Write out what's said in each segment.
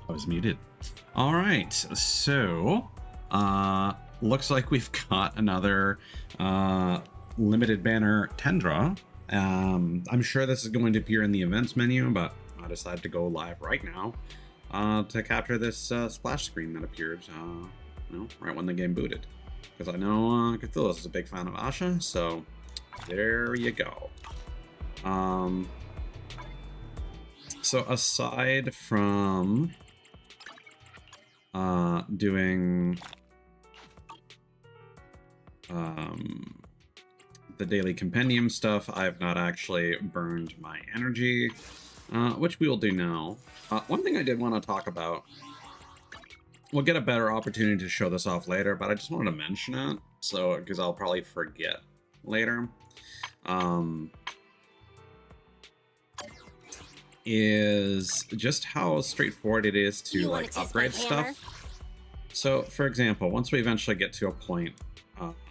I was muted. All right, so looks like we've got another limited banner Tendra. I'm sure this is going to appear in the events menu, but I decided to go live right now to capture this splash screen that appeared right when the game booted. Because I know Cthulhu is a big fan of Asha, so there you go. So aside from doing the daily compendium stuff, I have not actually burned my energy, which we will do now. One thing I did want to talk about, we'll get a better opportunity to show this off later, but I just wanted to mention it, so because I'll probably forget later. Is just how straightforward it is to like upgrade stuff. So for example, once we eventually get to a point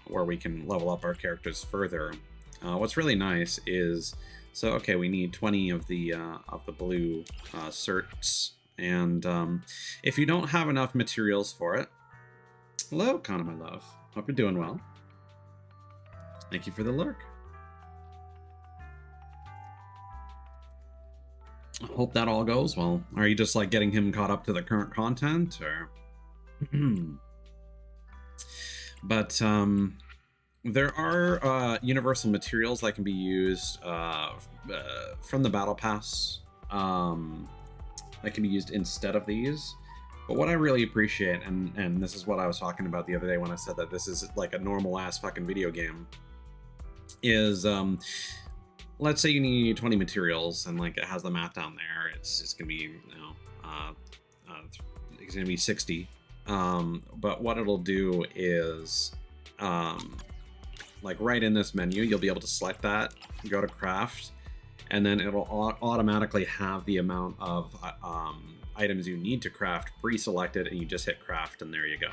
where we can level up our characters further, what's really nice is, so okay, we need 20 of the blue certs, and if you don't have enough materials for it, hello Kana, my love, hope you're doing well, thank you for the lurk. Hope that all goes well. Are you just like getting him caught up to the current content, or? But there are universal materials that can be used from the battle pass that can be used instead of these. But what I really appreciate, and this is what I was talking about the other day when I said that this is like a normal ass fucking video game, is let's say you need 20 materials and like it has the map down there. It's gonna be, it's gonna be 60. But what it'll do is, like right in this menu, you'll be able to select that, go to craft, and then it'll automatically have the amount of items you need to craft pre-selected, and you just hit craft, and there you go.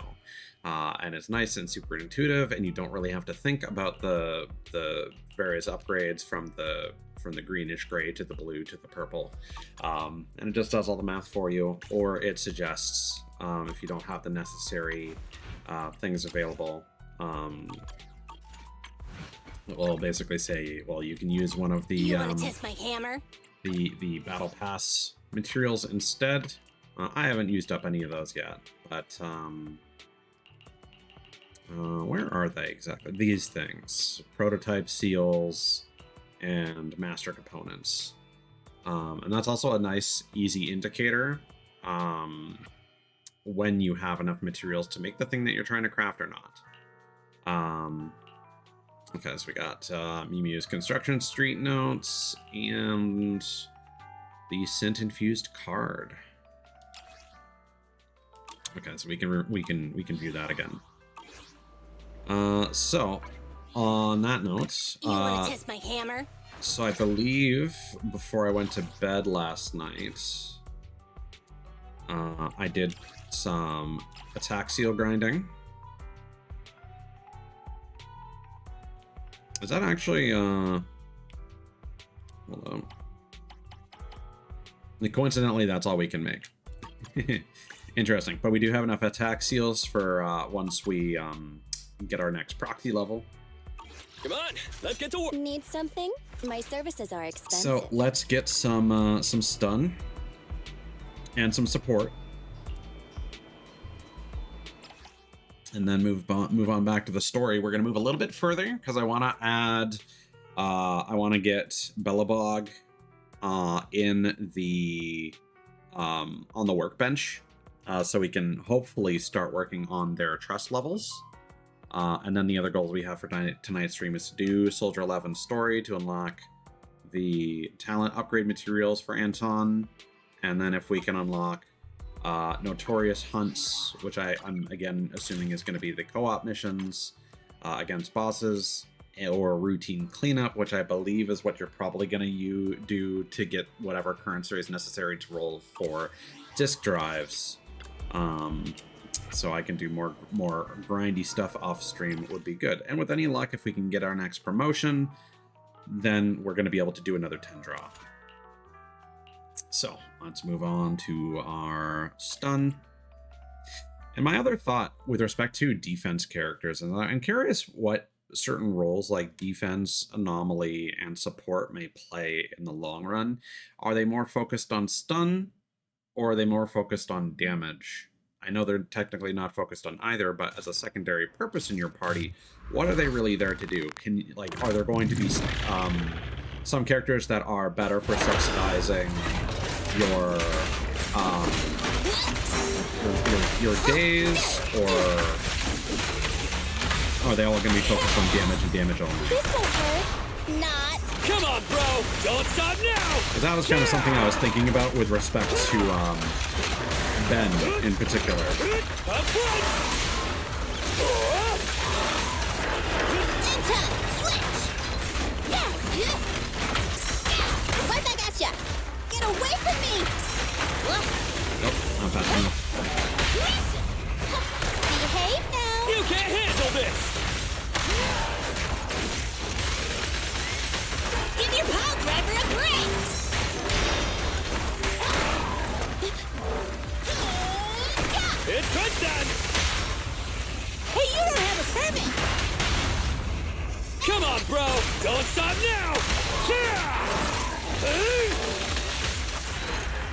And it's nice and super intuitive, and you don't really have to think about the various upgrades from the greenish gray to the blue to the purple, and it just does all the math for you, or it suggests if you don't have the necessary things available, it will basically say, well, you can use one of the you wanna test my hammer? the battle pass materials instead. I haven't used up any of those yet, but where are they exactly? These things. Prototype seals and master components. And that's also a nice, easy indicator when you have enough materials to make the thing that you're trying to craft or not. Okay, so we got Mimiu's construction street notes and the scent-infused card. Okay, so we can view that again. So, on that note, you wanna test my hammer? So I believe before I went to bed last night, I did some attack seal grinding. Is that actually, hold on. Coincidentally, that's all we can make. Interesting, but we do have enough attack seals for once we get our next proxy level. Come on, let's get to work. Need something? My services are expensive. So let's get some stun and some support, and then move on back to the story. We're gonna move a little bit further because I want to add, I want to get Bellabog in the on the workbench, so we can hopefully start working on their trust levels. And then the other goals we have for tonight's stream is to do Soldier 11 story to unlock the talent upgrade materials for Anton, and then if we can unlock Notorious Hunts, which I'm again assuming is going to be the co-op missions against bosses, or routine cleanup, which I believe is what you're probably going to do to get whatever currency is necessary to roll for disk drives. So I can do more grindy stuff off stream would be good. And with any luck, if we can get our next promotion, then we're going to be able to do another 10 draw. So let's move on to our stun. And my other thought with respect to defense characters, and I'm curious what certain roles like defense, anomaly, and support may play in the long run. Are they more focused on stun, or are they more focused on damage? I know they're technically not focused on either, but as a secondary purpose in your party, what are they really there to do? Can you, like, are there going to be some characters that are better for subsidizing your your days, or are they all going to be focused on damage and damage only? This won't hurt. Not. Come on, bro! Don't stop now! Because that was kind of something I was thinking about with respect to Ben in particular. Up front! Enter. Switch. Yeah. Right back at ya. Get away from me. Nope, not fast enough. Behave now. You can't handle this! Give your pile driver a break. It's crunch time! Hey, you don't have a permit. Come on, bro! Don't stop now!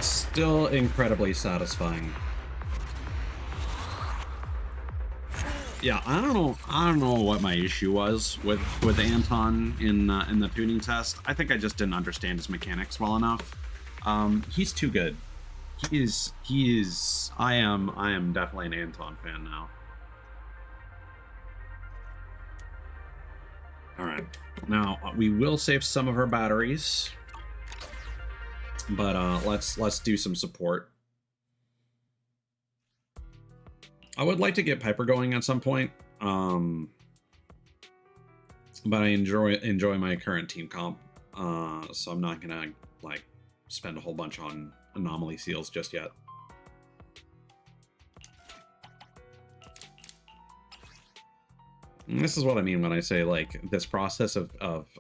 Still incredibly satisfying. Yeah, I don't know what my issue was with Anton in the tuning test. I think I just didn't understand his mechanics well enough. He's too good. He is. I am definitely an Anton fan now. All right, now we will save some of our batteries, but let's do some support. I would like to get Piper going at some point, but I enjoy my current team comp, so I'm not gonna like spend a whole bunch on anomaly seals just yet. And this is what I mean when I say like this process of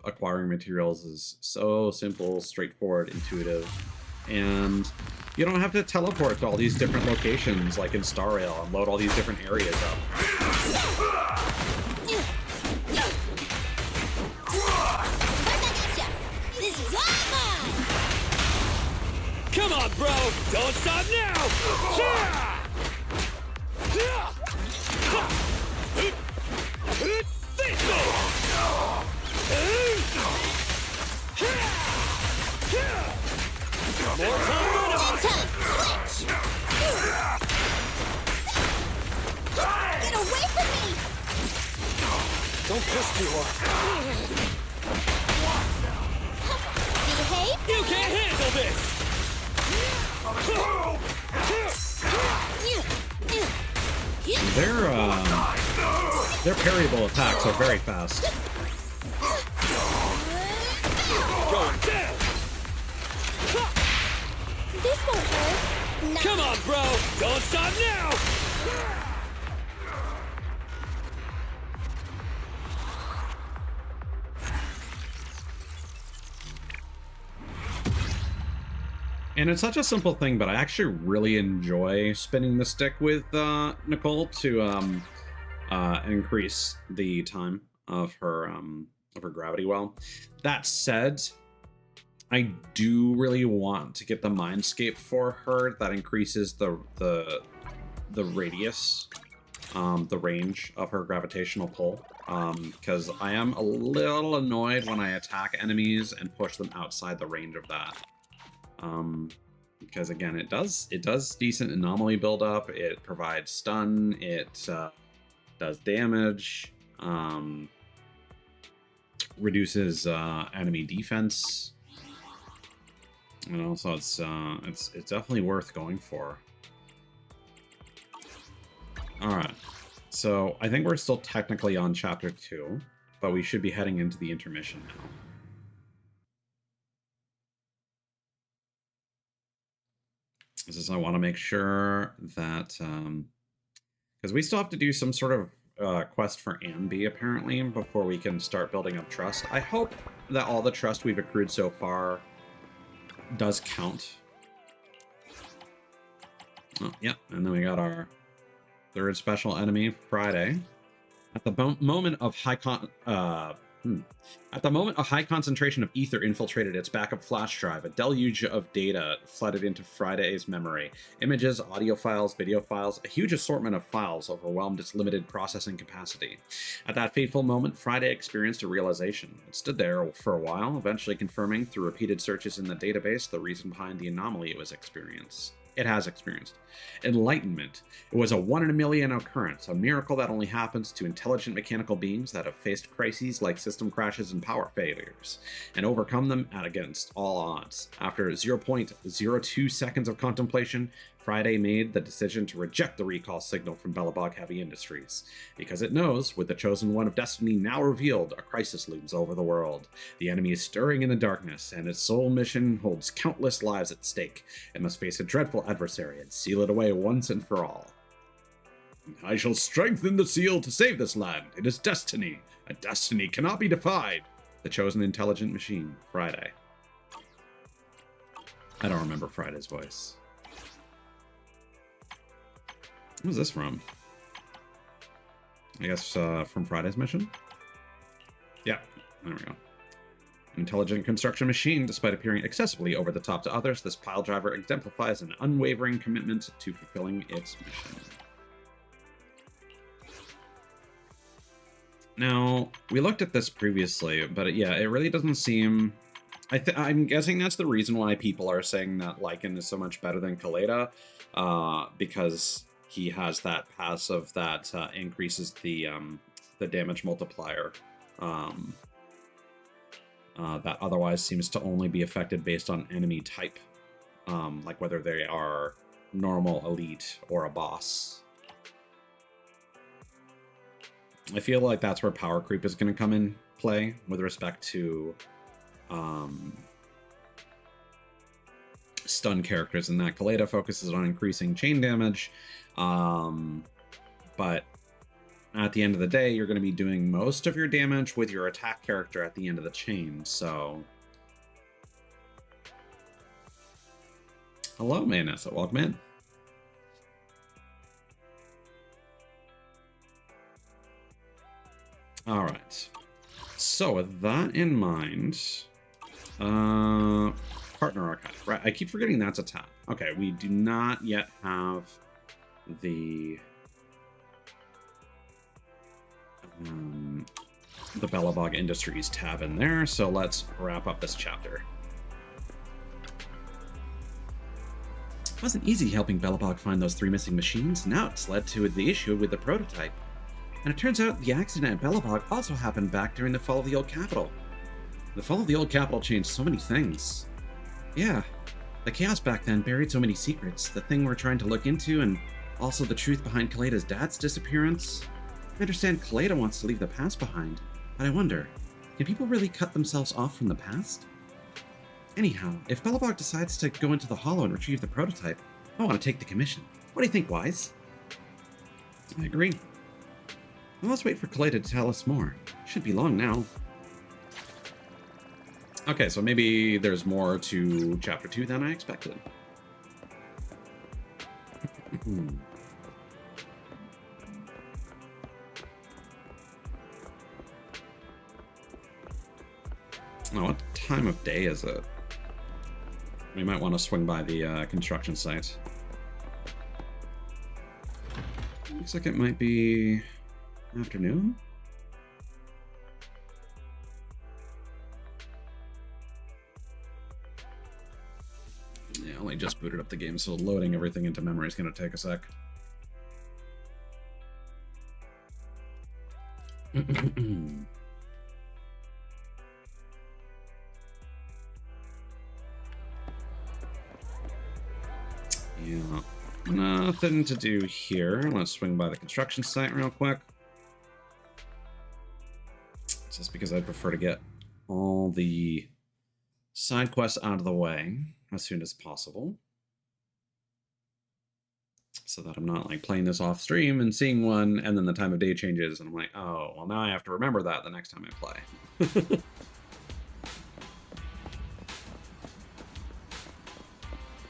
acquiring materials is so simple, straightforward, intuitive, and you don't have to teleport to all these different locations like in Star Rail and load all these different areas up. This is all mine. Come on, bro! Don't stop now! Face me! More time! Enter. Switch. Get away from me. Don't push too hard. Behave. You can't handle this! Their parryable attacks are very fast. Going down! This won't hurt. Not. Come on, bro! Don't stop now! And it's such a simple thing, but I actually really enjoy spinning the stick with Nicole to increase the time of her gravity well. That said, I do really want to get the Mindscape for her that increases the radius, the range of her gravitational pull. Because I am a little annoyed when I attack enemies and push them outside the range of that. Because again, it does decent anomaly buildup. It provides stun. It does damage. Reduces enemy defense. And also, it's definitely worth going for. All right, so I think we're still technically on chapter 2, but we should be heading into the intermission now. This is I want to make sure that because we still have to do some sort of quest for Ambi apparently before we can start building up trust. I hope that all the trust we've accrued so far does count Oh, yeah, and then we got our third special enemy, Friday. At the moment of At the moment a high concentration of ether infiltrated its backup flash drive, a deluge of data flooded into Friday's memory. Images, audio files, video files, a huge assortment of files overwhelmed its limited processing capacity. At that fateful moment, Friday experienced a realization. It stood there for a while, eventually confirming through repeated searches in the database the reason behind the anomaly it has experienced. Enlightenment. It was a 1 in a million occurrence, a miracle that only happens to intelligent mechanical beings that have faced crises like system crashes and power failures, and overcome them against all odds. After 0.02 seconds of contemplation, Friday made the decision to reject the recall signal from Belobog Heavy Industries, because it knows, with the chosen one of destiny now revealed, a crisis looms over the world. The enemy is stirring in the darkness, and its sole mission holds countless lives at stake. It must face a dreadful adversary and seal it away once and for all. I shall strengthen the seal to save this land. It is destiny. A destiny cannot be defied. The chosen intelligent machine, Friday. I don't remember Friday's voice. Who's this from? I guess from Friday's mission? Yeah, there we go. An intelligent construction machine, despite appearing excessively over the top to others, this pile driver exemplifies an unwavering commitment to fulfilling its mission. Now, we looked at this previously, but yeah, it really doesn't seem... I'm guessing that's the reason why people are saying that Lycan is so much better than Kaleda, because he has that passive that increases the damage multiplier, that otherwise seems to only be affected based on enemy type, like whether they are normal, elite, or a boss. I feel like that's where power creep is going to come in play with respect to stun characters, and that Kaleda focuses on increasing chain damage, but at the end of the day, you're going to be doing most of your damage with your attack character at the end of the chain, so... Hello, Manessa. Welcome in. Alright. So, with that in mind... Partner Archive. Right, I keep forgetting that's a tab. Okay, we do not yet have the Belobog Industries tab in there, so let's wrap up this chapter. It wasn't easy helping Belobog find those 3 missing machines. Now it's led to the issue with the prototype. And it turns out the accident at Belobog also happened back during the fall of the old capital. The fall of the old capital changed so many things. Yeah, the chaos back then buried so many secrets, the thing we're trying to look into, and also the truth behind Kaleda's dad's disappearance. I understand Kaleda wants to leave the past behind, but I wonder, can people really cut themselves off from the past? Anyhow, if Belobog decides to go into the Hollow and retrieve the prototype, I want to take the commission. What do you think, Wise? I agree. Well, let's wait for Kaleda to tell us more. Should be long now. Okay, so maybe there's more to Chapter 2 than I expected. Oh, what time of day is it? We might want to swing by the construction site. Looks like it might be afternoon? Yeah, I only just booted up the game, so loading everything into memory is going to take a sec. Yeah, nothing to do here. Let's swing by the construction site real quick. Just because I prefer to get all the side quests out of the way as soon as possible, so that I'm not like playing this off stream and seeing one and then the time of day changes and I'm like, oh, well now I have to remember that the next time I play.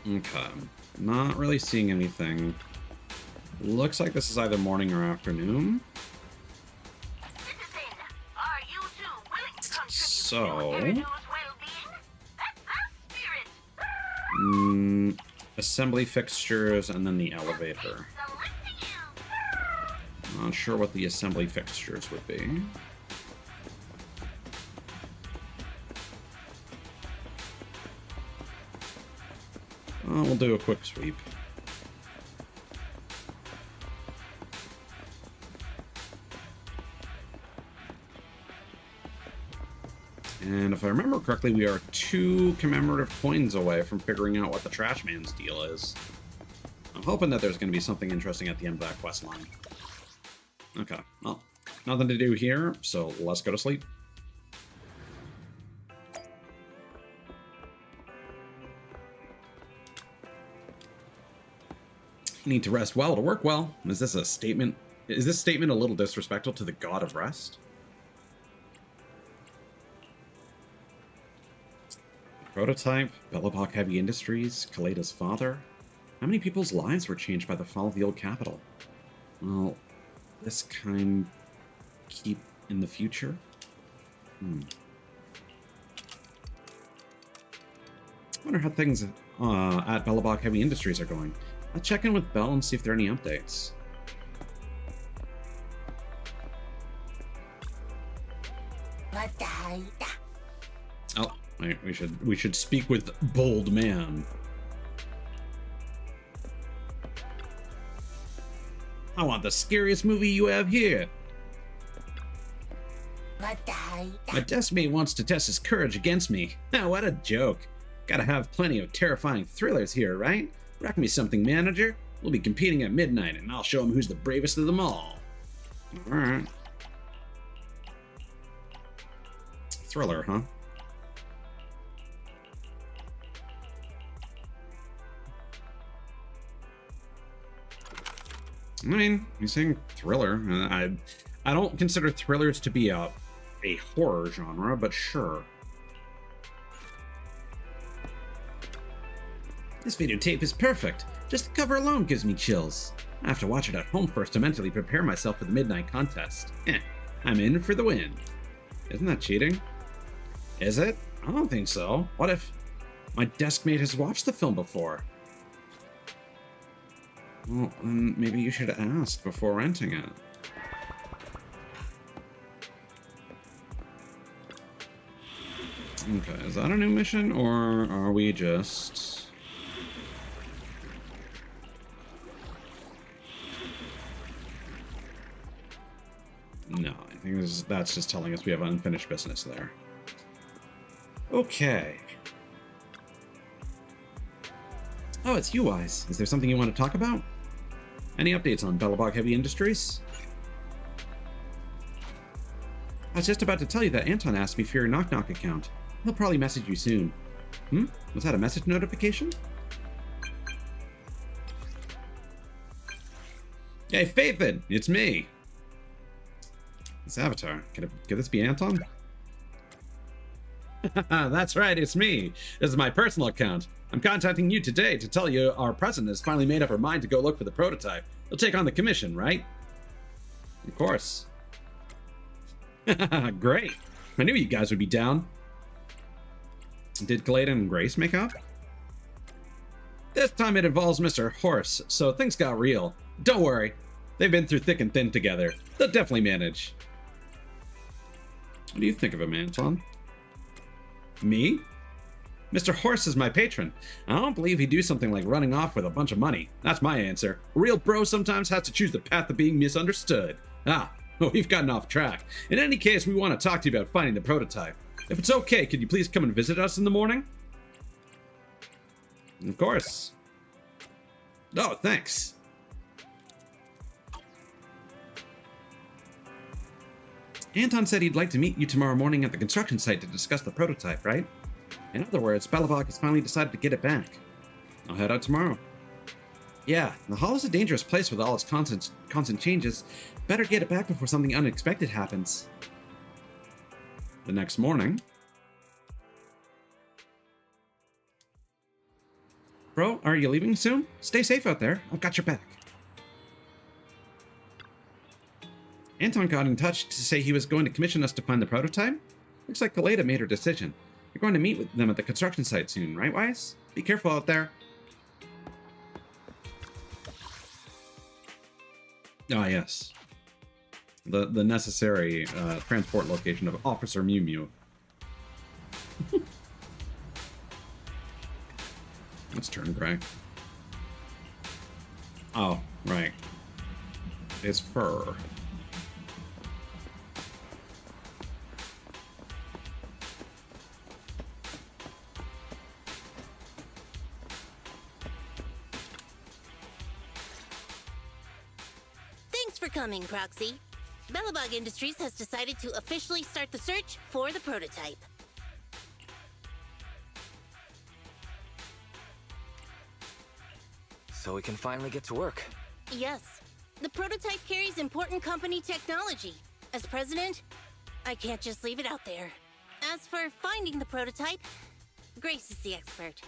Okay. Not really seeing anything. Looks like this is either morning or afternoon. Citizen, are you two willing to contribute So... to Erido's well-being? That's the spirit. assembly fixtures and then the elevator. Selecting you. Not sure what the assembly fixtures would be. We'll do a quick sweep. And if I remember correctly, we are 2 commemorative coins away from figuring out what the Trash Man's deal is. I'm hoping that there's going to be something interesting at the end of that quest line. Okay, well, nothing to do here, so let's go to sleep. You need to rest well to work well. Is this a statement? Is this statement a little disrespectful to the god of rest? Prototype, Bellabach Heavy Industries, Kaleda's father. How many people's lives were changed by the fall of the old capital? Well, this kind keep in the future? I wonder how things at Bellabach Heavy Industries are going. I'll check in with Bell and see if there are any updates. Oh, wait, we should speak with Bold Man. I want the scariest movie you have here. My deskmate wants to test his courage against me. What a joke. Gotta have plenty of terrifying thrillers here, right? Rack me something, manager. We'll be competing at midnight, and I'll show him who's the bravest of them all. Alright. Thriller, huh? I mean, you're saying thriller. I don't consider thrillers to be a horror genre, but sure. This videotape is perfect. Just the cover alone gives me chills. I have to watch it at home first to mentally prepare myself for the midnight contest. I'm in for the win. Isn't that cheating? Is it? I don't think so. What if my deskmate has watched the film before? Well, then maybe you should ask before renting it. Okay, is that a new mission, or are we just... No, I think that's just telling us we have unfinished business there. Okay. Oh, it's you, Wise. Is there something you want to talk about? Any updates on Bellabog Heavy Industries? I was just about to tell you that Anton asked me for your Knock Knock account. He'll probably message you soon. Was that a message notification? Hey, Faithin! It's me! This avatar. Could this be Anton? That's right, it's me. This is my personal account. I'm contacting you today to tell you our president has finally made up her mind to go look for the prototype. He'll take on the commission, right? Of course. Great. I knew you guys would be down. Did Kaleda and Grace make up? This time it involves Mr. Horse, so things got real. Don't worry. They've been through thick and thin together. They'll definitely manage. What do you think of him, Anton? Me? Mr. Horse is my patron. I don't believe he'd do something like running off with a bunch of money. That's my answer. A real bro sometimes has to choose the path of being misunderstood. We've gotten off track. In any case, we want to talk to you about finding the prototype. If it's okay, could you please come and visit us in the morning? Of course. Oh, thanks. Anton said he'd like to meet you tomorrow morning at the construction site to discuss the prototype, right? In other words, Bellabog has finally decided to get it back. I'll head out tomorrow. Yeah, the hall is a dangerous place with all its constant changes. Better get it back before something unexpected happens. The next morning... Bro, are you leaving soon? Stay safe out there. I've got your back. Anton got in touch to say he was going to commission us to find the prototype. Looks like Kaleda made her decision. You're going to meet with them at the construction site soon, right, Wise? Be careful out there. Ah, yes. The necessary transport location of Officer Mew Mew. Let's turn gray. Oh, right. It's fur. Thanks for coming, Proxy. Bellabog Industries has decided to officially start the search for the prototype. So we can finally get to work. Yes, the prototype carries important company technology. As president, I can't just leave it out there. As for finding the prototype, Grace is the expert.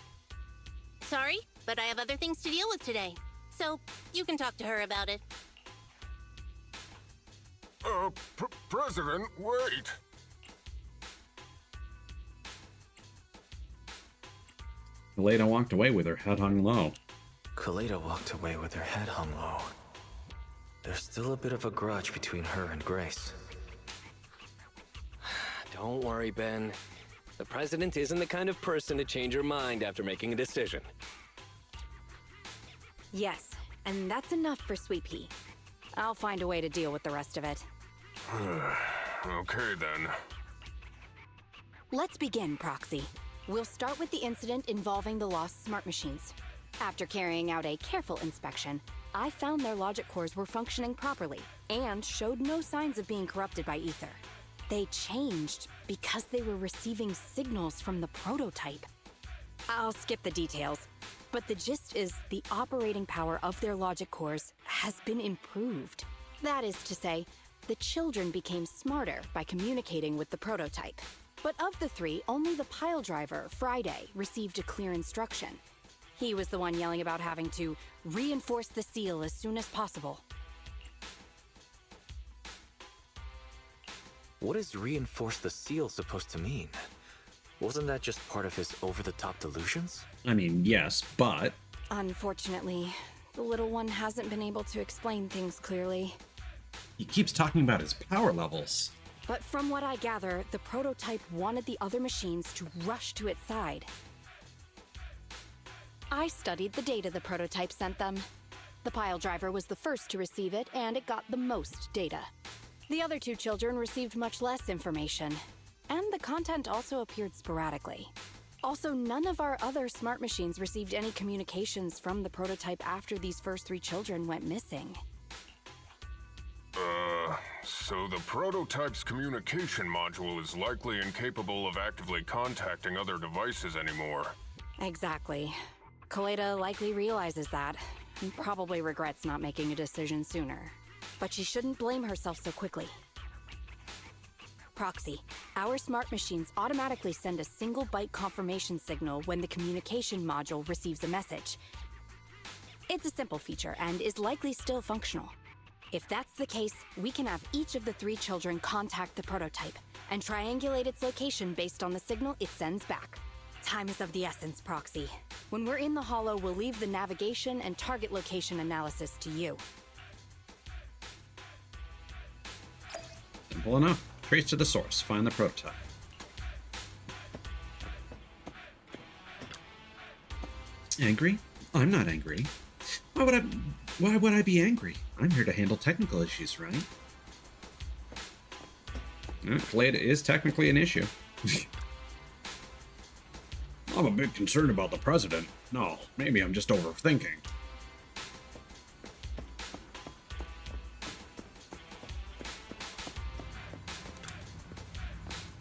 Sorry, but I have other things to deal with today. So, you can talk to her about it. President, wait. Kaleda walked away with her head hung low. Kaleda walked away with her head hung low. There's still a bit of a grudge between her and Grace. Don't worry, Ben. The president isn't the kind of person to change her mind after making a decision. Yes, and that's enough for Sweet Pea. I'll find a way to deal with the rest of it. Okay, then. Let's begin, Proxy. We'll start with the incident involving the lost smart machines. After carrying out a careful inspection, I found their logic cores were functioning properly and showed no signs of being corrupted by ether. They changed because they were receiving signals from the prototype. I'll skip the details, but the gist is the operating power of their logic cores has been improved. That is to say, the children became smarter by communicating with the prototype. But of the three, only the pile driver, Friday, received a clear instruction. He was the one yelling about having to reinforce the seal as soon as possible. What is reinforce the seal supposed to mean? Wasn't that just part of his over-the-top delusions? I mean, yes, but... Unfortunately, the little one hasn't been able to explain things clearly. He keeps talking about his power levels. But from what I gather, the prototype wanted the other machines to rush to its side. I studied the data the prototype sent them. The pile driver was the first to receive it, and it got the most data. The other two children received much less information, and the content also appeared sporadically. Also, none of our other smart machines received any communications from the prototype after these first three children went missing. So the prototype's communication module is likely incapable of actively contacting other devices anymore. Exactly. Kaleda likely realizes that, and probably regrets not making a decision sooner. But she shouldn't blame herself so quickly. Proxy, our smart machines automatically send a single byte confirmation signal when the communication module receives a message. It's a simple feature and is likely still functional. If that's the case, we can have each of the three children contact the prototype and triangulate its location based on the signal it sends back. Time is of the essence, Proxy. When we're in the Hollow, we'll leave the navigation and target location analysis to you. Simple enough. Trace to the source. Find the prototype. Angry? I'm not angry. Why would I be angry? I'm here to handle technical issues, right? Kaleda is technically an issue. I'm a bit concerned about the president. No, maybe I'm just overthinking.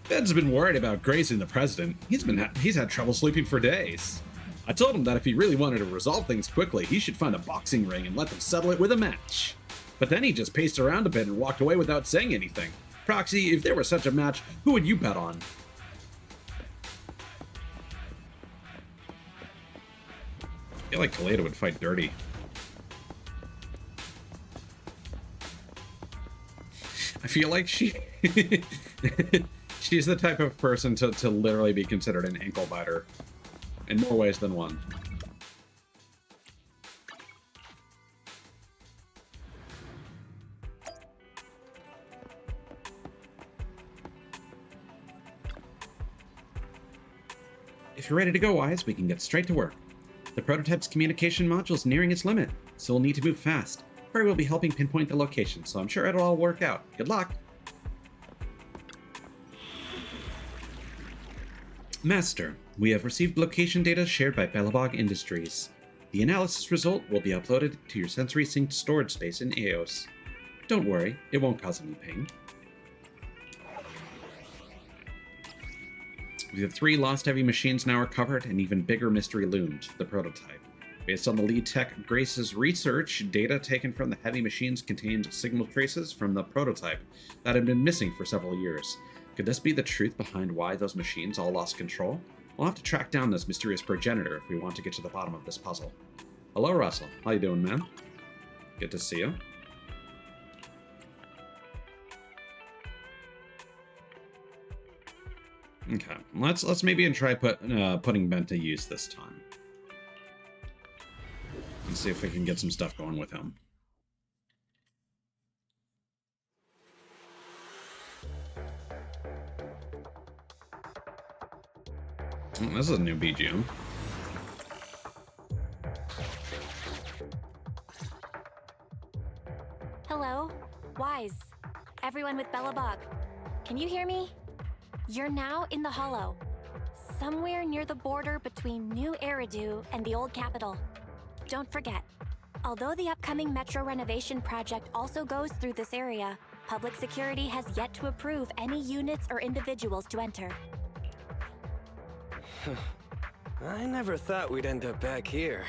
Ben's been worried about Grace and the president. He's had trouble sleeping for days. I told him that if he really wanted to resolve things quickly, he should find a boxing ring and let them settle it with a match. But then he just paced around a bit and walked away without saying anything. Proxy, if there were such a match, who would you bet on? feel like Toledo would fight dirty. I feel like she's the type of person to literally be considered an ankle biter in more ways than one. If you're ready to go, Wise, we can get straight to work. The prototype's communication module is nearing its limit, so we'll need to move fast. Furry will be helping pinpoint the location, so I'm sure it'll all work out. Good luck! Master, we have received location data shared by Belobog Industries. The analysis result will be uploaded to your sensory synced storage space in Eos. Don't worry, it won't cause any pain. The 3 lost heavy machines now recovered, and even bigger mystery loomed, the prototype. Based on the lead tech Grace's research, data taken from the heavy machines contained signal traces from the prototype that had been missing for several years. Could this be the truth behind why those machines all lost control? We'll have to track down this mysterious progenitor if we want to get to the bottom of this puzzle. Hello, Russell. How you doing, man? Good to see you. Okay, let's maybe try putting Ben to use this time. Let's see if we can get some stuff going with him. Oh, this is a new BGM. Hello? Wise. Everyone with Belobog. Can you hear me? You're now in the Hollow. Somewhere near the border between New Eridu and the Old Capital. Don't forget, although the upcoming metro renovation project also goes through this area, public security has yet to approve any units or individuals to enter. I never thought we'd end up back here.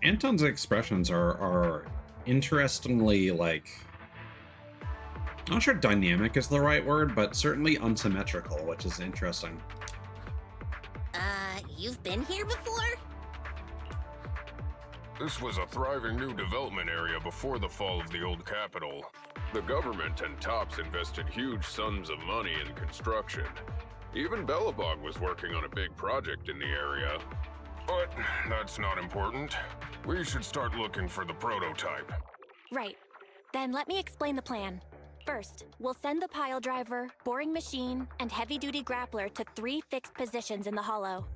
Anton's expressions are interestingly, like, I'm not sure dynamic is the right word, but certainly unsymmetrical, which is interesting. You've been here before? This was a thriving new development area before the fall of the old capital. The government and Tops invested huge sums of money in construction. Even Belobog was working on a big project in the area. But that's not important. We should start looking for the prototype. Right. Then let me explain the plan. First, we'll send the pile driver, boring machine, and heavy-duty grappler to 3 fixed positions in the Hollow.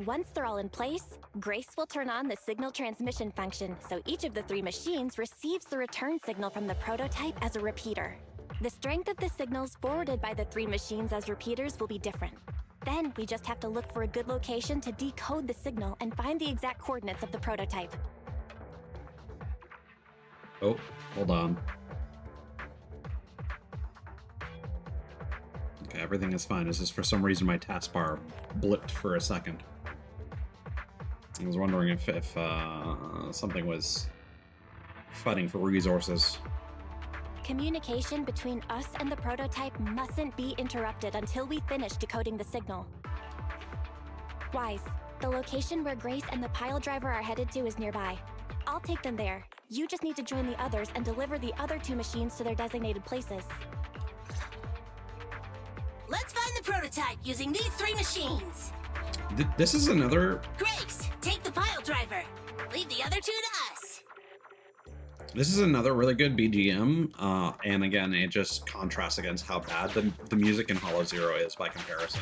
Once they're all in place, Grace will turn on the signal transmission function, so each of the 3 machines receives the return signal from the prototype as a repeater. The strength of the signals forwarded by the 3 machines as repeaters will be different. Then we just have to look for a good location to decode the signal and find the exact coordinates of the prototype. Oh, hold on. Okay, everything is fine. It's just for some reason my taskbar blipped for a second. I was wondering if something was fighting for resources. Communication between us and the prototype mustn't be interrupted until we finish decoding the signal. Wise, the location where Grace and the pile driver are headed to is nearby. I'll take them there. You just need to join the others and deliver the other 2 machines to their designated places. Let's find the prototype using these 3 machines. This is another... Grace, take the pile driver. Leave the other 2 to us. This is another really good BGM, and again, it just contrasts against how bad the music in Hollow Zero is by comparison.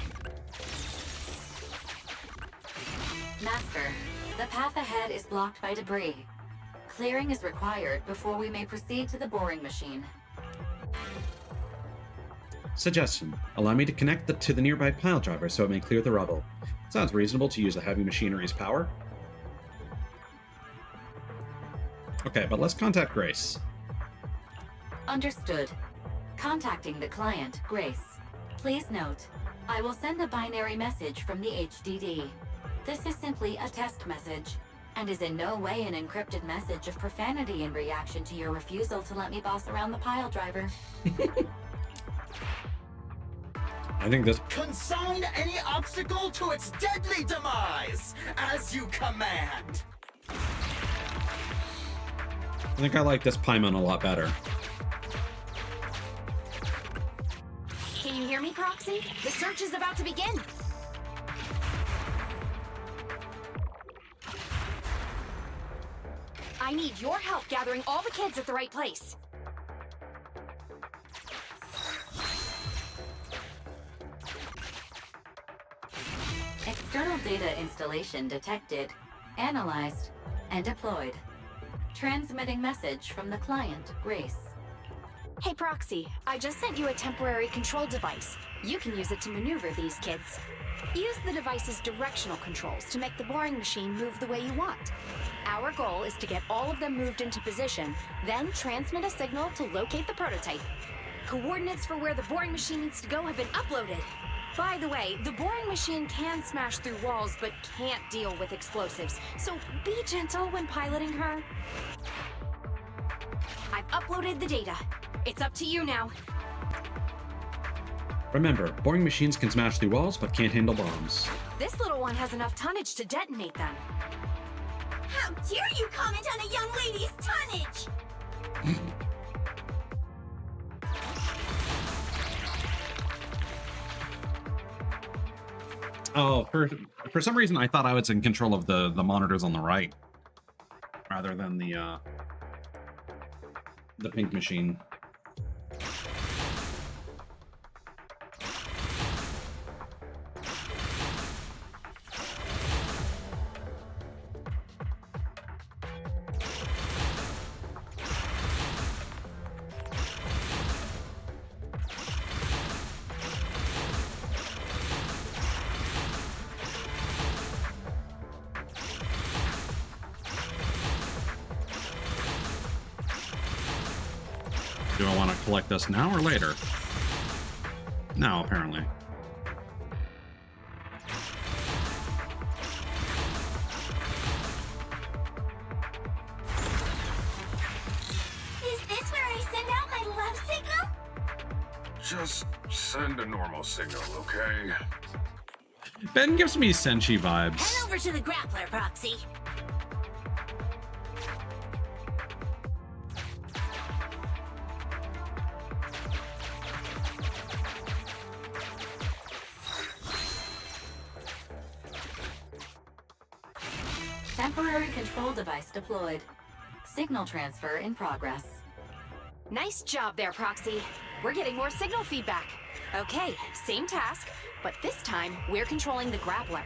Master, the path ahead is blocked by debris. Clearing is required before we may proceed to the boring machine. Suggestion. Allow me to connect to the nearby pile driver so it may clear the rubble. Sounds reasonable to use the heavy machinery's power. Okay, but let's contact Grace. Understood. Contacting the client, Grace. Please note, I will send a binary message from the HDD. This is simply a test message, and is in no way an encrypted message of profanity in reaction to your refusal to let me boss around the pile driver. I think this... Consign any obstacle to its deadly demise, as you command. I think I like this Paimon a lot better. Can you hear me, Proxy? The search is about to begin. I need your help gathering all the kids at the right place. External data installation detected, analyzed, and deployed. Transmitting message from the client, Grace. Hey, Proxy, I just sent you a temporary control device. You can use it to maneuver these kids. Use the device's directional controls to make the boring machine move the way you want. Our goal is to get all of them moved into position, then transmit a signal to locate the prototype. Coordinates for where the boring machine needs to go have been uploaded. By the way, the boring machine can smash through walls, but can't deal with explosives, so be gentle when piloting her. I've uploaded the data. It's up to you now. Remember, boring machines can smash through walls, but can't handle bombs. This little one has enough tonnage to detonate them. How dare you comment on a young lady's tonnage? Oh, for some reason I thought I was in control of the monitors on the right, rather than the pink machine. Do I want to collect this now or later? Now, apparently. Is this where I send out my love signal? Just send a normal signal, okay? Ben gives me Senshi vibes. Head over to the grappler, Proxy. Temporary control device deployed. Signal transfer in progress. Nice job there, Proxy. We're getting more signal feedback. Okay, same task, but this time we're controlling the grappler.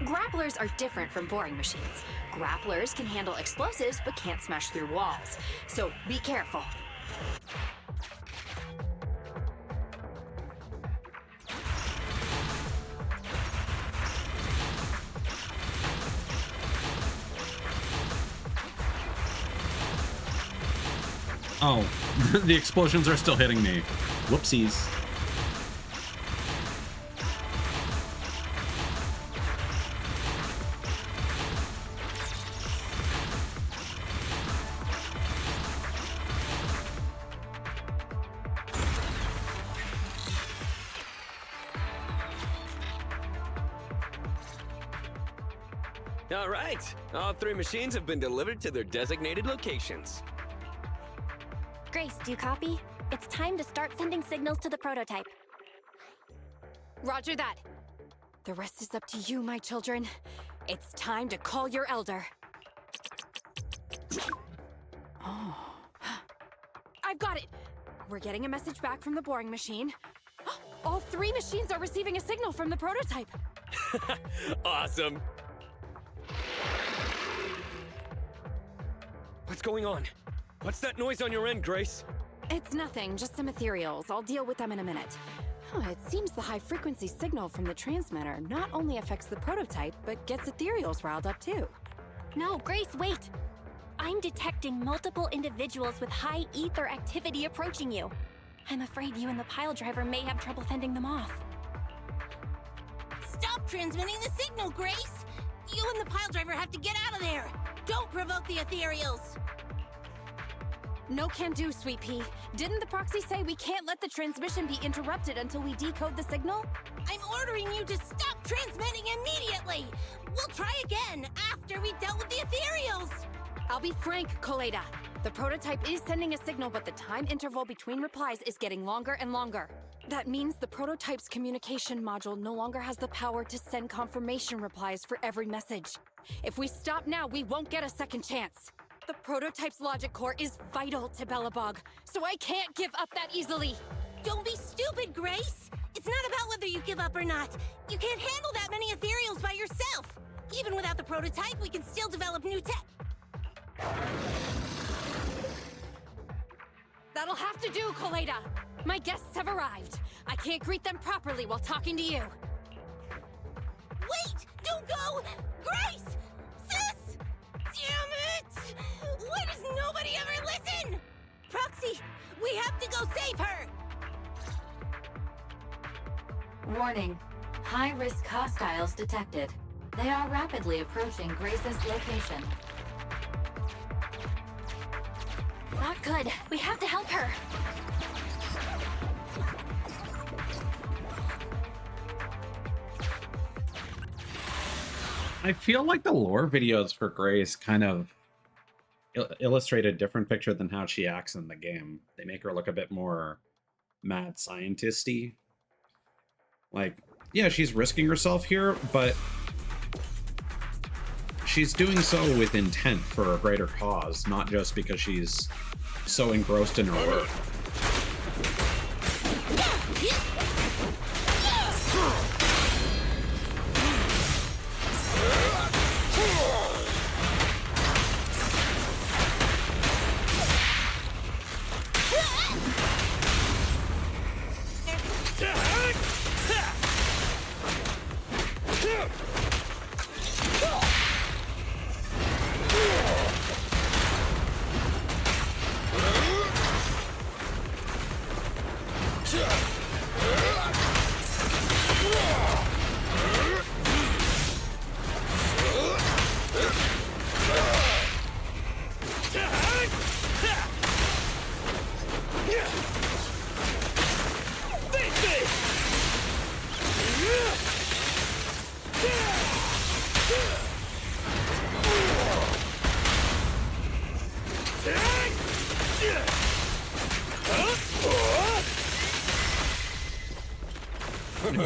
Grapplers are different from boring machines. Grapplers can handle explosives but can't smash through walls. So be careful. Oh, the explosions are still hitting me. Whoopsies. All right, all 3 machines have been delivered to their designated locations. Grace, do you copy? It's time to start sending signals to the prototype. Roger that. The rest is up to you, my children. It's time to call your elder. Oh. I've got it. We're getting a message back from the boring machine. All 3 machines are receiving a signal from the prototype. Awesome. What's going on? What's that noise on your end, Grace? It's nothing, just some ethereals. I'll deal with them in a minute. It seems the high-frequency signal from the transmitter not only affects the prototype, but gets ethereals riled up too. No, Grace, wait! I'm detecting multiple individuals with high ether activity approaching you. I'm afraid you and the pile driver may have trouble fending them off. Stop transmitting the signal, Grace! You and the pile driver have to get out of there! Don't provoke the ethereals! No can do, Sweet Pea. Didn't the proxy say we can't let the transmission be interrupted until we decode the signal? I'm ordering you to stop transmitting immediately! We'll try again after we've dealt with the ethereals! I'll be frank, Koleda. The prototype is sending a signal, but the time interval between replies is getting longer and longer. That means the prototype's communication module no longer has the power to send confirmation replies for every message. If we stop now, we won't get a second chance. The prototype's logic core is vital to Belobog, so I can't give up that easily. Don't be stupid, Grace! It's not about whether you give up or not. You can't handle that many ethereals by yourself. Even without the prototype, we can still develop new tech. That'll have to do, Koleda. My guests have arrived. I can't greet them properly while talking to you. Wait! Don't go! Grace! Sis! Damn it! Why does nobody ever listen? Proxy, we have to go save her! Warning. High-risk hostiles detected. They are rapidly approaching Grace's location. Not good. We have to help her. I feel like the lore videos for Grace kind of illustrate a different picture than how she acts in the game. They make her look a bit more mad scientist-y. Like, yeah, she's risking herself here, but she's doing so with intent for a greater cause, not just because she's so engrossed in her work.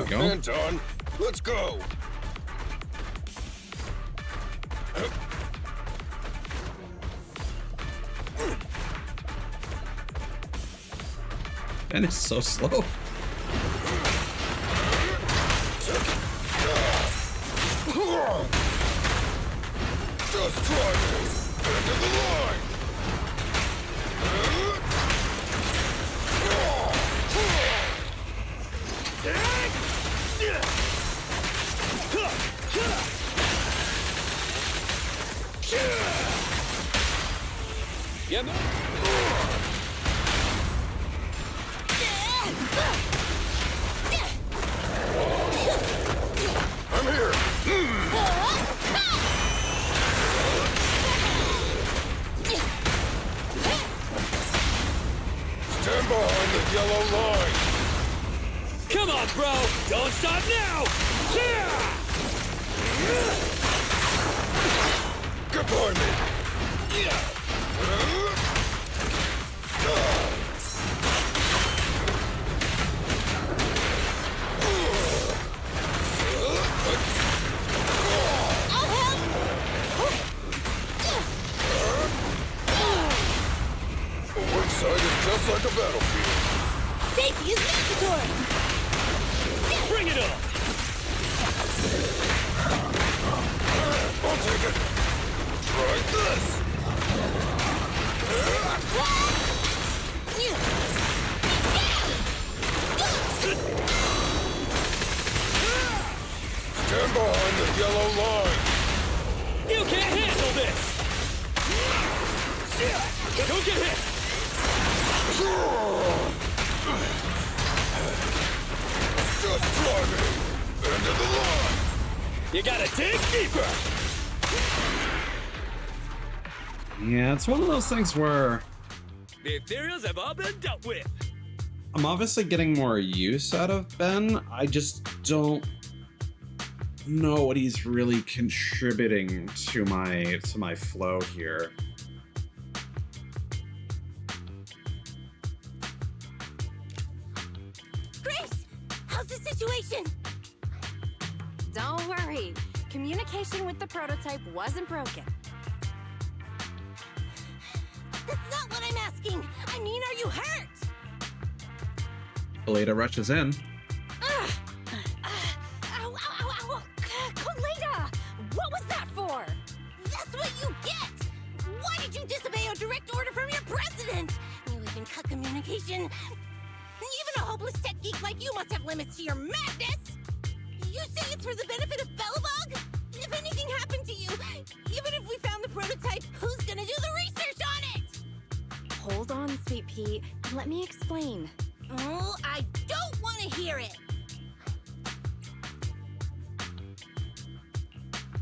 Anton, let's go. Ben is so slow. Just try me. End of the line. Yeah, man. I'm here. Stand behind the yellow line. Come on, bro! Don't stop now! Get behind me. One side is just like a battlefield. Safety is mandatory! Bring it up! I'll take it. Try this. Stand behind the yellow line. You can't handle this! Don't get hit! Just try me. End of the line. You gotta dig deeper! Yeah, it's one of those things where The ethereals have all been dealt with. I'm obviously getting more use out of Ben. I just don't know what he's really contributing to my flow here. Grace, how's the situation? Don't worry. Communication with the prototype wasn't broken. That's not what I'm asking. I mean, are you hurt? Kaleda rushes in. Ow, ow, ow, ow. Kaleda! What was that for? That's what you get! Why did you disobey a direct order from your president? You even cut communication. Even a hopeless tech geek like you must have limits to your madness! You say it's for the benefit of Belobog? If anything happened to you, even if we found the prototype, who's gonna do the research on it? Hold on, Sweet Pea. Let me explain. Oh, I don't want to hear it!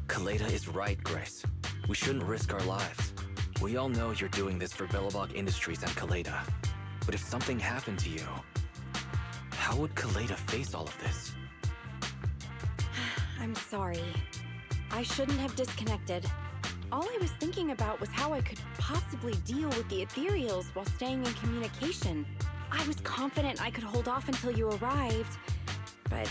Kaleda is right, Grace. We shouldn't risk our lives. We all know you're doing this for Belobog Industries and Kaleda. But if something happened to you, how would Kaleda face all of this? I'm sorry. I shouldn't have disconnected. All I was thinking about was how I could possibly deal with the ethereals while staying in communication. I was confident I could hold off until you arrived, but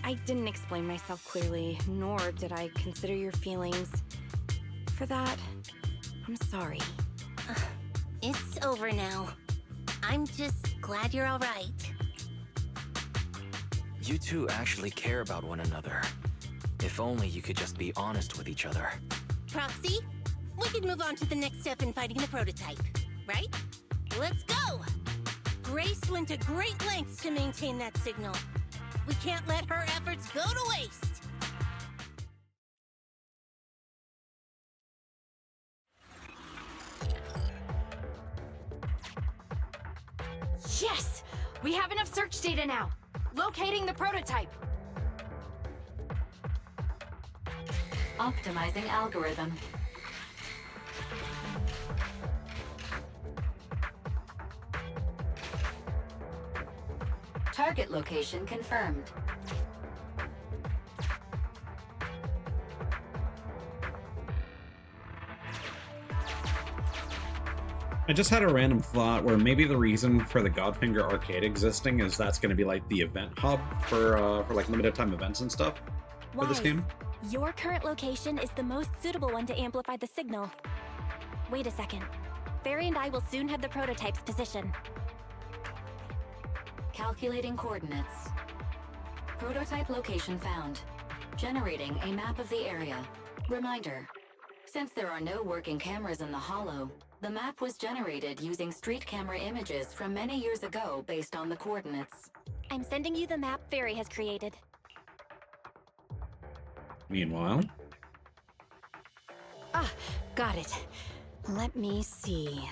I didn't explain myself clearly, nor did I consider your feelings. For that, I'm sorry. It's over now. I'm just glad you're all right. You two actually care about one another. If only you could just be honest with each other. Proxy, we can move on to the next step in fighting the prototype, right? Let's go! Grace went to great lengths to maintain that signal. We can't let her efforts go to waste. Yes! We have enough search data now. Locating the prototype. Optimizing algorithm. Target location confirmed. I just had a random thought where maybe the reason for the Godfinger arcade existing is that's going to be like the event hub for like limited time events and stuff for this Wise. game. Your current location is the most suitable one to amplify the signal. Wait a second. Barry and I will soon have the prototype's position. Calculating coordinates. Prototype location found. Generating a map of the area. Reminder. Since there are no working cameras in the Hollow, the map was generated using street camera images from many years ago based on the coordinates. I'm sending you the map Barry has created. Meanwhile, Ah, got it. Let me see.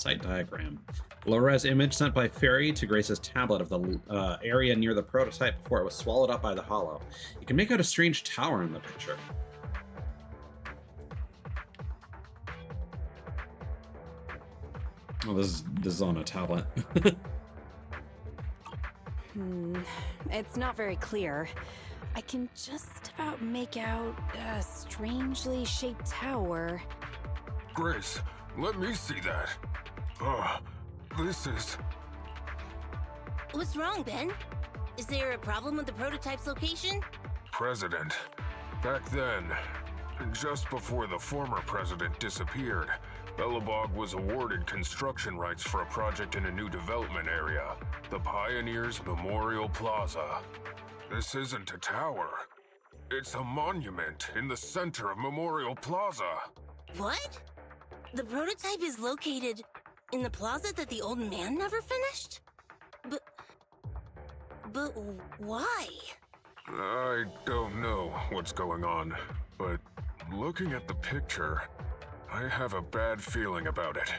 site diagram. Low-res image sent by Fairy to Grace's tablet of the area near the prototype before it was swallowed up by the Hollow. You can make out a strange tower in the picture. Oh, this is on a tablet. It's not very clear. I can just about make out a strangely shaped tower. Grace, let me see that. This is... What's wrong, Ben? Is there a problem with the prototype's location? President. Back then, just before the former president disappeared, Belobog was awarded construction rights for a project in a new development area, the Pioneers Memorial Plaza. This isn't a tower. It's a monument in the center of Memorial Plaza. What? The prototype is located in the plaza that the old man never finished? But why? I don't know what's going on, but looking at the picture, I have a bad feeling about it.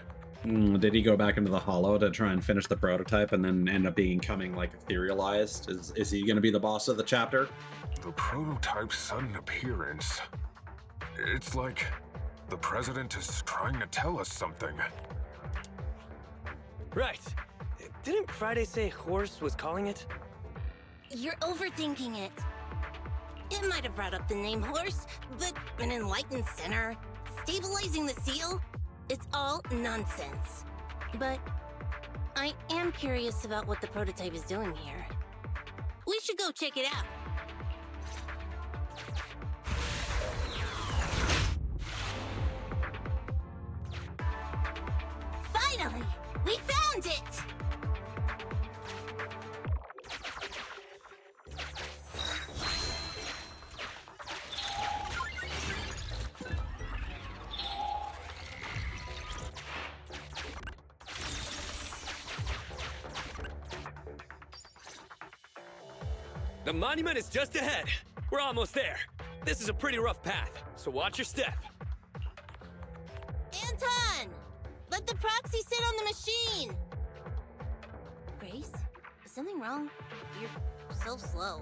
Did he go back into the Hollow to try and finish the prototype and then end up becoming like etherealized? Is he going to be the boss of the chapter? The prototype's sudden appearance. It's like The president is trying to tell us something. Right. Didn't Friday say Horse was calling it? You're overthinking it. It might have brought up the name Horse, but an enlightened center, stabilizing the seal, it's all nonsense. But I am curious about what the prototype is doing here. We should go check it out. Finally! We found it! The monument is just ahead. We're almost there. This is a pretty rough path, so watch your step. Anton! Let the proxy sit on the machine! Grace? Is something wrong? You're so slow.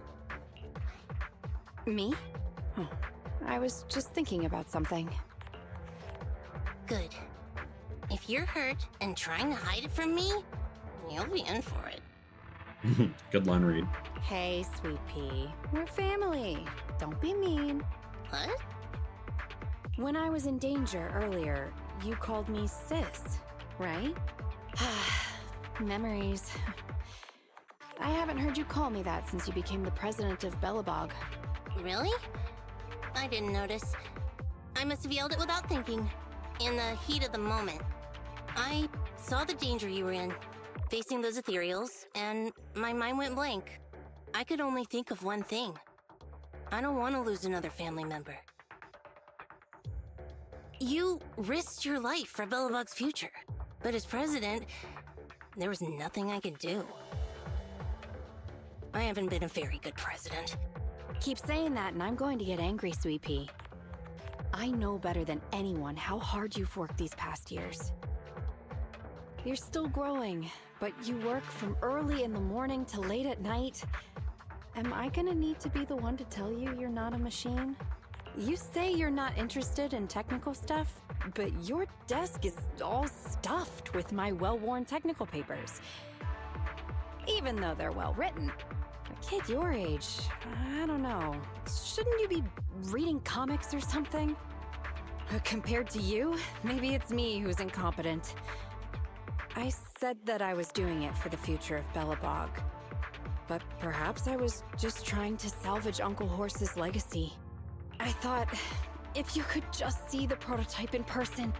Me? Oh, I was just thinking about something. Good. If you're hurt and trying to hide it from me, you'll be in for it. Good line read. Hey, Sweet Pea. We're family. Don't be mean. What? When I was in danger earlier, you called me sis, right? Memories. I haven't heard you call me that since you became the president of Belobog. Really? I didn't notice. I must have yelled it without thinking. In the heat of the moment. I saw the danger you were in, facing those ethereals, and my mind went blank. I could only think of one thing. I don't want to lose another family member. You risked your life for Belobog's future, but as president, there was nothing I could do. I haven't been a very good president. Keep saying that and I'm going to get angry, Sweet Pea. I know better than anyone how hard you've worked these past years. You're still growing, but you work from early in the morning to late at night. Am I gonna need to be the one to tell you you're not a machine? You say you're not interested in technical stuff, but your desk is all stuffed with my well-worn technical papers. Even though they're well-written. A kid your age, I don't know. Shouldn't you be reading comics or something? Compared to you, maybe it's me who's incompetent. I said that I was doing it for the future of Belobog. But perhaps I was just trying to salvage Uncle Horse's legacy. I thought, if you could just see the prototype in person,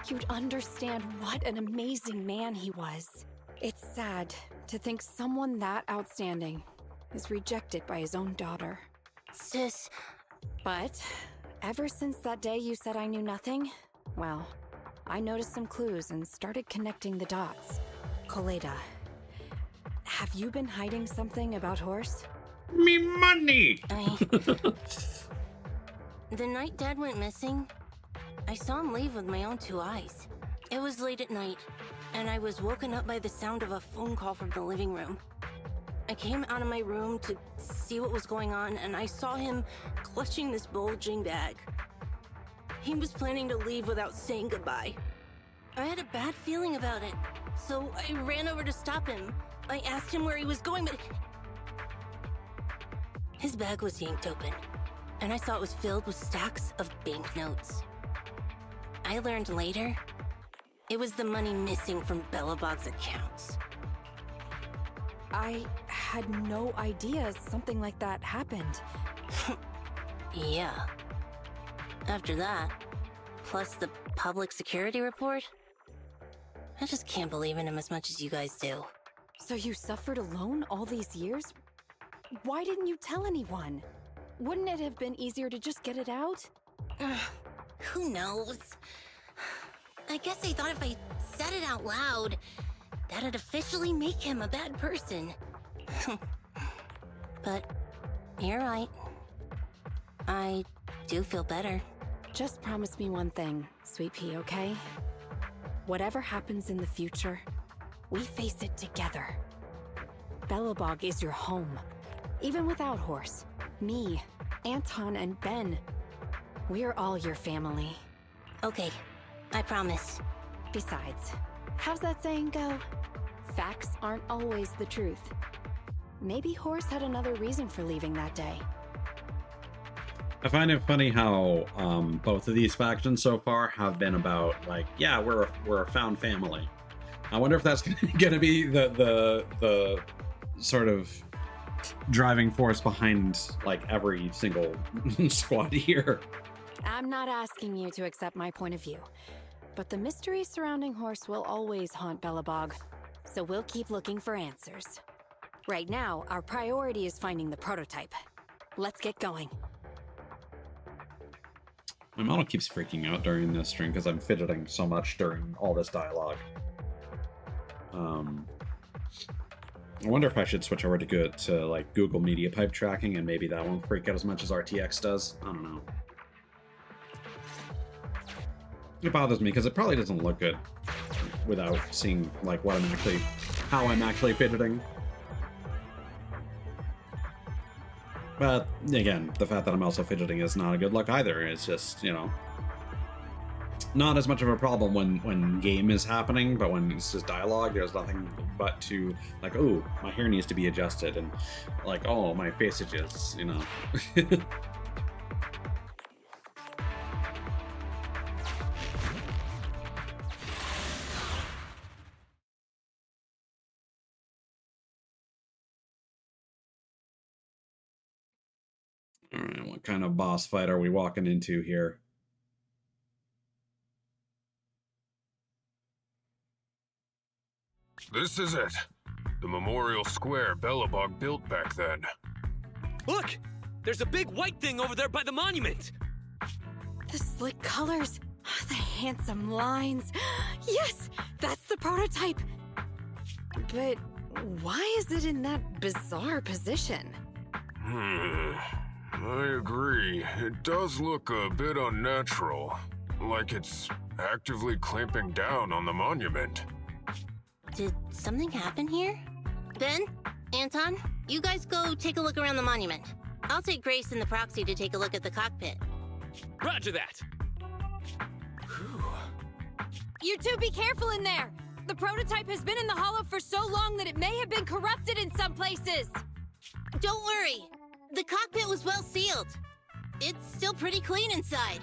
you'd understand what an amazing man he was. It's sad to think someone that outstanding is rejected by his own daughter. Sis. But ever since that day you said I knew nothing, well, I noticed some clues and started connecting the dots. Koleda, have you been hiding something about Horse? Me money! The night Dad went missing, I saw him leave with my own two eyes. It was late at night, and I was woken up by the sound of a phone call from the living room. I came out of my room to see what was going on, and I saw him clutching this bulging bag. He was planning to leave without saying goodbye. I had a bad feeling about it, so I ran over to stop him. I asked him where he was going, but his bag was yanked open, and I saw it was filled with stacks of banknotes. I learned later, it was the money missing from Belobog's accounts. I had no idea something like that happened. Yeah. After that, plus the public security report, I just can't believe in him as much as you guys do. So you suffered alone all these years? Why didn't you tell anyone? Wouldn't it have been easier to just get it out? Who knows? I guess I thought if I said it out loud, that'd officially make him a bad person. But you're right. I do feel better. Just promise me one thing, Sweet Pea, okay? Whatever happens in the future, we face it together. Belobog is your home. Even without Horse, me, Anton, and Ben, we're all your family. Okay, I promise. Besides, how's that saying go? Facts aren't always the truth. Maybe Horse had another reason for leaving that day. I find it funny how both of these factions so far have been about, like, yeah, we're a found family. I wonder if that's gonna be the sort of driving force behind like every single squad here. I'm not asking you to accept my point of view, but the mystery surrounding Horse will always haunt Belobog, so we'll keep looking for answers. Right now, our priority is finding the prototype. Let's get going. My model keeps freaking out during this stream because I'm fidgeting so much during all this dialogue. I wonder if I should switch over to like Google Media Pipe tracking, and maybe that won't freak out as much as RTX does. I don't know. It bothers me because it probably doesn't look good without seeing like how I'm actually fidgeting. But again, the fact that I'm also fidgeting is not a good look either. It's just, you know, not as much of a problem when game is happening, but when it's just dialogue, there's nothing but to like, oh, my hair needs to be adjusted, and like, oh, my face itches, you know. All right, what kind of boss fight are we walking into here? This is it. The memorial square Belobog built back then. Look! There's a big white thing over there by the monument! The slick colors, the handsome lines. Yes, that's the prototype. But why is it in that bizarre position? I agree. It does look a bit unnatural. Like it's actively clamping down on the monument. Did something happen here? Ben? Anton? You guys go take a look around the monument. I'll take Grace and the proxy to take a look at the cockpit. Roger that! You two be careful in there! The prototype has been in the hollow for so long that it may have been corrupted in some places! Don't worry! The cockpit was well sealed. It's still pretty clean inside.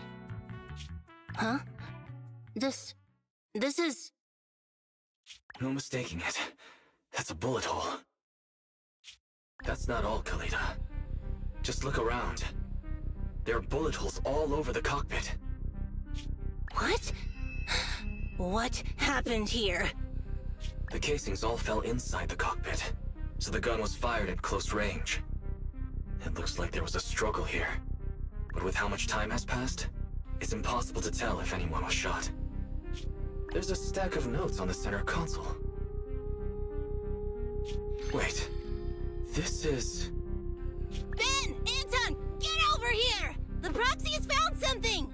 Huh? This is... No mistaking it. That's a bullet hole. That's not all, Kalita. Just look around. There are bullet holes all over the cockpit. What? What happened here? The casings all fell inside the cockpit, so the gun was fired at close range. It looks like there was a struggle here, but with how much time has passed, it's impossible to tell if anyone was shot. There's a stack of notes on the center console. Wait, this is... Ben! Anton! Get over here! The proxy has found something!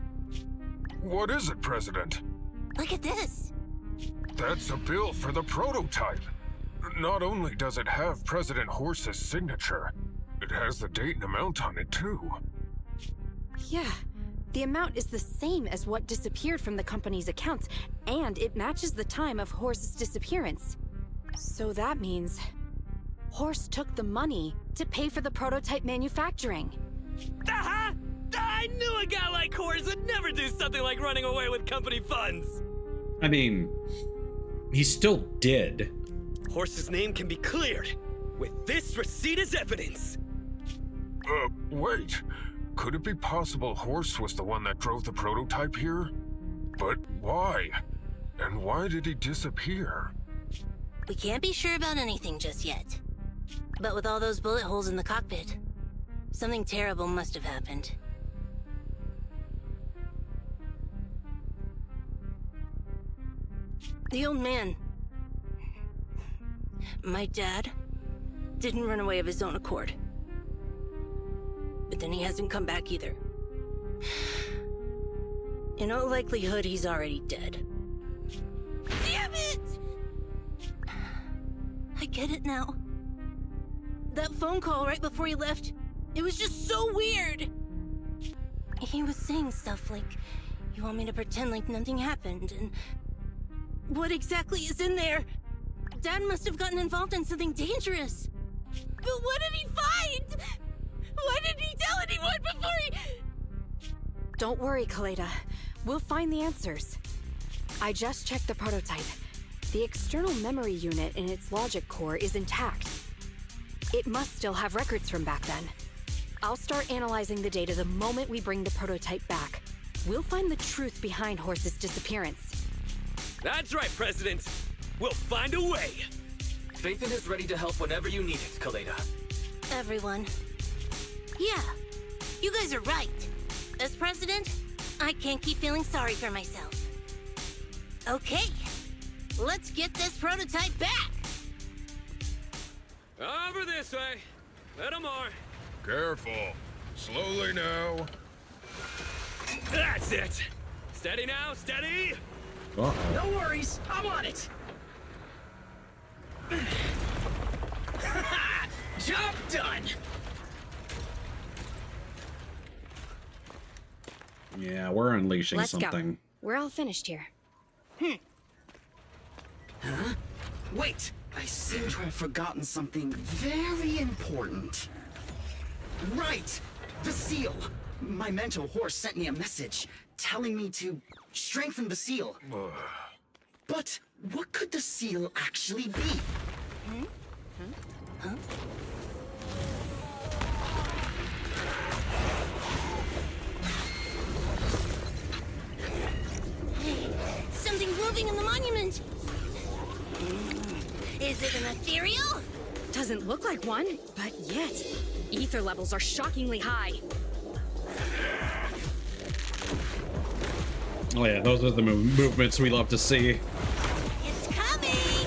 What is it, President? Look at this! That's a bill for the prototype. Not only does it have President Horse's signature, it has the date and amount on it, too. Yeah, the amount is the same as what disappeared from the company's accounts, and it matches the time of Horse's disappearance. So that means Horse took the money to pay for the prototype manufacturing. Aha! I knew a guy like Horse would never do something like running away with company funds! I mean, he still did. Horse's name can be cleared with this receipt as evidence. Wait. Could it be possible Horse was the one that drove the prototype here? But why? And why did he disappear? We can't be sure about anything just yet. But with all those bullet holes in the cockpit, something terrible must have happened. The old man, my dad, didn't run away of his own accord. But then he hasn't come back either. In all likelihood, he's already dead. Damn it! I get it now. That phone call right before he left, it was just so weird. He was saying stuff like You want me to pretend like nothing happened, and... What exactly is in there? Dad must have gotten involved in something dangerous. But what did he find? Why didn't he tell anyone before he... Don't worry, Kaleda. We'll find the answers. I just checked the prototype. The external memory unit in its logic core is intact. It must still have records from back then. I'll start analyzing the data the moment we bring the prototype back. We'll find the truth behind Horse's disappearance. That's right, President. We'll find a way. Phaethon is ready to help whenever you need it, Kaleda. Everyone. Yeah, you guys are right. As president, I can't keep feeling sorry for myself. Okay, let's get this prototype back. Over this way. Little more. Careful. Slowly now. That's it. Steady now, steady. Uh-oh. No worries, I'm on it. Job done. Yeah, we're unleashing Let's something. go. We're all finished here. Huh? Wait, I seem to have forgotten something very important. Right, the seal. My mentor Horse sent me a message telling me to strengthen the seal. But what could the seal actually be? Huh? Hey, something's moving in the monument. Is it an ethereal? Doesn't look like one, but yet, ether levels are shockingly high. Oh yeah, those are the movements we love to see. It's coming!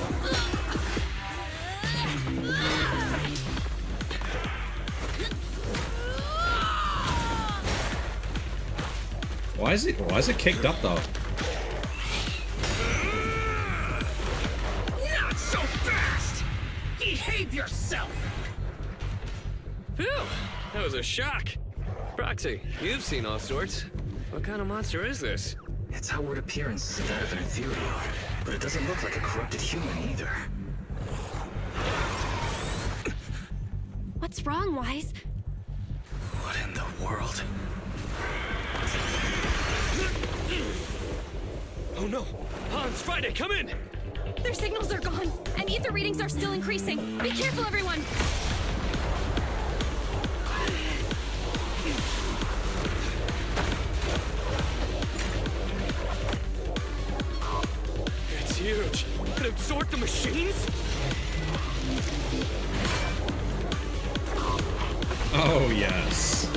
Why is it kicked up though? Not so fast! Behave yourself! Phew, that was a shock. Proxy, you've seen all sorts. What kind of monster is this? Its outward appearance is that of an ethereal, but it doesn't look like a corrupted human either. What's wrong, Wise? What in the world? Oh no! Hans, Friday, come in! Their signals are gone, and ether readings are still increasing. Be careful, everyone! It's huge. Could it absorb the machines? Oh yes.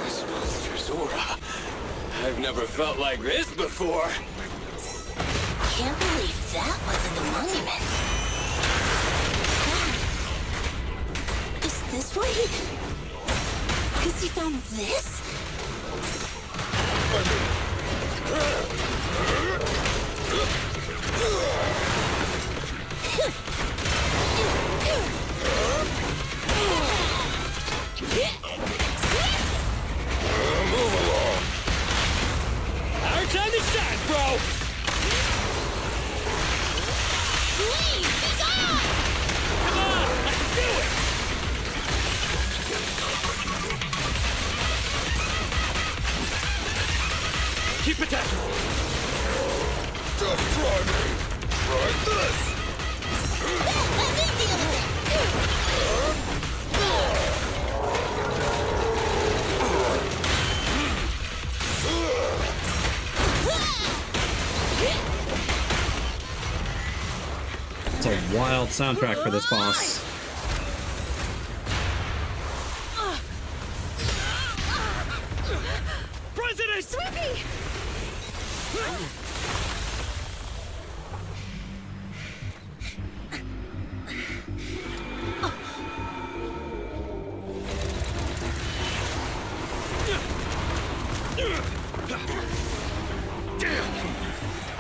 This monster's aura. I've never felt like this before. Can't believe that wasn't the monument. Is this why Because he found this? Move along. Our time to shine, bro! Please, be gone! Come on, let's do it! Keep attacking. Just try me. Try this. Let me deal with it! It's a wild soundtrack for this boss. President! Sweepy!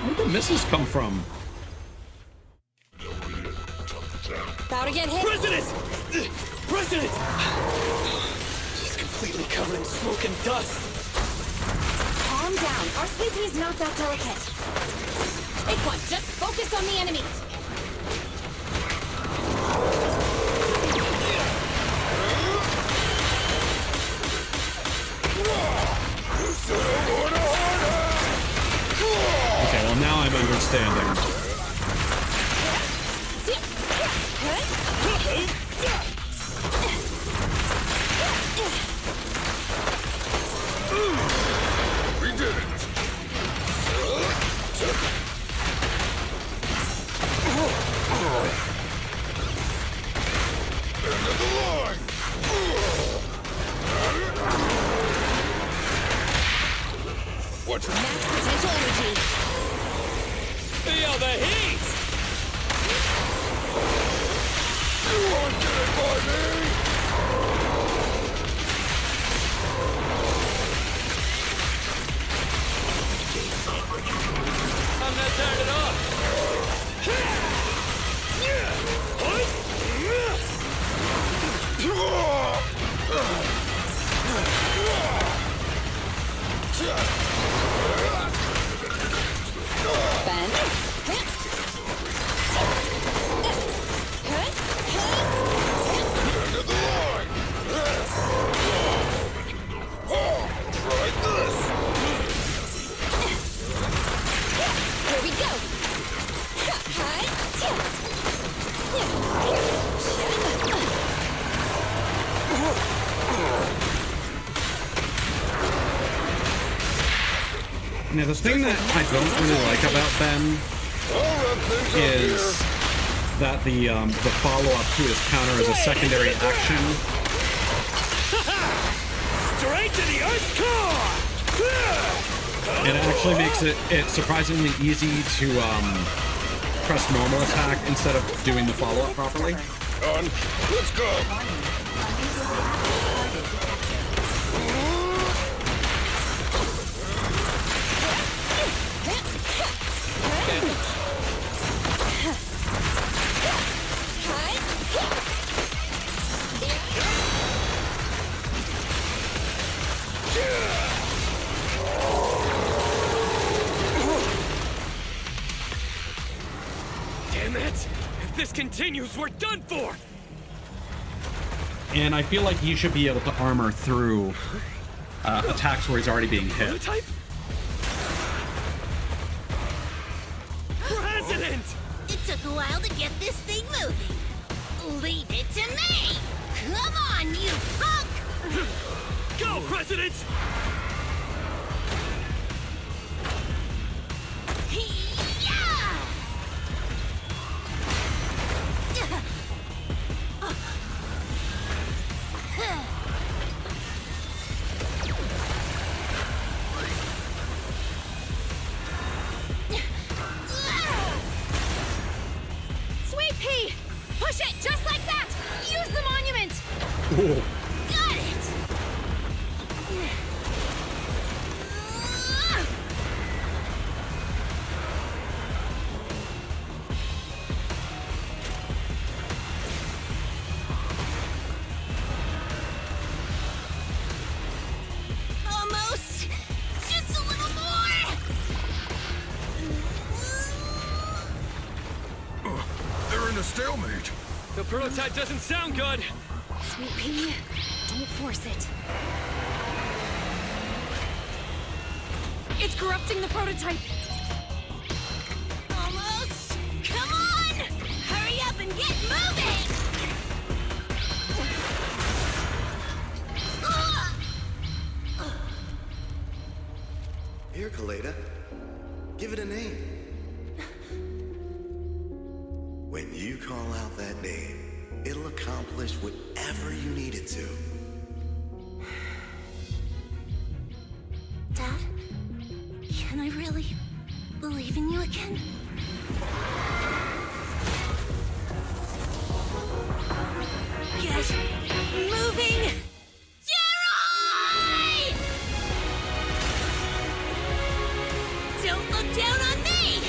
Where'd the missiles come from? About to get hit. President! President! She's completely covered in smoke and dust. Calm down. Our sleepy's not that delicate. Big one, just focus on the enemy. Okay, well now I'm understanding. We did it! End of the line! What's Max potential energy. Feel the heat! You won't get it by me! I'm not tired at all. Ben. End of the line! Oh, try this! Here we go. Now, the thing that I don't really like about Ben is that the follow-up to his counter is a secondary action. Straight to the Earth's core! It actually makes it surprisingly easy to press normal attack instead of doing the follow-up properly. On, let's go! Damn it! If this continues, we're done for! And I feel like he should be able to armor through attacks where he's already being hit. Prototype? President! It took a while to get this thing moving. Leave it to me! Come on, you punk! Go, President! Sweet pea! Push it just like that! Use the monument! Ooh. Got it! Almost! Just a little more! They're in a stalemate. The prototype doesn't sound good! Sweet pea, don't force it. It's corrupting the prototype. Almost! Come on! Hurry up and get moving! Here, Kaleda. Give it a name. When you call out that name, it'll accomplish whatever you need it to. Dad, can I really believe in you again? Get moving! Jerry! Don't look down on me!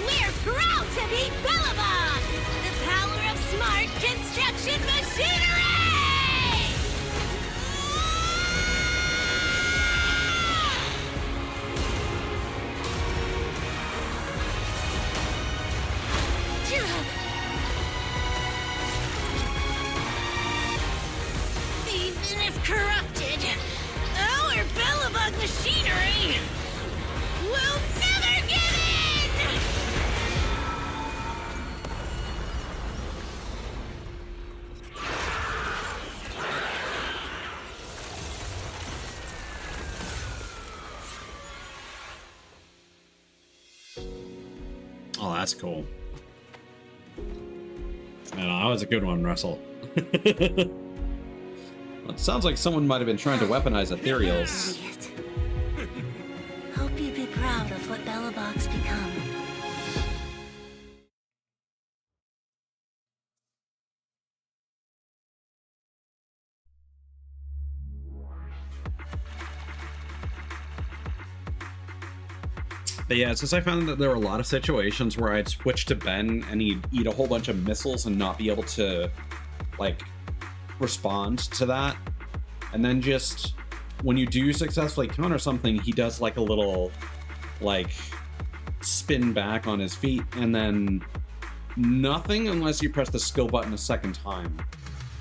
We're proud to be Bellabog! The power of smart construction machinery! corrupted, our Bellabug machinery will never give in! Oh, that's cool. I know, that was a good one, Russell. Well, it sounds like someone might have been trying to weaponize ethereals. Hope you'd be proud of what Bellabog's become. But yeah, since I found that there were a lot of situations where I'd switch to Ben and he'd eat a whole bunch of missiles and not be able to, like, respond to that. And then just, when you do successfully counter something, he does, like, a little, like, spin back on his feet, and then nothing unless you press the skill button a second time.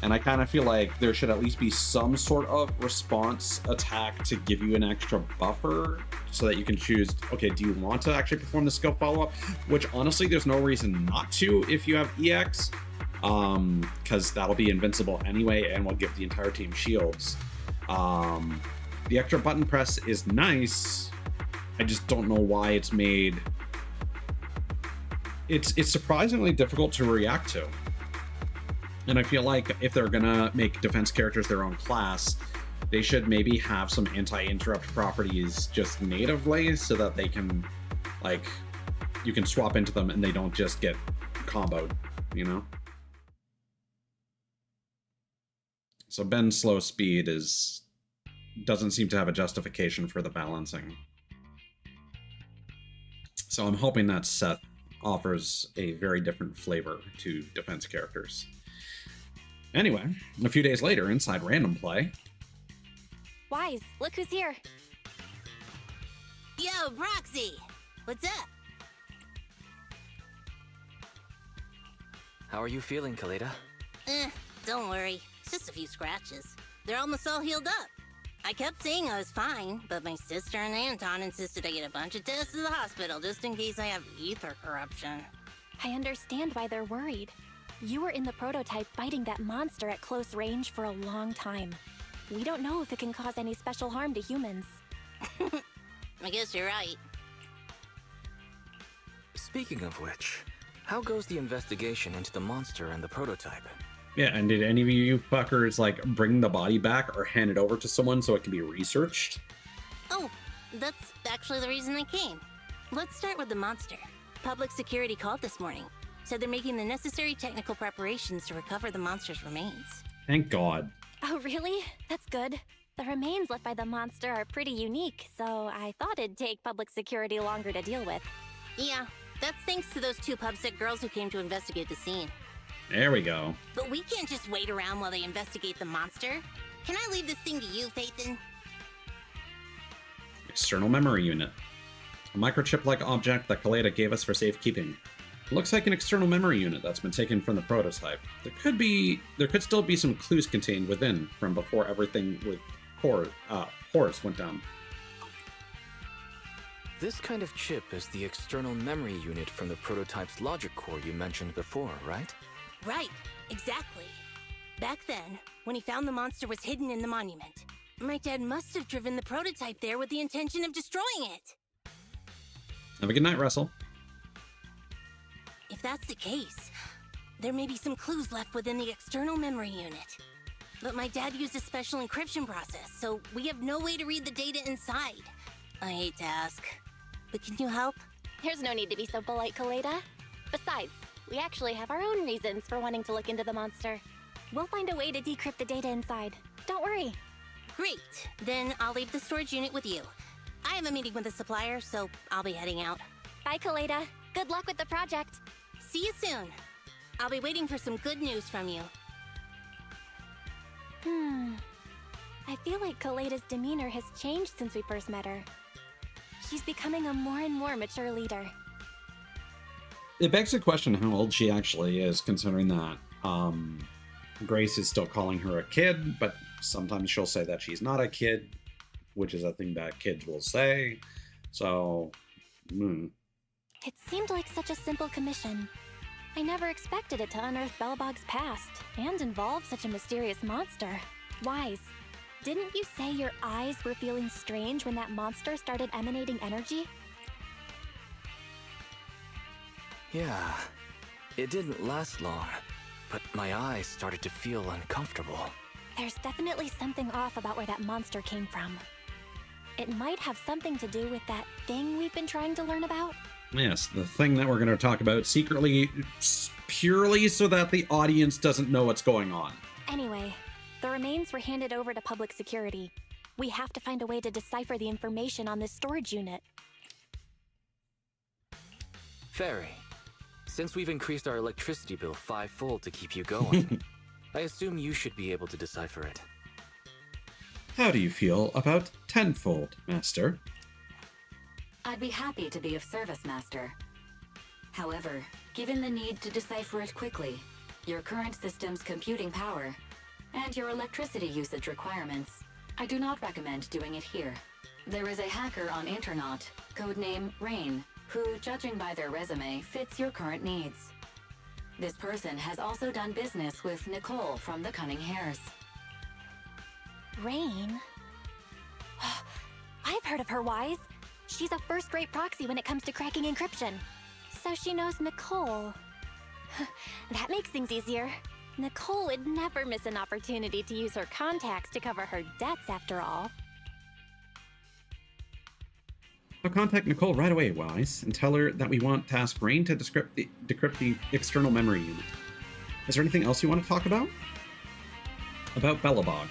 And I kind of feel like there should at least be some sort of response attack to give you an extra buffer so that you can choose, okay, do you want to actually perform the skill follow-up? Which, honestly, there's no reason not to if you have EX, because that'll be invincible anyway and will give the entire team shields. The extra button press is nice. I just don't know why it's made... It's surprisingly difficult to react to. And I feel like if they're gonna make defense characters their own class, they should maybe have some anti-interrupt properties just natively so that they can, like, you can swap into them and they don't just get comboed, you know? So Ben's slow speed doesn't seem to have a justification for the balancing. So I'm hoping that Seth offers a very different flavor to defense characters. Anyway, a few days later, inside Random Play... Wise, look who's here. Yo, Proxy! What's up? How are you feeling, Kaleda? Don't worry. It's just a few scratches. They're almost all healed up. I kept saying I was fine, but my sister and Anton insisted I get a bunch of tests at the hospital just in case I have ether corruption. I understand why they're worried. You were in the prototype fighting that monster at close range for a long time. We don't know if it can cause any special harm to humans. I guess you're right. Speaking of which, how goes the investigation into the monster and the prototype? Yeah, and did any of you fuckers, like, bring the body back or hand it over to someone so it can be researched? Oh, that's actually the reason I came. Let's start with the monster. Public security called this morning. Said they're making the necessary technical preparations to recover the monster's remains. Thank God. Oh, really? That's good. The remains left by the monster are pretty unique, so I thought it'd take public security longer to deal with. Yeah, that's thanks to those two pubsec girls who came to investigate the scene. There we go. But we can't just wait around while they investigate the monster. Can I leave this thing to you, Phaethon? External memory unit. A microchip-like object that Kaleda gave us for safekeeping. It looks like an external memory unit that's been taken from the prototype. There could still be some clues contained within from before everything with Horus went down. This kind of chip is the external memory unit from the prototype's logic core you mentioned before, right? Right, exactly. Back then, when he found the monster was hidden in the monument, my dad must have driven the prototype there with the intention of destroying it. Have a good night, Russell. If that's the case, there may be some clues left within the external memory unit. But my dad used a special encryption process, so we have no way to read the data inside. I hate to ask, but can you help? There's no need to be so polite, Kaleda. Besides, we actually have our own reasons for wanting to look into the monster. We'll find a way to decrypt the data inside. Don't worry. Great, then I'll leave the storage unit with you. I have a meeting with the supplier, so I'll be heading out. Bye, Kaleda. Good luck with the project. See you soon. I'll be waiting for some good news from you. I feel like Kaleda's demeanor has changed since we first met her. She's becoming a more and more mature leader. It begs the question how old she actually is, considering that Grace is still calling her a kid, but Sometimes she'll say that she's not a kid, which is a thing that kids will say. So, It seemed like such a simple commission. I never expected it to unearth Belobog's past and involve such a mysterious monster. Wise, didn't you say your eyes were feeling strange when that monster started emanating energy? Yeah, it didn't last long, but my eyes started to feel uncomfortable. There's definitely something off about where that monster came from. It might have something to do with that thing we've been trying to learn about. yes, the thing that we're going to talk about secretly, purely so that the audience doesn't know what's going on. Anyway, the remains were handed over to public security. We have to find a way to decipher the information on this storage unit. Fairy, since we've increased our electricity bill 5-fold to keep you going, I assume you should be able to decipher it. How do you feel about tenfold, Master? I'd be happy to be of service, Master. However, given the need to decipher it quickly, your current system's computing power, and your electricity usage requirements, I do not recommend doing it here. There is a hacker on Internaut, codename Rain, who, judging by their resume, fits your current needs. This person has also done business with Nicole from the Cunning Hares. Rain? I've heard of her, Wise. She's a first-rate proxy when it comes to cracking encryption. So she knows Nicole. That makes things easier. Nicole would never miss an opportunity to use her contacts to cover her debts, after all. I'll contact Nicole right away, Wise, and tell her that we want to ask Rain to decrypt the external memory unit. Is there anything else you want to talk about? About Belobog.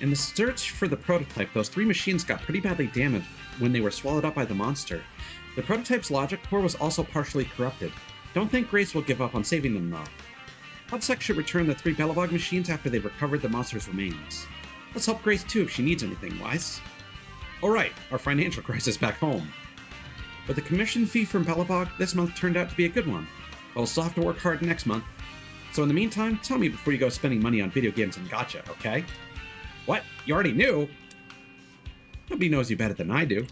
In the search for the prototype, those 3 machines got pretty badly damaged when they were swallowed up by the monster. The prototype's logic core was also partially corrupted. Don't think Grace will give up on saving them, though. HubSec should return the 3 Belobog machines after they've recovered the monster's remains. Let's help Grace too if she needs anything, Wise. Alright, our financial crisis back home. But the commission fee from Belobog this month turned out to be a good one. But we'll still have to work hard next month. So in the meantime, tell me before you go spending money on video games and gacha, okay? What? You already knew? Nobody knows you better than I do.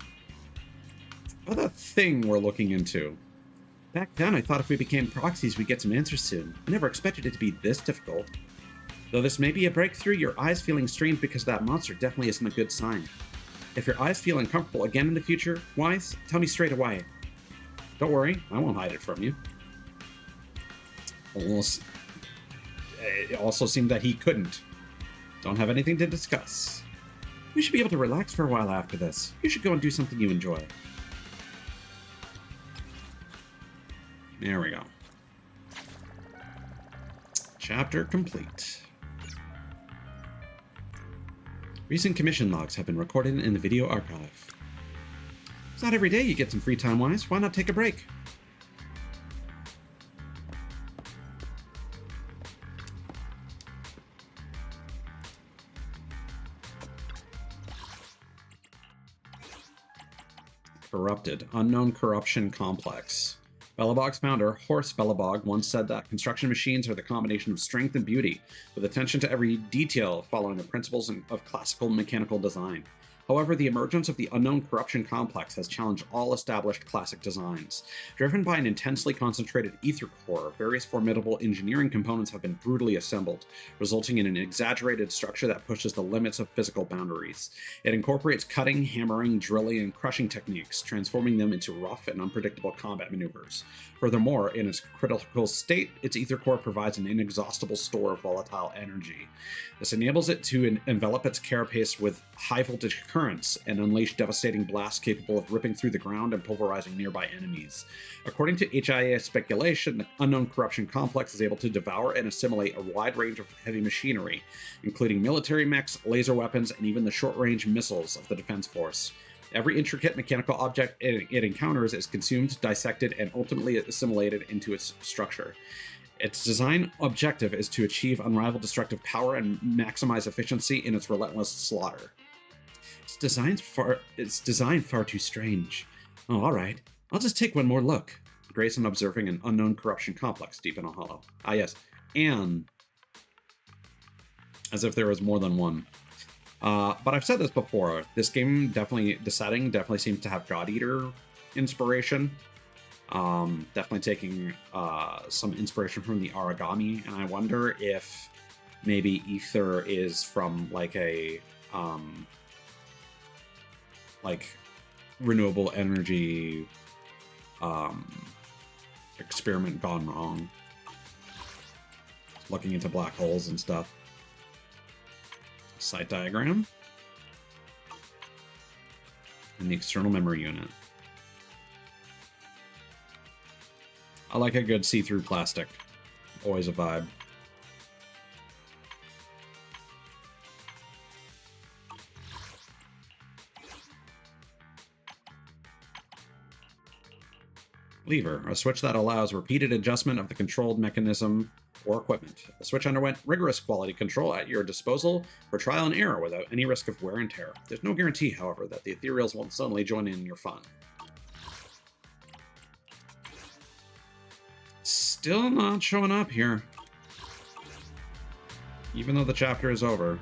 About that thing we're looking into. Back then, I thought if we became proxies, we'd get some answers soon. I never expected it to be this difficult. Though this may be a breakthrough, your eyes feeling strange because of that monster definitely isn't a good sign. If your eyes feel uncomfortable again in the future, Wise, tell me straight away. Don't worry, I won't hide it from you. It also seemed that he couldn't. Don't have anything to discuss. We should be able to relax for a while after this. You should go and do something you enjoy. There we go. Chapter complete. Recent commission logs have been recorded in the video archive. It's not every day you get some free time, Wise. Why not take a break? Corrupted. Unknown corruption complex. Belobog's founder, Horst Belobog, once said that construction machines are the combination of strength and beauty, with attention to every detail following the principles of classical mechanical design. However, the emergence of the unknown corruption complex has challenged all established classic designs. Driven by an intensely concentrated ether core, various formidable engineering components have been brutally assembled, resulting in an exaggerated structure that pushes the limits of physical boundaries. It incorporates cutting, hammering, drilling, and crushing techniques, transforming them into rough and unpredictable combat maneuvers. Furthermore, in its critical state, its ether core provides an inexhaustible store of volatile energy. This enables it to envelop its carapace with high-voltage currents and unleash devastating blasts capable of ripping through the ground and pulverizing nearby enemies. According to HIA speculation, the unknown corruption complex is able to devour and assimilate a wide range of heavy machinery, including military mechs, laser weapons, and even the short-range missiles of the Defense Force. Every intricate mechanical object it encounters is consumed, dissected, and ultimately assimilated into its structure. Its design objective is to achieve unrivaled destructive power and maximize efficiency in its relentless slaughter. It's designed far too strange. Oh, alright. I'll just take one more look. Grayson observing an unknown corruption complex deep in a hollow. Ah, yes. And as if there was more than one. But I've said this before. This game definitely, the setting definitely seems to have God Eater inspiration. Definitely taking some inspiration from the origami, and I wonder if maybe Ether is from like a like renewable energy experiment gone wrong. Looking into black holes and stuff. Site diagram. And the external memory unit. I like a good see-through plastic. Always a vibe. Lever, a switch that allows repeated adjustment of the controlled mechanism or equipment. The switch underwent rigorous quality control at your disposal for trial and error without any risk of wear and tear. There's no guarantee, however, that the ethereals won't suddenly join in your fun. Still not showing up here. Even though the chapter is over.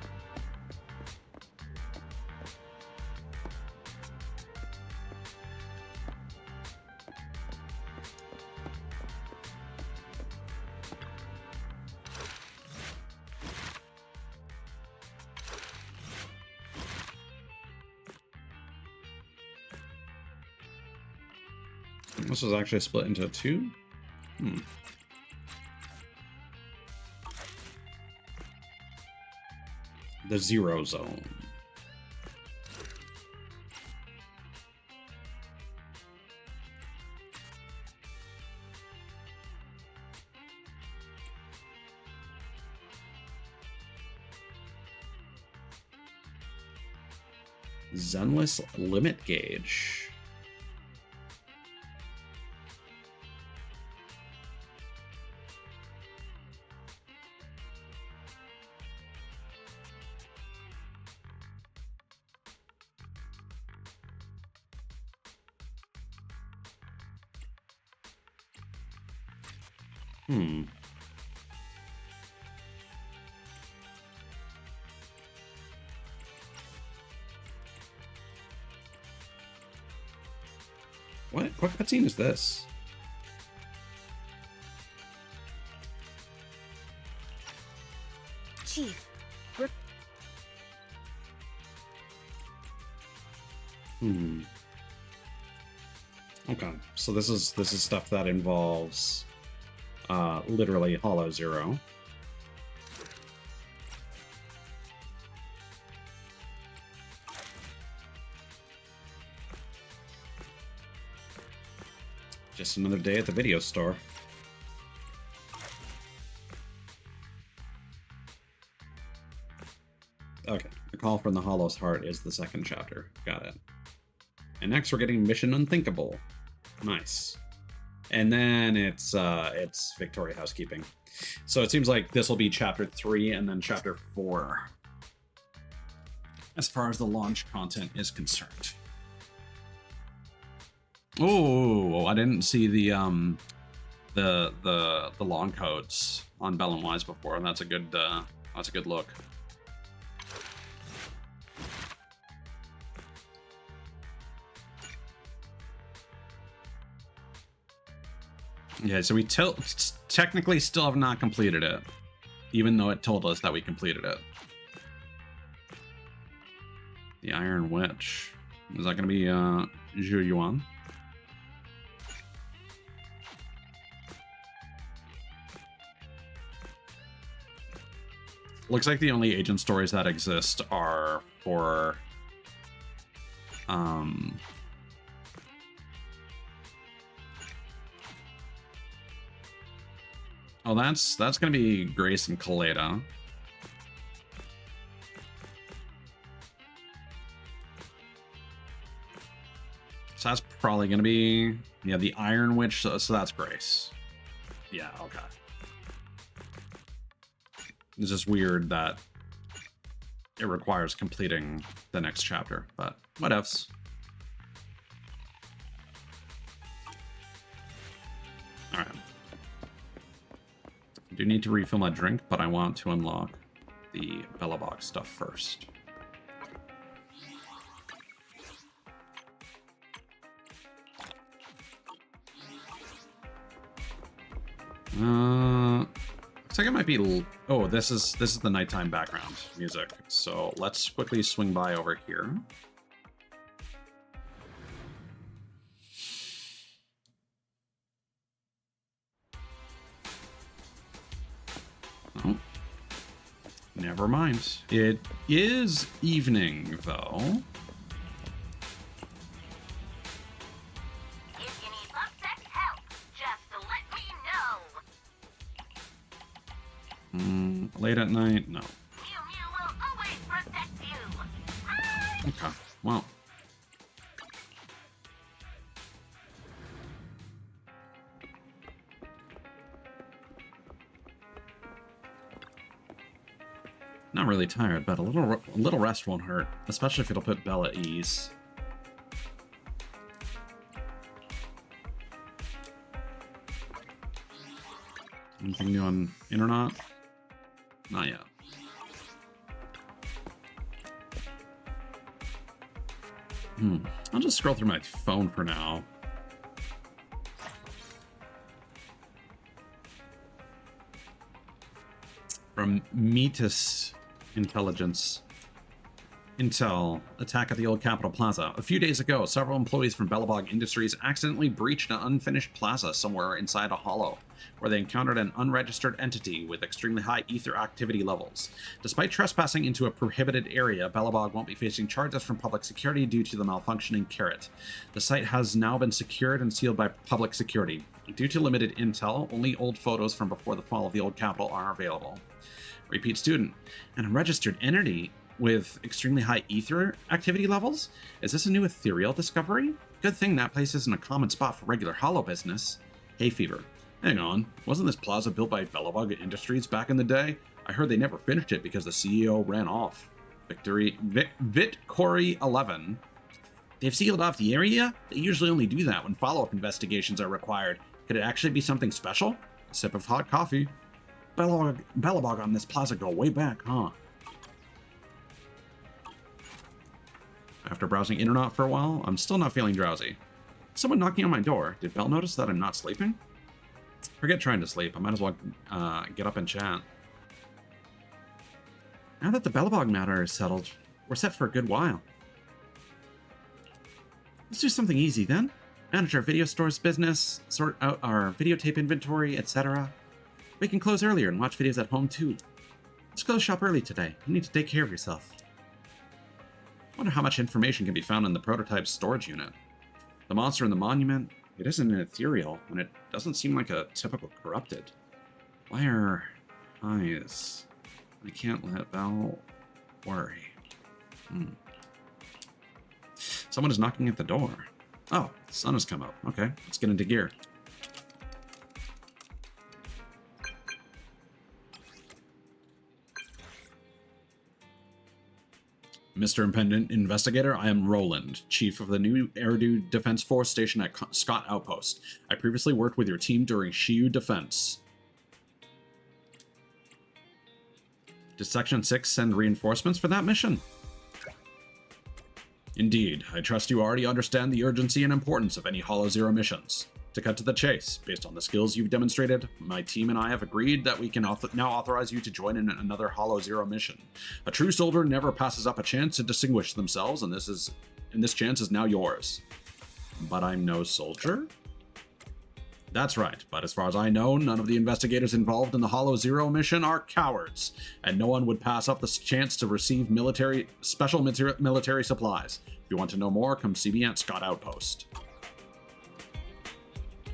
This was actually split into two? The Zero Zone. Zenless limit gauge. What cutscene is this? Chief. Okay, so this is stuff that involves literally Hollow Zero. Just another day at the video store. Okay, the call from the Hollow's Heart is the second chapter. Got it. And next we're getting Mission Unthinkable. Nice. And then it's Victoria Housekeeping. So it seems like this will be chapter 3 and then chapter 4. As far as the launch content is concerned. Oh, I didn't see the long codes on Bell and Wise before, and that's a good look. Yeah, so we technically still have not completed it, even though it told us that we completed it. The Iron Witch. Is that going to be Zhu Yuan? Looks like the only agent stories that exist are for oh, that's gonna be Grace and Kaleda. So that's probably gonna be, yeah, the Iron Witch, so that's Grace. Yeah, okay. It's just weird that it requires completing the next chapter, but what else? Alright. I do need to refill my drink, but I want to unlock the Belobog stuff first. Looks like it might be. Oh, this is the nighttime background music. So let's quickly swing by over here. Oh, never mind. It is evening though. If you need upset help, just let me know. Late at night? No. Mew Mew will always protect you. Hi! Okay. Well. Not really tired, but a little rest won't hurt, especially if it'll put Belle at ease. Anything new on internet? Not yet. I'll just scroll through my phone for now. From Metis Intelligence. Intel, attack at the old Capitol Plaza. A few days ago, several employees from Belobog Industries accidentally breached an unfinished plaza somewhere inside a hollow, where they encountered an unregistered entity with extremely high ether activity levels. Despite trespassing into a prohibited area, Belobog won't be facing charges from public security due to the malfunctioning carrot. The site has now been secured and sealed by public security. Due to limited intel, only old photos from before the fall of the old Capitol are available. Repeat student, an unregistered entity with extremely high ether activity levels? Is this a new ethereal discovery? Good thing that place isn't a common spot for regular hollow business. Hay fever. Hang on, wasn't this plaza built by Belobog Industries back in the day? I heard they never finished it because the CEO ran off. VitCory11. They've sealed off the area? They usually only do that when follow-up investigations are required. Could it actually be something special? A sip of hot coffee. Belobog on this plaza go way back, huh? After browsing internet for a while, I'm still not feeling drowsy. Someone knocking on my door. Did Belle notice that I'm not sleeping? Forget trying to sleep. I might as well get up and chat. Now that the Belobog matter is settled, we're set for a good while. Let's do something easy then. Manage our video store's business, sort out our videotape inventory, etc. We can close earlier and watch videos at home too. Let's go shop early today. You need to take care of yourself. Wonder how much information can be found in the prototype storage unit. The monster in the monument, it isn't an ethereal, and it doesn't seem like a typical corrupted. Why are eyes? I can't let Belle worry. Someone is knocking at the door. Oh, the sun has come up. Okay, let's get into gear. Mr. Independent Investigator, I am Roland, Chief of the new Eridu Defense Force station at Scott Outpost. I previously worked with your team during Shiyu Defense. Did Section 6 send reinforcements for that mission? Indeed, I trust you already understand the urgency and importance of any Hollow Zero missions. To cut to the chase, based on the skills you've demonstrated, my team and I have agreed that we can now authorize you to join in another Hollow Zero mission. A true soldier never passes up a chance to distinguish themselves, and this chance is now yours. But I'm no soldier? That's right, but as far as I know, none of the investigators involved in the Hollow Zero mission are cowards, and no one would pass up this chance to receive special military supplies. If you want to know more, come see me at Scott Outpost.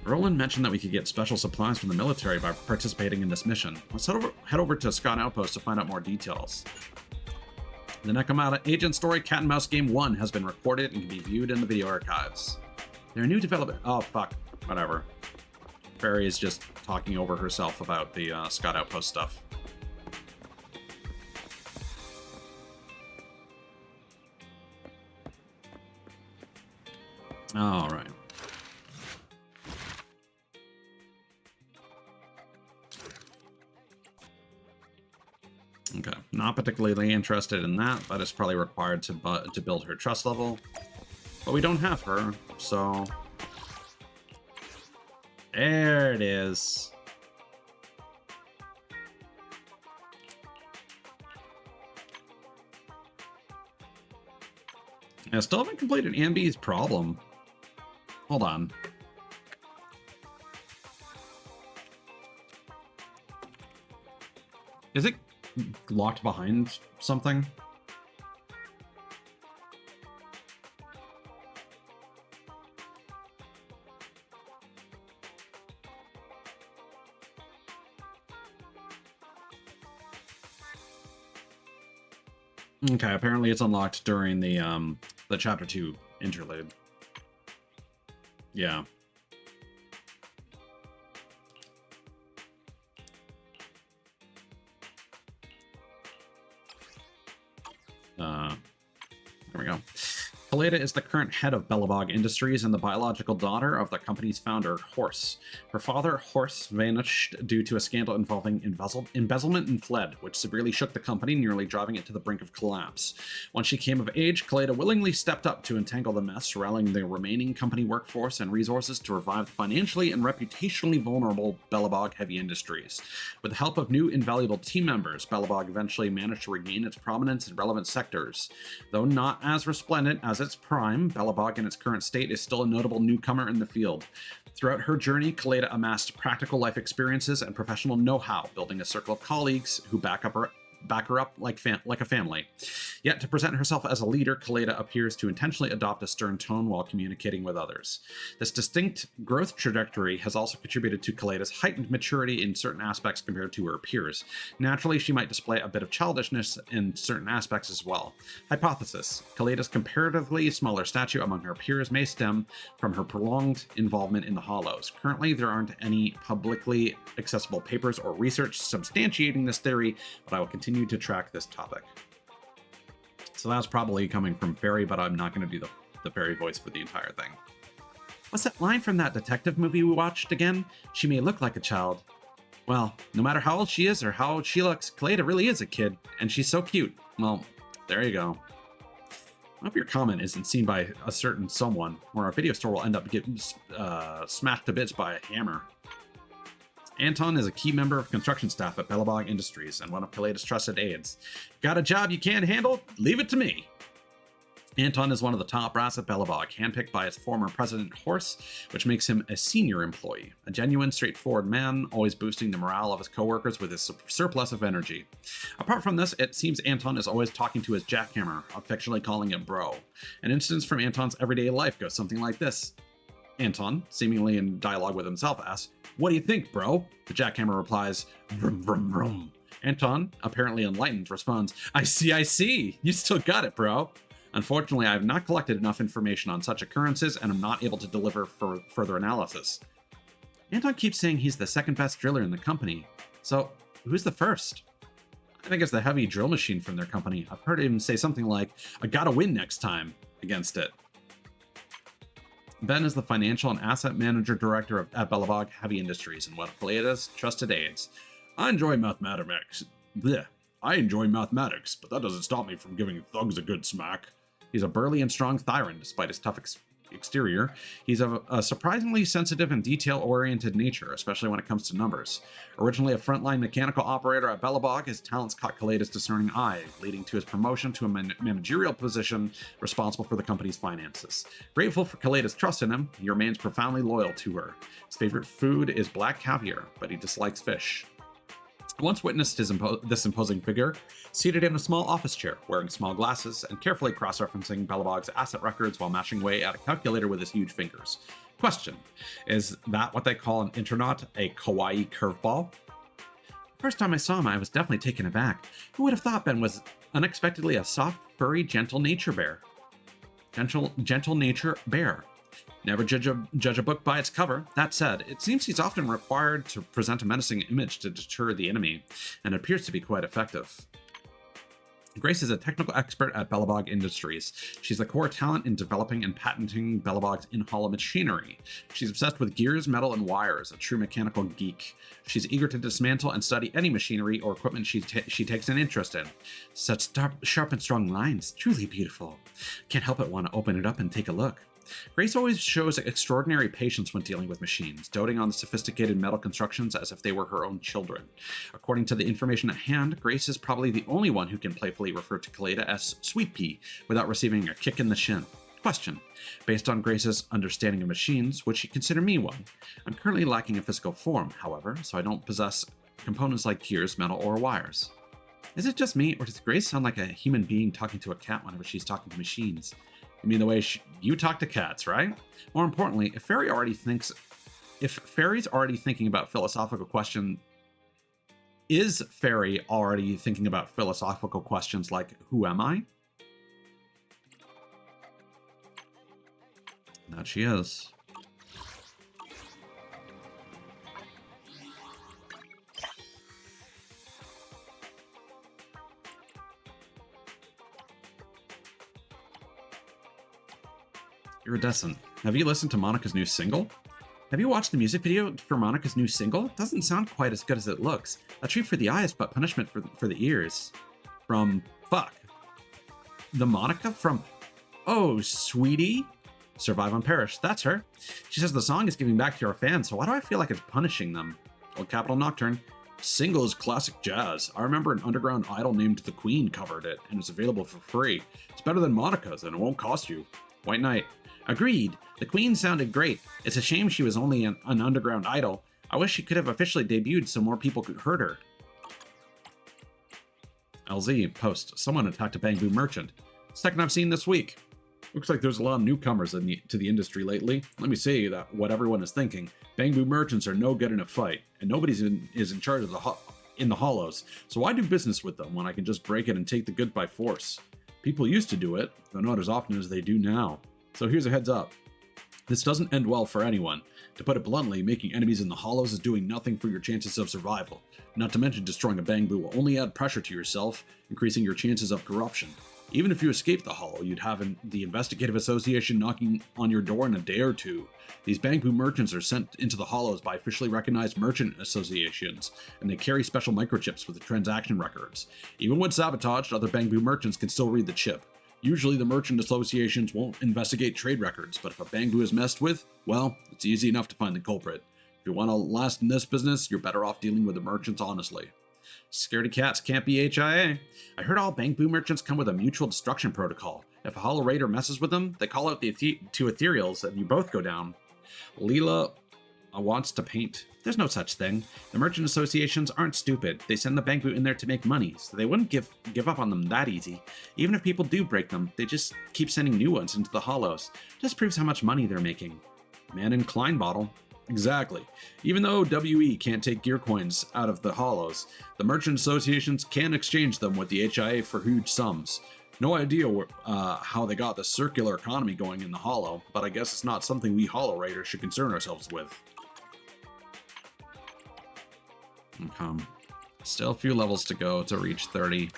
Roland mentioned that we could get special supplies from the military by participating in this mission. Let's head over to Scott Outpost to find out more details. The Nekomata Agent Story Cat and Mouse Game 1 has been recorded and can be viewed in the video archives. There are new development... Oh, fuck. Whatever. Fairy is just talking over herself about the Scott Outpost stuff. All right. Okay, not particularly interested in that, but it's probably required to build her trust level. But we don't have her, so... There it is. I still haven't completed Ambi's problem. Hold on. Is it locked behind something? Okay, apparently it's unlocked during the chapter 2 interlude. Yeah. There we go. Kaleda is the current head of Belobog Industries and the biological daughter of the company's founder, Horse. Her father, Horse, vanished due to a scandal involving embezzlement and fled, which severely shook the company, nearly driving it to the brink of collapse. Once she came of age, Kaleda willingly stepped up to entangle the mess, rallying the remaining company workforce and resources to revive the financially and reputationally vulnerable Belobog Heavy Industries. With the help of new invaluable team members, Belobog eventually managed to regain its prominence in relevant sectors. Though not as resplendent as its prime, Belobog in its current state is still a notable newcomer in the field. Throughout her journey, Kaleda amassed practical life experiences and professional know-how, building a circle of colleagues who back her up like a family. Yet, to present herself as a leader, Kaleda appears to intentionally adopt a stern tone while communicating with others. This distinct growth trajectory has also contributed to Kaleda's heightened maturity in certain aspects compared to her peers. Naturally, she might display a bit of childishness in certain aspects as well. Hypothesis: Kaleda's comparatively smaller stature among her peers may stem from her prolonged involvement in the Hollows. Currently, there aren't any publicly accessible papers or research substantiating this theory, but I will continue to track this topic. So that's probably coming from Fairy, but I'm not going to do the Fairy voice for the entire thing. What's that line from that detective movie we watched again? She may look like a child. Well, no matter how old she is or how old she looks, Kaleda really is a kid, and she's so cute. Well, there you go. I hope your comment isn't seen by a certain someone, or our video store will end up getting smashed to bits by a hammer. Anton is a key member of construction staff at Belobog Industries and one of Kaleda's trusted aides. Got a job you can't handle? Leave it to me. Anton is one of the top brass at Belobog, handpicked by its former president, Horse, which makes him a senior employee. A genuine, straightforward man, always boosting the morale of his coworkers with his surplus of energy. Apart from this, it seems Anton is always talking to his jackhammer, affectionately calling it bro. An instance from Anton's everyday life goes something like this. Anton, seemingly in dialogue with himself, asks, "What do you think, bro?" The jackhammer replies, "Vroom, vroom, vroom." Anton, apparently enlightened, responds, I see. You still got it, bro." Unfortunately, I have not collected enough information on such occurrences and am not able to deliver further analysis. Anton keeps saying he's the second best driller in the company. So, who's the first? I think it's the heavy drill machine from their company. I've heard him say something like, "I gotta win next time," against it. Ben is the financial and asset manager director at Belobog Heavy Industries and one of Kaleda's trusted aides. I enjoy mathematics, but that doesn't stop me from giving thugs a good smack. He's a burly and strong Thyran, despite his tough exterior. He's a surprisingly sensitive and detail-oriented nature, especially when it comes to numbers. Originally a frontline mechanical operator at Belobog, his talents caught Kaleda's discerning eye, leading to his promotion to a managerial position responsible for the company's finances. Grateful for Kaleda's trust in him, he remains profoundly loyal to her. His favorite food is black caviar, but he dislikes fish. I once witnessed this imposing figure, seated in a small office chair, wearing small glasses, and carefully cross-referencing Belobog's asset records while mashing away at a calculator with his huge fingers. Question: is that what they call an Internaut, a kawaii curveball? The first time I saw him, I was definitely taken aback. Who would have thought Ben was unexpectedly a soft, furry, gentle nature bear? Gentle nature bear. Never judge a book by its cover. That said, it seems he's often required to present a menacing image to deter the enemy, and it appears to be quite effective. Grace is a technical expert at Belobog Industries. She's a core talent in developing and patenting Belobog's in-hollow machinery. She's obsessed with gears, metal, and wires, a true mechanical geek. She's eager to dismantle and study any machinery or equipment she takes an interest in. Such sharp and strong lines, truly beautiful. Can't help but want to open it up and take a look. Grace always shows extraordinary patience when dealing with machines, doting on the sophisticated metal constructions as if they were her own children. According to the information at hand, Grace is probably the only one who can playfully refer to Kaleda as Sweet Pea without receiving a kick in the shin. Question. Based on Grace's understanding of machines, would she consider me one? I'm currently lacking a physical form, however, so I don't possess components like gears, metal, or wires. Is it just me, or does Grace sound like a human being talking to a cat whenever she's talking to machines? I mean, the way you talk to cats, right? More importantly, if Fairy's already thinking about philosophical questions, is Fairy already thinking about philosophical questions like, who am I? That she is. Iridescent. Have you listened to Monica's new single? Have you watched the music video for Monica's new single? It doesn't sound quite as good as it looks. A treat for the eyes, but punishment for the ears. From, fuck. The Monica from, oh, sweetie? Survive on Perish. That's her. She says the song is giving back to her fans, so why do I feel like it's punishing them? Old Capital Nocturne. Single is classic jazz. I remember an underground idol named The Queen covered it, and it's available for free. It's better than Monica's, and it won't cost you. White Knight. Agreed. The Queen sounded great. It's a shame she was only an underground idol. I wish she could have officially debuted so more people could heard her. LZ post. Someone attacked a Bamboo merchant. Second I've seen this week. Looks like there's a lot of newcomers to the industry lately. Let me say that what everyone is thinking. Bamboo merchants are no good in a fight, and nobody's is in charge of in the hollows. So why do business with them when I can just break it and take the good by force? People used to do it, though not as often as they do now. So here's a heads up. This doesn't end well for anyone. To put it bluntly, making enemies in the hollows is doing nothing for your chances of survival. Not to mention destroying a Bamboo will only add pressure to yourself, increasing your chances of corruption. Even if you escape the hollow, you'd have the Investigative Association knocking on your door in a day or two. These Bamboo merchants are sent into the hollows by officially recognized merchant associations, and they carry special microchips with the transaction records. Even when sabotaged, other Bamboo merchants can still read the chip. Usually the merchant associations won't investigate trade records, but if a Bamboo is messed with, well, it's easy enough to find the culprit. If you want to last in this business, you're better off dealing with the merchants honestly. Scaredy cats can't be HIA. I heard all Bamboo merchants come with a mutual destruction protocol. If a Hollow Raider messes with them, they call out the two Ethereals and you both go down. Leela wants to paint. There's no such thing. The merchant associations aren't stupid. They send the Bamboo in there to make money, so they wouldn't give up on them that easy. Even if people do break them, they just keep sending new ones into the hollows. Just proves how much money they're making. Man in Klein bottle. Exactly. Even though WE can't take gear coins out of the hollows, the merchant associations can exchange them with the HIA for huge sums. No idea how they got the circular economy going in the hollow, but I guess it's not something we Hollow Raiders should concern ourselves with. Okay. Still a few levels to go to reach 30.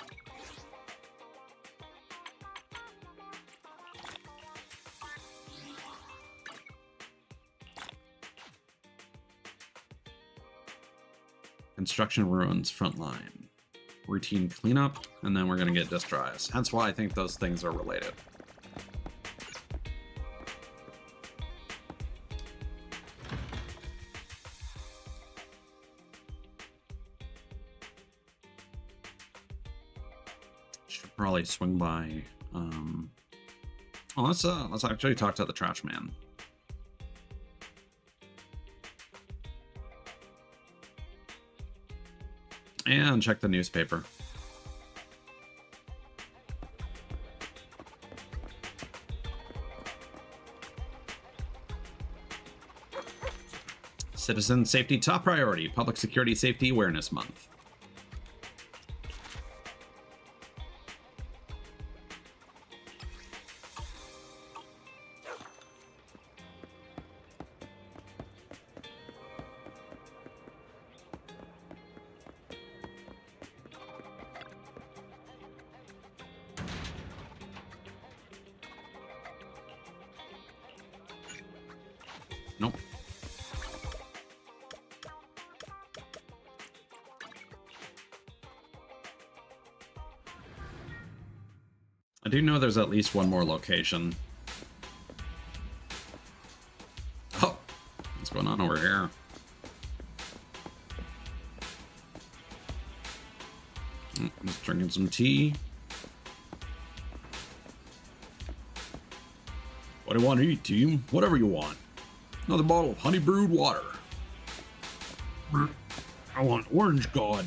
Construction ruins frontline. Routine cleanup, and then we're gonna get disk drives. Hence why I think those things are related. Should probably swing by. Let's actually talk to the trash man. And check the newspaper. Citizen safety top priority. Public Security Safety Awareness Month. Nope. I do know there's at least one more location. Oh, what's going on over here? Just drinking some tea. What do you want to eat, team? Whatever you want. Another bottle of honey brewed water. I want orange god.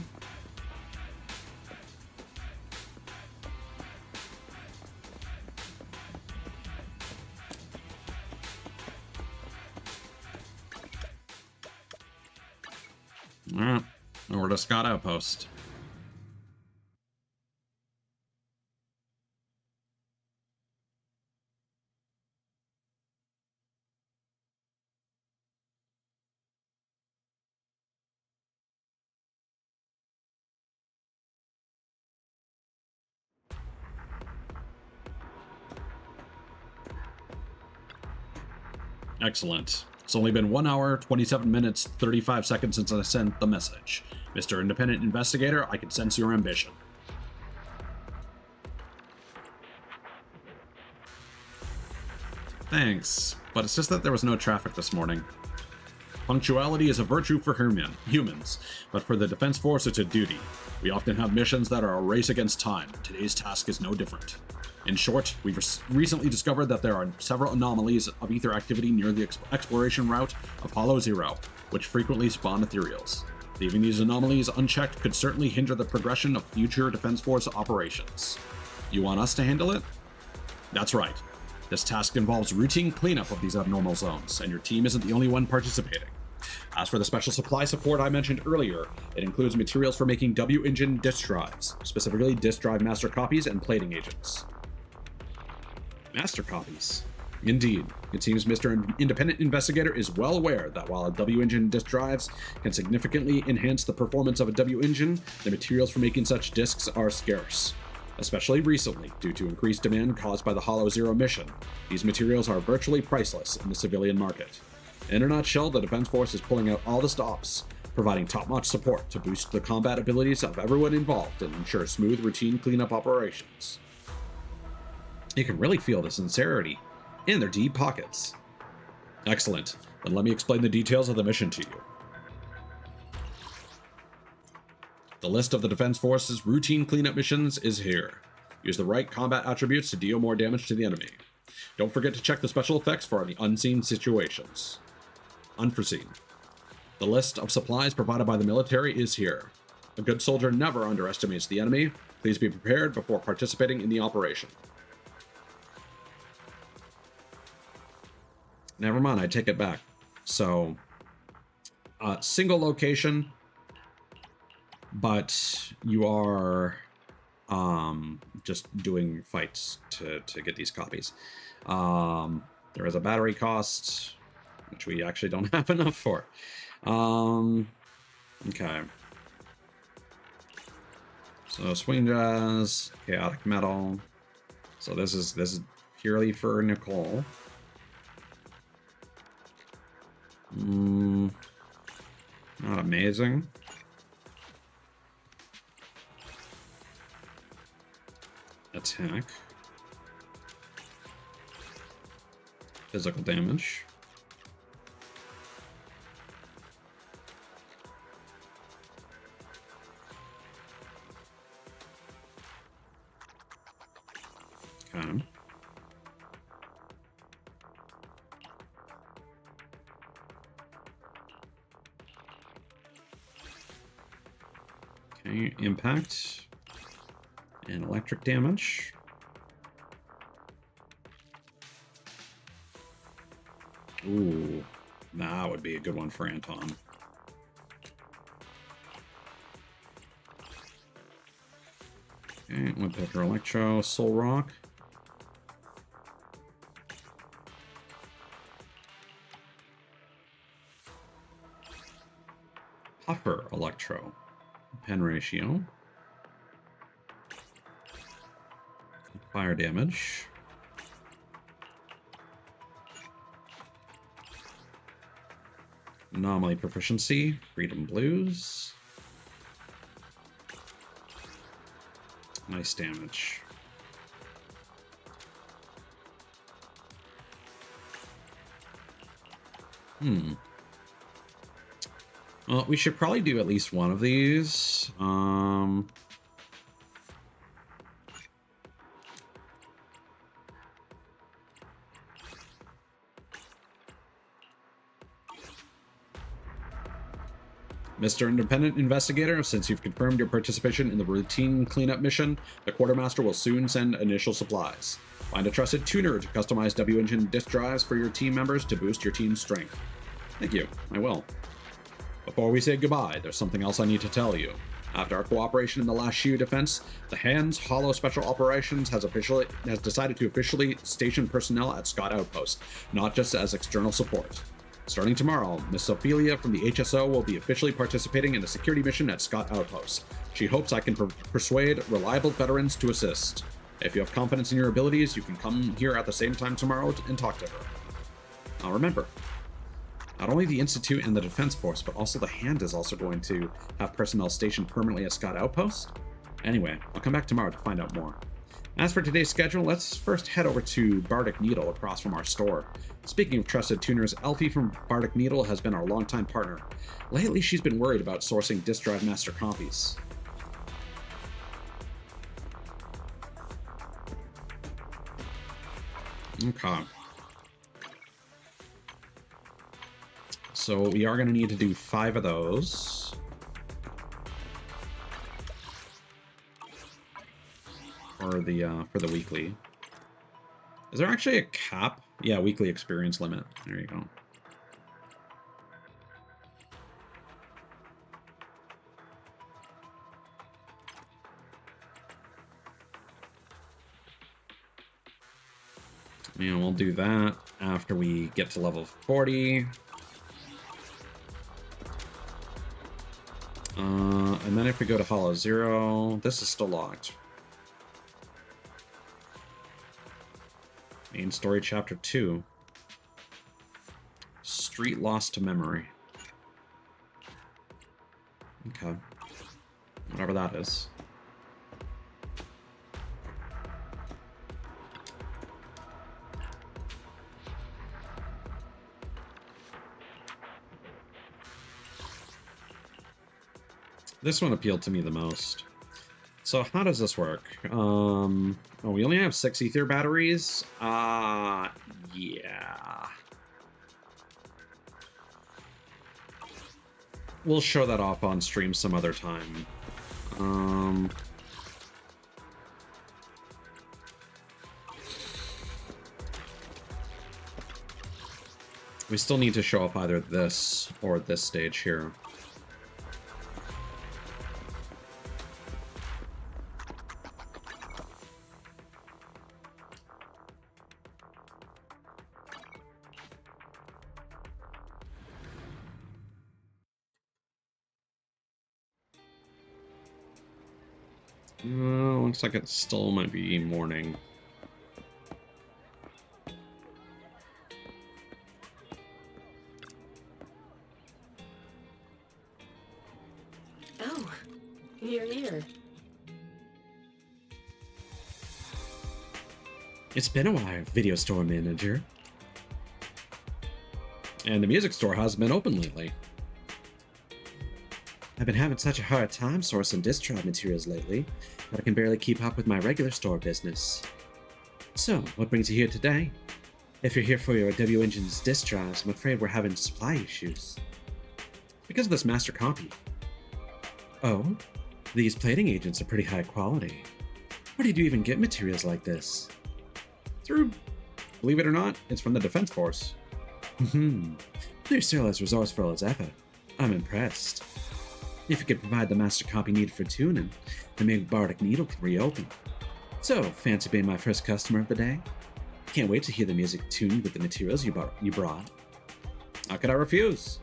Alright, over to Scott Outpost. Excellent. It's only been 1 hour, 27 minutes, 35 seconds since I sent the message. Mr. Independent Investigator, I can sense your ambition. Thanks, but it's just that there was no traffic this morning. Punctuality is a virtue for humans, but for the Defense Force it's a duty. We often have missions that are a race against time. Today's task is no different. In short, we've recently discovered that there are several anomalies of ether activity near the exploration route of Hollow Zero, which frequently spawn ethereals. Leaving these anomalies unchecked could certainly hinder the progression of future Defense Force operations. You want us to handle it? That's right. This task involves routine cleanup of these abnormal zones, and your team isn't the only one participating. As for the special supply support I mentioned earlier, it includes materials for making W-engine disk drives, specifically disk drive master copies and plating agents. Master copies. Indeed, it seems Mr. Independent Investigator is well aware that while W-engine disk drives can significantly enhance the performance of a W-engine, the materials for making such disks are scarce. Especially recently, due to increased demand caused by the Hollow Zero mission, these materials are virtually priceless in the civilian market. In a nutshell, the Defense Force is pulling out all the stops, providing top-notch support to boost the combat abilities of everyone involved and ensure smooth routine cleanup operations. You can really feel the sincerity in their deep pockets. Excellent. Then let me explain the details of the mission to you. The list of the Defense Force's routine cleanup missions is here. Use the right combat attributes to deal more damage to the enemy. Don't forget to check the special effects for any unseen situations. Unforeseen. The list of supplies provided by the military is here. A good soldier never underestimates the enemy. Please be prepared before participating in the operation. Never mind, I take it back. So, single location, but you are just doing fights to get these copies. There is a battery cost, which we actually don't have enough for. Okay. So swing jazz, chaotic metal. So this is purely for Nicole. Not amazing. Attack. Physical damage. Okay. Okay, impact and electric damage. Ooh, that would be a good one for Anton. Okay, Woodpecker Electro, Soul Rock. Puffer Electro. Pen ratio. Fire damage. Anomaly proficiency. Freedom blues. Nice damage. Well, we should probably do at least one of these. Mr. Independent Investigator, since you've confirmed your participation in the routine cleanup mission, the Quartermaster will soon send initial supplies. Find a trusted tuner to customize W-Engine disk drives for your team members to boost your team's strength. Thank you, I will. Before we say goodbye, there's something else I need to tell you. After our cooperation in the last Shield defense, the Hands Hollow Special Operations has decided to officially station personnel at Scott Outpost, not just as external support. Starting tomorrow, Miss Ophelia from the HSO will be officially participating in a security mission at Scott Outpost. She hopes I can persuade reliable veterans to assist. If you have confidence in your abilities, you can come here at the same time tomorrow and talk to her. Now remember, not only the Institute and the Defense Force, but also the Hand is also going to have personnel stationed permanently at Scott Outpost. Anyway, I'll come back tomorrow to find out more. As for today's schedule, let's first head over to Bardic Needle across from our store. Speaking of trusted tuners, Elfie from Bardic Needle has been our longtime partner. Lately, she's been worried about sourcing disk drive master copies. Okay. So we are going to need to do 5 of those. For the weekly. Is there actually a cap? Yeah, weekly experience limit. There you go. And we'll do that after we get to level 40. And then if we go to Hollow Zero, this is still locked. Main story chapter 2. Street Lost to Memory. Okay. Whatever that is. This one appealed to me the most. So how does this work? Oh, we only have 6 ether batteries? Yeah. We'll show that off on stream some other time. We still need to show off either this or this stage here. Looks like it still might be morning. Oh, you're here. It's been a while, video store manager. And the music store hasn't been open lately. I've been having such a hard time sourcing disk drive materials lately that I can barely keep up with my regular store business. So, what brings you here today? If you're here for your W-Engine's disk drives, I'm afraid we're having supply issues. Because of this master copy. Oh? These plating agents are pretty high quality. Where did you even get materials like this? Through, believe it or not, it's from the Defense Force. You're still as resourceful as ever. I'm impressed. If you could provide the master copy needed for tuning, the Big Bardic Needle could reopen. So, fancy being my first customer of the day? Can't wait to hear the music tuned with the materials you brought. How could I refuse?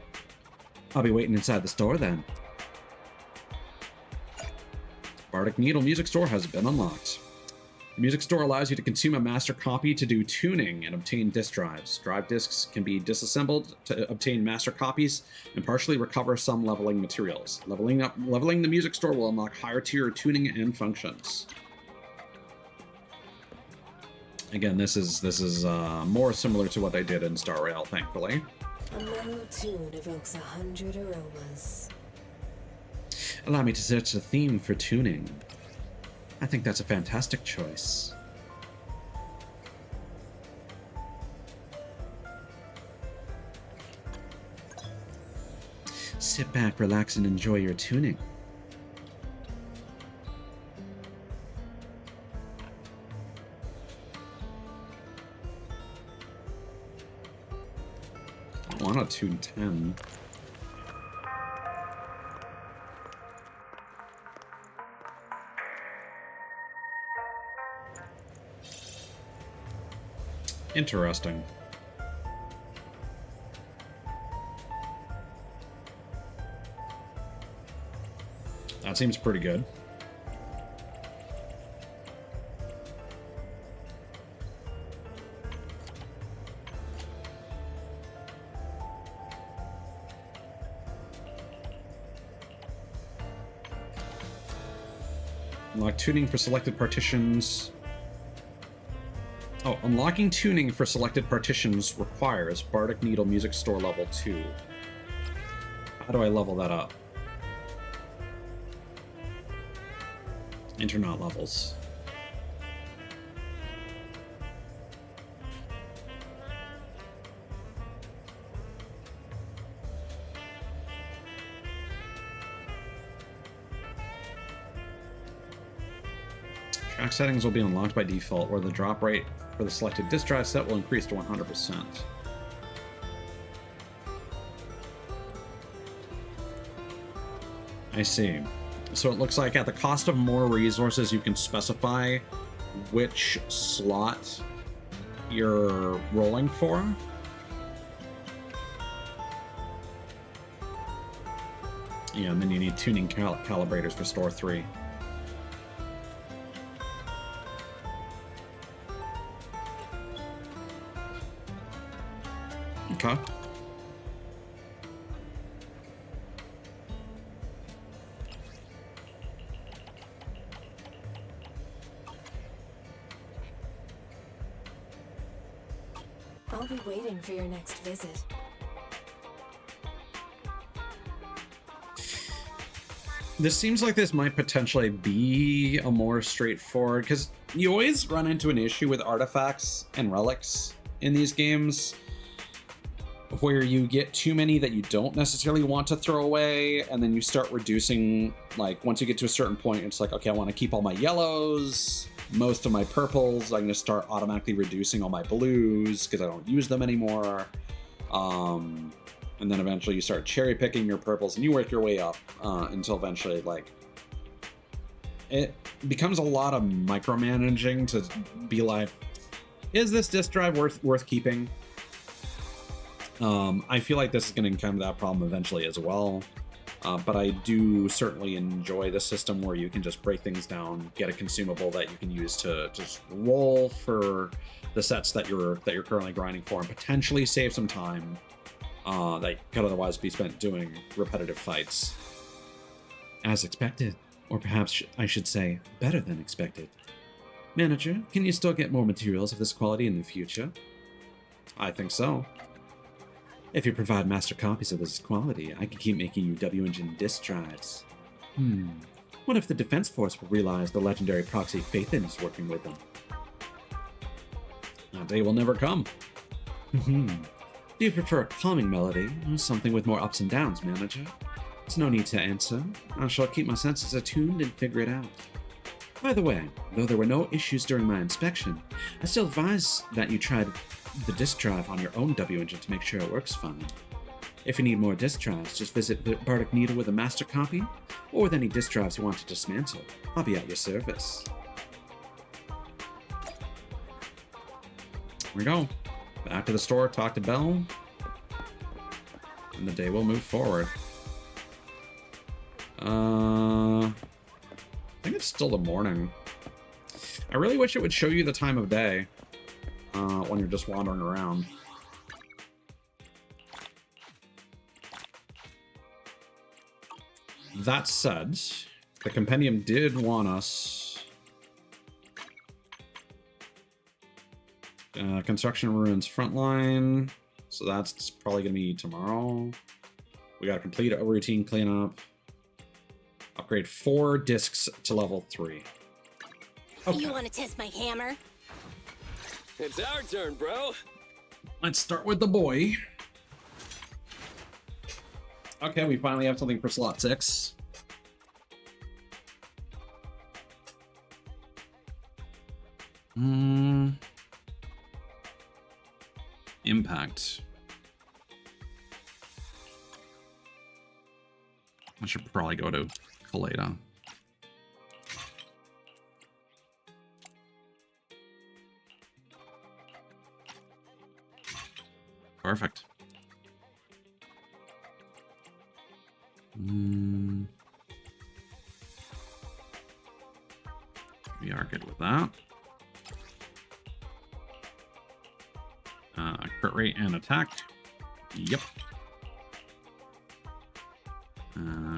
I'll be waiting inside the store then. Bardic Needle Music Store has been unlocked. The music store allows you to consume a master copy to do tuning and obtain disc drives. Drive discs can be disassembled to obtain master copies and partially recover some leveling materials. Leveling the music store will unlock higher tier tuning and functions. Again, this is more similar to what they did in Star Rail, thankfully. A mellow tune evokes 100 aromas. Allow me to search the theme for tuning. I think that's a fantastic choice. Sit back, relax, and enjoy your tuning. I want to tune 10. Interesting. That seems pretty good. Unlock tuning for selected partitions. Oh, unlocking tuning for selected partitions requires Bardic Needle Music Store level 2. How do I level that up? Enter not levels. Track settings will be unlocked by default, where the drop rate for the selected disk drive set will increase to 100%. I see. So it looks like at the cost of more resources, you can specify which slot you're rolling for. Yeah, and then you need tuning calibrators for store 3. Okay. I'll be waiting for your next visit. This seems like this might potentially be a more straightforward, because you always run into an issue with artifacts and relics in these games where you get too many that you don't necessarily want to throw away, and then you start reducing, like, once you get to a certain point, it's like, okay, I want to keep all my yellows, most of my purples, I'm going to start automatically reducing all my blues because I don't use them anymore. And then eventually you start cherry picking your purples and you work your way up until eventually, like, it becomes a lot of micromanaging to be like, is this disk drive worth keeping? I feel like this is going to encounter that problem eventually as well. But I do certainly enjoy the system where you can just break things down, get a consumable that you can use to just roll for the sets that you're currently grinding for, and potentially save some time that could otherwise be spent doing repetitive fights. As expected, or perhaps I should say better than expected. Manager, can you still get more materials of this quality in the future? I think so. If you provide master copies of this quality, I can keep making you W-Engine disk drives. What if the Defense Force will realize the legendary proxy Phaethon is working with them? That day will never come. Do you prefer a calming melody, or something with more ups and downs, Manager? There's no need to answer. I shall keep my senses attuned and figure it out. By the way, though there were no issues during my inspection, I still advise that you try the disk drive on your own W-Engine to make sure it works fine. If you need more disk drives, just visit Bardic Needle with a master copy, or with any disk drives you want to dismantle. I'll be at your service. Here we go. Back to the store, talk to Belle, and the day will move forward. I think it's still the morning. I I really wish it would show you the time of day when you're just wandering around. That said, the compendium did want us... construction ruins frontline, so that's probably going to be tomorrow. We got to complete a routine cleanup. Upgrade 4 discs to level 3. Okay. You want to test my hammer? It's our turn, bro. Let's start with the boy. Okay, we finally have something for slot 6. Impact. I should probably go to Kaleda. Perfect. We are good with that. Crit rate and attack. Yep.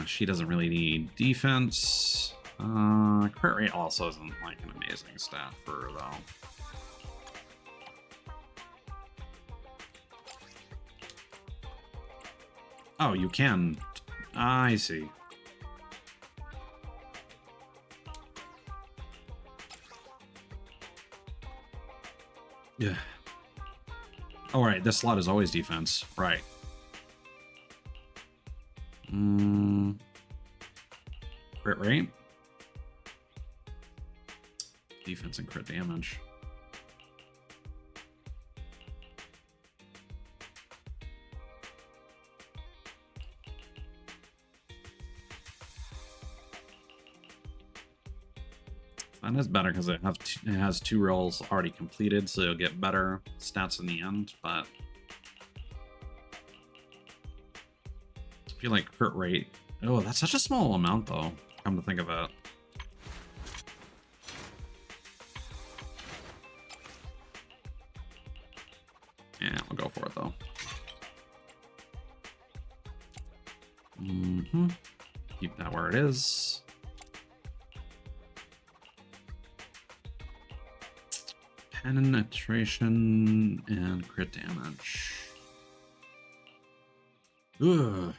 She doesn't really need defense. Crit rate also isn't like an amazing stat for her though. Oh, you can. I see. Yeah. All right, this slot is always defense, right? Crit rate, defense, and crit damage. And that's better because it has 2 rolls already completed, so you'll get better stats in the end. But I feel like crit rate. Oh, that's such a small amount, though. Come to think of it. Yeah, we'll go for it though. Keep that where it is. Penetration and crit damage. Ugh,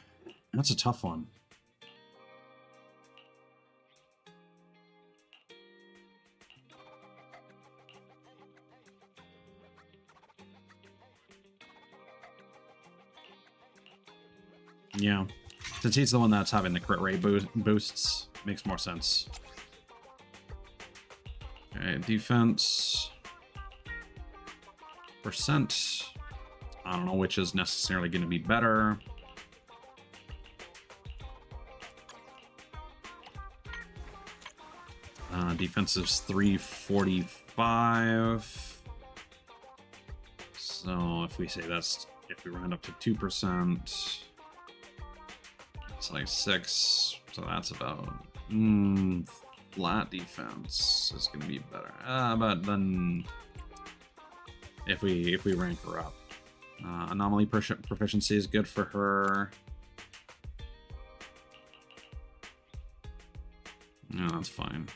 that's a tough one. Yeah, since he's the one that's having the crit rate boosts, makes more sense. Okay, defense. Percent. I don't know which is necessarily going to be better. Defense is 345. So if we say that's, if we round up to 2%, it's like 6. So that's about flat defense is going to be better. But then if we rank her up, anomaly proficiency is good for her. No, that's fine.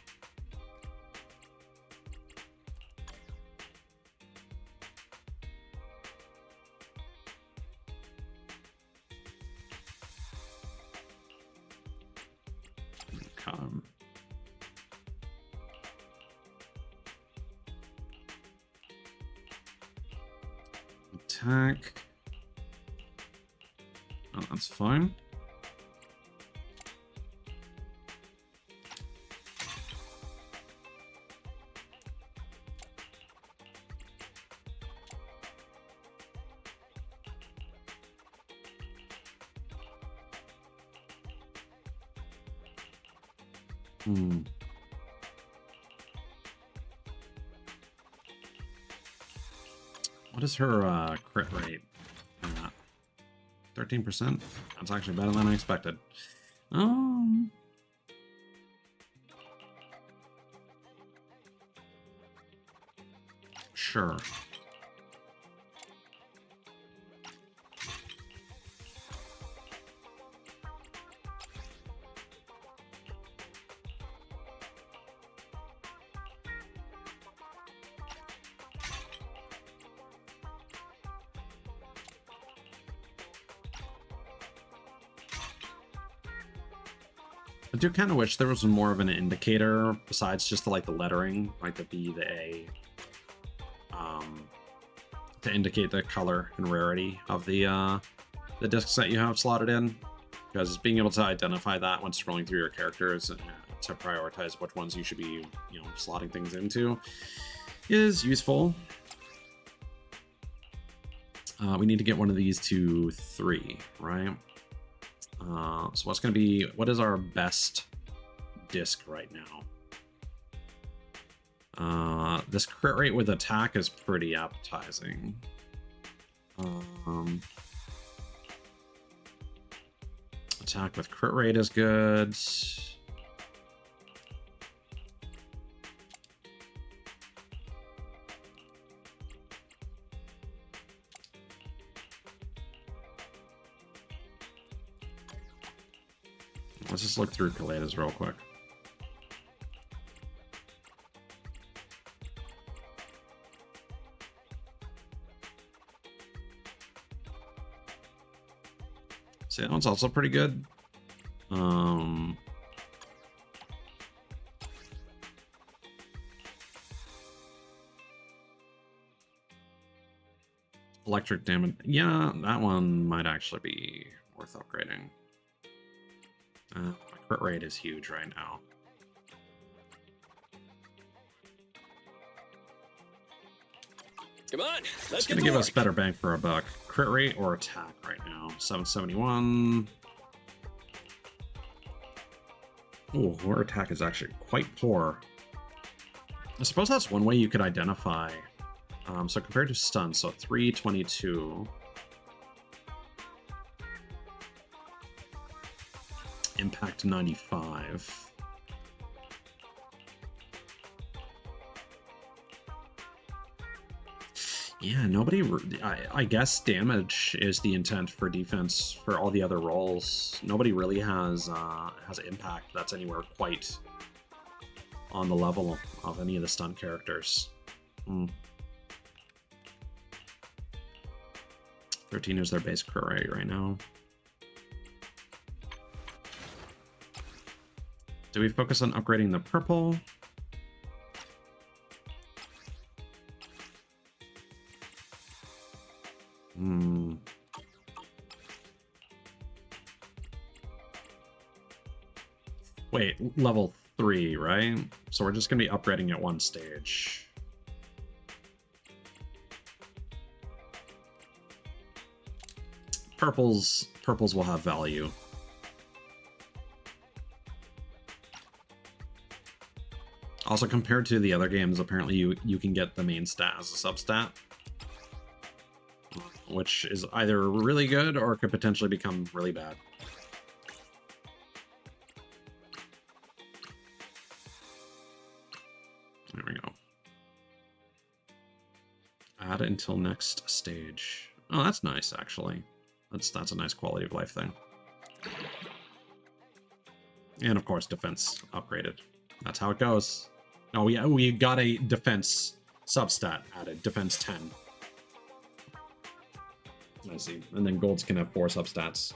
Attack. Oh, that's fine. What is her crit rate? 13%? That's actually better than I expected. Sure. I do kind of wish there was more of an indicator besides just like the lettering, like the B, the A, to indicate the color and rarity of the discs that you have slotted in, because being able to identify that when scrolling through your characters to prioritize which ones you should be, slotting things into is useful. We need to get one of these to 3, right? So what is our best disc right now? This crit rate with attack is pretty appetizing. Attack with crit rate is good. Let's just look through Kaleda's real quick. See, that one's also pretty good. Electric damage. Yeah, that one might actually be worth upgrading. My crit rate is huge right now. Come on, let's It's gonna give us better bang for a buck. Crit rate or attack right now. 771. Oh, our attack is actually quite poor. I suppose that's one way you could identify. So compared to stun, so 322. Impact 95. Yeah, nobody. I guess damage is the intent for defense for all the other roles. Nobody really has impact that's anywhere quite on the level of any of the stun characters. 13 is their base crit rate right now. Do we focus on upgrading the purple? Wait, level 3, right? So we're just gonna be upgrading at one stage. Purples will have value. Also, compared to the other games, apparently you can get the main stat as a substat, which is either really good or could potentially become really bad. There we go. Add it until next stage. Oh, that's nice, actually. That's a nice quality of life thing. And of course, defense upgraded. That's how it goes. No, we got a defense substat added, defense 10. I see. And then golds can have 4 substats.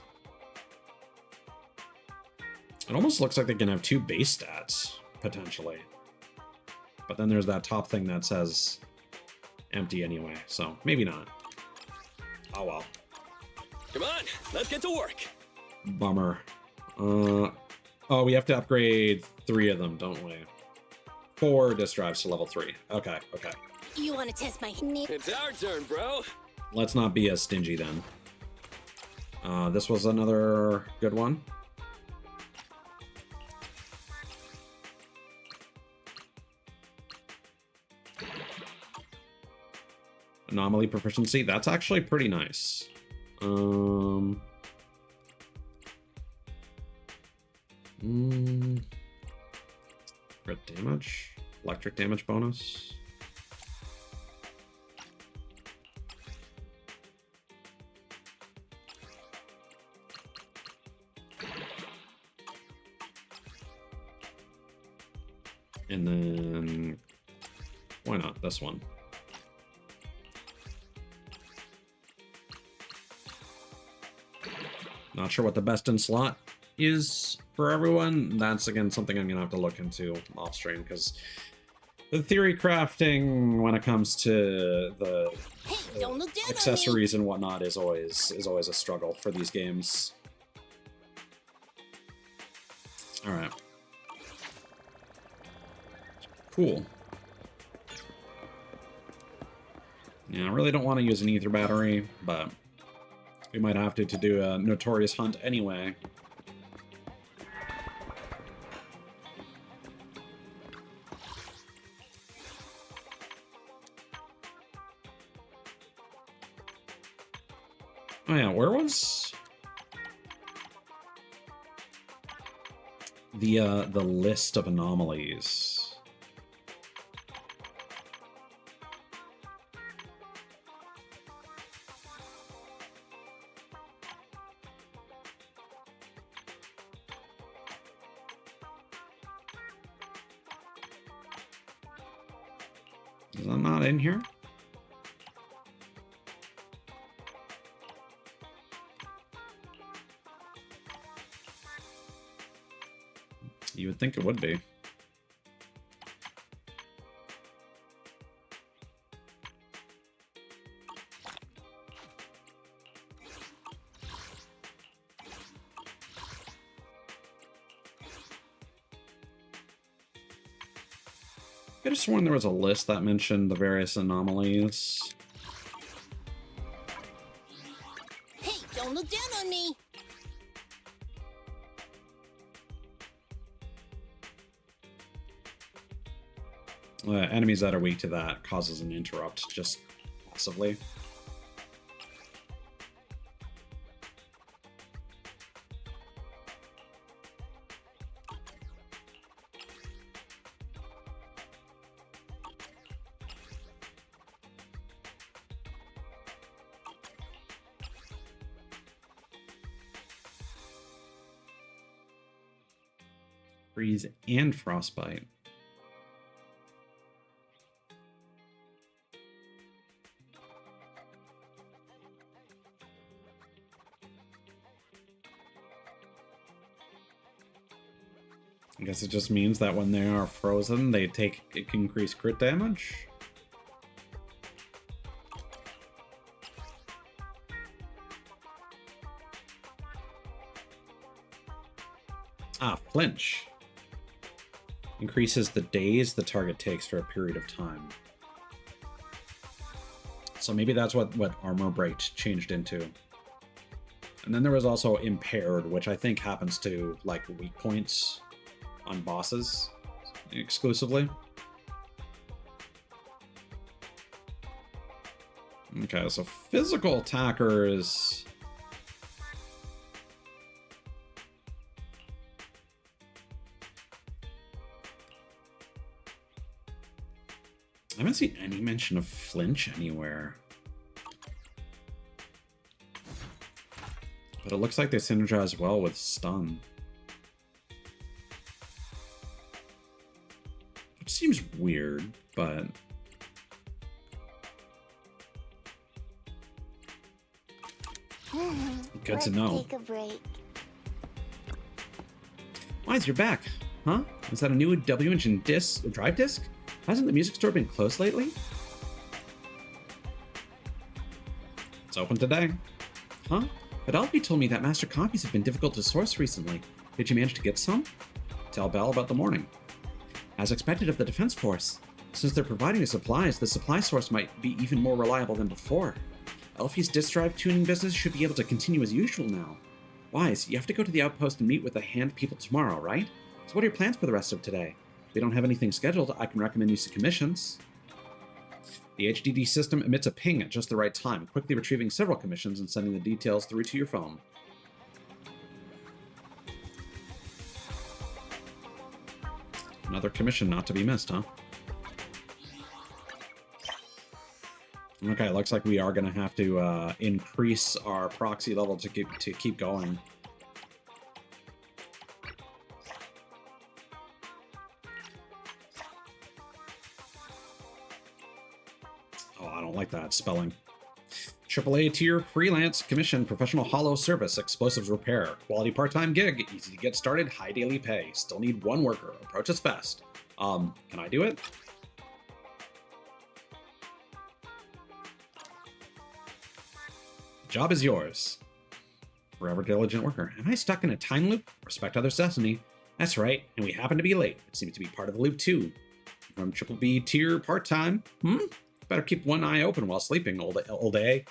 It almost looks like they can have 2 base stats, potentially. But then there's that top thing that says empty anyway, so maybe not. Oh well. Come on, let's get to work. Bummer. Oh, we have to upgrade 3 of them, don't we? 4 disk drives to level 3. Okay. You want to test my... It's our turn, bro. Let's not be as stingy then. This was another good one. Anomaly proficiency, that's actually pretty nice. Crit damage, electric damage bonus. And then, why not this one? Not sure what the best in slot is for everyone. That's, again, something I'm going to have to look into off stream, because the theory crafting when it comes to the accessories and whatnot is always a struggle for these games. All right. Cool. Yeah, I really don't want to use an ether battery, but we might have to do a notorious hunt anyway. Oh yeah, where was the list of anomalies? Is that not in here? You would think it would be. I could have sworn there was a list that mentioned the various anomalies. Hey, don't look down on me! Enemies that are weak to that causes an interrupt, just passively. Freeze and frostbite. I guess it just means that when they are frozen, they take increased crit damage. Ah, flinch. Increases the days the target takes for a period of time. So maybe that's what Armor Break changed into. And then there was also Impaired, which I think happens to, like, weak points on bosses exclusively. Okay, so physical attackers... I haven't seen any mention of flinch anywhere. But it looks like they synergize well with stun. Which seems weird, but... Good to know. Take a break. Wise, you're back. Huh? Is that a new W-engine drive disc? Hasn't the music store been closed lately? It's open today. Huh? But Alfie told me that master copies have been difficult to source recently. Did you manage to get some? Tell Belle about the morning. As expected of the Defense Force. Since they're providing the supplies, the supply source might be even more reliable than before. Alfie's disk drive tuning business should be able to continue as usual now. Wise, you have to go to the outpost and meet with the Hand people tomorrow, right? So what are your plans for the rest of today? If we don't have anything scheduled, I can recommend you some commissions. The HDD system emits a ping at just the right time, quickly retrieving several commissions and sending the details through to your phone. Another commission not to be missed, huh? Okay, looks like we are going to have to increase our proxy level to keep going. I don't like that spelling. AAA tier freelance commission professional hollow service explosives repair. Quality part-time gig. Easy to get started. High daily pay. Still need one worker. Approach us fast. Can I do it? Job is yours. Forever diligent worker. Am I stuck in a time loop? Respect others' destiny. That's right, and we happen to be late. It seems to be part of the loop too. From triple B tier part-time. Better keep one eye open while sleeping, old A.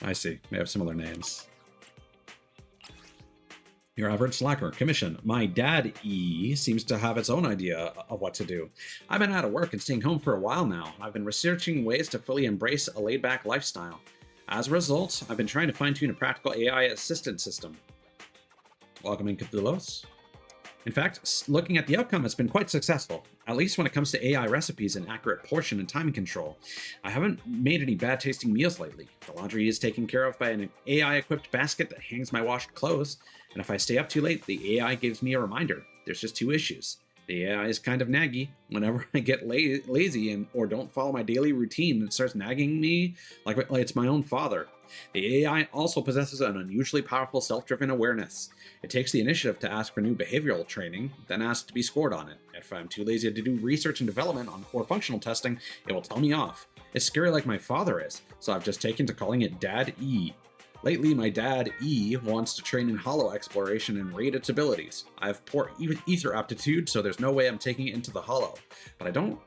I see. They have similar names. Your average slacker. Commission. My dad E seems to have its own idea of what to do. I've been out of work and staying home for a while now. I've been researching ways to fully embrace a laid-back lifestyle. As a result, I've been trying to fine-tune a practical AI assistant system. Welcoming Cthulhu's. In fact, looking at the outcome, it's been quite successful, at least when it comes to AI recipes and accurate portion and timing control. I haven't made any bad-tasting meals lately. The laundry is taken care of by an AI-equipped basket that hangs my washed clothes, and if I stay up too late, the AI gives me a reminder. There's just 2 issues. The AI is kind of naggy. Whenever I get lazy or don't follow my daily routine, it starts nagging me like it's my own father. The AI also possesses an unusually powerful self-driven awareness. It takes the initiative to ask for new behavioral training, then asks to be scored on it. If I'm too lazy to do research and development or functional testing, it will tell me off. It's scary like my father is, so I've just taken to calling it Dad E. Lately, my dad, E, wants to train in hollow exploration and rate its abilities. I have poor ether aptitude, so there's no way I'm taking it into the hollow. But I don't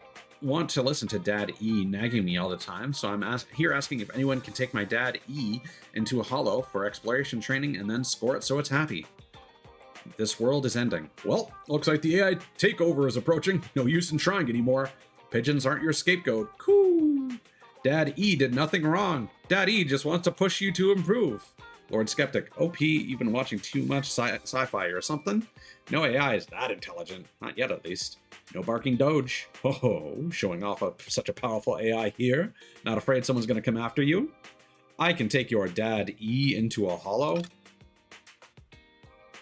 want to listen to Dad E nagging me all the time, so I'm here asking if anyone can take my dad E into a hollow for exploration training and then score it so it's happy. This world is ending. Well, looks like the AI takeover is approaching. No use in trying anymore. Pigeons aren't your scapegoat. Cool. Dad E did nothing wrong. Dad E just wants to push you to improve. Lord Skeptic. OP, you've been watching too much sci-fi or something? No AI is that intelligent. Not yet, at least. No barking doge. Oh, showing off such a powerful AI here. Not afraid someone's going to come after you? I can take your Dad E into a hollow.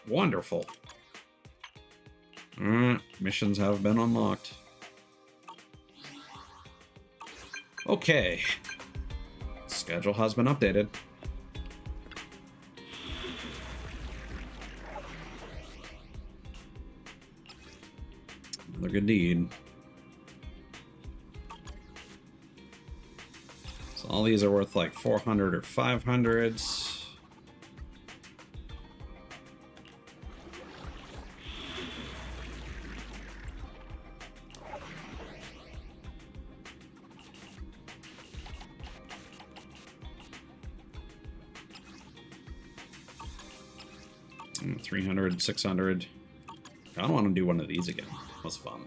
Wonderful. Missions have been unlocked. Okay. Schedule has been updated. Another good deed. So all these are worth like 400 or 500s. And 300, 600. I don't want to do one of these again. That was fun.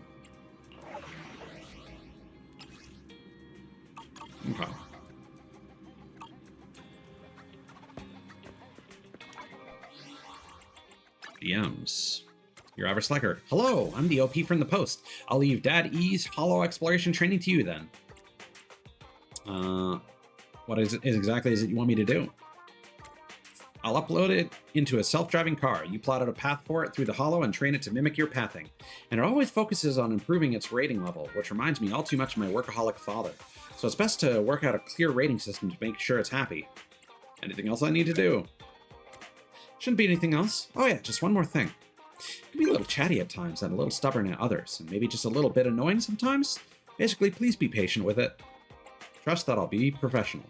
Okay. DMs. Your average slacker. Hello, I'm the OP from the post. I'll leave Dad E's hollow exploration training to you then. What exactly is it you want me to do? I'll upload it into a self-driving car. You plot out a path for it through the hollow and train it to mimic your pathing. And it always focuses on improving its rating level, which reminds me all too much of my workaholic father. So it's best to work out a clear rating system to make sure it's happy. Anything else I need to do? Shouldn't be anything else. Oh yeah, just one more thing. It can be a little chatty at times and a little stubborn at others, and maybe just a little bit annoying sometimes. Basically, please be patient with it. Trust that I'll be professional.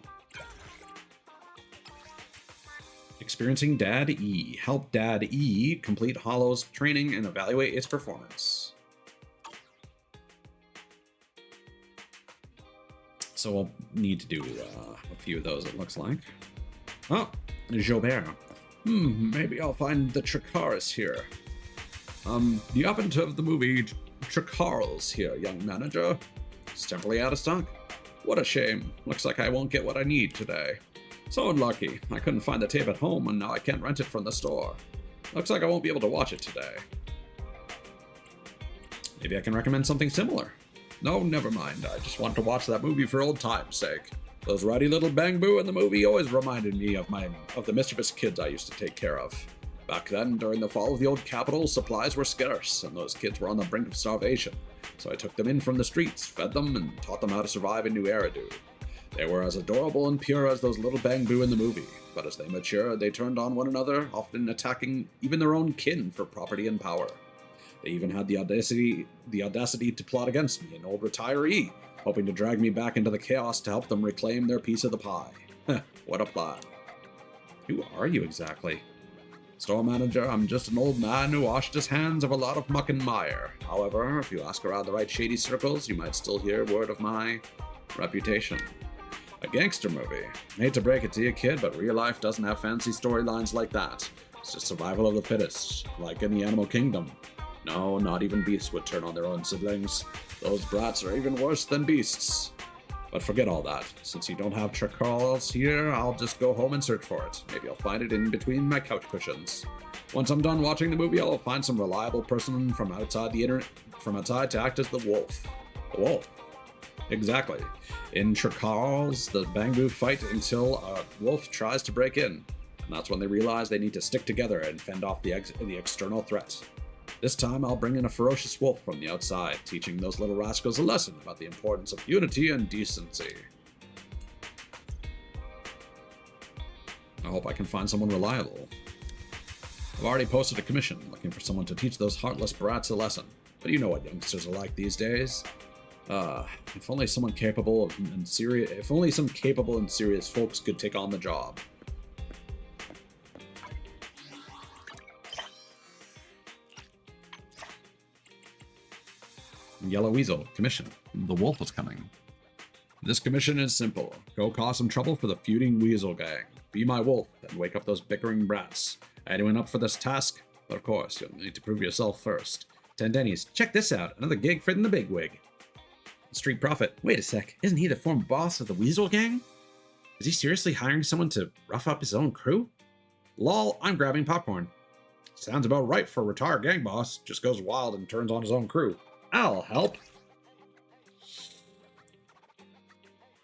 Experiencing Dad E. Help Dad E complete Hollow's training and evaluate its performance. So we'll need to do a few of those, it looks like. Oh, Jobert. Maybe I'll find the Tricaris here. You happen to have the movie Tricarls here, young manager? It's temporarily out of stock. What a shame. Looks like I won't get what I need today. So unlucky. I couldn't find the tape at home and now I can't rent it from the store. Looks like I won't be able to watch it today. Maybe I can recommend something similar. No, never mind. I just want to watch that movie for old time's sake. Those rowdy little bang boo in the movie always reminded me of the mischievous kids I used to take care of. Back then, during the fall of the old capital, supplies were scarce, and those kids were on the brink of starvation. So I took them in from the streets, fed them, and taught them how to survive in New Eridu. They were as adorable and pure as those little Bangbu in the movie, but as they matured, they turned on one another, often attacking even their own kin for property and power. They even had the audacity to plot against me, an old retiree, hoping to drag me back into the chaos to help them reclaim their piece of the pie. What a plan. Who are you exactly? Store manager, I'm just an old man who washed his hands of a lot of muck and mire. However, if you ask around the right shady circles, you might still hear word of my reputation. A gangster movie. I hate to break it to you, kid, but real life doesn't have fancy storylines like that. It's just survival of the fittest, like in the animal kingdom. No, not even beasts would turn on their own siblings. Those brats are even worse than beasts. But forget all that. Since you don't have Tricals here, I'll just go home and search for it. Maybe I'll find it in between my couch cushions. Once I'm done watching the movie, I'll find some reliable person from outside to act as the wolf. The wolf. Exactly. In Tricals, the Bangbu fight until a wolf tries to break in. And that's when they realize they need to stick together and fend off the external threat. This time, I'll bring in a ferocious wolf from the outside, teaching those little rascals a lesson about the importance of unity and decency. I hope I can find someone reliable. I've already posted a commission, looking for someone to teach those heartless brats a lesson. But you know what youngsters are like these days. If only some capable and serious folks could take on the job. Yellow Weasel, commission. The wolf was coming. This commission is simple. Go cause some trouble for the feuding Weasel gang. Be my wolf and wake up those bickering brats. Anyone up for this task? But of course, you'll need to prove yourself first. 10 Denny's, check this out. Another gig for the bigwig. Street Prophet, wait a sec. Isn't he the former boss of the Weasel gang? Is he seriously hiring someone to rough up his own crew? Lol, I'm grabbing popcorn. Sounds about right for a retired gang boss. Just goes wild and turns on his own crew. I'll help.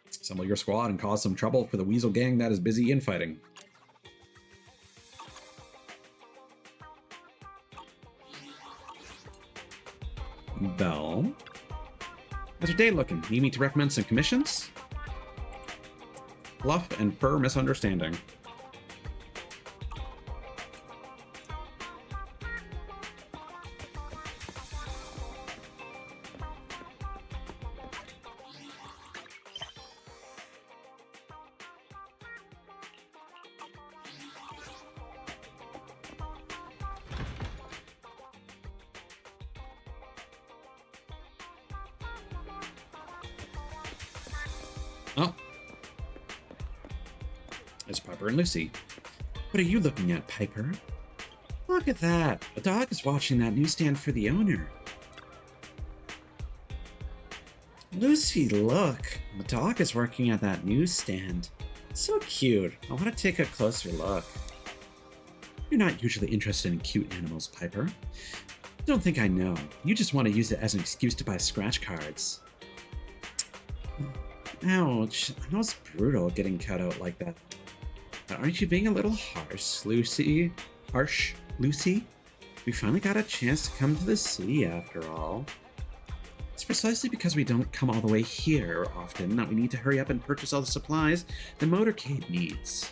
Assemble your squad and cause some trouble for the Weasel gang that is busy infighting. Bell. How's your day looking? Need me to recommend some commissions? Fluff and fur misunderstanding. Oh. It's Piper and Lucy. What are you looking at, Piper? Look at that. A dog is watching that newsstand for the owner. Lucy, look. A dog is working at that newsstand. So cute. I want to take a closer look. You're not usually interested in cute animals, Piper. Don't think I know. You just want to use it as an excuse to buy scratch cards. Ouch. That was brutal getting cut out like that. Aren't you being a little harsh, Lucy? We finally got a chance to come to the city after all. It's precisely because we don't come all the way here often that we need to hurry up and purchase all the supplies the motorcade needs.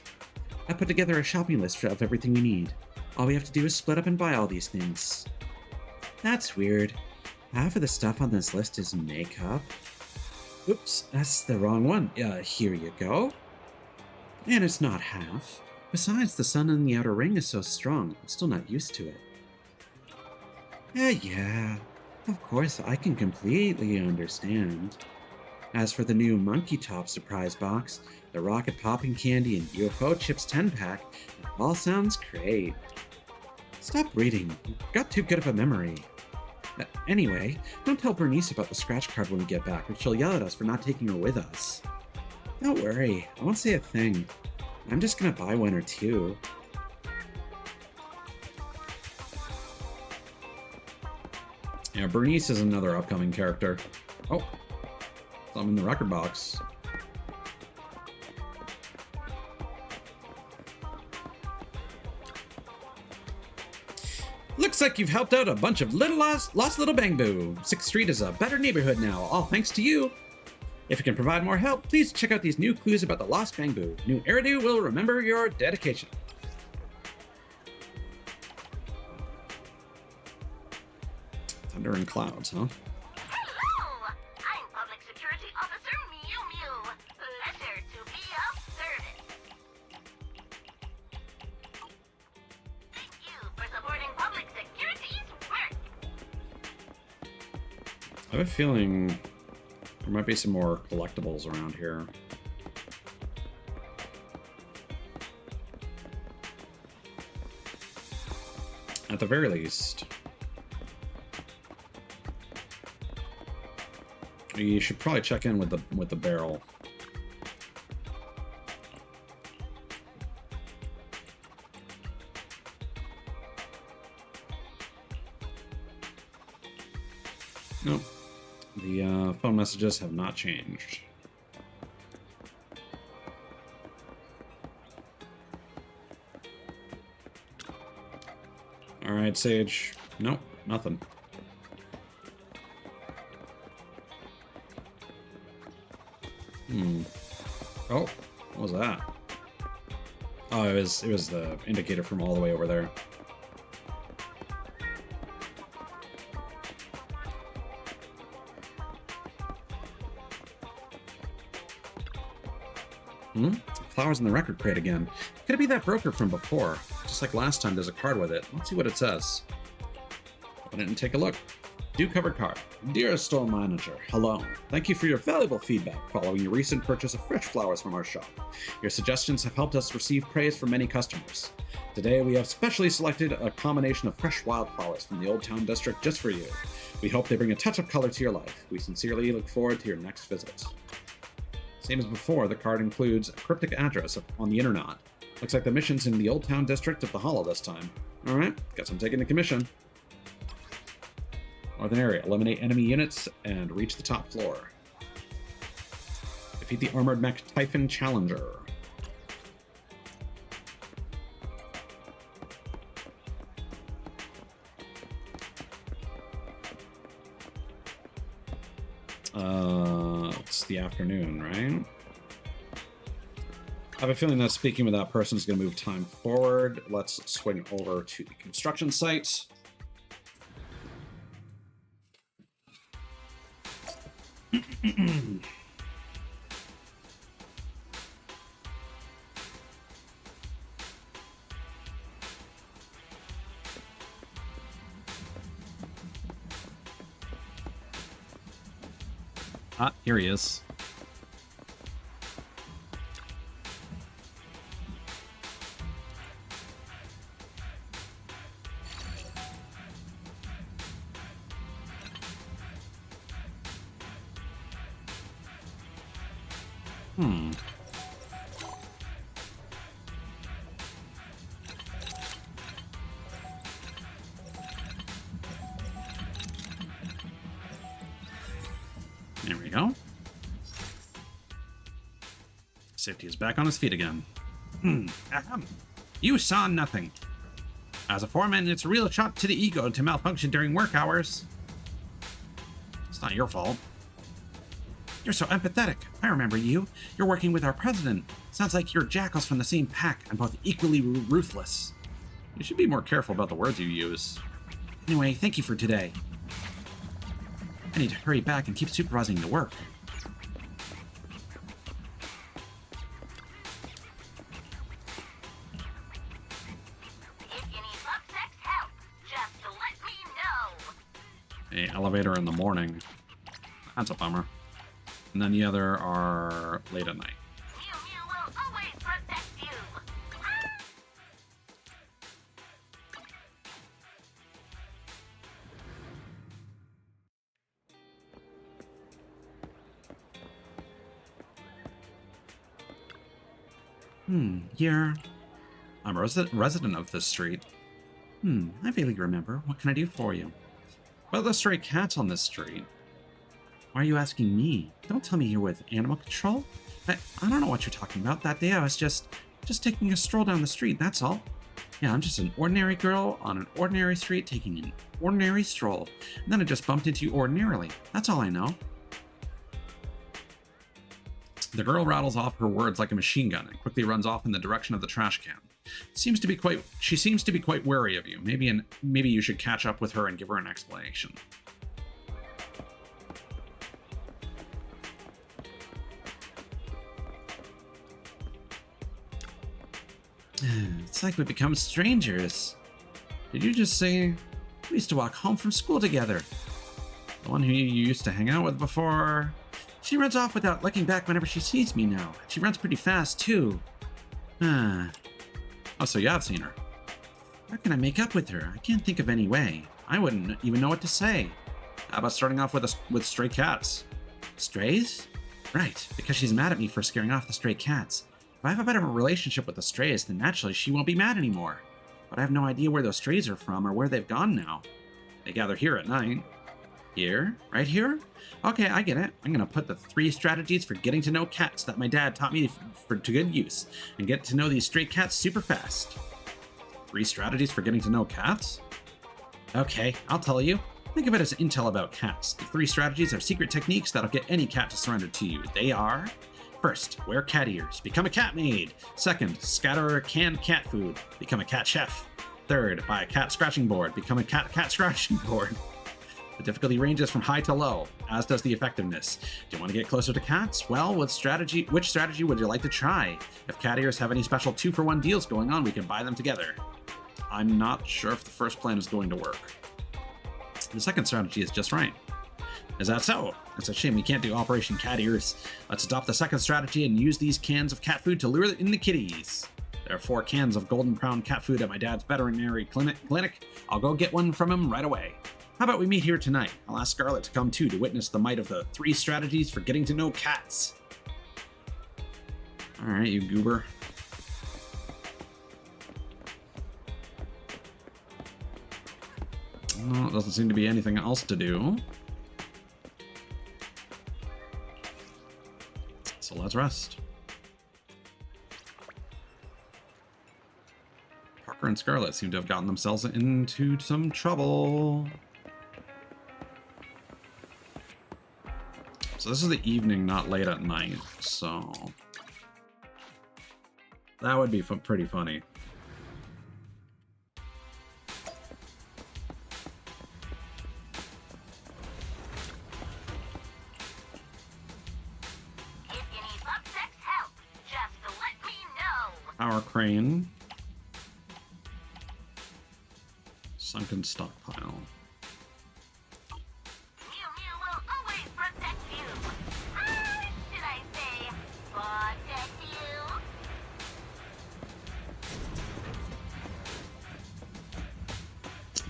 I put together a shopping list of everything we need. All we have to do is split up and buy all these things. That's weird. Half of the stuff on this list is makeup. Oops, that's the wrong one. Here you go. And it's not half. Besides, the sun in the outer ring is so strong, I'm still not used to it. Yeah. Of course, I can completely understand. As for the new Monkey Top surprise box, the rocket popping candy and UFO chips 10-pack, it all sounds great. Stop reading. You've got too good of a memory. Anyway, don't tell Bernice about the scratch card when we get back, or she'll yell at us for not taking her with us. Don't worry, I won't say a thing. I'm just gonna buy one or two. Yeah, Bernice is another upcoming character. Oh, I'm in the record box. Looks like you've helped out a bunch of lost little Bangbu. 6th Street is a better neighborhood now, all thanks to you. If you can provide more help, please check out these new clues about the lost Bangbu. New Eridu will remember your dedication. Thunder and clouds, huh? Hello! I'm Public Security Officer Mew Mew. Pleasure to be of service. Thank you for supporting public security's work. I have a feeling there might be some more collectibles around here. At the very least. You should probably check in with the barrel. Nope. The phone messages have not changed. All right, Sage. Nope, nothing. Oh, what was that? Oh, it was the indicator from all the way over there. Flowers in the record crate again. Could it be that broker from before? Just like last time, there's a card with it. Let's see what it says. Open it and take a look. Due covered card. Dearest store manager, hello. Thank you for your valuable feedback following your recent purchase of fresh flowers from our shop. Your suggestions have helped us receive praise from many customers. Today we have specially selected a combination of fresh wildflowers from the Old Town District just for you. We hope they bring a touch of color to your life. We sincerely look forward to your next visit. Same as before, the card includes a cryptic address on the internet. Looks like the mission's in the Old Town District of the Hollow this time. Alright, guess I'm taking the commission. Northern area. Eliminate enemy units and reach the top floor. Defeat the armored mech Typhon Challenger. It's the afternoon, right? I have a feeling that speaking with that person is going to move time forward. Let's swing over to the construction site. Ah, here he is. There we go. Safety is back on his feet again. Ahem. You saw nothing. As a foreman, it's a real shot to the ego to malfunction during work hours. It's not your fault. You're so empathetic. I remember you. You're working with our president. Sounds like you're jackals from the same pack and both equally ruthless. You should be more careful about the words you use. Anyway, thank you for today. I need to hurry back and keep supervising the work. If you need subsex help, just let me know. A elevator in the morning. That's a bummer. And then the other are late at night. Mew Mew will always protect you. I'm a resident of this street. I vaguely remember. What can I do for you? Well, the stray cats on this street. Why are you asking me? Don't tell me you're with animal control. I don't know what you're talking about. That day I was just taking a stroll down the street, that's all. Yeah, I'm just an ordinary girl on an ordinary street taking an ordinary stroll. And then I just bumped into you ordinarily. That's all I know. The girl rattles off her words like a machine gun and quickly runs off in the direction of the trash can. She seems to be quite wary of you. Maybe you should catch up with her and give her an explanation. It's like we become strangers. Did you just say we used to walk home from school together? The one who you used to hang out with before? She runs off without looking back whenever she sees me now. She runs pretty fast, too. Oh, so you have seen her. How can I make up with her? I can't think of any way. I wouldn't even know what to say. How about starting off with stray cats? Strays? Right, because she's mad at me for scaring off the stray cats. If I have a better relationship with the strays, then naturally she won't be mad anymore. But I have no idea where those strays are from or where they've gone now. They gather here at night. Here? Right here? Okay, I get it. I'm gonna put the 3 strategies for getting to know cats that my dad taught me to good use, and get to know these stray cats super fast. 3 strategies for getting to know cats? Okay, I'll tell you. Think of it as intel about cats. The 3 strategies are secret techniques that'll get any cat to surrender to you. They are... First, wear cat ears. Become a cat maid. Second, scatter canned cat food. Become a cat chef. Third, buy a cat scratching board. Become a cat scratching board. The difficulty ranges from high to low, as does the effectiveness. Do you want to get closer to cats? Well, which strategy would you like to try? If cat ears have any special 2-for-1 deals going on, we can buy them together. I'm not sure if the first plan is going to work. The second strategy is just right. Is that so? It's a shame we can't do Operation Cat Ears. Let's adopt the second strategy and use these cans of cat food to lure in the kitties. There are 4 cans of golden crown cat food at my dad's veterinary clinic. I'll go get one from him right away. How about we meet here tonight? I'll ask Scarlet to come too to witness the might of the 3 strategies for getting to know cats. Alright, you goober. Well, it doesn't seem to be anything else to do. So let's rest. Parker and Scarlet seem to have gotten themselves into some trouble. So this is the evening, not late at night, so... that would be pretty funny. Power crane. Sunken stockpile.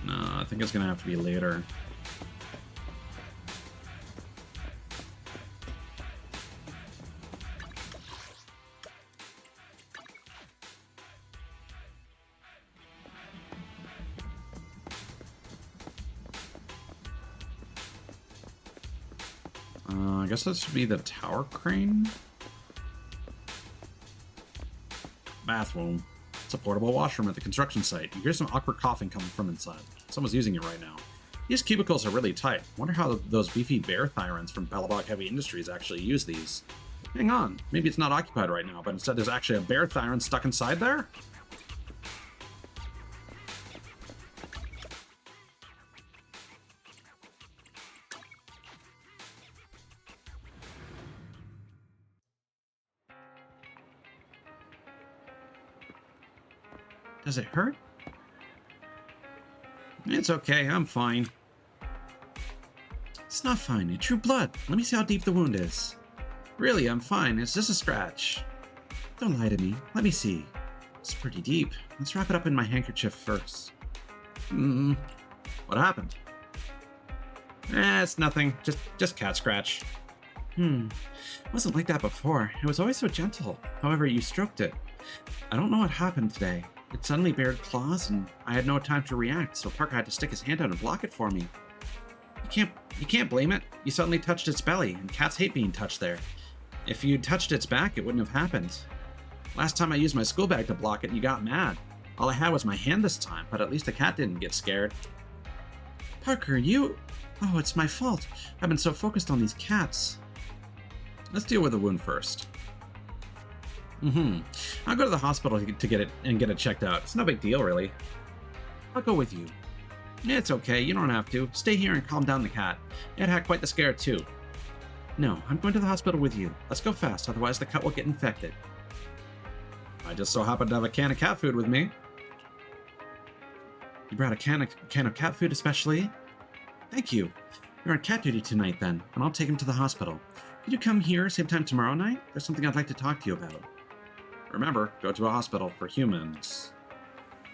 No, I think it's gonna have to be later. I guess this should be the tower crane? Bathroom. It's a portable washroom at the construction site. You hear some awkward coughing coming from inside. Someone's using it right now. These cubicles are really tight. Wonder how those beefy bear thyrans from Belobog Heavy Industries actually use these. Hang on, maybe it's not occupied right now, but instead there's actually a bear thyran stuck inside there? Does it hurt? It's okay, I'm fine. It's not fine, it drew blood. Let me see how deep the wound is. Really, I'm fine, it's just a scratch. Don't lie to me, let me see. It's pretty deep. Let's wrap it up in my handkerchief first. What happened? It's nothing, just cat scratch. It wasn't like that before. It was always so gentle. However, you stroked it. I don't know what happened today. It suddenly bared claws, and I had no time to react, so Parker had to stick his hand out and block it for me. You can't blame it. You suddenly touched its belly, and cats hate being touched there. If you'd touched its back, it wouldn't have happened. Last time I used my school bag to block it, you got mad. All I had was my hand this time, but at least the cat didn't get scared. Parker, you... Oh, it's my fault. I've been so focused on these cats. Let's deal with the wound first. I'll go to the hospital to get it checked out. It's no big deal, really. I'll go with you. It's okay, you don't have to. Stay here and calm down the cat. It had quite the scare, too. No, I'm going to the hospital with you. Let's go fast, otherwise the cat will get infected. I just so happen to have a can of cat food with me. You brought a can of cat food especially? Thank you. You're on cat duty tonight then, and I'll take him to the hospital. Could you come here same time tomorrow night? There's something I'd like to talk to you about. Remember, go to a hospital for humans.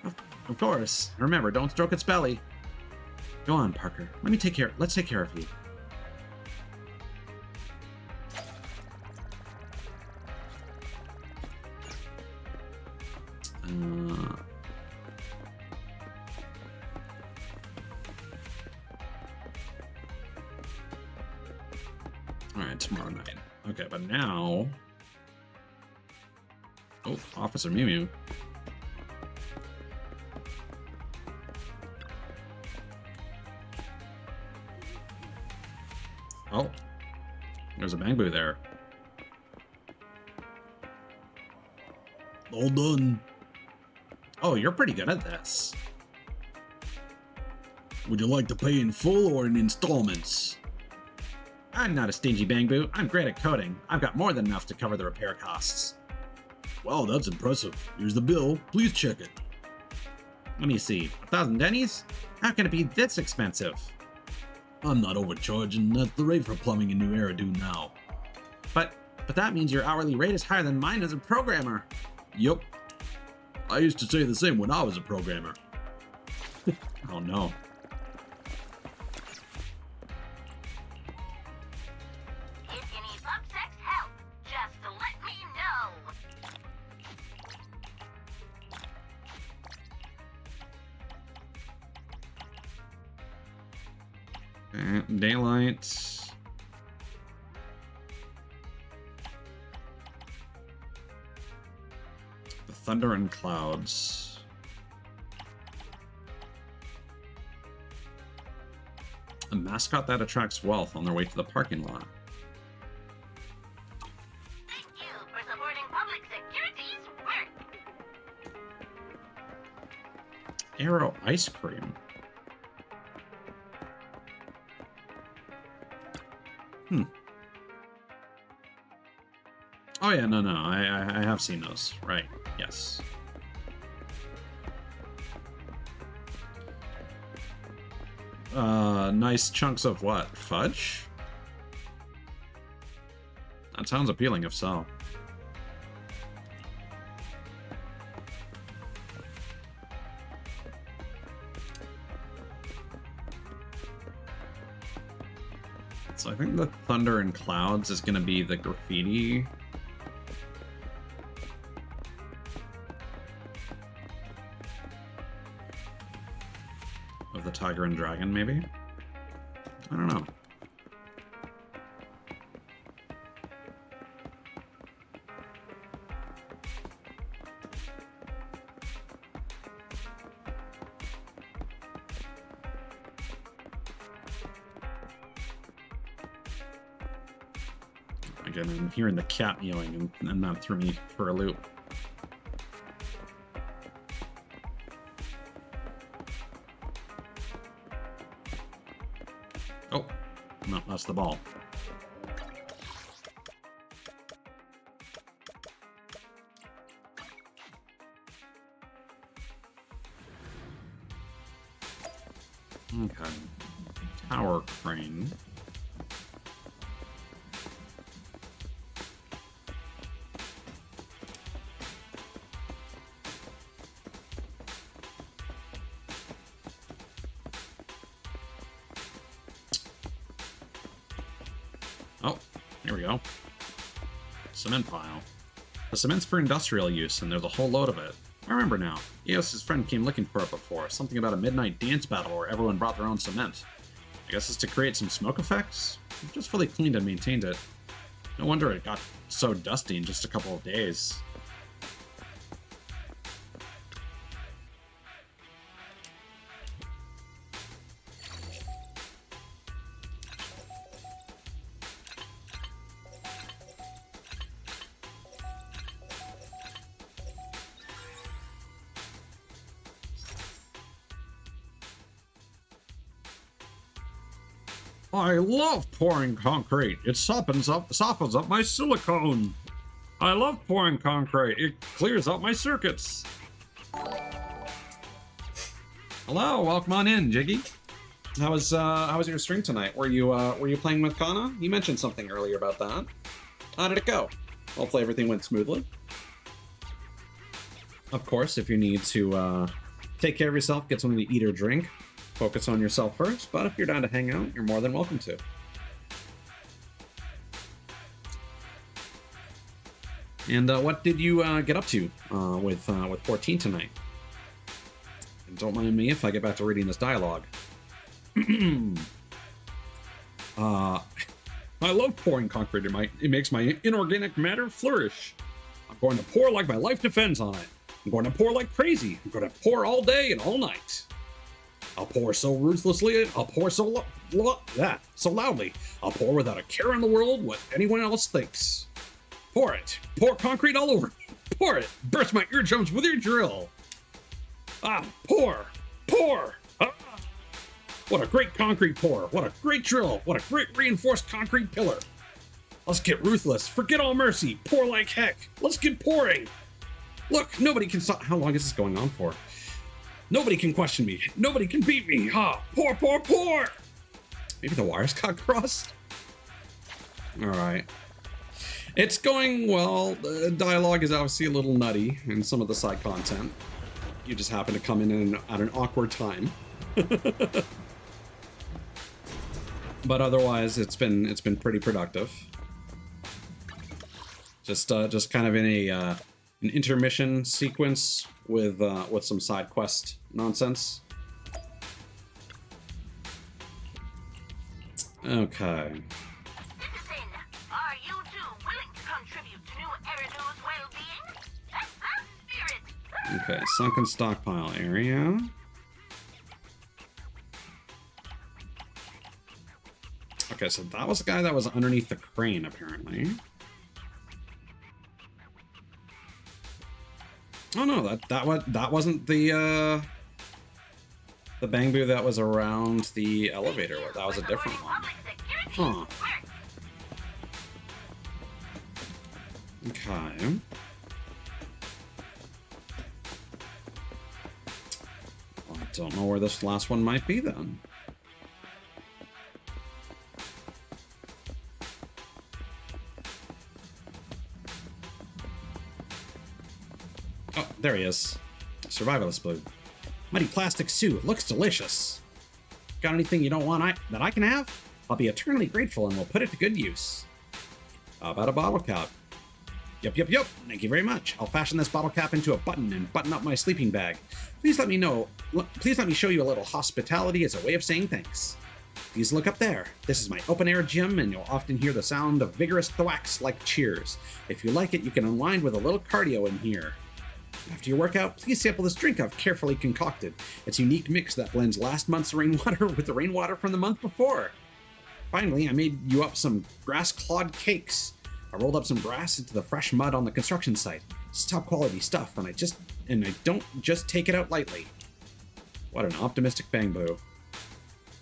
Of course. Remember, don't stroke its belly. Go on, Parker. Let's take care of you. Alright, tomorrow night. Okay, but now... Oh, Officer Mew Mew. Oh, there's a Bangbu there. All done. Oh, you're pretty good at this. Would you like to pay in full or in installments? I'm not a stingy Bangbu. I'm great at coding. I've got more than enough to cover the repair costs. Wow, that's impressive. Here's the bill. Please check it. Let me see. 1,000 dennies? How can it be this expensive? I'm not overcharging. That's the rate for plumbing in New Era do now. But that means your hourly rate is higher than mine as a programmer. Yup. I used to say the same when I was a programmer. Oh no. If you need pub sex help, just let me know. Daylight. The thunder and clouds. A mascot that attracts wealth on their way to the parking lot. Thank you for supporting public security's work. Arrow ice cream. Oh yeah, no, I have seen those. Right, yes. Nice chunks of what? Fudge? That sounds appealing if so. So I think the thunder and clouds is going to be the graffiti. Of the tiger and dragon, maybe? I don't know. Again, I'm hearing the cat mewing, and that threw me for a loop. Oh, no, that's the ball. Okay. Tower crane. Oh, here we go. Cement pile. The cement's for industrial use, and there's a whole load of it. I remember now. Eos's friend came looking for it before. Something about a midnight dance battle where everyone brought their own cement. I guess it's to create some smoke effects? I've just fully cleaned and maintained it. No wonder it got so dusty in just a couple of days. I love pouring concrete. It softens up my silicone. I love pouring concrete. It clears out my circuits. Hello, welcome on in, Jiggy. How was your stream tonight? Were you playing with Kana? You mentioned something earlier about that. How did it go? Hopefully everything went smoothly. Of course, if you need to take care of yourself, get something to eat or drink, focus on yourself first. But if you're down to hang out, you're more than welcome to. And what did you get up to with 14 tonight? And don't mind me if I get back to reading this dialogue. I love pouring concrete. It makes my inorganic matter flourish. I'm going to pour like my life depends on it. I'm going to pour like crazy. I'm going to pour all day and all night. I'll pour so ruthlessly. I'll pour so loudly. I'll pour without a care in the world what anyone else thinks. Pour it. Pour concrete all over me. Pour it. Burst my eardrums with your drill. Pour. Pour. What a great concrete pour. What a great drill. What a great reinforced concrete pillar. Let's get ruthless. Forget all mercy. Pour like heck. Let's get pouring. Look, nobody can stop. How long is this going on for? Nobody can question me. Nobody can beat me. Pour, pour, pour. Maybe the wires got crossed? All right. It's going well. The dialogue is obviously a little nutty in some of the side content. You just happen to come in at an awkward time. But otherwise, it's been pretty productive. Just kind of in an intermission sequence with some side quest nonsense. Okay. Citizen, are you two willing to contribute to New Eridu's well-being? That's the spirit. Okay, sunken stockpile area. Okay, so that was the guy that was underneath the crane, apparently. Oh no, that wasn't the bamboo that was around the elevator. That was a different one. Huh. Okay. Well, I don't know where this last one might be then. Oh, there he is. Survivalist blue. Mighty plastic suit. Looks delicious. Got anything you don't want that I can have? I'll be eternally grateful and we'll put it to good use. How about a bottle cap? Yup. Thank you very much. I'll fashion this bottle cap into a button and button up my sleeping bag. Please let me show you a little hospitality as a way of saying thanks. Please look up there. This is my open-air gym, and you'll often hear the sound of vigorous thwacks like cheers. If you like it, you can unwind with a little cardio in here. After your workout, please sample this drink I've carefully concocted. It's a unique mix that blends last month's rainwater with the rainwater from the month before. Finally, I made you up some grass-clawed cakes. I rolled up some grass into the fresh mud on the construction site. It's top-quality stuff, and I don't just take it out lightly. What an optimistic bamboo.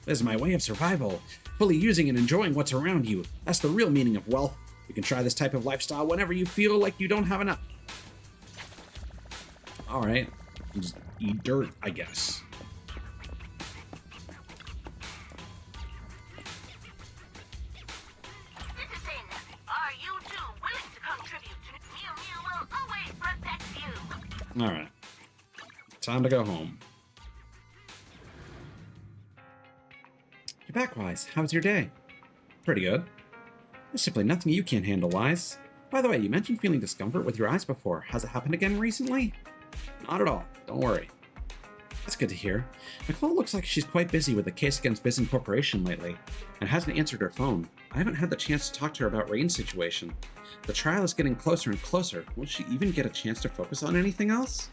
This is my way of survival, fully using and enjoying what's around you. That's the real meaning of wealth. You can try this type of lifestyle whenever you feel like you don't have enough. Alright, just eat dirt, I guess. Citizen, are you two willing to contribute to Mew Mew will always protect you? Alright. Time to go home. You're back, Wise. How was your day? Pretty good. There's simply nothing you can't handle, Wise. By the way, you mentioned feeling discomfort with your eyes before. Has it happened again recently? Not at all. Don't worry. That's good to hear. Nicole looks like she's quite busy with the case against Vision Corporation lately, and hasn't answered her phone. I haven't had the chance to talk to her about Rain's situation. The trial is getting closer and closer. Will she even get a chance to focus on anything else?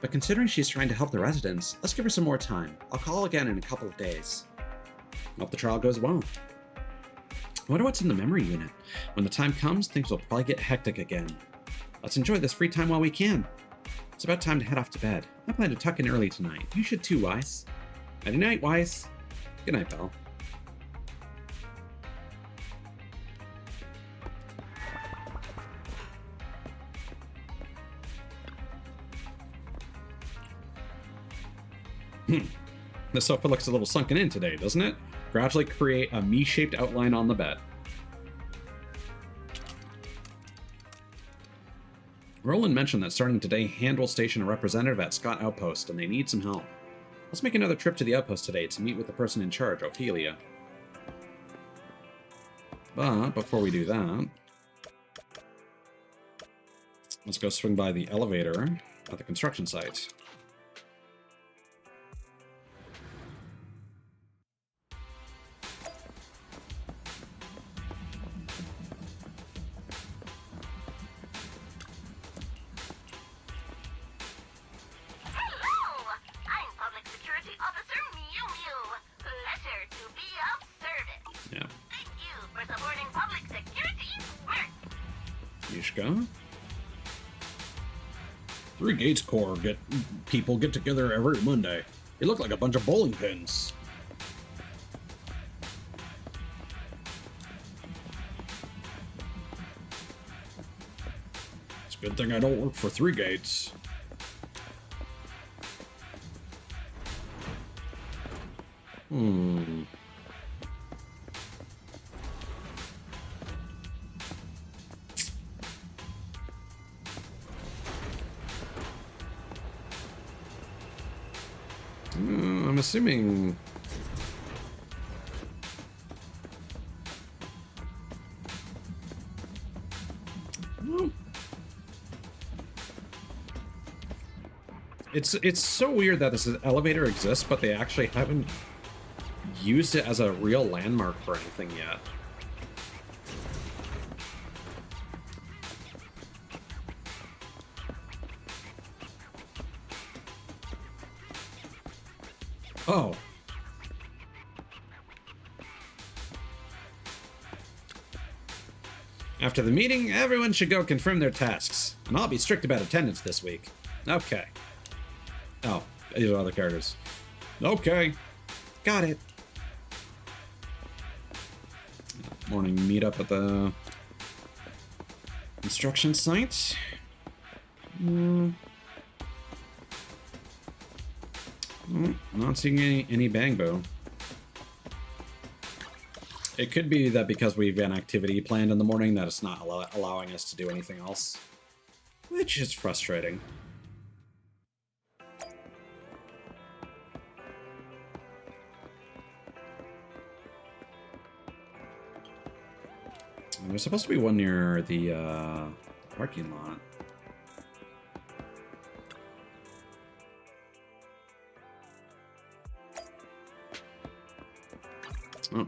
But considering she's trying to help the residents, let's give her some more time. I'll call again in a couple of days. Hope the trial goes well. I wonder what's in the memory unit. When the time comes, things will probably get hectic again. Let's enjoy this free time while we can. It's about time to head off to bed. I plan to tuck in early tonight. You should too, Wise. Nighty night, Wise. Good night, pal. The sofa looks a little sunken in today, doesn't it? Gradually create a me-shaped outline on the bed. Roland mentioned that starting today, Hand will station a representative at Scott Outpost, and they need some help. Let's make another trip to the outpost today to meet with the person in charge, Ophelia. But before we do that, let's go swing by the elevator at the construction site. Three Gates Corps people get together every Monday. They look like a bunch of bowling pins. It's a good thing I don't work for Three Gates. I'm assuming... Well, it's so weird that this elevator exists, but they actually haven't used it as a real landmark for anything yet. Oh. After the meeting, everyone should go confirm their tasks. And I'll be strict about attendance this week. Okay. Oh, these are other characters. Okay. Got it. Morning meetup at the construction site. Not seeing any Bangbo. It could be that because we've got an activity planned in the morning that it's not allowing us to do anything else. Which is frustrating. There's supposed to be one near the parking lot. Oh.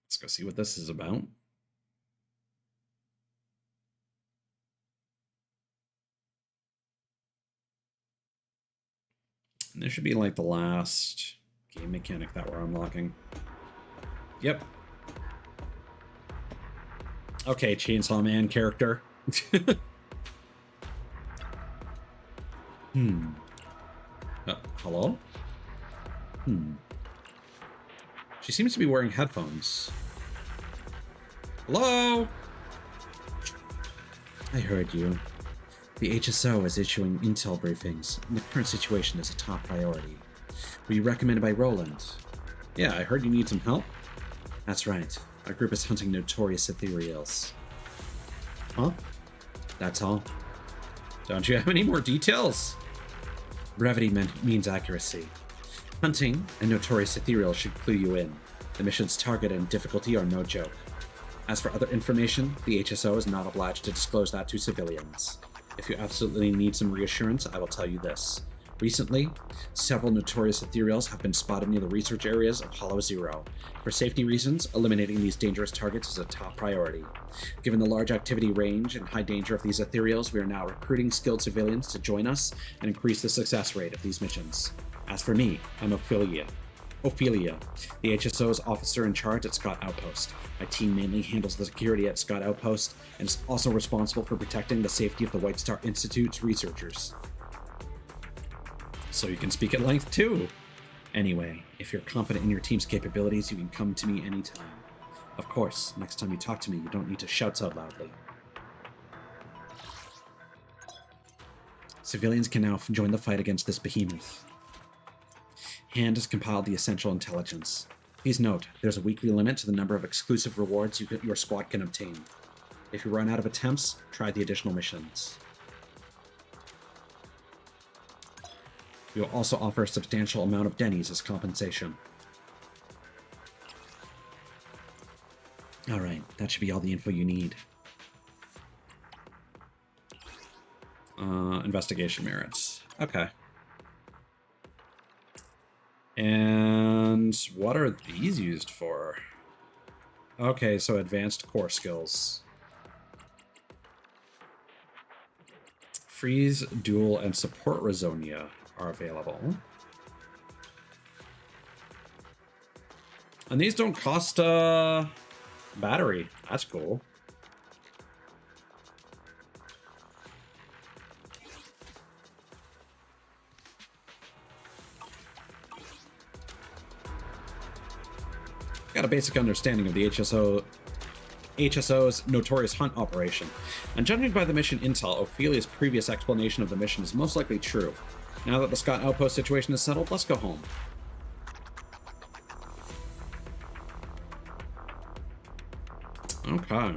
Let's go see what this is about. And this should be like the last game mechanic that we're unlocking. Yep. Okay, Chainsaw Man character. Hello? She seems to be wearing headphones. Hello? I heard you. The HSO is issuing intel briefings, and the current situation is a top priority. Were you recommended by Roland? Yeah, I heard you need some help. That's right. Our group is hunting notorious ethereals. Huh? That's all. Don't you have any more details? Brevity means accuracy. Hunting a notorious ethereal should clue you in. The mission's target and difficulty are no joke. As for other information, the HSO is not obliged to disclose that to civilians. If you absolutely need some reassurance, I will tell you this. Recently, several notorious ethereals have been spotted near the research areas of Hollow Zero. For safety reasons, eliminating these dangerous targets is a top priority. Given the large activity range and high danger of these ethereals, we are now recruiting skilled civilians to join us and increase the success rate of these missions. As for me, I'm Ophelia, the HSO's officer in charge at Scott Outpost. My team mainly handles the security at Scott Outpost and is also responsible for protecting the safety of the White Star Institute's researchers. So you can speak at length too. Anyway, if you're confident in your team's capabilities, you can come to me anytime. Of course, next time you talk to me, you don't need to shout so loudly. Civilians can now join the fight against this behemoth. Hand has compiled the essential intelligence. Please note, there's a weekly limit to the number of exclusive rewards your squad can obtain. If you run out of attempts, try the additional missions. We will also offer a substantial amount of Denny's as compensation. Alright, that should be all the info you need. Investigation merits. Okay. And what are these used for? Okay, so advanced core skills. Freeze, duel, and support Resonia are available. And these don't cost battery. That's cool. Got a basic understanding of the HSO's notorious hunt operation, and judging by the mission intel, Ophelia's previous explanation of the mission is most likely true. Now that the Scott outpost situation is settled, let's go home. Okay.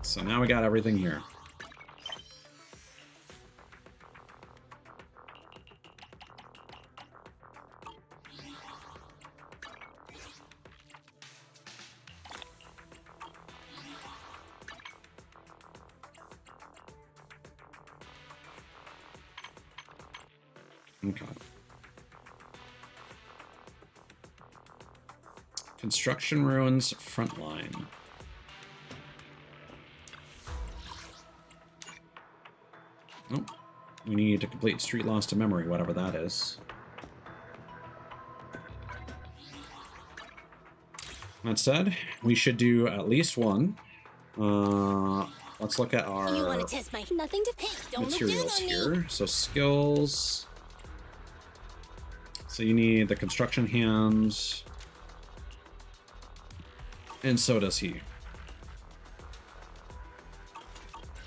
So now we got everything here. Okay. Construction ruins frontline. Nope. We need to complete street lost to memory, whatever that is. That said, we should do at least one. Let's look at our You want to test my nothing to pick? Don't materials look down on here. me. So skills. So you need the construction hands. And so does he.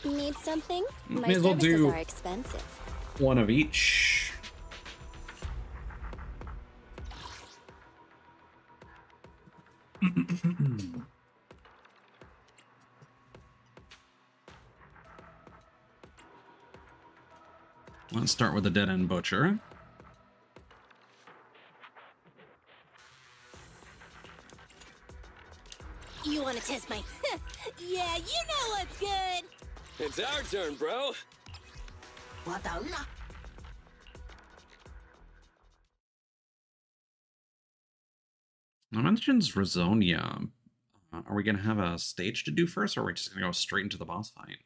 Need something? My May as well services do are expensive. one of each. Let's start with the dead end butcher. You want to test my? Yeah, you know what's good. It's our turn, bro. What the? I mentioned Resonia. Are we going to have a stage to do first, or are we just going to go straight into the boss fight?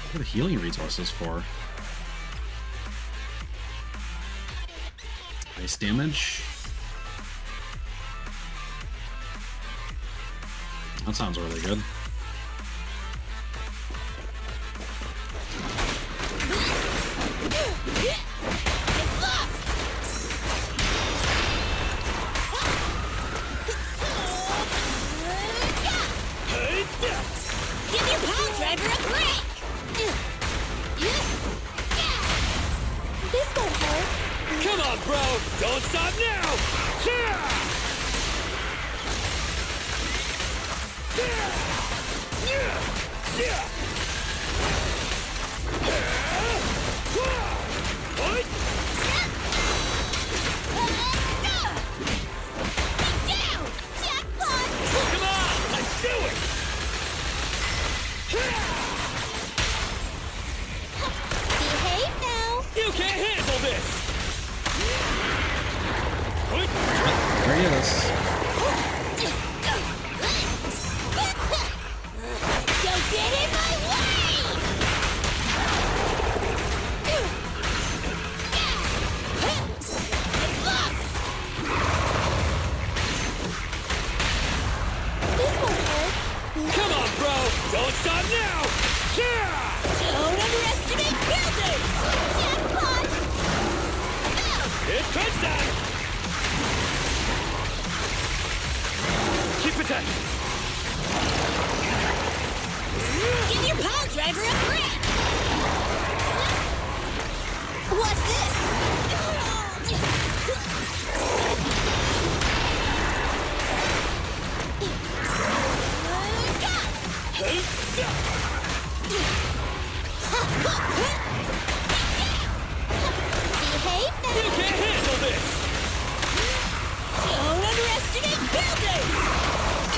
What are the healing resources for? Ice damage? That sounds really good. Give your power driver a break. This won't hurt. Come on, bro! Don't stop now! Come on! Let's do it! Behave now. You can't handle this! he is. Don't get in my way! This won't hurt. Come on, bro! Don't stop now! Yeah! Don't underestimate buildings! Jackpot! It's crunch time! Keep attacking! Give your pile driver a grip! What's this? Behave now. You can't handle this! Don't underestimate buildings!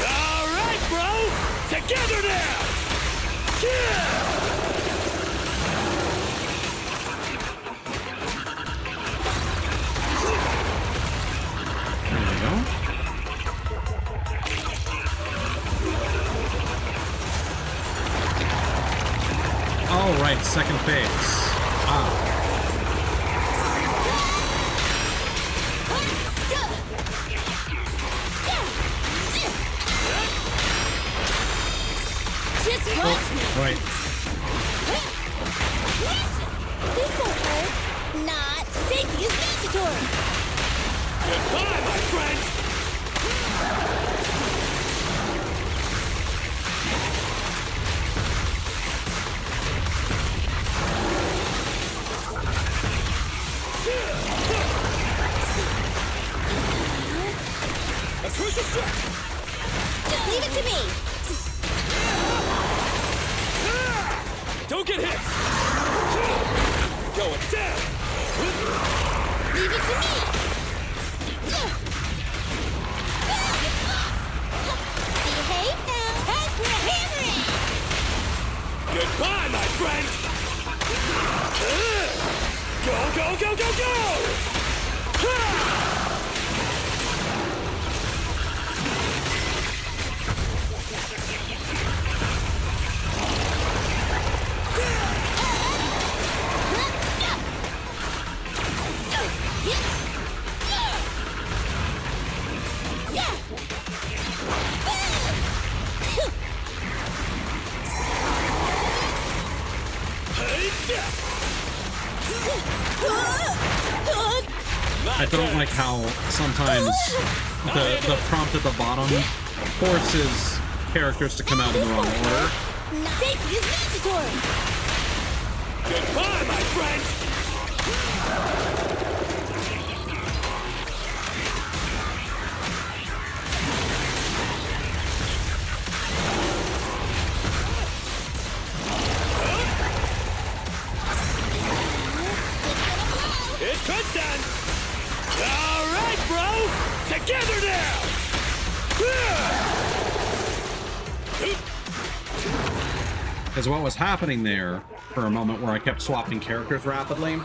All right, bro! Together now! Yeah! There we go. All right, second phase. Ah. Just watch me! Right. This won't hurt. Not safety is mandatory! Goodbye, my friend! A crucial strike! Just leave it to me! Don't get hit! Going down! Leave it to me! Behave now. Time for a hammering! Goodbye, my friend! Go, go, go, go, go! I don't like how sometimes the prompt at the bottom forces characters to come out in the wrong order. Safety is mandatory! Goodbye, my friend! It's crunch time! All right, bro! Together now! Because what was happening there for a moment where I kept swapping characters rapidly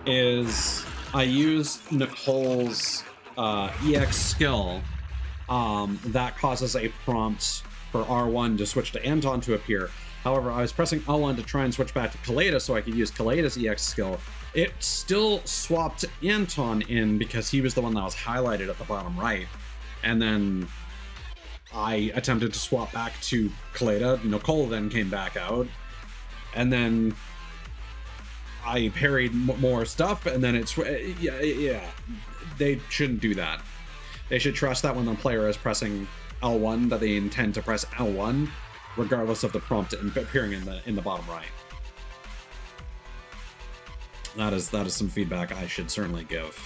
is I used Nicole's EX skill that causes a prompt for R1 to switch to Anton to appear. However, I was pressing L1 to try and switch back to Kaleda so I could use Kaleda's EX skill. It still swapped Anton in because he was the one that was highlighted at the bottom right. And then I attempted to swap back to Kaleda. Nicole then came back out. And then I parried more stuff, and then it's... Yeah. They shouldn't do that. They should trust that when the player is pressing L1, that they intend to press L1, regardless of the prompt appearing in the bottom right. That is some feedback I should certainly give.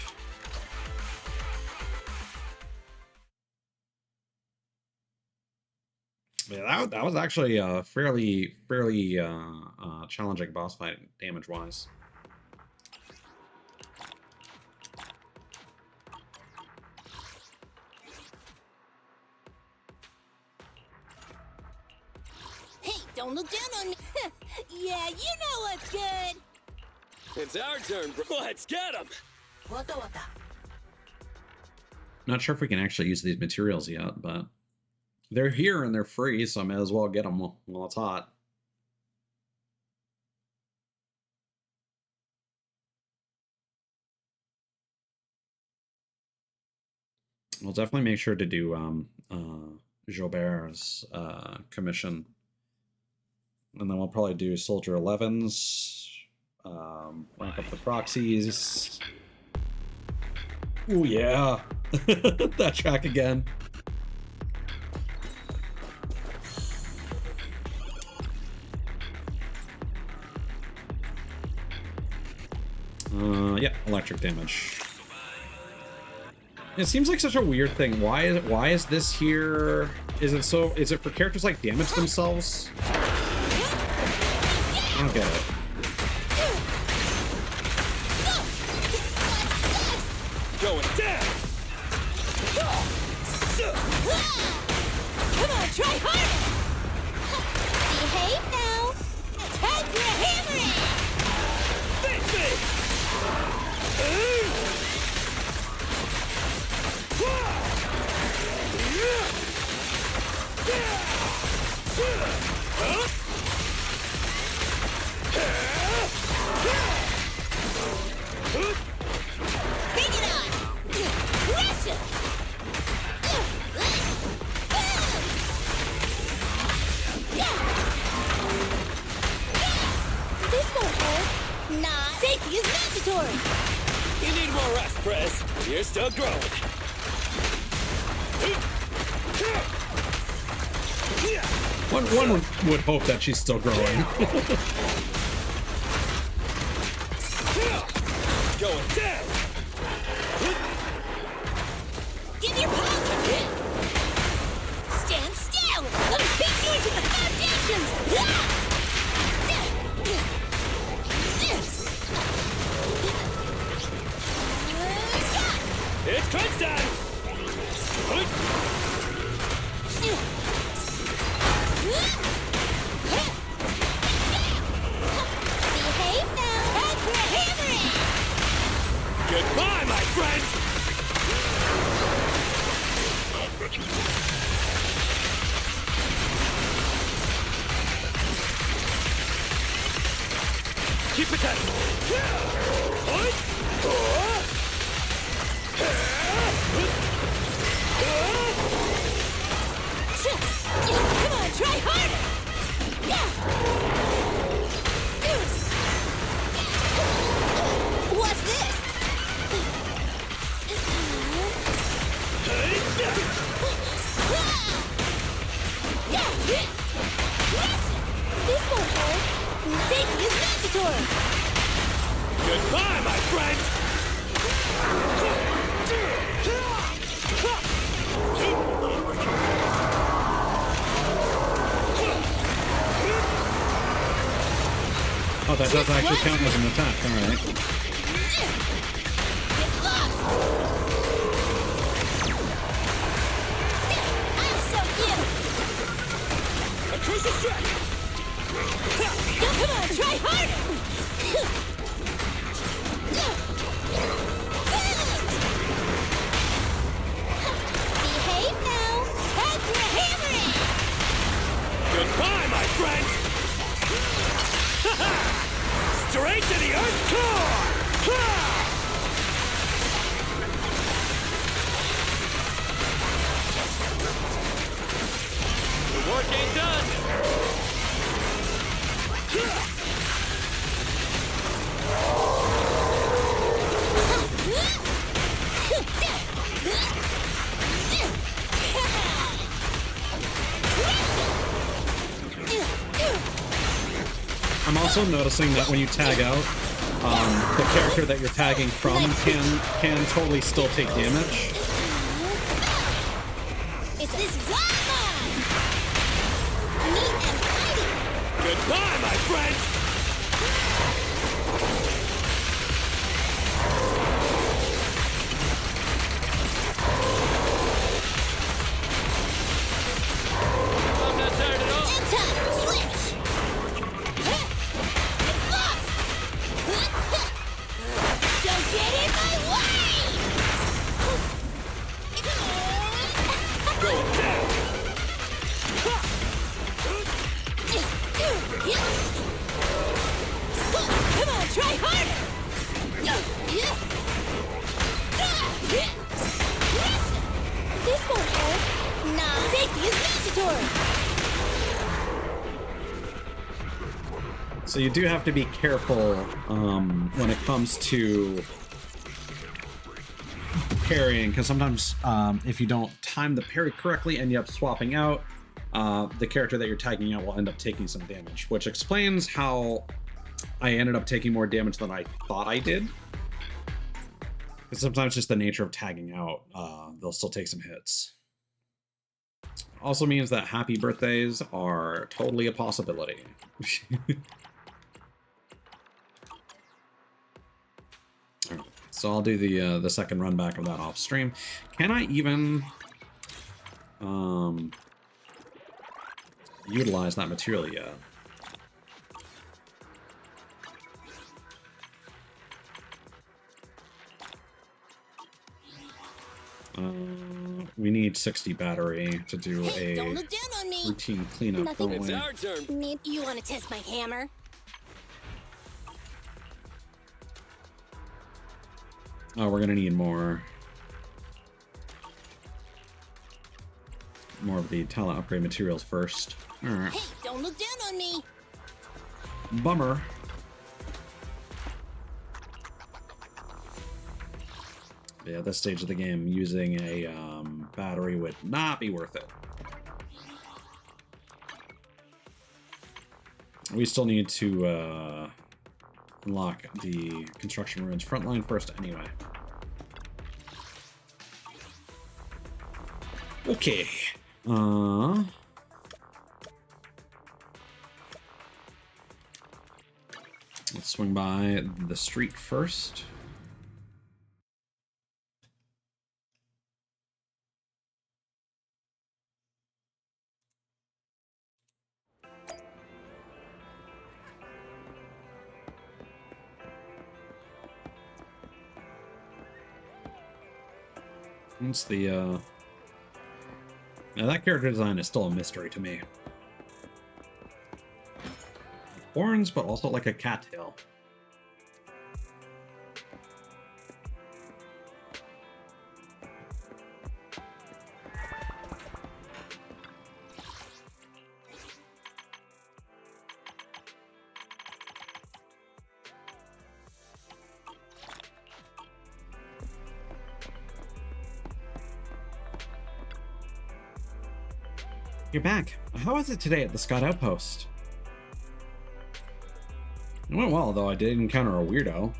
Yeah, that was actually a fairly challenging boss fight damage-wise. Hey, don't look down on me! Yeah, you know what's good! It's our turn, bro. Let's get him! Not sure if we can actually use these materials yet, but they're here and they're free, so I may as well get them while it's hot. We'll definitely make sure to do Jobert's commission. And then we'll probably do Soldier 11s, rank up the proxies. Oh yeah, that track again. Yeah, electric damage. It seems like such a weird thing. Why is this here? Is it for characters like damage themselves? I don't get it. Going down. Come on, try harder! Behave now! Time for a hammering! Face me! Bring it on! Crush it! This won't hurt. Nah. Safety is mandatory! You need more rest, Prez. You're still growing. One would hope that she's still growing. Going down. Give your power! Stand still! Let me beat you into the foundations! It's crunch time! Behave now! Time for a hammering! Goodbye, my friend! Keep it tight! Come on, try harder! What's this? This won't hurt. Safety is mandatory. Goodbye, my friend! Oh, that does actually count as an attack. All right. I'll show you. A crucial strike! Come on, try harder. Behave now. Time for a hammering. Goodbye, my friend! Straight to the Earth's core! The work ain't done! I'm also noticing that when you tag out, the character that you're tagging from can totally still take damage. This is all mine. Neat and tidy. Goodbye, my friend! I'm not tired at all. And time. Switch. Don't get in my way! If So you do have to be careful when it comes to parrying, because sometimes if you don't time the parry correctly, end up swapping out, the character that you're tagging out will end up taking some damage, which explains how I ended up taking more damage than I thought I did. Because sometimes just the nature of tagging out, they'll still take some hits. Also means that happy birthdays are totally a possibility. All right, so I'll do the second run back of that off stream. Can I even utilize that material yet? We need 60 battery to do Hey, don't a look down on me. routine cleanup. Nothing. Don't It's we? our turn. You want to test my hammer? Oh, we're gonna need more of the talent upgrade materials first. All right. Hey, don't look down on me. Bummer. Yeah, at this stage of the game, using a battery would not be worth it. We still need to unlock the construction ruins frontline first anyway. Okay. Let's swing by the street first. It's the now that character design is still a mystery to me. Horns, but also like a cattail. You're back. How was it today at the Scott Outpost? It went well, though I did encounter a weirdo.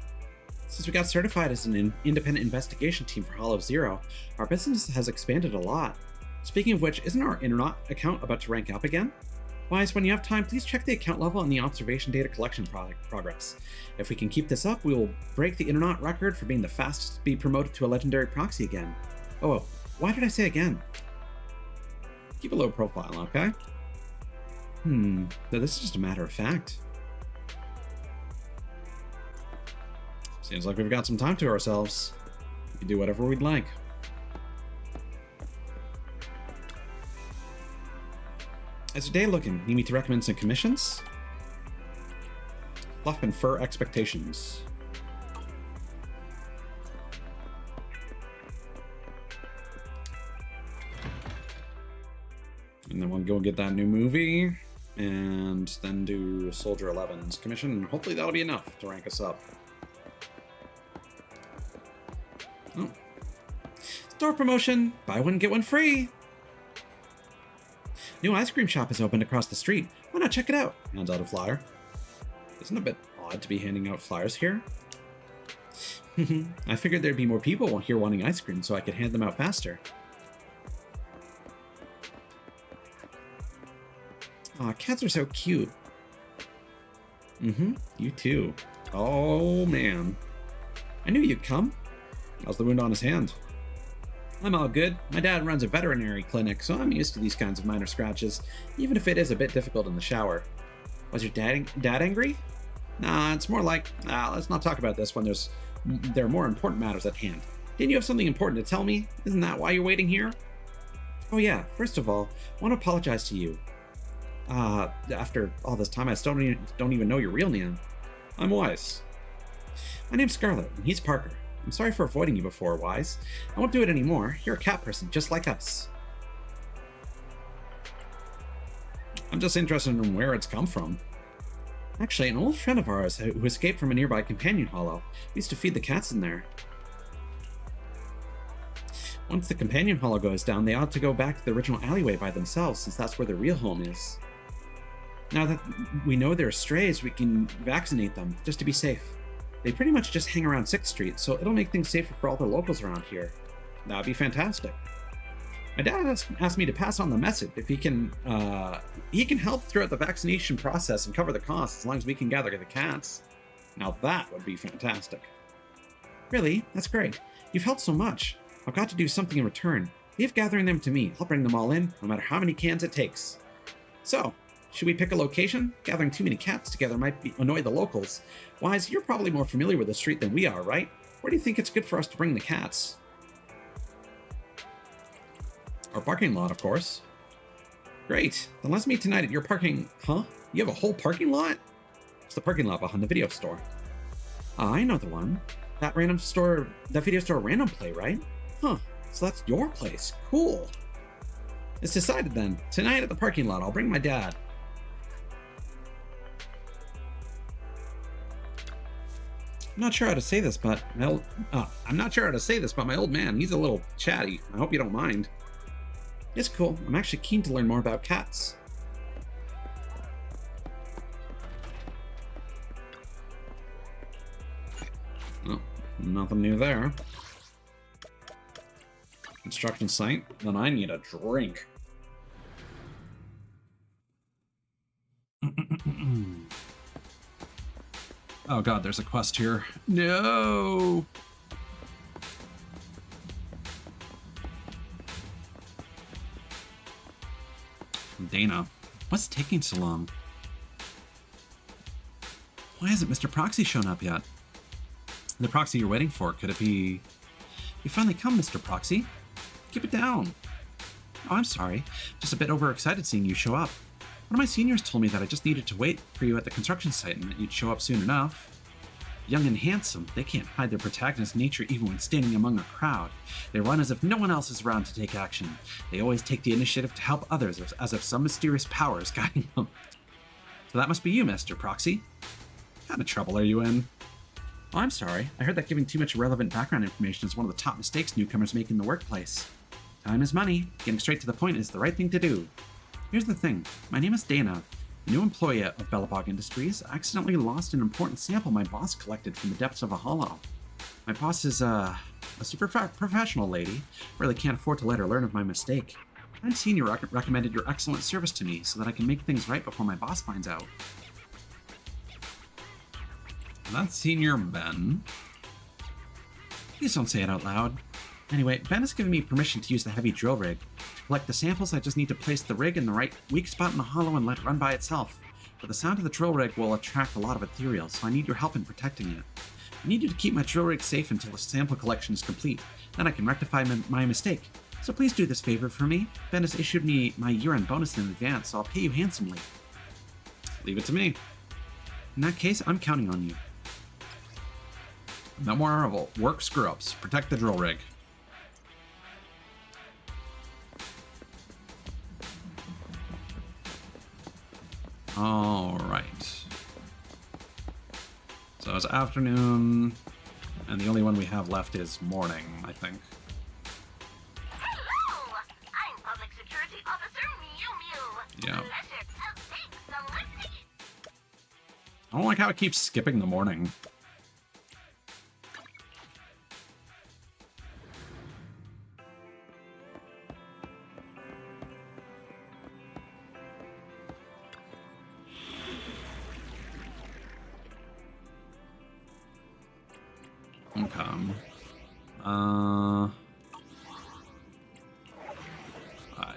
Since we got certified as an independent investigation team for Hollow Zero, our business has expanded a lot. Speaking of which, isn't our internet account about to rank up again? Wise, when you have time, please check the account level and the observation data collection progress. If we can keep this up, we will break the internet record for being the fastest to be promoted to a legendary proxy again. Oh, why did I say again? Keep a low profile, okay? No, this is just a matter of fact. Seems like we've got some time to ourselves. We can do whatever we'd like. How's your day looking? Need me to recommend some commissions? Fluff and fur expectations. And then we'll go get that new movie, and then do Soldier 11's commission, and hopefully that'll be enough to rank us up. Oh. Store promotion! Buy one, get one free! New ice cream shop is opened across the street. Why not check it out? Hands out a flyer. Isn't it a bit odd to be handing out flyers here? I figured there'd be more people here wanting ice cream so I could hand them out faster. Aw, cats are so cute. You too. Oh, man. I knew you'd come. How's the wound on his hand? I'm all good. My dad runs a veterinary clinic, so I'm used to these kinds of minor scratches, even if it is a bit difficult in the shower. Was your dad angry? Nah, it's more like, let's not talk about this when there are more important matters at hand. Didn't you have something important to tell me? Isn't that why you're waiting here? Oh yeah, first of all, I want to apologize to you. After all this time, I still don't even know your real name. I'm Wise. My name's Scarlet, and he's Parker. I'm sorry for avoiding you before, Wise. I won't do it anymore. You're a cat person, just like us. I'm just interested in where it's come from. Actually, an old friend of ours who escaped from a nearby companion hollow. We used to feed the cats in there. Once the companion hollow goes down, they ought to go back to the original alleyway by themselves, since that's where their real home is. Now that we know they're strays, we can vaccinate them, just to be safe. They pretty much just hang around 6th Street, so it'll make things safer for all the locals around here. That'd be fantastic. My dad asked me to pass on the message. If he can help throughout the vaccination process and cover the costs as long as we can gather the cats. Now that would be fantastic. Really? That's great. You've helped so much. I've got to do something in return. Leave gathering them to me. I'll bring them all in, no matter how many cans it takes. So, should we pick a location? Gathering too many cats together might annoy the locals. Wise, you're probably more familiar with the street than we are, right? Where do you think it's good for us to bring the cats? Our parking lot, of course. Great. Then let's meet tonight at your parking... Huh? You have a whole parking lot? It's the parking lot behind the video store. I know the one. That video store Random Play, right? Huh. So that's your place. Cool. It's decided then. Tonight at the parking lot, I'll bring my dad. I'm not sure how to say this, but my old man, he's a little chatty. I hope you don't mind. It's cool. I'm actually keen to learn more about cats. Oh, nothing new there. Construction site. Then I need a drink. Oh god, there's a quest here. No! Dana, what's taking so long? Why hasn't Mr. Proxy shown up yet? The Proxy you're waiting for, could it be... You finally come, Mr. Proxy. Keep it down. Oh, I'm sorry. Just a bit overexcited seeing you show up. One of my seniors told me that I just needed to wait for you at the construction site and that you'd show up soon enough. Young and handsome, they can't hide their protagonist nature even when standing among a crowd. They run as if no one else is around to take action. They always take the initiative to help others as if some mysterious power is guiding them. So that must be you, Mr. Proxy. What kind of trouble are you in? Oh, I'm sorry. I heard that giving too much irrelevant background information is one of the top mistakes newcomers make in the workplace. Time is money. Getting straight to the point is the right thing to do. Here's the thing. My name is Dana. A new employee of Belobog Industries. I accidentally lost an important sample my boss collected from the depths of a hollow. My boss is a super professional lady. Really can't afford to let her learn of my mistake. My senior recommended your excellent service to me so that I can make things right before my boss finds out. That's Senior Ben. Please don't say it out loud. Anyway, Ben has given me permission to use the heavy drill rig. To collect the samples, I just need to place the rig in the right weak spot in the hollow and let it run by itself. But the sound of the drill rig will attract a lot of ethereal, so I need your help in protecting it. I need you to keep my drill rig safe until the sample collection is complete. Then I can rectify my mistake. So please do this favor for me. Ben has issued me my year-end bonus in advance, so I'll pay you handsomely. Leave it to me. In that case, I'm counting on you. No more work screw-ups. Protect the drill rig. All right. So it's afternoon, and the only one we have left is morning, I think. Hello! I'm Public Security Officer Mew Mew. Yeah. Pleasure of being selected. I don't like how it keeps skipping the morning.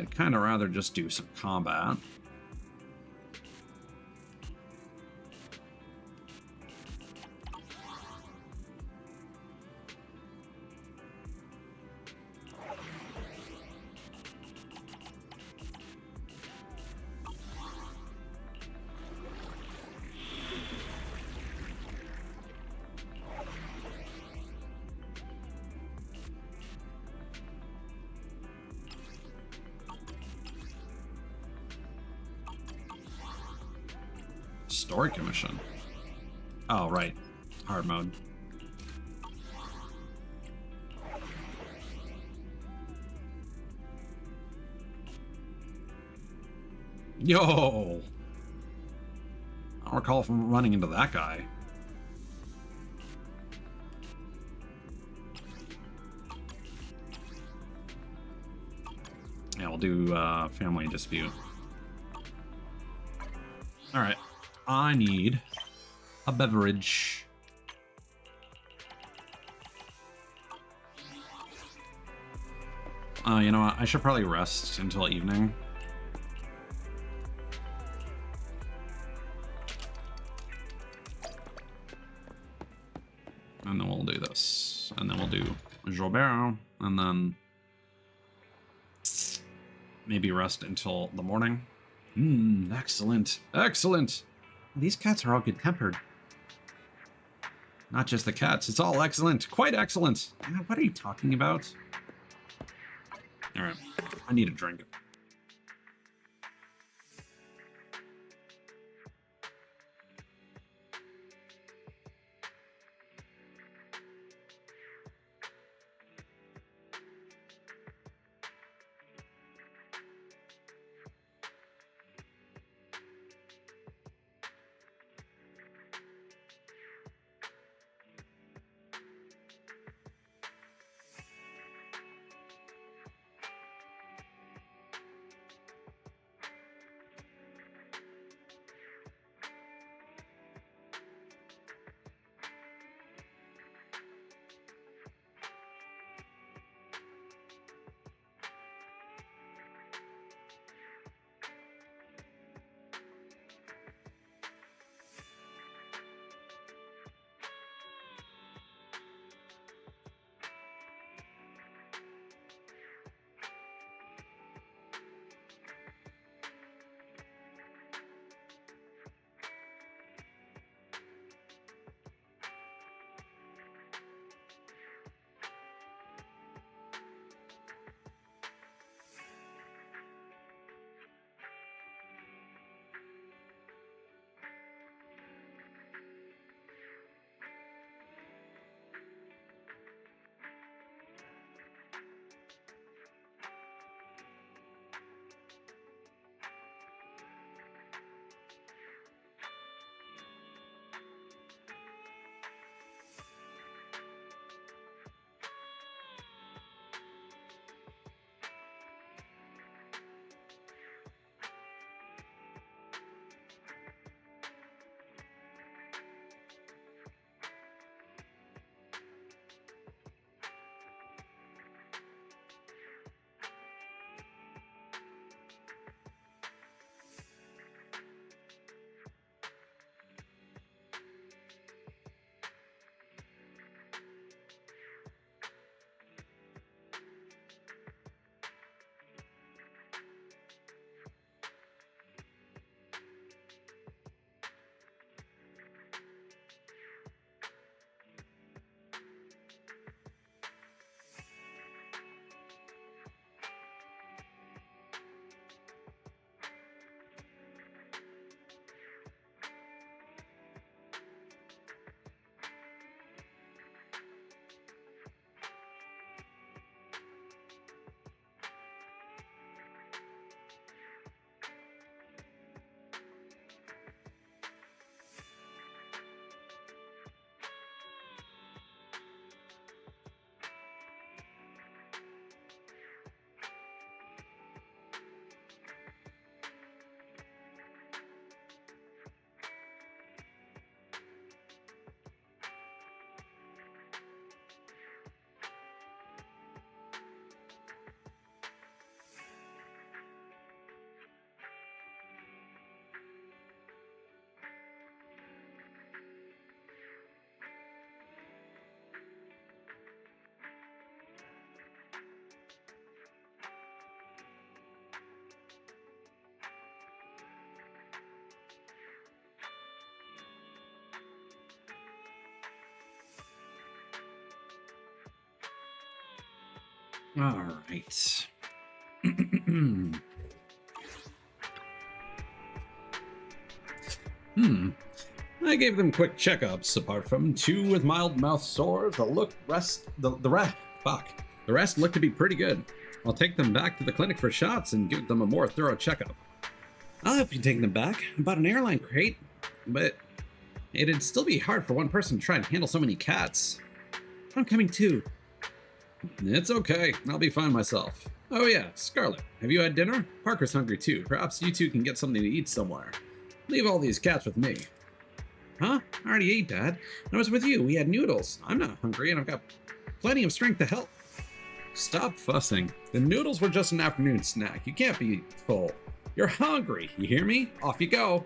I'd kind of rather just do some combat. Story commission. Oh, right. Hard mode. Yo! I don't recall from running into that guy. Yeah, we'll do family dispute. Alright. I need a beverage. You know what? I should probably rest until evening. And then we'll do this. And then we'll do Jobert. And then maybe rest until the morning. Excellent. Excellent. These cats are all good-tempered. Not just the cats. It's all excellent. Quite excellent. What are you talking about? All right. I need a drink. All right. I gave them quick checkups, apart from 2 with mild mouth sores. The rest look to be pretty good. I'll take them back to the clinic for shots and give them a more thorough checkup. I'll help you take them back. I bought an airline crate, but it'd still be hard for one person to try and handle so many cats. I'm coming too. It's okay. I'll be fine myself. Oh yeah, Scarlet, have you had dinner? Parker's hungry too. Perhaps you two can get something to eat somewhere. Leave all these cats with me. Huh? I already ate, Dad. I was with you. We had noodles. I'm not hungry and I've got plenty of strength to help. Stop fussing. The noodles were just an afternoon snack. You can't be full. You're hungry. You hear me? Off you go.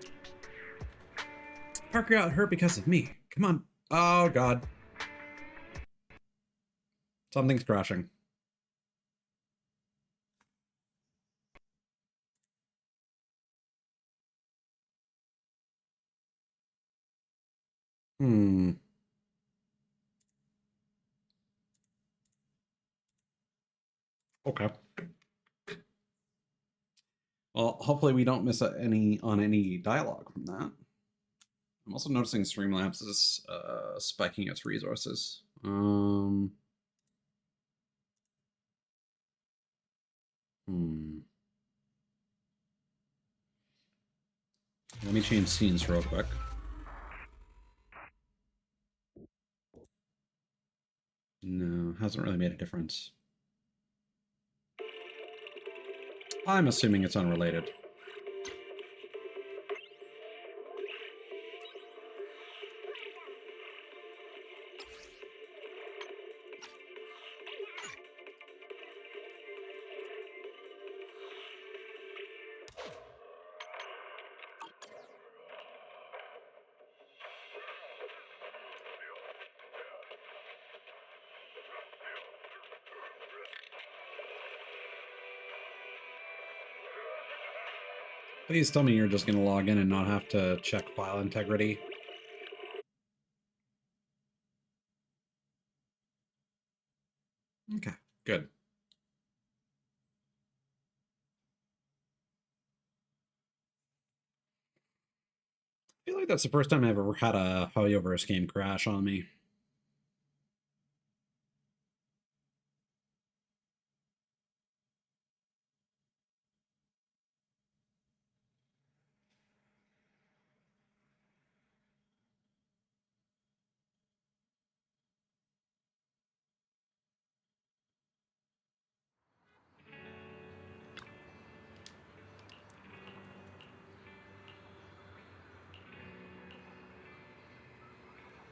Parker got hurt because of me. Come on. Oh, God. Something's crashing. Okay. Well, hopefully we don't miss any dialogue from that. I'm also noticing Streamlabs is spiking its resources. Let me change scenes real quick. No, hasn't really made a difference. I'm assuming it's unrelated. Please tell me you're just going to log in and not have to check file integrity. Okay, good. I feel like that's the first time I've ever had a Hoyoverse game crash on me.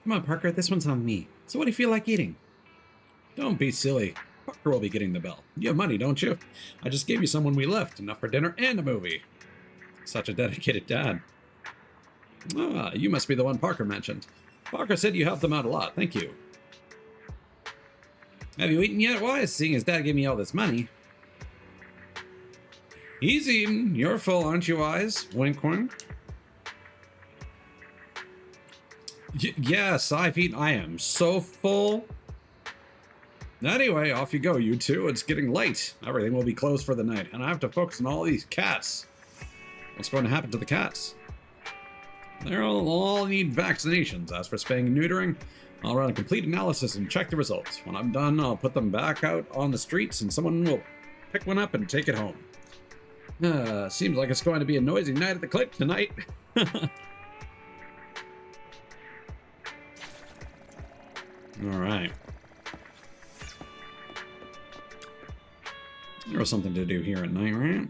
Come on, Parker, this one's on me. So what do you feel like eating? Don't be silly. Parker will be getting the bell. You have money, don't you? I just gave you some when we left. Enough for dinner and a movie. Such a dedicated dad. Ah, you must be the one Parker mentioned. Parker said you helped him out a lot. Thank you. Have you eaten yet, Wise? Seeing as Dad gave me all this money. He's eaten. You're full, aren't you, Wise? Wink, wink. Yes, I've eaten. I am so full. Anyway, off you go, you two. It's getting late. Everything will be closed for the night, and I have to focus on all these cats. What's going to happen to the cats? They'll all need vaccinations. As for spaying and neutering, I'll run a complete analysis and check the results. When I'm done, I'll put them back out on the streets, and someone will pick one up and take it home. Seems like it's going to be a noisy night at the clinic tonight. Alright. There was something to do here at night, right?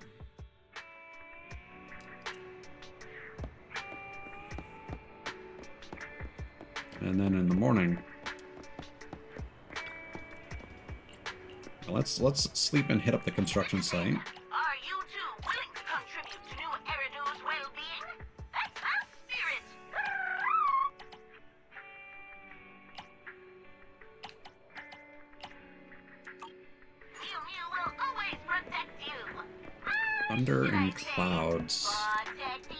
And then in the morning. Let's sleep and hit up the construction site. Are you two willing to contribute to new Eridu's well-being? That's the spirit! Mew Mew will always protect you. Thunder and clouds. Protect you.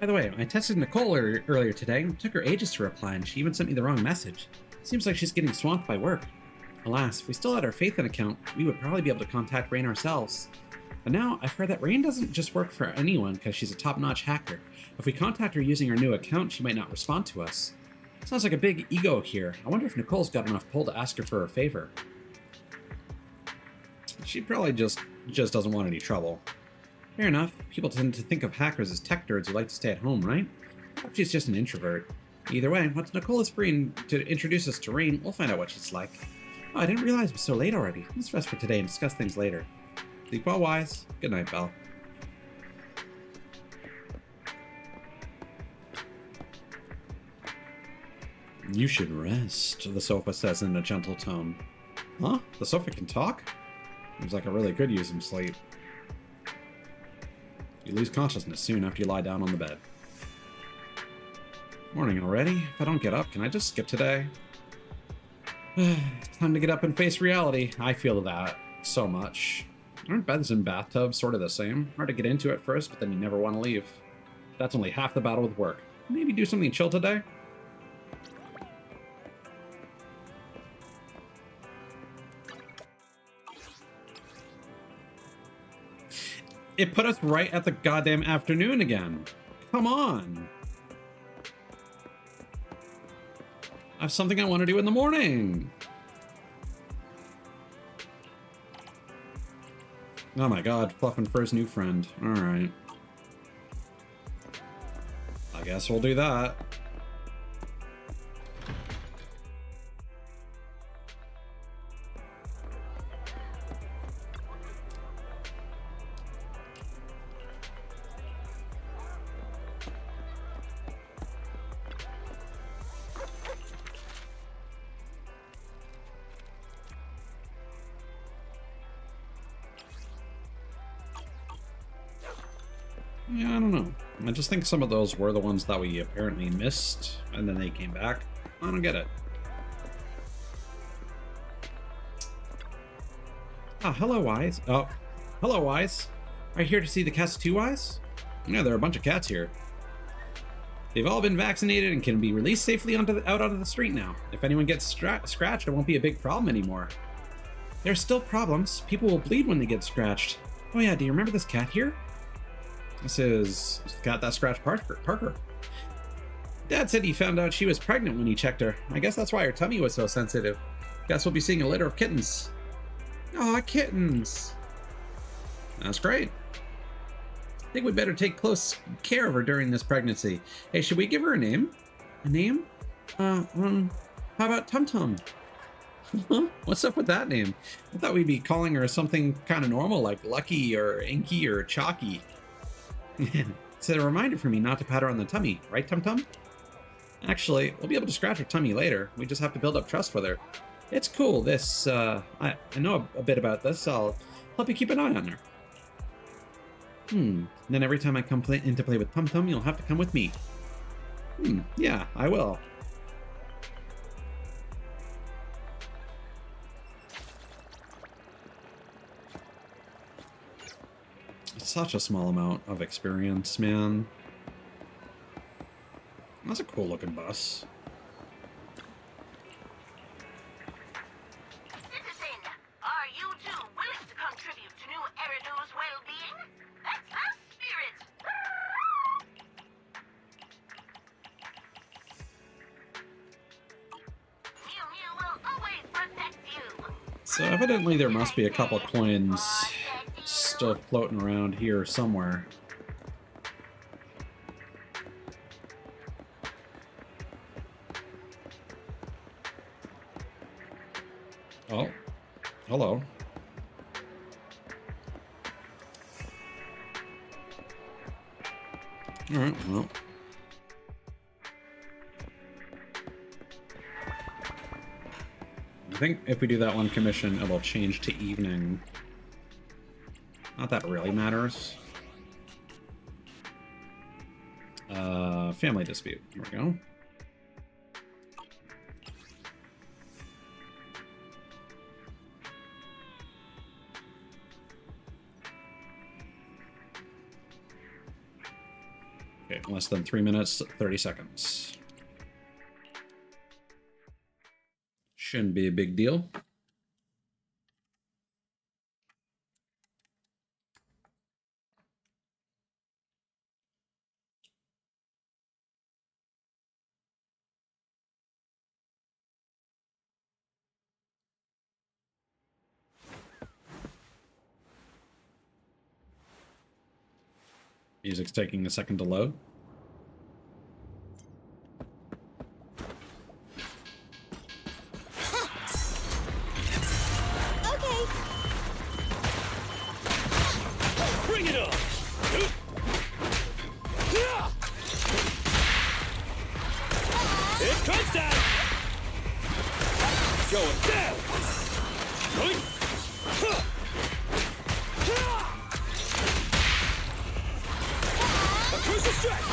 By the way, I tested Nicole earlier today. It took her ages to reply, and she even sent me the wrong message. Seems like she's getting swamped by work. Alas, if we still had our faith in account, we would probably be able to contact Rain ourselves. But now, I've heard that Rain doesn't just work for anyone because she's a top-notch hacker. If we contact her using her new account, she might not respond to us. Sounds like a big ego here. I wonder if Nicole's got enough pull to ask her for a favor. She probably just doesn't want any trouble. Fair enough. People tend to think of hackers as tech nerds who like to stay at home, right? Perhaps she's just an introvert. Either way, once Nicole is free to introduce us to Rain, we'll find out what she's like. Oh, I didn't realize it was so late already. Let's rest for today and discuss things later. Sleep well, Wise. Good night, Belle. You should rest, the sofa says in a gentle tone. Huh? The sofa can talk? Seems like I really could use some sleep. You lose consciousness soon after you lie down on the bed. Morning already? If I don't get up, can I just skip today? Time to get up and face reality. I feel that so much. Aren't beds and bathtubs sort of the same? Hard to get into at first, but then you never want to leave. That's only half the battle with work. Maybe do something chill today? It put us right at the goddamn afternoon again. Come on. I have something I want to do in the morning. Oh my god, fluffing for his new friend. Alright. I guess we'll do that. Yeah, I don't know. I just think some of those were the ones that we apparently missed, and then they came back. I don't get it. Ah, hello, Wise. Oh, hello, Wise. Are you here to see the cats too, Wise? Yeah, there are a bunch of cats here. They've all been vaccinated and can be released safely out onto the street now. If anyone gets scratched, it won't be a big problem anymore. There are still problems. People will bleed when they get scratched. Oh yeah, do you remember this cat here? This is the cat that scratched Parker. Dad said he found out she was pregnant when he checked her. I guess that's why her tummy was so sensitive. Guess we'll be seeing a litter of kittens. Aw, kittens. That's great. I think we'd better take close care of her during this pregnancy. Hey, should we give her a name? A name? How about Tum Tum? What's up with that name? I thought we'd be calling her something kind of normal like Lucky or Inky or Chalky. It's a reminder for me not to pat her on the tummy, right, Tum Tum? Actually, we'll be able to scratch her tummy later. We just have to build up trust with her. It's cool, this, I know a bit about this. I'll help you keep an eye on her. Then every time I come into play with Tum Tum, you'll have to come with me. Yeah, I will. Such a small amount of experience, man. That's a cool looking bus. Citizen, are you two willing to contribute to new Eridu's well-being? That's the spirit! Mew Mew will always protect you! So evidently there must be a couple coins still floating around here somewhere. Oh, hello. All right, well. I think if we do that one commission, it'll change to evening. Not that it really matters. Family dispute. Here we go. Okay, less than 3 minutes, 30 seconds. Shouldn't be a big deal. Music's taking a second to load. Okay. Bring it on! It's crunch time! Going down! A crucial strike!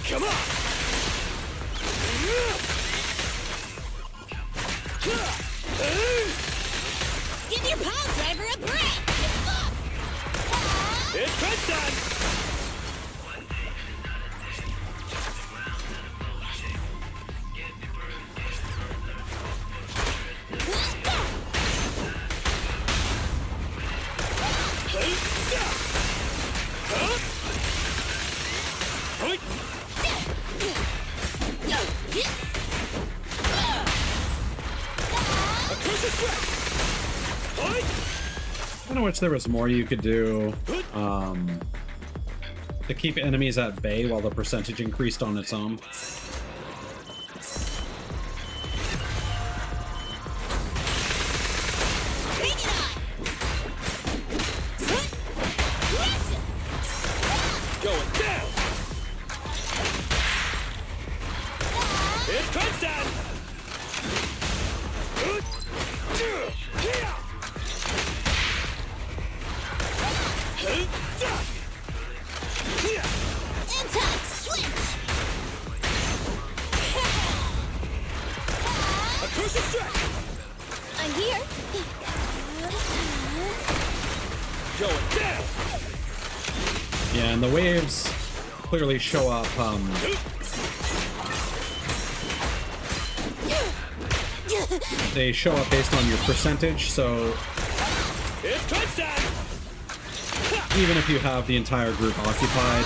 Come on! Give your pile driver a break! It's crunch time! I wish there was more you could do to keep enemies at bay while the percentage increased on its own. Going down! It's crunch time! Switch! A crucial strike! I'm here. Going down! Yeah, and the waves clearly show up. They show up based on your percentage, so It's crunch time! even if you have the entire group occupied,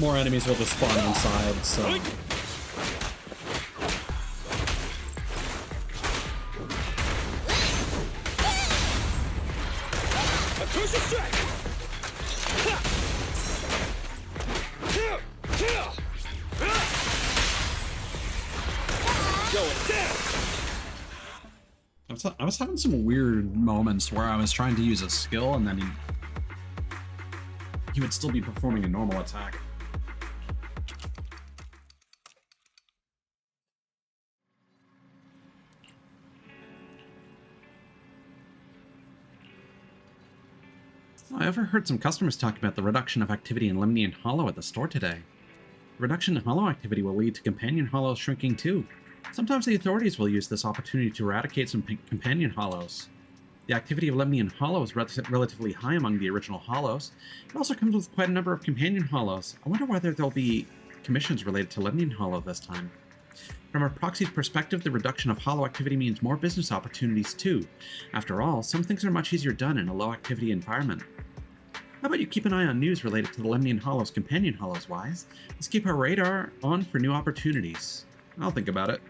more enemies will just spawn inside, so... A crucial strike! Going down! I was having some weird moments where I was trying to use a skill and then he would still be performing a normal attack. I overheard some customers talk about the reduction of activity in Lemnian Hollow at the store today. The reduction in hollow activity will lead to companion hollows shrinking too. Sometimes the authorities will use this opportunity to eradicate some companion hollows. The activity of Lemnian Hollow is relatively high among the original hollows. It also comes with quite a number of companion hollows. I wonder whether there'll be commissions related to Lemnian Hollow this time. From a proxy's perspective, the reduction of hollow activity means more business opportunities too. After all, some things are much easier done in a low activity environment. How about you keep an eye on news related to the Lemnian Hollow's companion hollows, Wise? Let's keep our radar on for new opportunities. I'll think about it.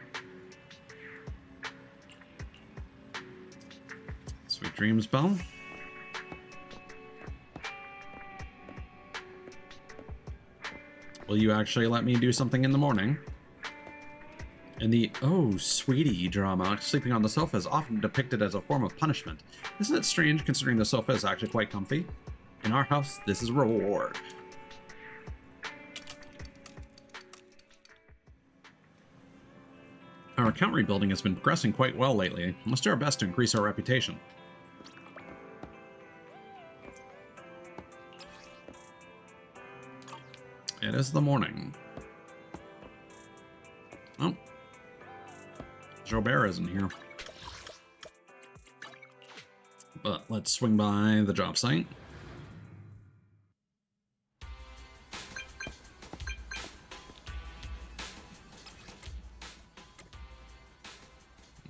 Sweet dreams, Belle. Will you actually let me do something in the morning? In the "Oh, sweetie" drama, sleeping on the sofa is often depicted as a form of punishment. Isn't it strange considering the sofa is actually quite comfy? In our house, this is a reward. Our account rebuilding has been progressing quite well lately. We must do our best to increase our reputation. It is the morning. Oh. Jobert isn't here. But let's swing by the job site.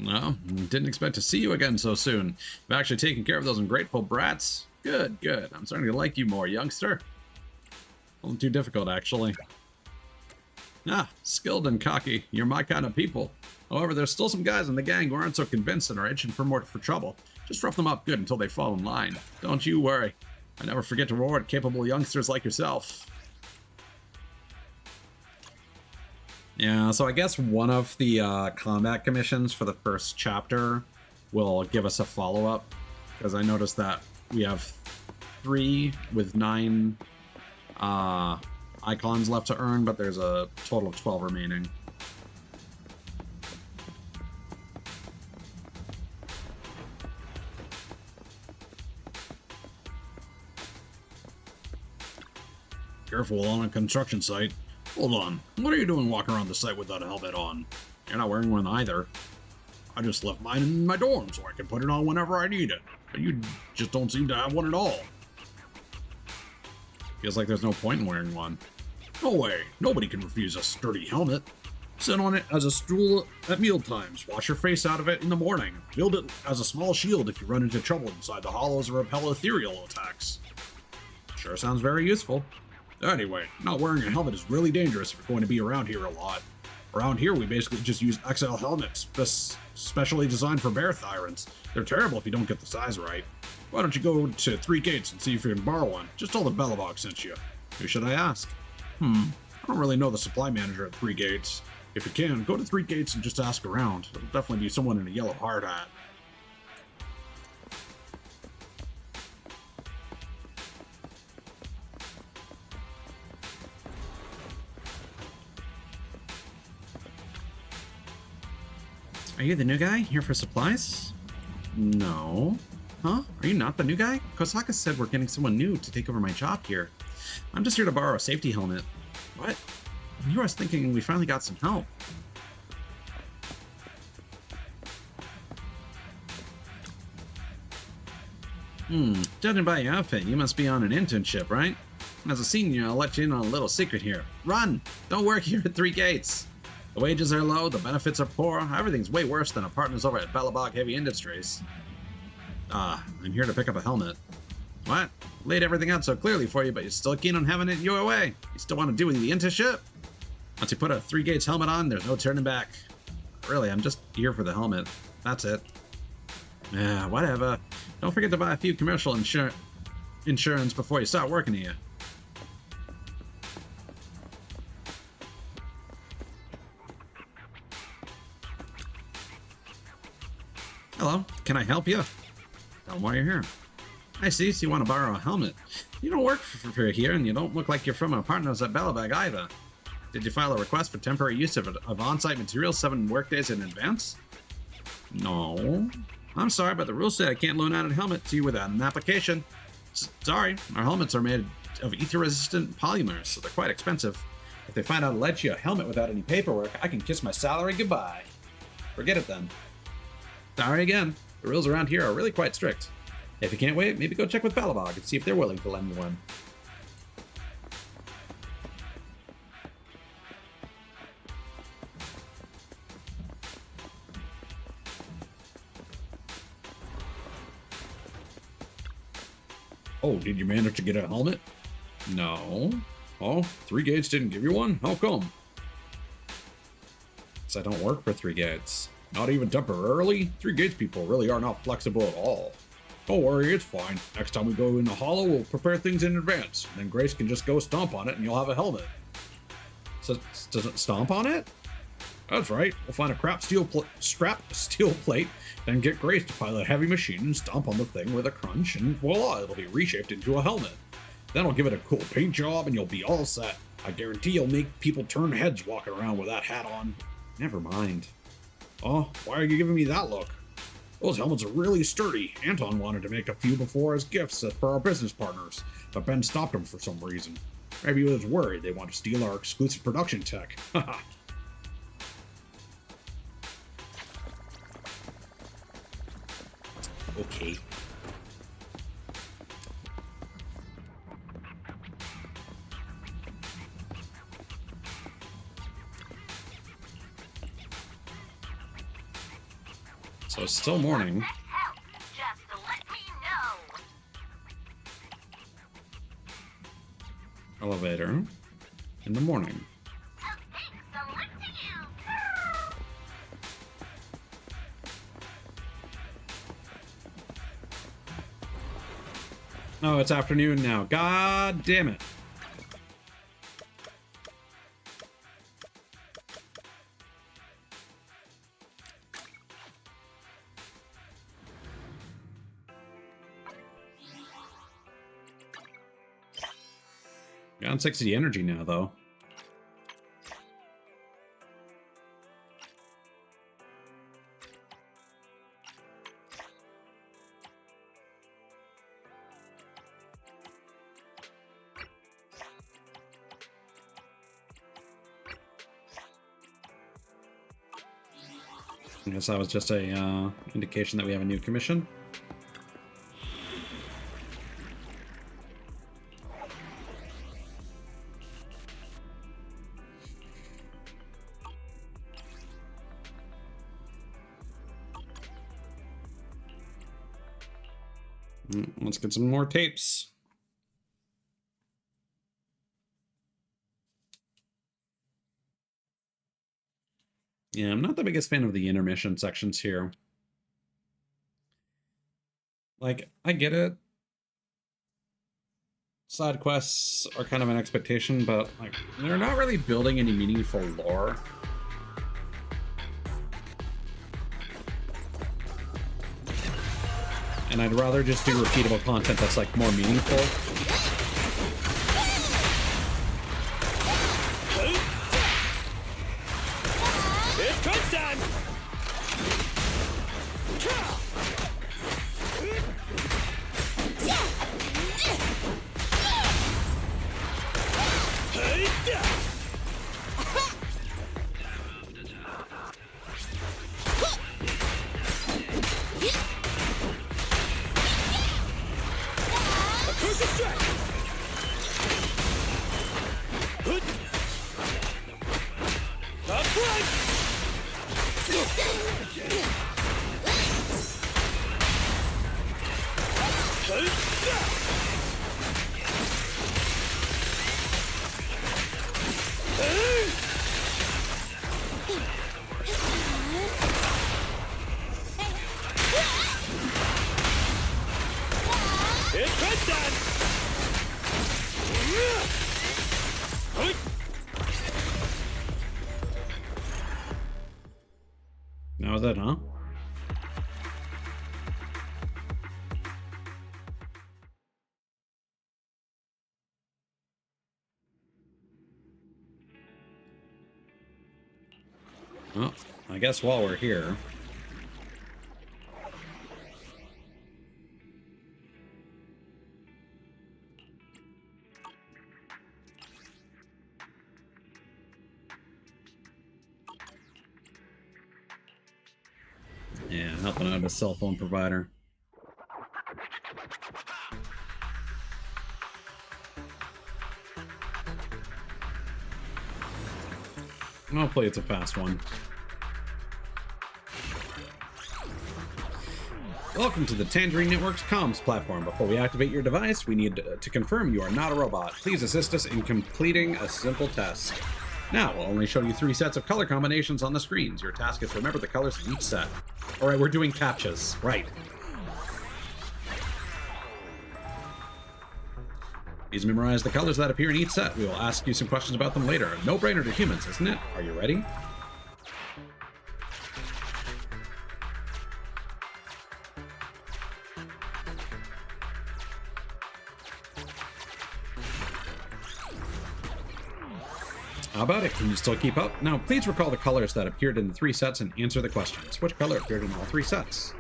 No, didn't expect to see you again so soon. You've actually taken care of those ungrateful brats. Good, good. I'm starting to like you more, youngster. Wasn't too difficult, actually. Ah, skilled and cocky. You're my kind of people. However, there's still some guys in the gang who aren't so convinced and are itching for trouble. Just rough them up good until they fall in line. Don't you worry. I never forget to reward capable youngsters like yourself. Yeah, so I guess one of the combat commissions for the first chapter will give us a follow-up, because I noticed that we have 3 with 9 icons left to earn, but there's a total of 12 remaining. Careful on a construction site. Hold on, what are you doing walking around the site without a helmet on? You're not wearing one either. I just left mine in my dorm so I can put it on whenever I need it. But you just don't seem to have one at all. Feels like there's no point in wearing one. No way, nobody can refuse a sturdy helmet. Sit on it as a stool at mealtimes, wash your face out of it in the morning, wield it as a small shield if you run into trouble inside the hollows or repel ethereal attacks. Sure sounds very useful. Anyway, not wearing a helmet is really dangerous if you're going to be around here a lot. Around here, we basically just use XL helmets, specially designed for bear tyrants. They're terrible if you don't get the size right. Why don't you go to 3 Gates and see if you can borrow one? Just tell the Belobog sent you. Who should I ask? I don't really know the supply manager at 3 Gates. If you can, go to 3 Gates and just ask around. It'll definitely be someone in a yellow hard hat. Are you the new guy here for supplies? No. Huh? Are you not the new guy? Kosaka said we're getting someone new to take over my job here. I'm just here to borrow a safety helmet. What? I knew I was thinking we finally got some help. Judging by your outfit, you must be on an internship, right? As a senior, I'll let you in on a little secret here. Run! Don't work here at 3 Gates. The wages are low, the benefits are poor, everything's way worse than our partners over at Belobog Heavy Industries. I'm here to pick up a helmet. What? Laid everything out so clearly for you, but you're still keen on having it your way? You still want to do with the internship? Once you put a 3 Gates helmet on, there's no turning back. Really, I'm just here for the helmet. That's it. Yeah, whatever. Don't forget to buy a few commercial insurance before you start working here. Hello, can I help you? Tell them why you're here. I see, so you want to borrow a helmet. You don't work for here, and you don't look like you're from our partners at Belobog either. Did you file a request for temporary use of on-site materials 7 workdays in advance? No. I'm sorry, but the rules say I can't loan out a helmet to you without an application. Sorry, our helmets are made of ether-resistant polymers, so they're quite expensive. If they find out I'll let you a helmet without any paperwork, I can kiss my salary goodbye. Forget it then. Sorry again. The rules around here are really quite strict. If you can't wait, maybe go check with Belobog and see if they're willing to lend you one. Oh, did you manage to get a helmet? No. Oh, 3 Gates didn't give you one? How come? Because I don't work for 3 Gates. Not even temporarily? 3 Gates people really are not flexible at all. Don't worry, it's fine. Next time we go in the hollow, we'll prepare things in advance. Then Grace can just go stomp on it and you'll have a helmet. So, does it stomp on it? That's right. We'll find a scrap steel plate, then get Grace to pilot a heavy machine and stomp on the thing with a crunch, and voila, it'll be reshaped into a helmet. Then I'll give it a cool paint job and you'll be all set. I guarantee you'll make people turn heads walking around with that hat on. Never mind. Oh, why are you giving me that look? Those helmets are really sturdy. Anton wanted to make a few before as gifts for our business partners, but Ben stopped him for some reason. Everyone's worried they want to steal our exclusive production tech. Haha. Okay. So it's still morning. Just let me know. Elevator in the morning. Oh, it's afternoon now. God damn it. Got on 60 energy now, though. I guess that was just a indication that we have a new commission. Let's get some more tapes. Yeah, I'm not the biggest fan of the intermission sections here. Like, I get it. Side quests are kind of an expectation, but like they're not really building any meaningful lore. And I'd rather just do repeatable content that's like more meaningful. It's crunch time! That was it, huh? Well, I guess while we're here... Yeah, helping out a cell phone provider. Hopefully it's a fast one. Welcome to the Tangerine Network's comms platform. Before we activate your device, we need to confirm you are not a robot. Please assist us in completing a simple test. Now, we'll only show you 3 sets of color combinations on the screens. Your task is to remember the colors of each set. Alright, we're doing CAPTCHAs. Right. Please memorize the colors that appear in each set. We will ask you some questions about them later. No-brainer to humans, isn't it? Are you ready? How about it? Can you still keep up? Now, please recall the colors that appeared in the 3 sets and answer the questions. Which color appeared in all 3 sets?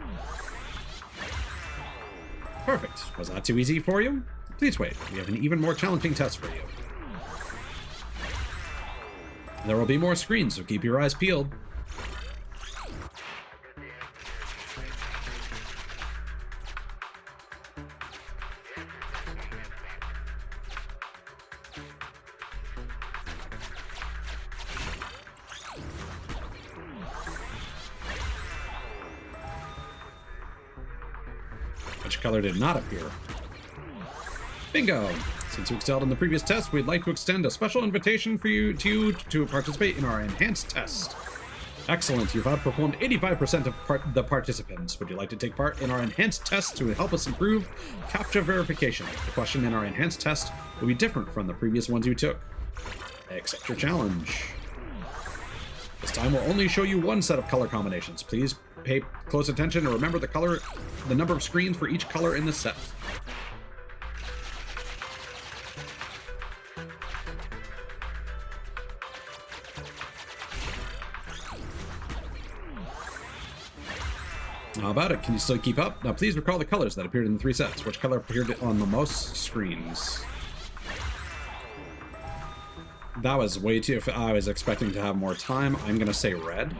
Perfect. Was that too easy for you? Please wait. We have an even more challenging test for you. There will be more screens, so keep your eyes peeled. Which color did not appear? Bingo! Since you excelled in the previous test, we'd like to extend a special invitation for you to participate in our enhanced test. Excellent, you've outperformed 85% of the participants. Would you like to take part in our enhanced test to help us improve CAPTCHA verification? The question in our enhanced test will be different from the previous ones you took. Accept your challenge. This time we'll only show you one set of color combinations. Please pay close attention and remember the number of screens for each color in the set. How about it? Can you still keep up? Now please recall the colors that appeared in the 3 sets. Which color appeared on the most screens? That was way too... I was expecting to have more time. I'm gonna say red.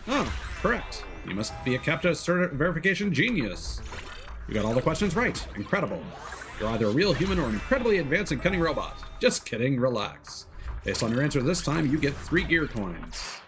Oh, correct. You must be a CAPTCHA verification genius. You got all the questions right. Incredible. You're either a real human or an incredibly advanced and cunning robot. Just kidding, relax. Based on your answer this time, you get 3 gear coins.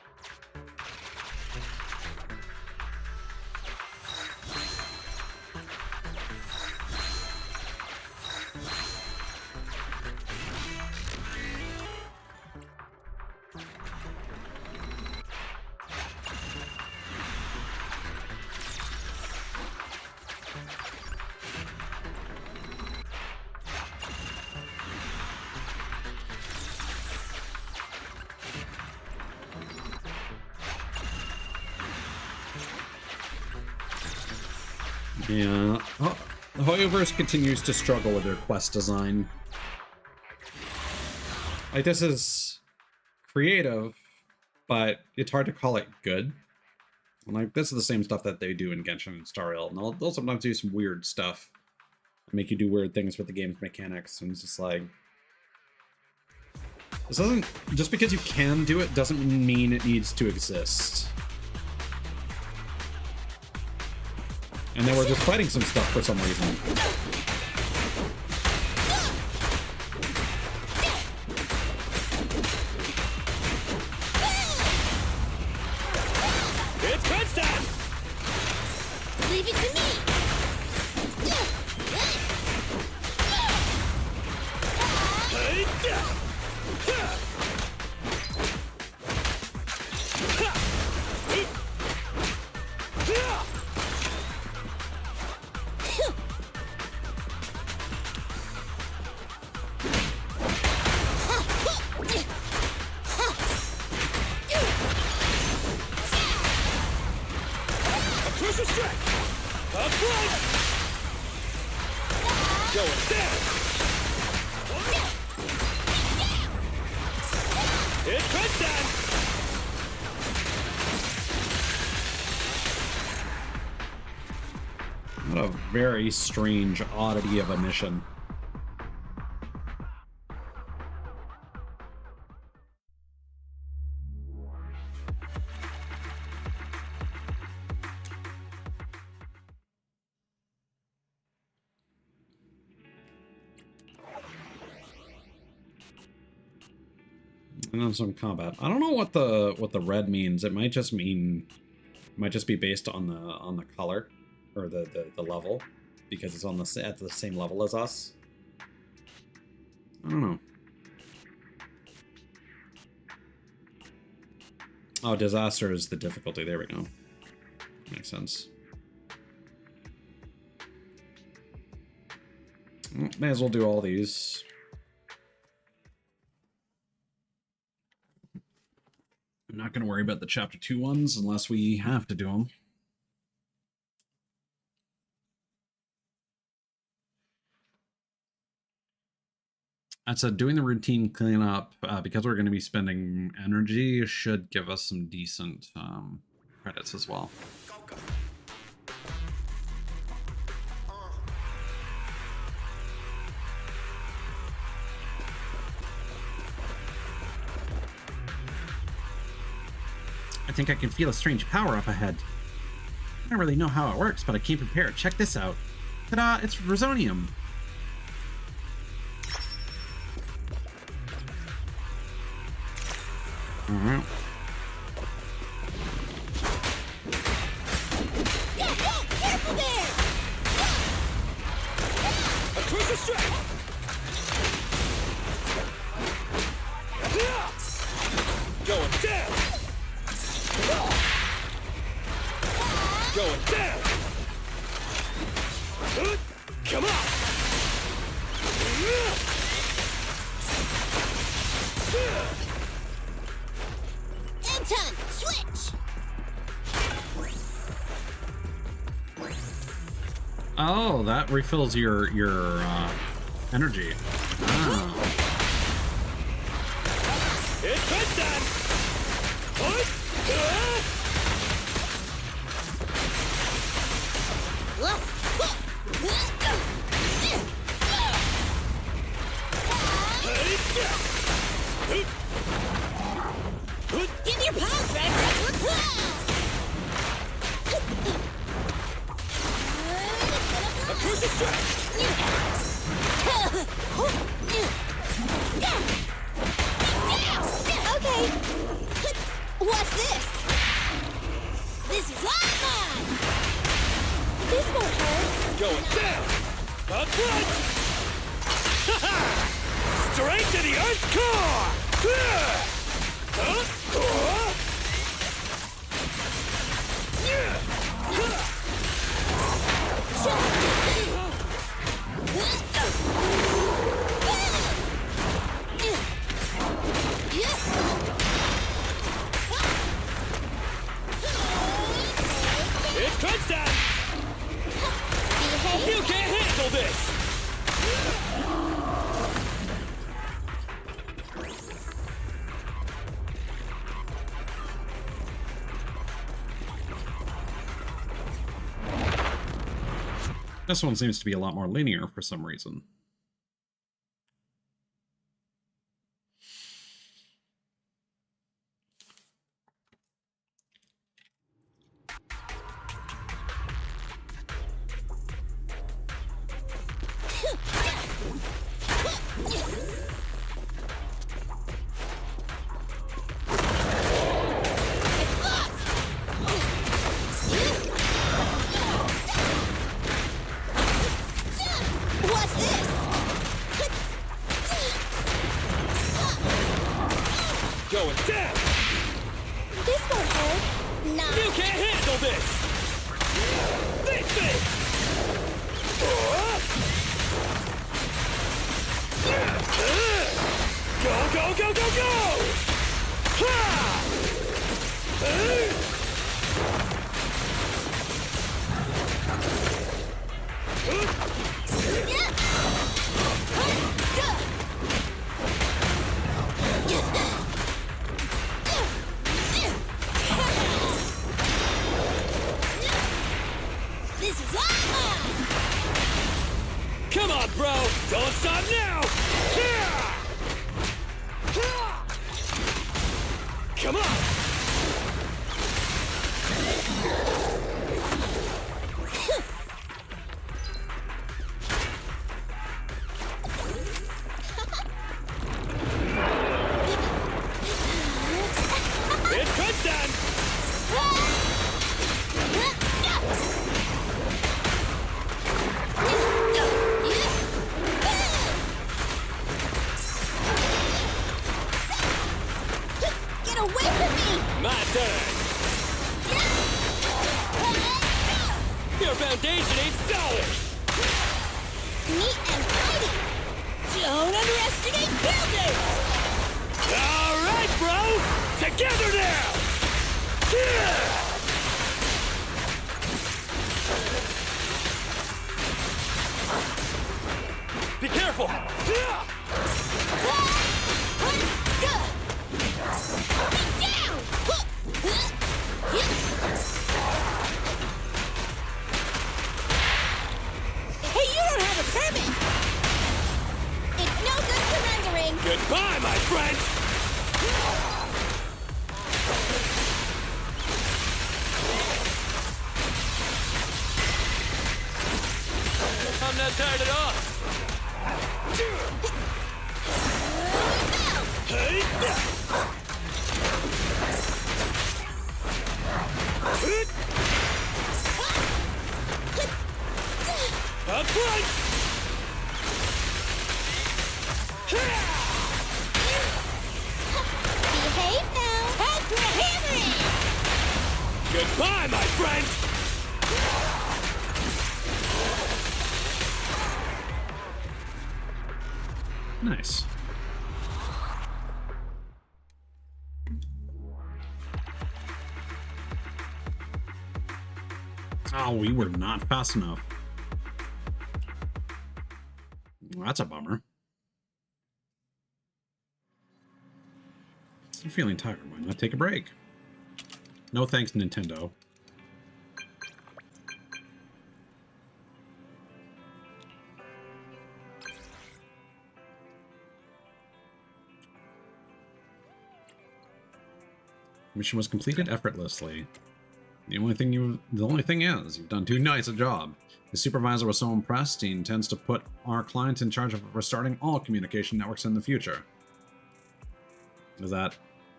Yeah, the Hoyoverse continues to struggle with their quest design. Like, this is creative, but it's hard to call it good. Like, this is the same stuff that they do in Genshin and Star Rail, and they'll sometimes do some weird stuff. Make you do weird things with the game's mechanics, and it's just like... This doesn't... Just because you can do it doesn't mean it needs to exist. And then we're just fighting some stuff for some reason. It's crunch time! Leave it to me! Crucial strike! Up front! Going down! It's crunch time! What a very strange oddity of a mission. And then some combat. I don't know what the red means. It might just mean, might just be based on the color or the level, because it's on at the same level as us. I don't know. Oh, disaster is the difficulty. There we go. Makes sense. Well, may as well do all these. I'm not going to worry about the Chapter 2 ones unless we have to do them. I said doing the routine cleanup, because we're going to be spending energy, should give us some decent credits as well. I think I can feel a strange power up ahead. I don't really know how it works, but I came prepared. Check this out. Ta-da! It's Rosonium. Alright. Careful there! A crucial strike! Going down! Going down! Come on! Anton, switch! Oh, that refills your energy. Ah. It's bedtime! Give your paws, Driver! A crucial strike! Okay. What's this? This is awesome! This won't hurt. Going down! A punch! Straight to the Earth's core! It's crunch time! You can't handle this! This one seems to be a lot more linear for some reason. What's this? Going down! This won't hurt. Nah. You can't handle this! This thing! Go, go, go, go, go! Ha! This is awesome! Come on, bro! Don't stop now! Come on! It's crunch time! Get away from me! My turn! Your foundation ain't solid! Neat and tidy! Don't underestimate buildings! All right, bro! Together now! Be careful! Hey, you don't have a permit! It's no good surrendering! Goodbye, my friend! not tired at all. Up front! Behave now! Ultra hammering! Goodbye, my friend! Nice. Oh, we were not fast enough. Well, that's a bummer. I'm feeling tired. Why not take a break? No thanks, Nintendo. Mission was completed effortlessly. The only thing is, you've done too nice a job. The supervisor was so impressed, he intends to put our client in charge of restarting all communication networks in the future. Is that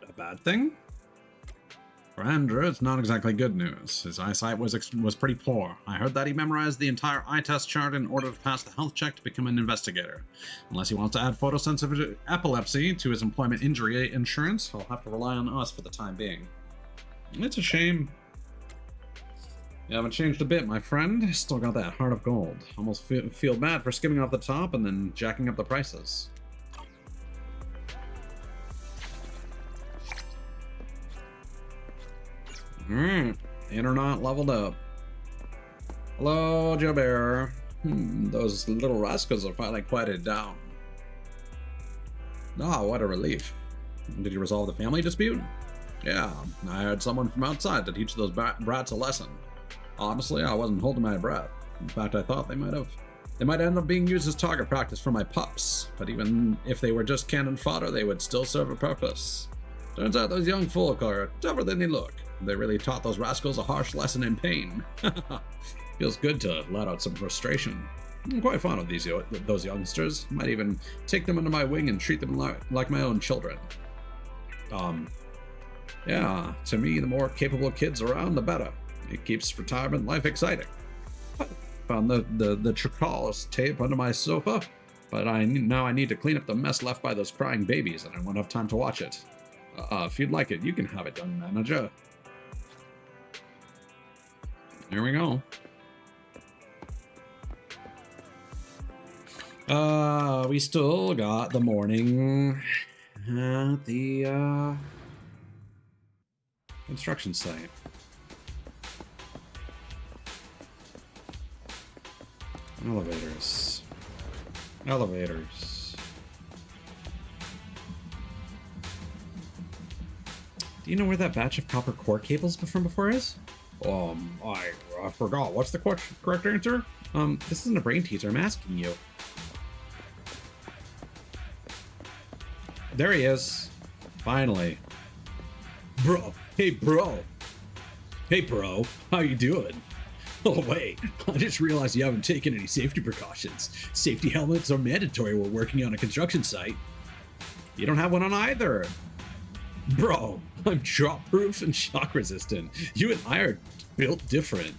a bad thing? For Andrew, it's not exactly good news. His eyesight was pretty poor. I heard that he memorized the entire eye test chart in order to pass the health check to become an investigator. Unless he wants to add photosensitive epilepsy to his employment injury insurance, he'll have to rely on us for the time being. It's a shame. You haven't changed a bit, my friend. Still got that heart of gold. Almost feel bad for skimming off the top and then jacking up the prices. Internet leveled up. Hello, Joe Bear. Those little rascals are finally quieted down. Ah, what a relief. Did you resolve the family dispute? Yeah, I hired someone from outside to teach those brats a lesson. Honestly, I wasn't holding my breath. In fact, I thought they might end up being used as target practice for my pups. But even if they were just cannon fodder, they would still serve a purpose. Turns out those young folk are tougher than they look. They really taught those rascals a harsh lesson in pain. Feels good to let out some frustration. I'm quite fond of those youngsters. Might even take them under my wing and treat them like my own children. Yeah, to me, the more capable kids around, the better. It keeps retirement life exciting. Found the Trical's tape under my sofa, but now I need to clean up the mess left by those crying babies, and I won't have time to watch it. If you'd like it, you can have it, young manager. Here we go. We still got the morning at the construction site. Elevators. Elevators. Do you know where that batch of copper core cables from before is? I forgot. What's the correct answer? This isn't a brain teaser. I'm asking you. There he is. Finally. Bro. Hey, bro. Hey, bro. How you doing? Oh, wait. I just realized you haven't taken any safety precautions. Safety helmets are mandatory when working on a construction site. You don't have one on either. Bro, I'm drop-proof and shock-resistant. You and I are built different.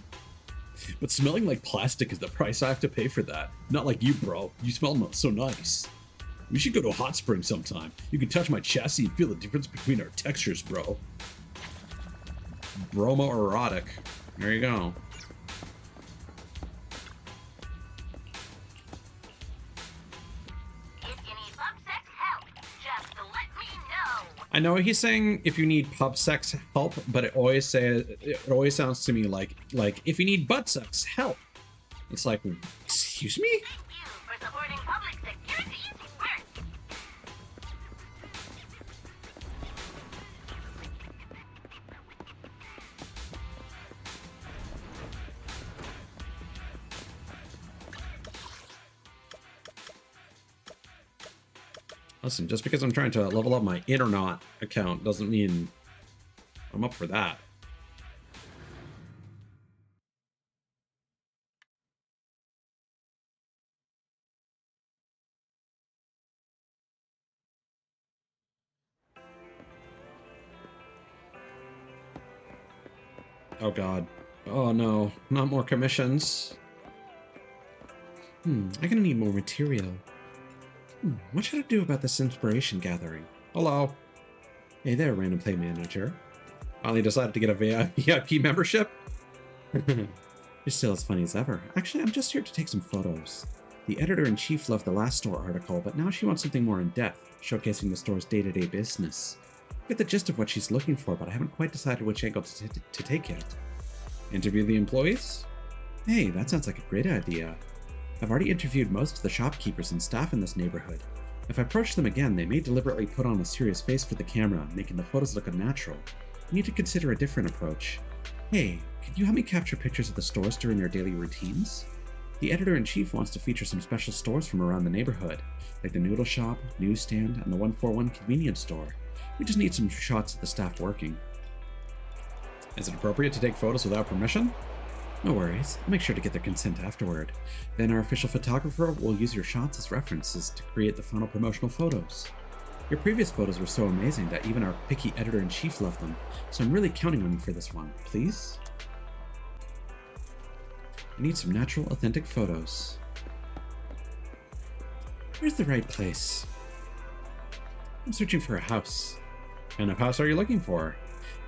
But smelling like plastic is the price I have to pay for that. Not like you, bro. You smell so nice. We should go to a hot spring sometime. You can touch my chassis and feel the difference between our textures, bro. Bromo-erotic. There you go. I know he's saying if you need pub sex help, but it always sounds to me like if you need butt sex help. It's like, excuse me? Listen, just because I'm trying to level up my internet account doesn't mean I'm up for that. Oh god. Oh no, not more commissions. I'm gonna need more material. What should I do about this inspiration gathering? Hello. Hey there, random play manager. Finally decided to get a VIP membership? You're still as funny as ever. Actually, I'm just here to take some photos. The editor-in-chief loved the last store article, but now she wants something more in-depth, showcasing the store's day-to-day business. I get the gist of what she's looking for, but I haven't quite decided which angle to take yet. Interview the employees? Hey, that sounds like a great idea. I've already interviewed most of the shopkeepers and staff in this neighborhood. If I approach them again, they may deliberately put on a serious face for the camera, making the photos look unnatural. I need to consider a different approach. Hey, could you help me capture pictures of the stores during their daily routines? The editor-in-chief wants to feature some special stores from around the neighborhood, like the noodle shop, newsstand, and the 141 convenience store. We just need some shots of the staff working. Is it appropriate to take photos without permission? No worries, I'll make sure to get their consent afterward. Then our official photographer will use your shots as references to create the final promotional photos. Your previous photos were so amazing that even our picky editor-in-chief loved them, so I'm really counting on you for this one, please? I need some natural, authentic photos. Where's the right place? I'm searching for a house. What kind of house are you looking for?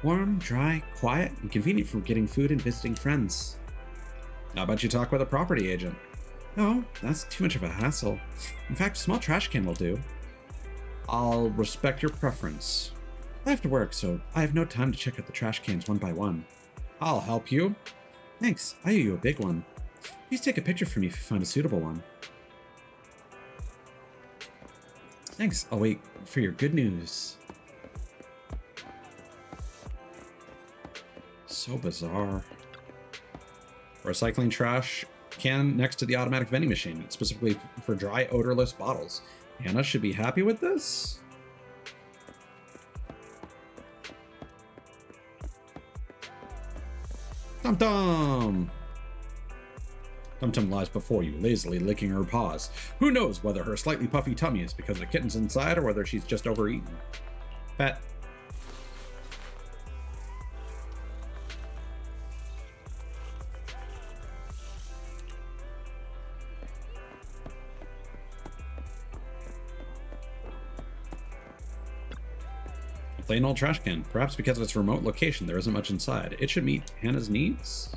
Warm, dry, quiet, and convenient for getting food and visiting friends. How about you talk with a property agent? No, that's too much of a hassle. In fact, a small trash can will do. I'll respect your preference. I have to work, so I have no time to check out the trash cans one by one. I'll help you. Thanks, I owe you a big one. Please take a picture for me if you find a suitable one. Thanks, I'll wait for your good news. So bizarre. Recycling trash can next to the automatic vending machine, specifically for dry, odorless bottles. Hannah should be happy with this. Tum-tum! Tum-tum lies before you, lazily licking her paws. Who knows whether her slightly puffy tummy is because the kitten's inside or whether she's just overeaten. Pet. Plain old trash can. Perhaps because of its remote location, there isn't much inside. It should meet Hannah's needs.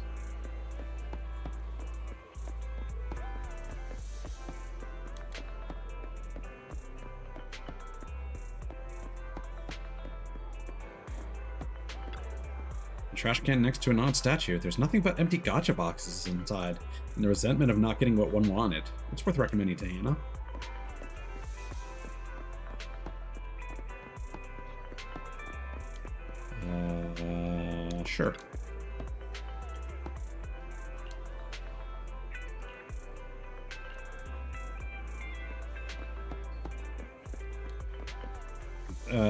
A trash can next to an odd statue. There's nothing but empty gacha boxes inside, and the resentment of not getting what one wanted. It's worth recommending to Hannah. Sure.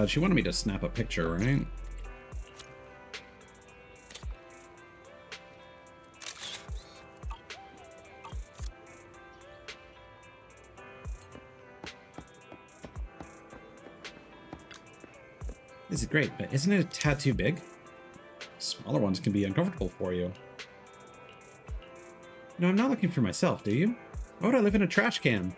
She wanted me to snap a picture, right? This is great, but isn't it a tad too big? Smaller ones can be uncomfortable for you. No, I'm not looking for myself, do you? Why would I live in a trash can?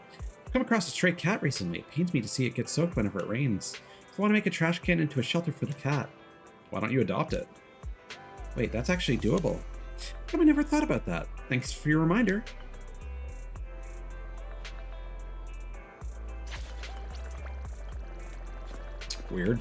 I've come across a stray cat recently. It pains me to see it get soaked whenever it rains. So I want to make a trash can into a shelter for the cat. Why don't you adopt it? Wait, that's actually doable. I never thought about that. Thanks for your reminder. Weird.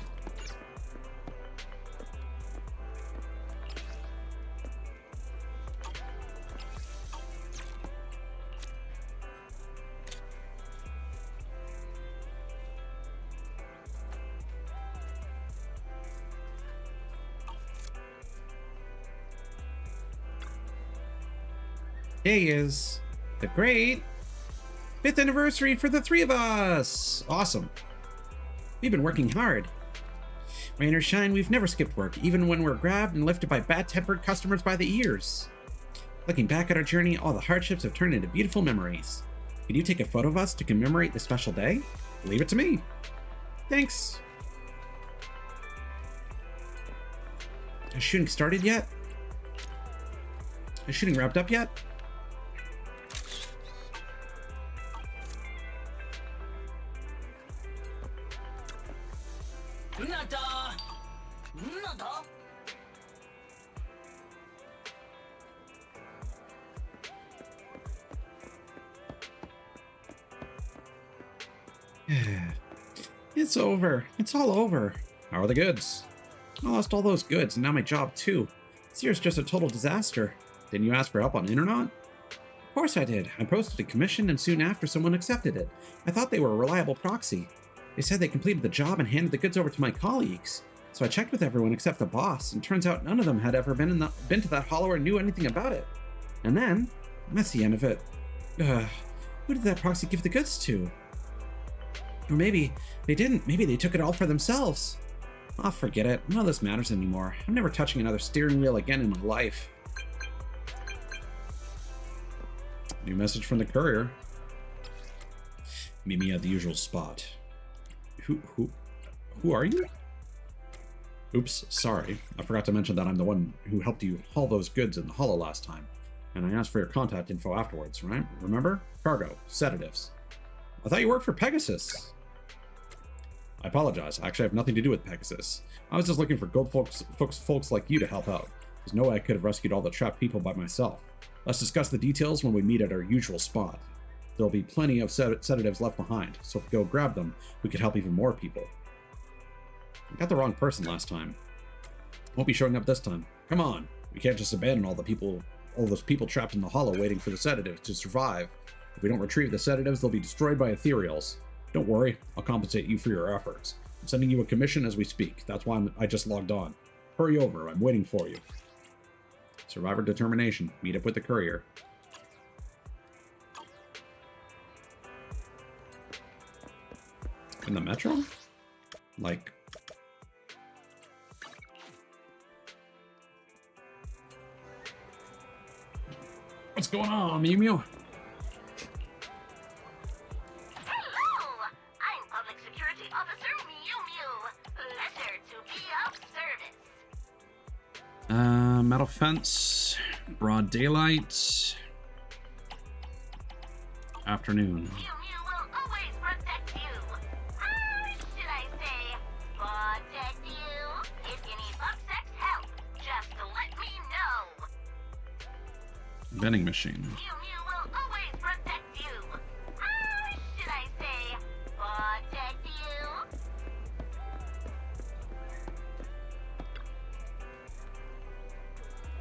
Today is the great 5th anniversary for the three of us! Awesome. We've been working hard. Rain or shine, we've never skipped work, even when we're grabbed and lifted by bad-tempered customers by the ears. Looking back at our journey, all the hardships have turned into beautiful memories. Can you take a photo of us to commemorate this special day? Leave it to me. Thanks. Has shooting started yet? Is shooting wrapped up yet? Nada! Nada! It's over. It's all over. How are the goods? I lost all those goods, and now my job too. This year's just a total disaster. Didn't you ask for help on Internet? Of course I did. I posted a commission, and soon after someone accepted it. I thought they were a reliable proxy. They said they completed the job and handed the goods over to my colleagues. So I checked with everyone except the boss, and turns out none of them had ever been to that hollow or knew anything about it. And then, that's the end of it. Who did that proxy give the goods to? Or maybe they didn't. Maybe they took it all for themselves. Oh, forget it. None of this matters anymore. I'm never touching another steering wheel again in my life. New message from the courier. Meet me at the usual spot. Who are you? Oops, sorry. I forgot to mention that I'm the one who helped you haul those goods in the hollow last time. And I asked for your contact info afterwards, right? Remember? Cargo, sedatives. I thought you worked for Pegasus. I apologize. I actually have nothing to do with Pegasus. I was just looking for good folks like you to help out. There's no way I could have rescued all the trapped people by myself. Let's discuss the details when we meet at our usual spot. There'll be plenty of sedatives left behind, so if we go grab them, we could help even more people. I got the wrong person last time. Won't be showing up this time. Come on. We can't just abandon all those people trapped in the hollow waiting for the sedatives to survive. If we don't retrieve the sedatives, they'll be destroyed by ethereals. Don't worry, I'll compensate you for your efforts. I'm sending you a commission as we speak. That's why I just logged on. Hurry over, I'm waiting for you. Survivor determination. Meet up with the courier. In the metro? Like... What's going on, Mew Mew? Hello! I'm Public Security Officer Mew Mew. Letter to be of service. Metal fence, broad daylight, afternoon. Mew Mew will always protect you. Should I say, protect you? If you need Bucksex help, just let me know. Vending machine. Mew Mew will always protect you. Should I say, protect you?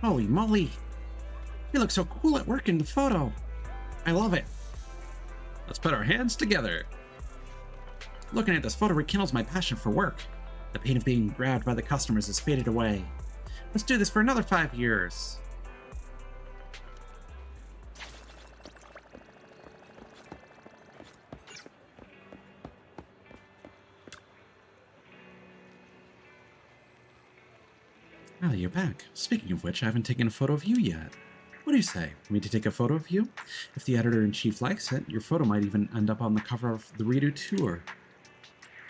Holy moly! You look so cool at work in the photo. I love it. Let's put our hands together. Looking at this photo rekindles my passion for work. The pain of being grabbed by the customers has faded away. Let's do this for another 5 years. Ah, you're back. Speaking of which, I haven't taken a photo of you yet. What do you say? For me to take a photo of you? If the editor-in-chief likes it, your photo might even end up on the cover of the Reader Tour.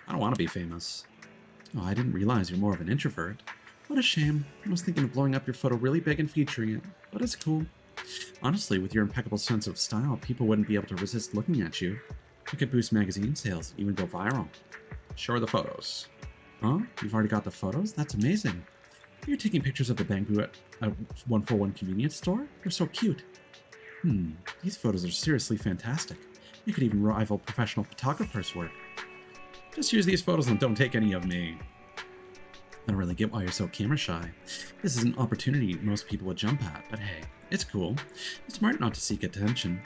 I don't want to be famous. Oh, I didn't realize you're more of an introvert. What a shame. I was thinking of blowing up your photo really big and featuring it, but it's cool. Honestly, with your impeccable sense of style, people wouldn't be able to resist looking at you. You could boost magazine sales, even go viral. Show her the photos. Huh? You've already got the photos? That's amazing. You're taking pictures of the bamboo at a 141 convenience store? They're so cute. These photos are seriously fantastic. You could even rival professional photographers' work. Just use these photos and don't take any of me. I don't really get why you're so camera shy. This is an opportunity most people would jump at, but hey, it's cool. It's smart not to seek attention.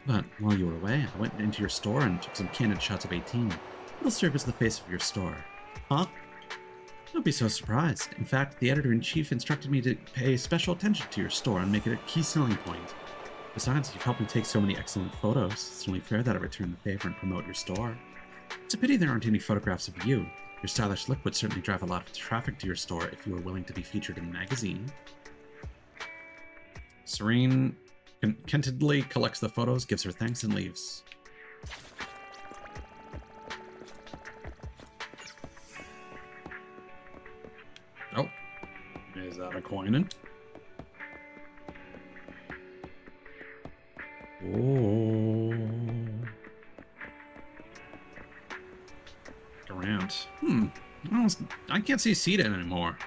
But while you were away, I went into your store and took some candid shots of 18. It'll serve as the face of your store. Huh? Don't be so surprised. In fact, the editor-in-chief instructed me to pay special attention to your store and make it a key selling point. Besides, you've helped me take so many excellent photos. It's only fair that I return the favor and promote your store. It's a pity there aren't any photographs of you. Your stylish look would certainly drive a lot of traffic to your store if you were willing to be featured in a magazine. Serene contentedly collects the photos, gives her thanks, and leaves. Oh, is that a coin? Grant. I can't see Sita anymore.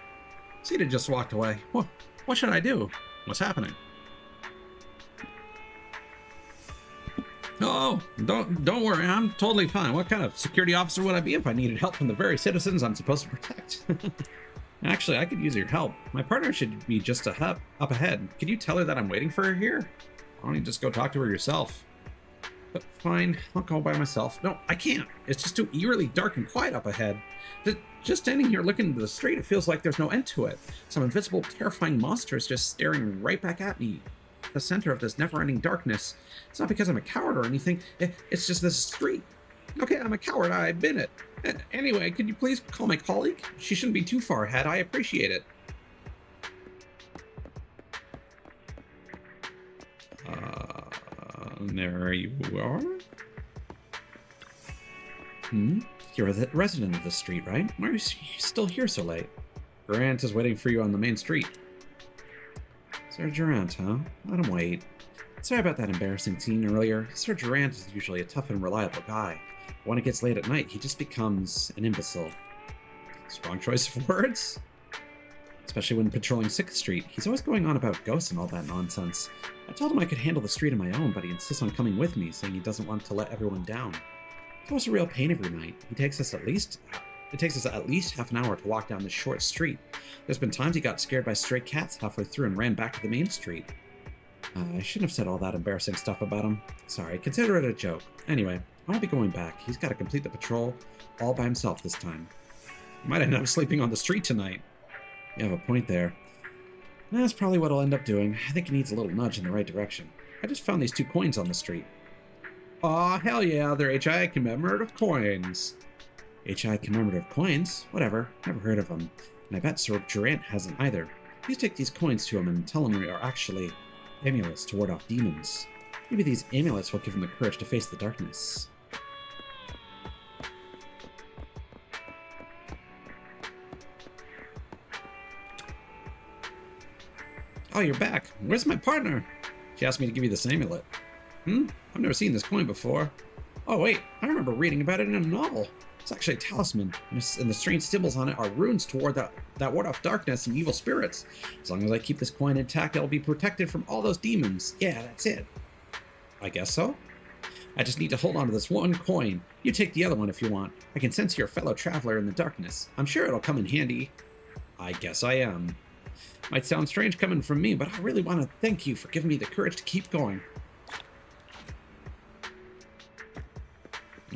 Sita just walked away. What should I do? What's happening? Oh, don't worry. I'm totally fine. What kind of security officer would I be if I needed help from the very citizens I'm supposed to protect? Actually, I could use your help. My partner should be just up ahead. Could you tell her that I'm waiting for her here? Why don't you just go talk to her yourself? But fine, I'll go by myself. No, I can't. It's just too eerily dark and quiet up ahead. Just standing here looking into the street, it feels like there's no end to it. Some invisible, terrifying monster is just staring right back at me. The center of this never-ending darkness. It's not because I'm a coward or anything. It's just this street. Okay, I'm a coward. I admit it. Anyway, could you please call my colleague? She shouldn't be too far ahead. I appreciate it. There you are. You're the resident of this street, right? Why are you still here so late? Grant is waiting for you on the main street. Sir Durant, huh? Let him wait. Sorry about that embarrassing scene earlier. Sir Durant is usually a tough and reliable guy. But when it gets late at night, he just becomes an imbecile. Strong choice of words? Especially when patrolling 6th Street. He's always going on about ghosts and all that nonsense. I told him I could handle the street on my own, but he insists on coming with me, saying he doesn't want to let everyone down. It's always a real pain every night. It takes us at least half an hour to walk down this short street. There's been times he got scared by stray cats halfway through and ran back to the main street. I shouldn't have said all that embarrassing stuff about him. Sorry, consider it a joke. Anyway, I won't be going back. He's got to complete the patrol all by himself this time. He might end up sleeping on the street tonight. You have a point there. That's probably what I'll end up doing. I think he needs a little nudge in the right direction. I just found these 2 coins on the street. Aw, hell yeah, they're HI commemorative coins. HI commemorative coins? Whatever, never heard of them. And I bet Sir Durant hasn't either. Please take these coins to him and tell him we are actually amulets to ward off demons. Maybe these amulets will give him the courage to face the darkness. Oh, you're back. Where's my partner? She asked me to give you this amulet. I've never seen this coin before. Oh wait, I remember reading about it in a novel. It's actually a talisman, and the strange symbols on it are runes toward that ward off darkness and evil spirits. As long as I keep this coin intact, it'll be protected from all those demons. Yeah, that's it. I guess so. I just need to hold on to this one coin. You take the other one if you want. I can sense you're a fellow traveler in the darkness. I'm sure it'll come in handy. I guess I am. Might sound strange coming from me, but I really want to thank you for giving me the courage to keep going.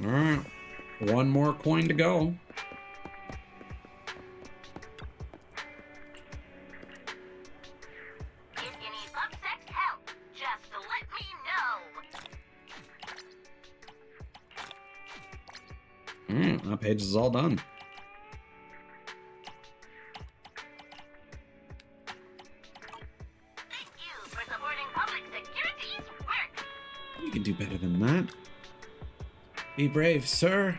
Alright. One more coin to go. If you need Bucksex help, just let me know. That page is all done. Thank you for supporting public security's work. You can do better than that. Be brave, sir.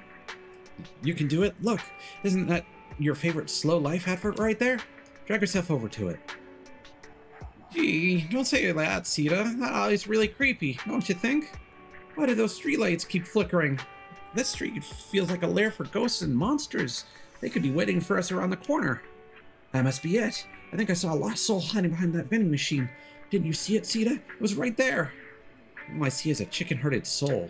You can do it. Look, isn't that your favorite slow life advert right there? Drag yourself over to it. Gee, don't say that, Sita. That alley's really creepy, don't you think? Why do those streetlights keep flickering? This street feels like a lair for ghosts and monsters. They could be waiting for us around the corner. That must be it. I think I saw a lost soul hiding behind that vending machine. Didn't you see it, Sita? It was right there. All I see is a chicken-hearted soul.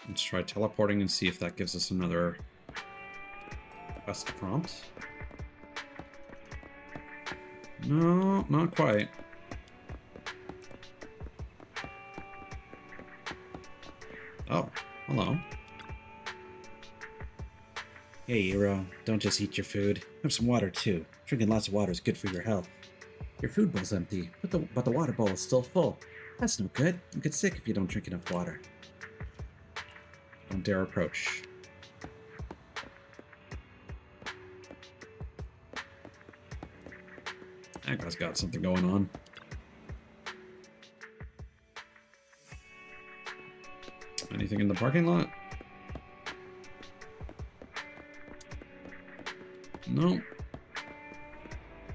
Let's try teleporting and see if that gives us another quest prompt. No, not quite. Oh, hello. Hey, Hero, don't just eat your food. Have some water, too. Drinking lots of water is good for your health. Your food bowl's empty, but the water bowl is still full. That's no good. You get sick if you don't drink enough water. Don't dare approach. That guy's got something going on. Anything in the parking lot? No.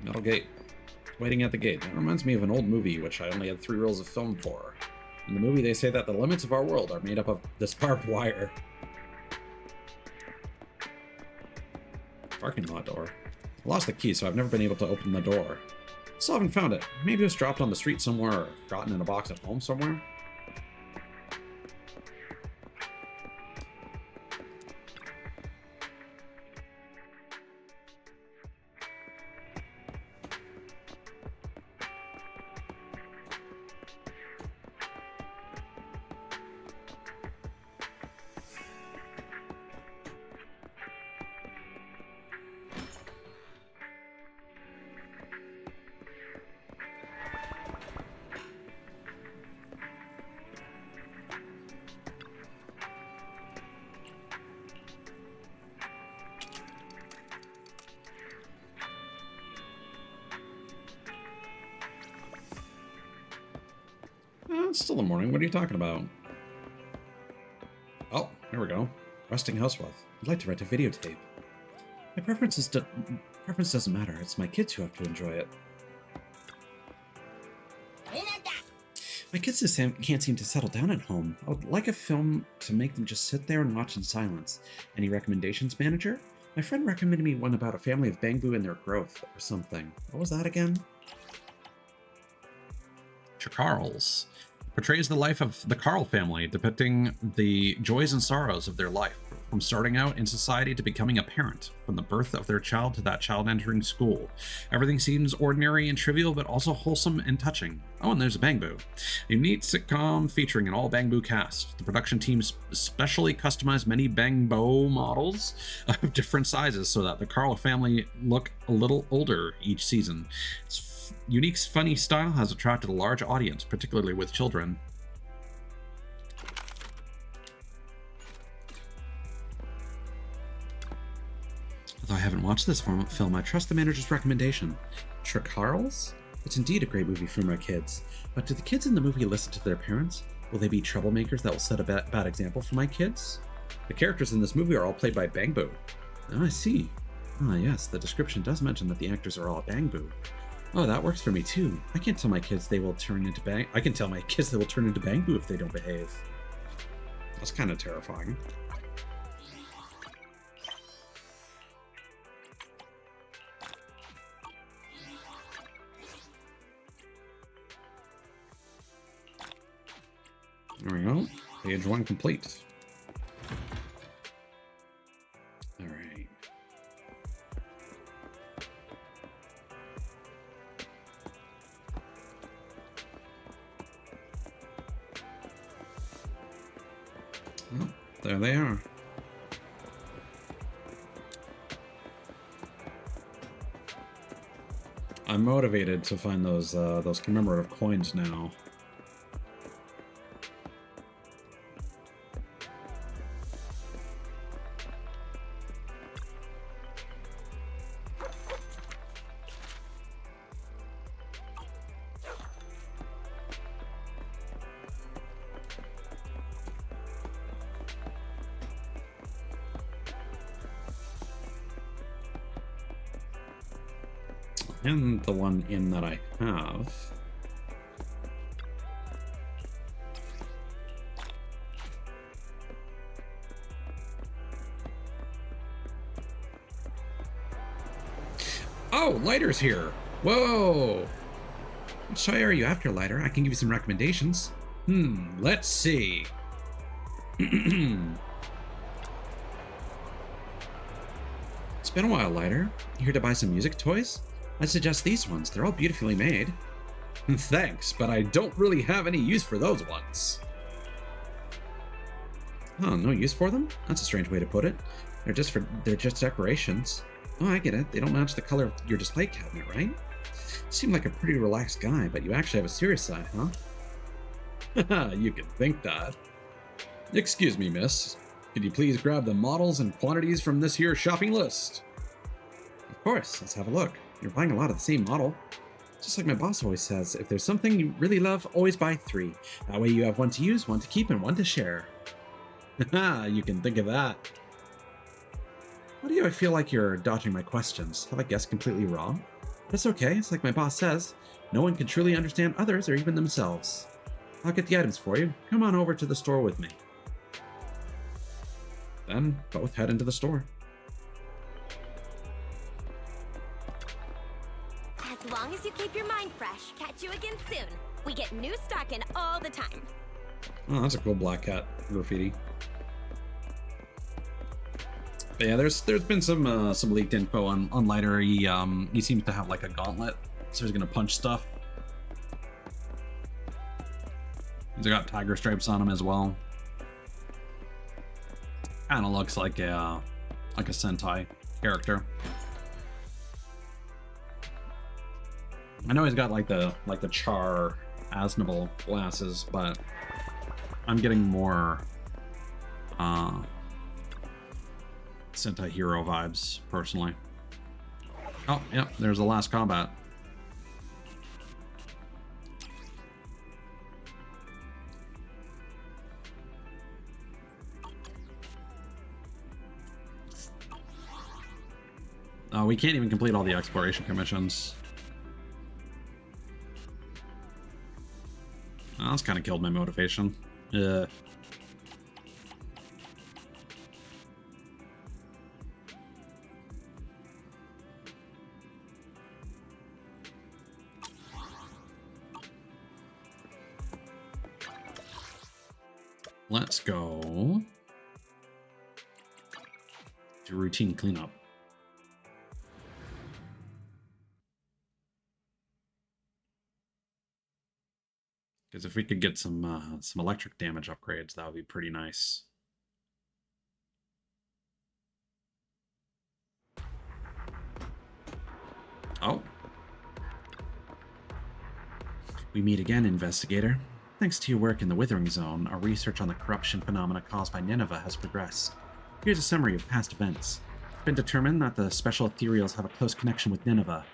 Metal gate. Waiting at the gate. That reminds me of an old movie, which I only had 3 reels of film for. In the movie, they say that the limits of our world are made up of this barbed wire. Parking lot door. I lost the key, so I've never been able to open the door. Still haven't found it. Maybe it was dropped on the street somewhere or forgotten in a box at home somewhere. It's still the morning. What are you talking about? Oh, here we go. Resting house wealth. I'd like to rent a videotape. My preference doesn't matter. It's my kids who have to enjoy it. My kids just can't seem to settle down at home. I would like a film to make them just sit there and watch in silence. Any recommendations, manager? My friend recommended me one about a family of Bangbu and their growth, or something. What was that again? Charles portrays the life of the Carl family, depicting the joys and sorrows of their life, from starting out in society to becoming a parent, from the birth of their child to that child entering school. Everything seems ordinary and trivial, but also wholesome and touching. Oh, and there's a Bangbu. A neat sitcom featuring an all Bangbu cast. The production team specially customized many Bangbo models of different sizes so that the Carl family look a little older each season. It's unique, funny style has attracted a large audience, particularly with children. Although I haven't watched this film, I trust the manager's recommendation. Charles? It's indeed a great movie for my kids. But do the kids in the movie listen to their parents? Will they be troublemakers that will set a bad example for my kids? The characters in this movie are all played by Bangbu. Oh, I see. Ah, yes, the description does mention that the actors are all Bangbu. Oh, that works for me too. I can tell my kids they will turn into Bangbu if they don't behave. That's kind of terrifying. There we go. Page 1 complete. All right. Oh, there they are. I'm motivated to find those commemorative coins now. And the one in that I have. Oh, Lighter's here. Whoa. Which toy are you after, Lighter? I can give you some recommendations. Let's see. It's been a while, Lighter. You here to buy some music toys? I suggest these ones. They're all beautifully made. Thanks, but I don't really have any use for those ones. Oh, no use for them? That's a strange way to put it. They're just decorations. Oh, I get it. They don't match the color of your display cabinet, right? You seem like a pretty relaxed guy, but you actually have a serious side, huh? Haha, you can think that. Excuse me, miss. Could you please grab the models and quantities from this here shopping list? Of course, let's have a look. You're buying a lot of the same model. Just like my boss always says, if there's something you really love, always buy 3. That way you have one to use, one to keep, and one to share. You can think of that. Why do I feel like you're dodging my questions? Have I guessed completely wrong? That's okay. It's like my boss says. No one can truly understand others or even themselves. I'll get the items for you. Come on over to the store with me. Then both head into the store. As long as you keep your mind fresh, catch you again soon. We get new stock in all the time. Oh, that's a cool black cat graffiti. But yeah, there's been some leaked info on Lighter. He seems to have like a gauntlet, so he's gonna punch stuff. He's got tiger stripes on him as well. Kind of looks like a Sentai character. I know he's got like the Char Aznable glasses, but I'm getting more Sentai hero vibes personally. Oh, yep, there's the last combat. We can't even complete all the exploration commissions. Oh, that's kind of killed my motivation. Let's go do routine cleanup. Because if we could get some electric damage upgrades, that would be pretty nice. Oh. We meet again, investigator. Thanks to your work in the Withering Zone, our research on the corruption phenomena caused by Nineveh has progressed. Here's a summary of past events. It's been determined that the special ethereals have a close connection with Nineveh.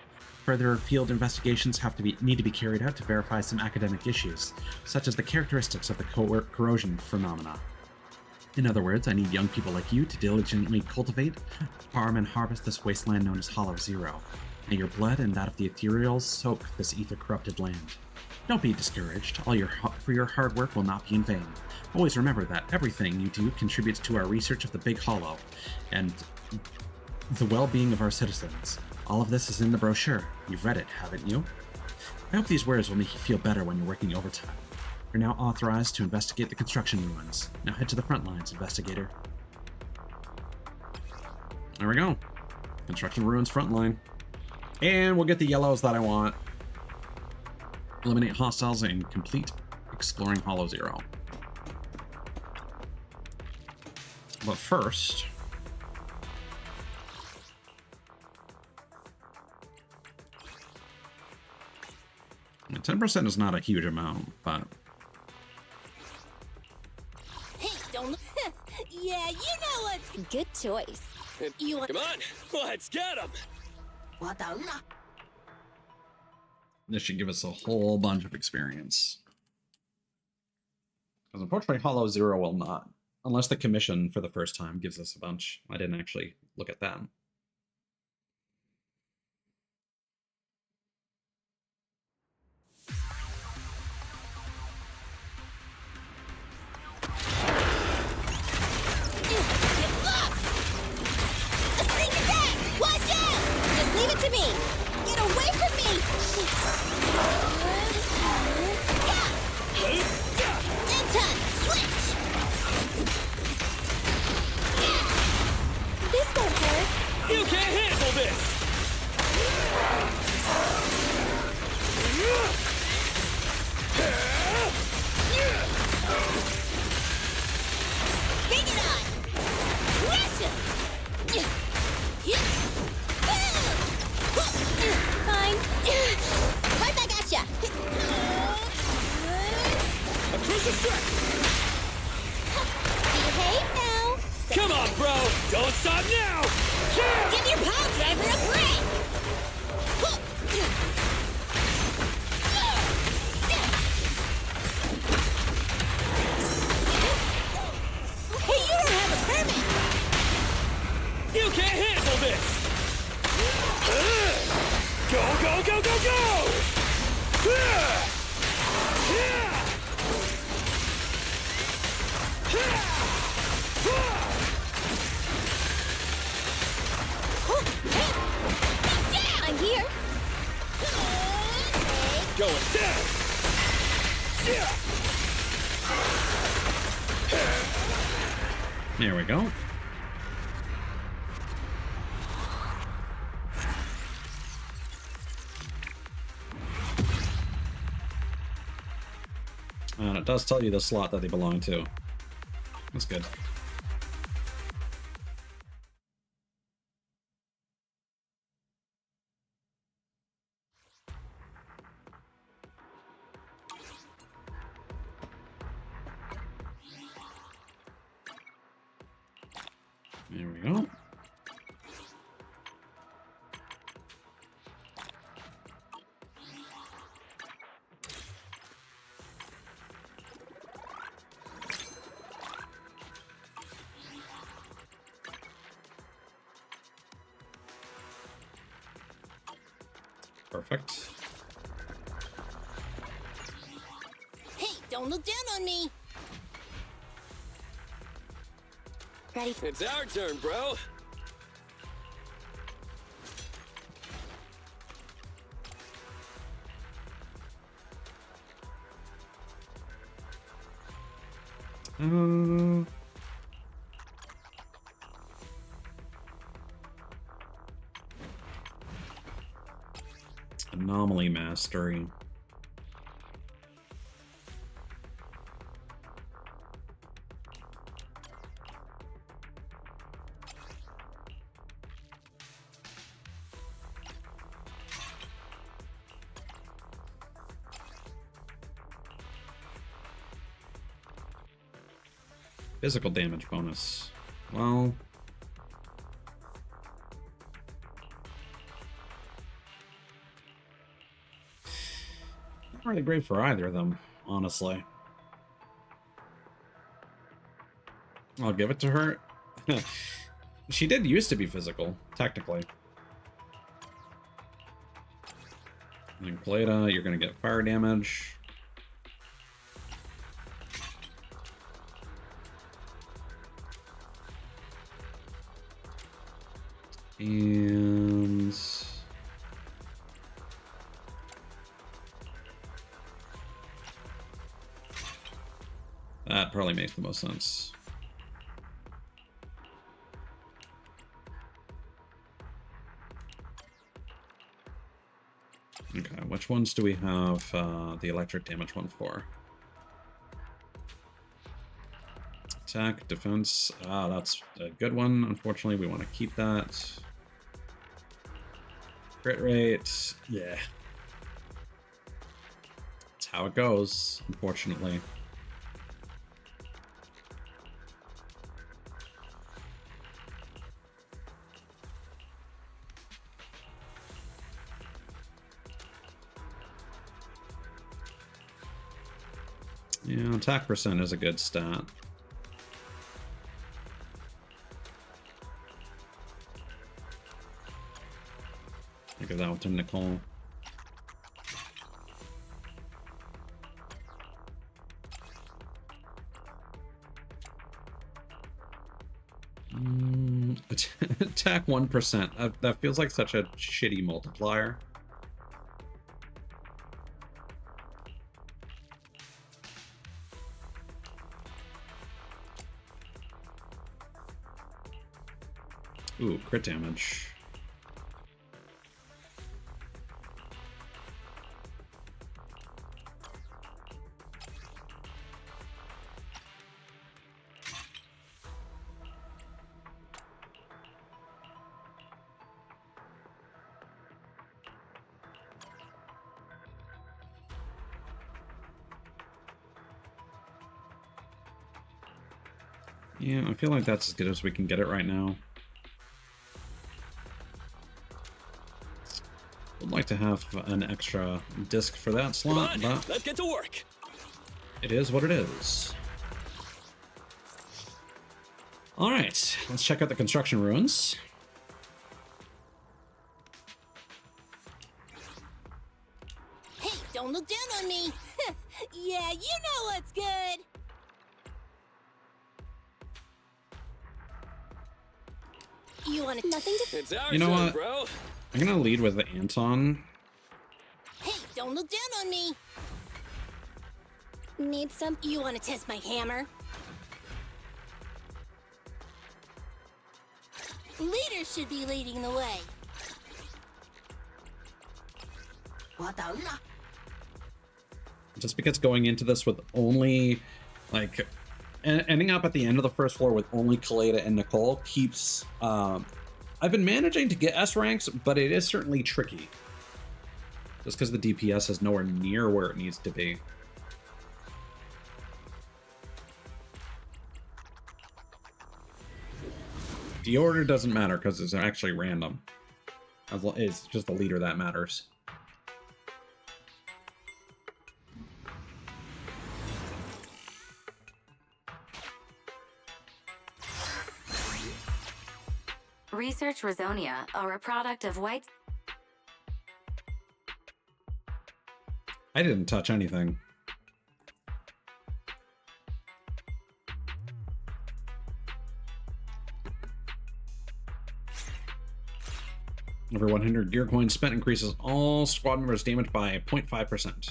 Further field investigations need to be carried out to verify some academic issues, such as the characteristics of the corrosion phenomena. In other words, I need young people like you to diligently cultivate, farm, and harvest this wasteland known as Hollow Zero. May your blood and that of the ethereals soak this ether-corrupted land. Don't be discouraged. For your hard work will not be in vain. Always remember that everything you do contributes to our research of the Big Hollow and the well-being of our citizens. All of this is in the brochure. You've read it, haven't you? I hope these words will make you feel better when you're working overtime. You're now authorized to investigate the construction ruins. Now head to the front lines, investigator. There we go. Construction ruins front line. And we'll get the yellows that I want. Eliminate hostiles and complete exploring Hollow Zero. But first... 10% is not a huge amount, but... Hey, don't... Yeah, you know what's... Good choice. You want... Come on, let's get him! This should give us a whole bunch of experience. Because unfortunately, Hollow Zero will not. Unless the commission for the first time gives us a bunch. I didn't actually look at that. To me! Get away from me! Anton, switch! This won't hurt. You can't handle this! Bring it on! Russia! Fine. Right back at ya. A crucial strike! Behave now. Come on, bro! Don't stop now! Give your pile driver a break. Hey, You can't handle this! Go, go, go, go, I'm here. Going down! There we go. And it does tell you the slot that they belong to. That's good. There we go. Perfect. Hey, don't look down on me. Ready? It's our turn, bro. Anomaly mastery. Physical damage bonus. Well, not really great for either of them, honestly. I'll give it to her. She did used to be physical, technically. And then Kaleda, you're going to get fire damage. And that probably makes the most sense. Okay, which ones do we have the electric damage one for? Attack, defense. Ah, that's a good one. Unfortunately, we want to keep that. Crit rate. Yeah. That's how it goes, unfortunately. Yeah, attack percent is a good stat. I'll give that one to Nicole. Attack 1%. That feels like such a shitty multiplier. Ooh, crit damage. Yeah, I feel like that's as good as we can get it right now. Would like to have an extra disc for that slot, Come on, but let's get to work. it is what it is. All right, let's check out the construction ruins. Hey, don't look down on me. Yeah, you know what's good. You want nothing to? It's our You know turn, what? bro. I'm gonna lead with Anton. Hey, don't look down on me. Need some? You want to test my hammer? Leaders should be leading the way. Just because going into this with only, like, ending up at the end of the first floor with only Kaleda and Nicole keeps, I've been managing to get S ranks, but it is certainly tricky. Just because the DPS is nowhere near where it needs to be. The order doesn't matter because it's actually random. It's just the leader that matters. Research Rosonia are a product of white. I didn't touch anything. Over 100 gear coins spent increases all squad members' damage by 0.5%.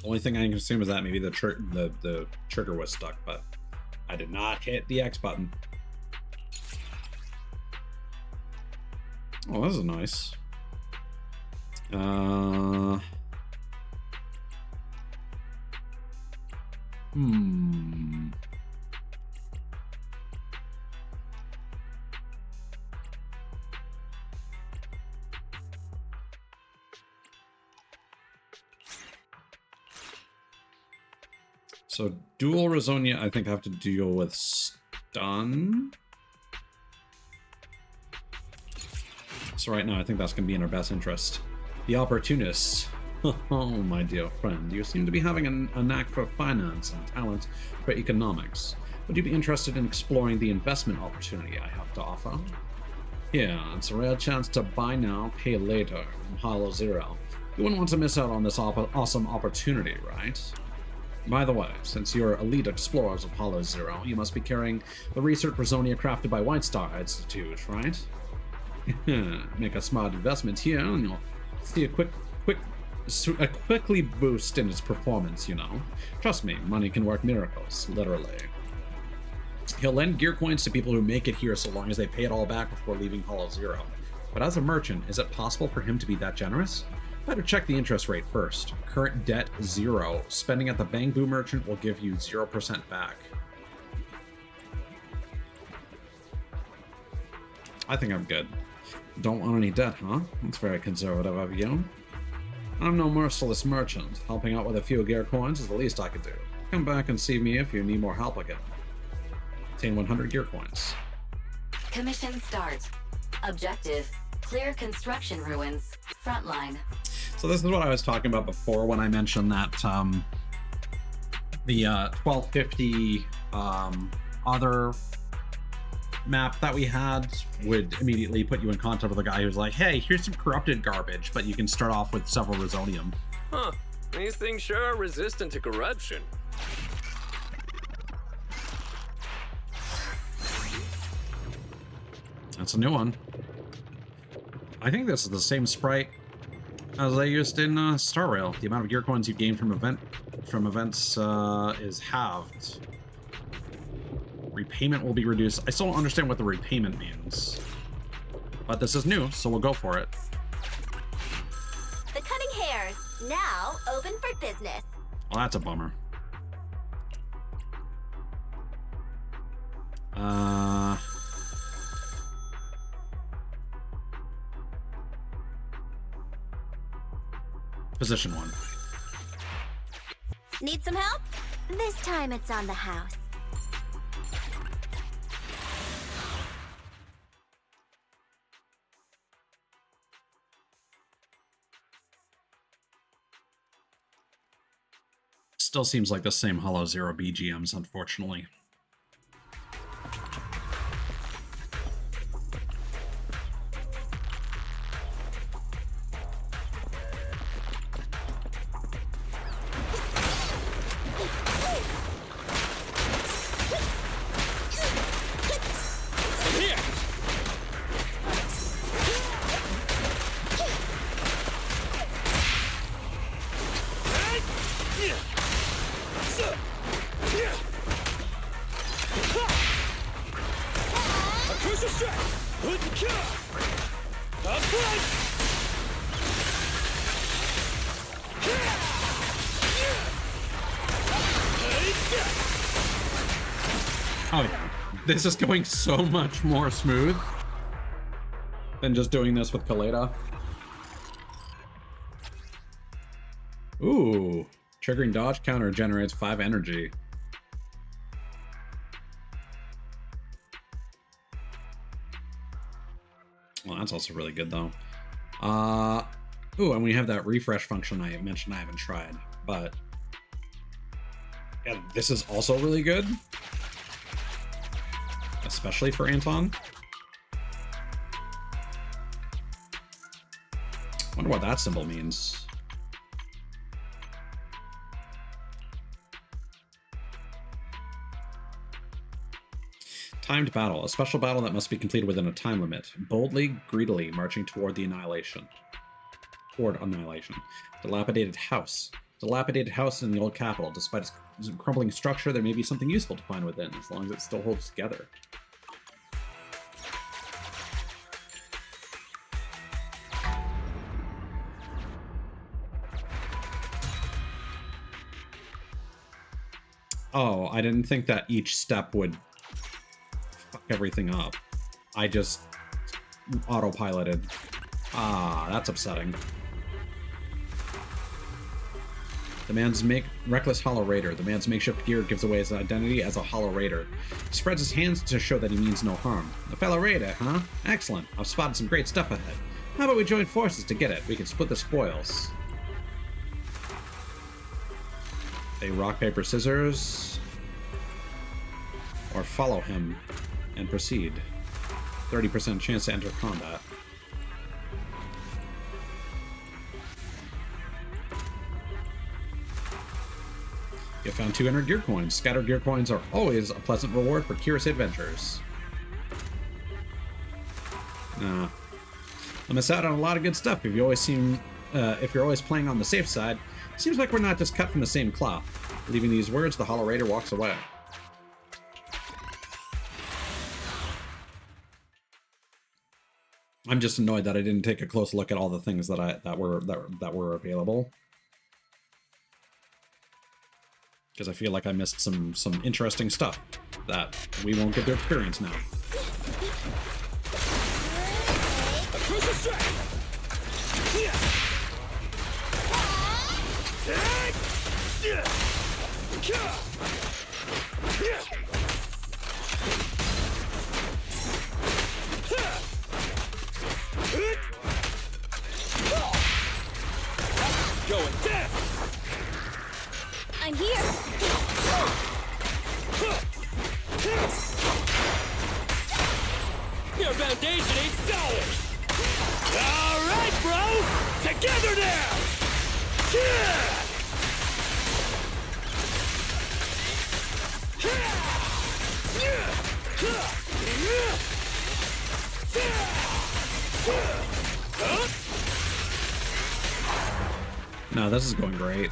Only thing I can assume is that maybe the trigger was stuck, but I did not hit the X button. Oh, this is nice. So dual Rosonia, I think I have to deal with stun. So right now, I think that's going to be in our best interest. The Opportunist. Oh, my dear friend, you seem to be having a knack for finance and talent for economics. Would you be interested in exploring the investment opportunity I have to offer? Yeah, it's a rare chance to buy now, pay later in Hollow Zero. You wouldn't want to miss out on this awesome opportunity, right? By the way, since you're elite explorers of Hollow Zero, you must be carrying the Research Rosonia crafted by White Star Institute, right? Make a smart investment here, and you'll see a quickly boost in its performance, you know. Trust me, money can work miracles, literally. He'll lend gear coins to people who make it here so long as they pay it all back before leaving Hollow Zero. But as a merchant, is it possible for him to be that generous? Better check the interest rate first. Current debt 0. Spending at the Bamboo Merchant will give you 0% back. I think I'm good. Don't want any debt, huh? That's very conservative of you. I'm no merciless merchant. Helping out with a few gear coins is the least I could do. Come back and see me if you need more help again. Obtain 100 gear coins. Commission start. Objective: clear construction ruins. Frontline. So this is what I was talking about before when I mentioned that the 1250 other map that we had would immediately put you in contact with a guy who's like, hey, here's some corrupted garbage, but you can start off with several Rosonium. Huh. These things sure are resistant to corruption. That's a new one. I think this is the same sprite as I used in Star Rail. The amount of gear coins you gain from events is halved. Repayment will be reduced. I still don't understand what the repayment means. But this is new, so we'll go for it. The cutting hairs, now open for business. Well, that's a bummer. Position 1. Need some help? This time it's on the house. Still seems like the same Hollow Zero BGMs, unfortunately. Up front! Oh yeah, this is going so much more smooth than just doing this with Kaleda. Ooh, triggering dodge counter generates 5 energy. Well, that's also really good though. Ooh, and we have that refresh function I mentioned I haven't tried, but yeah, this is also really good, especially for Anton. Wonder what that symbol means. Timed battle, a special battle that must be completed within a time limit. Boldly, greedily marching toward the annihilation. Toward annihilation. Dilapidated house. Dilapidated house in the old capital. Despite its crumbling structure, there may be something useful to find within, as long as it still holds together. Oh, I didn't think that each step would fuck everything up. I just autopiloted. Ah, that's upsetting. The man's reckless Hollow Raider. The man's makeshift gear gives away his identity as a Hollow Raider. He spreads his hands to show that he means no harm. A fellow Raider, huh? Excellent. I've spotted some great stuff ahead. How about we join forces to get it? We can split the spoils. A rock, paper, scissors. Or follow him and proceed. 30% chance to enter combat. You found 200 gear coins. Scattered gear coins are always a pleasant reward for curious adventures. Nah. I'll miss out on a lot of good stuff if you always if you're always playing on the safe side. Seems like we're not just cut from the same cloth. Leaving these words, the Hollow Raider walks away. I'm just annoyed that I didn't take a close look at all the things that were available. Because I feel like I missed some interesting stuff that we won't get to experience now. Going down! I'm here! Your foundation ain't solid! Alright, bro! Together now! No, this is going great.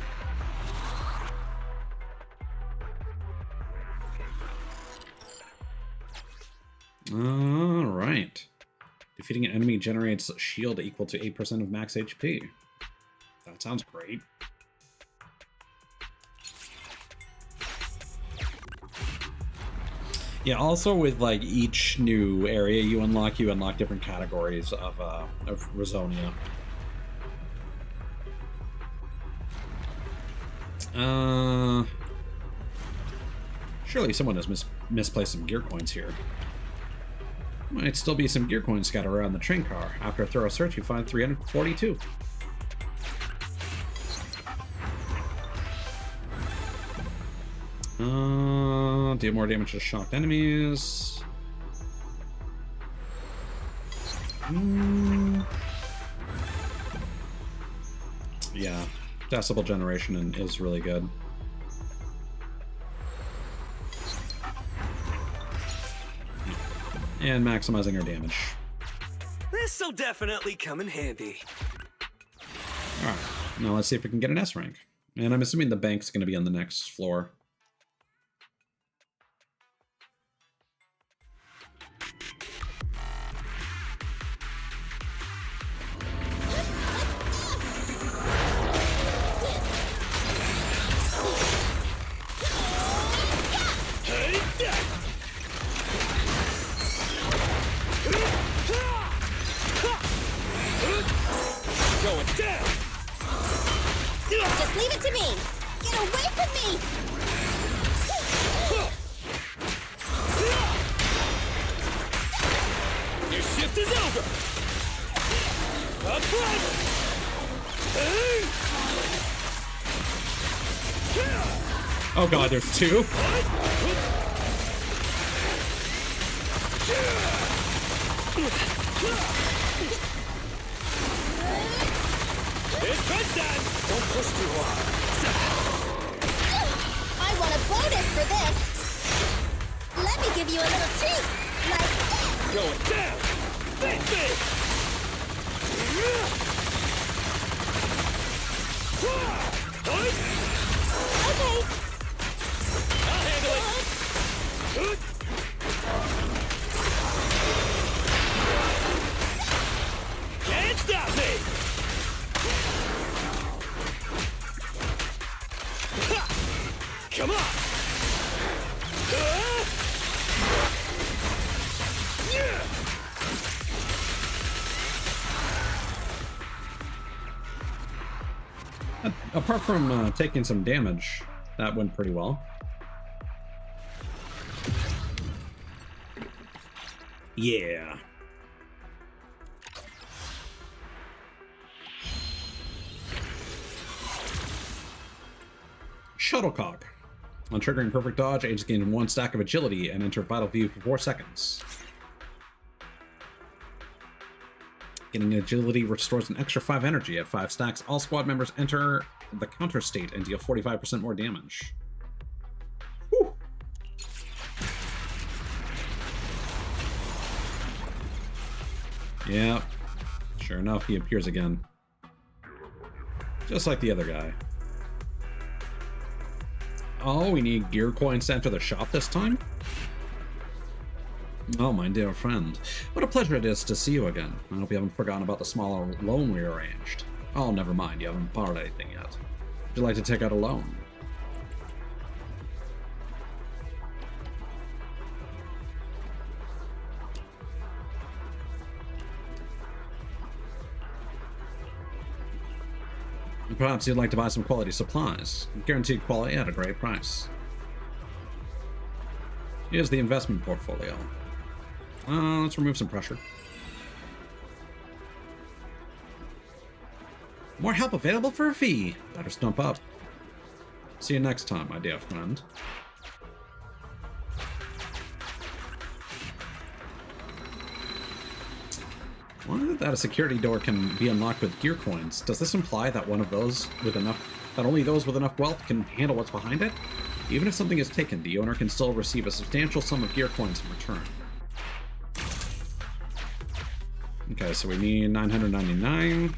All right. Defeating an enemy generates a shield equal to 8% of max HP. That sounds great. Yeah, also with like each new area you unlock different categories of Rosonia. Surely someone has misplaced some gear coins here. Might still be some gear coins scattered around the train car. After a thorough search, you find 342. Deal more damage to shocked enemies. Yeah, decibel generation is really good. And maximizing our damage. This'll definitely come in handy. Alright, now let's see if we can get an S rank. And I'm assuming the bank's going to be on the next floor. grow. Up front! Hey! Oh god, there's two? It's crunch time! Don't push too hard. I want a bonus for this! Let me give you a little treat! Like this! Going down! Face me! Okay. I'll handle it! Can't stop me! Ha! Come on! Yeah! Apart from taking some damage, that went pretty well. Yeah. Shuttlecock. On triggering perfect dodge, agents gain 1 stack of agility and enter vital view for 4 seconds. Getting agility restores an extra 5 energy at 5 stacks. All squad members enter the counter state and deal 45% more damage. Whew. Yeah, sure enough, he appears again. Just like the other guy. Oh, we need gear coins to enter the shop this time? Oh, my dear friend. What a pleasure it is to see you again. I hope you haven't forgotten about the small loan we arranged. Oh, never mind. You haven't borrowed anything yet. Would you like to take out a loan? Perhaps you'd like to buy some quality supplies. Guaranteed quality at a great price. Here's the investment portfolio. Let's remove some pressure. More help available for a fee. Better stump up. See you next time, my dear friend. Why that a security door can be unlocked with gear coins? Does this imply that only those with enough wealth can handle what's behind it? Even if something is taken, the owner can still receive a substantial sum of gear coins in return. Okay, so we need 999.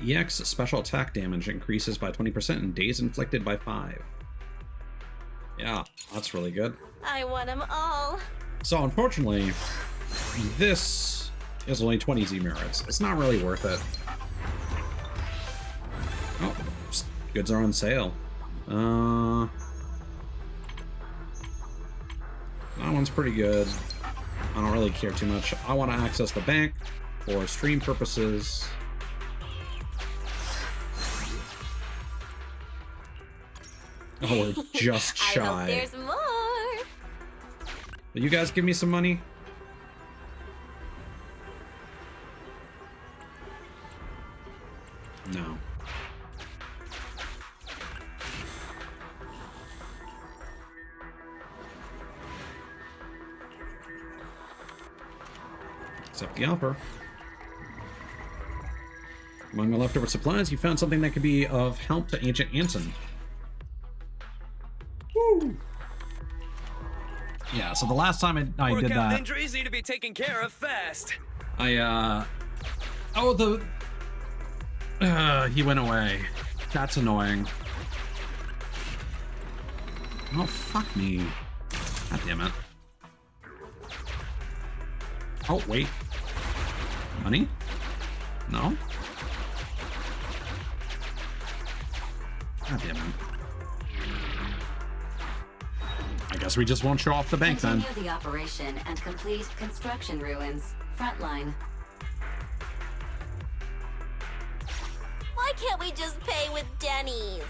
EX special attack damage increases by 20% and days inflicted by 5. Yeah, that's really good. I want them all. So unfortunately, this is only 20 Z merits. It's not really worth it. Oh, goods are on sale. That one's pretty good. I don't really care too much. I want to access the bank for stream purposes. Oh, we're just shy. I hope there's more. Will you guys give me some money? No. Accept the offer. Among the leftover supplies, you found something that could be of help to Agent Anson. Woo! Yeah, so the last time I did that... Injuries need to be taken care of fast. Oh, he went away. That's annoying. Oh, fuck me. God damn it. Oh, wait. Money? No? God damn it. I guess we just won't show off the bank then. Continue the operation and complete construction ruins. Frontline. Why can't we just pay with Denny's?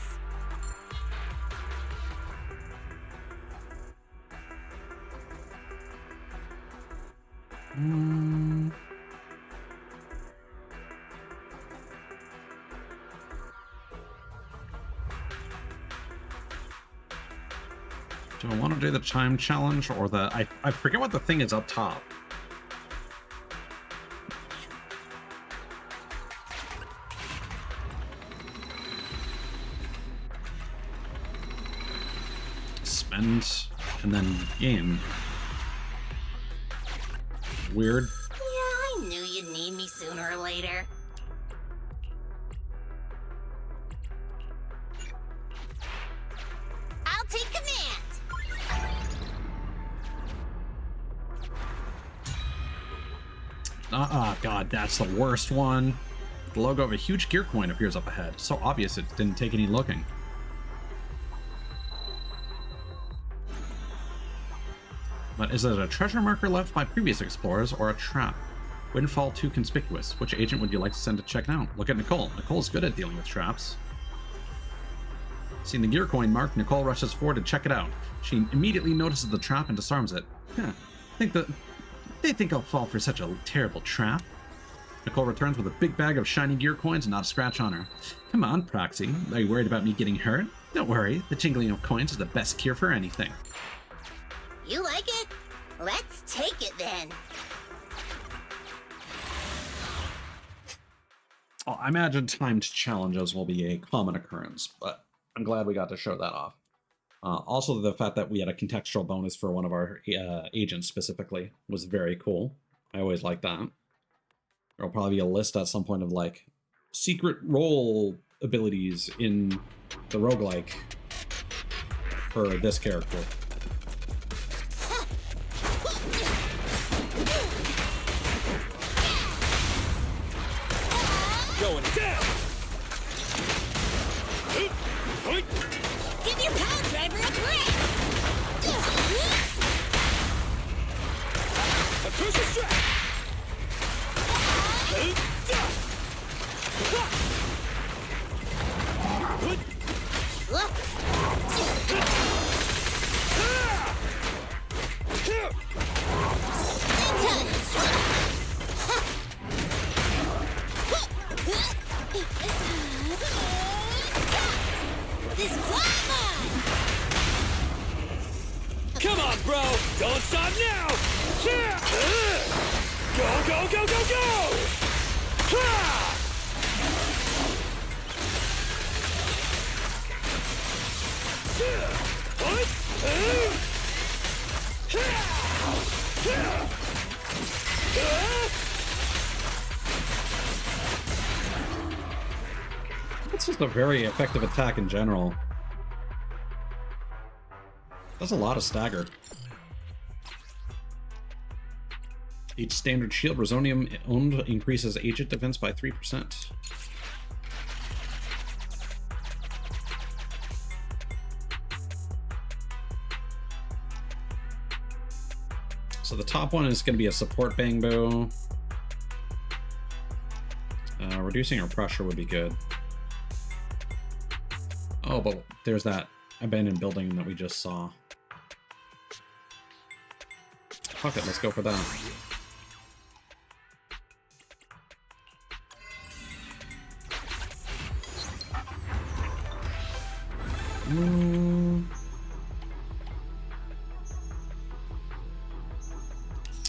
Do I want to do the time challenge or the... I forget what the thing is up top. Spend and then game. Weird. Yeah, I knew you'd need me sooner or later. I'll take command! God, that's the worst one. The logo of a huge gear coin appears up ahead. So obvious it didn't take any looking. But is it a treasure marker left by previous explorers or a trap? Windfall too conspicuous. Which agent would you like to send to check it out? Look at Nicole. Nicole's good at dealing with traps. Seeing the gear coin marked, Nicole rushes forward to check it out. She immediately notices the trap and disarms it. They think I'll fall for such a terrible trap. Nicole returns with a big bag of shiny gear coins and not a scratch on her. Come on, Proxy. Are you worried about me getting hurt? Don't worry. The jingling of coins is the best cure for anything. You like it? Let's take it then. Oh, I imagine timed challenges will be a common occurrence, but I'm glad we got to show that off. Also, the fact that we had a contextual bonus for one of our agents specifically was very cool. I always like that. There'll probably be a list at some point of like secret role abilities in the roguelike for this character. Going down! Give your power driver a break! A crucial strap! Come on, bro! Don't stop now! Go, go, go, go, go! It's just a very effective attack in general. That's a lot of stagger. Each standard shield Resonium owned increases agent defense by 3%. So the top one is going to be a support bang bow. Reducing our pressure would be good. Oh, but there's that abandoned building that we just saw. Fuck it, let's go for that.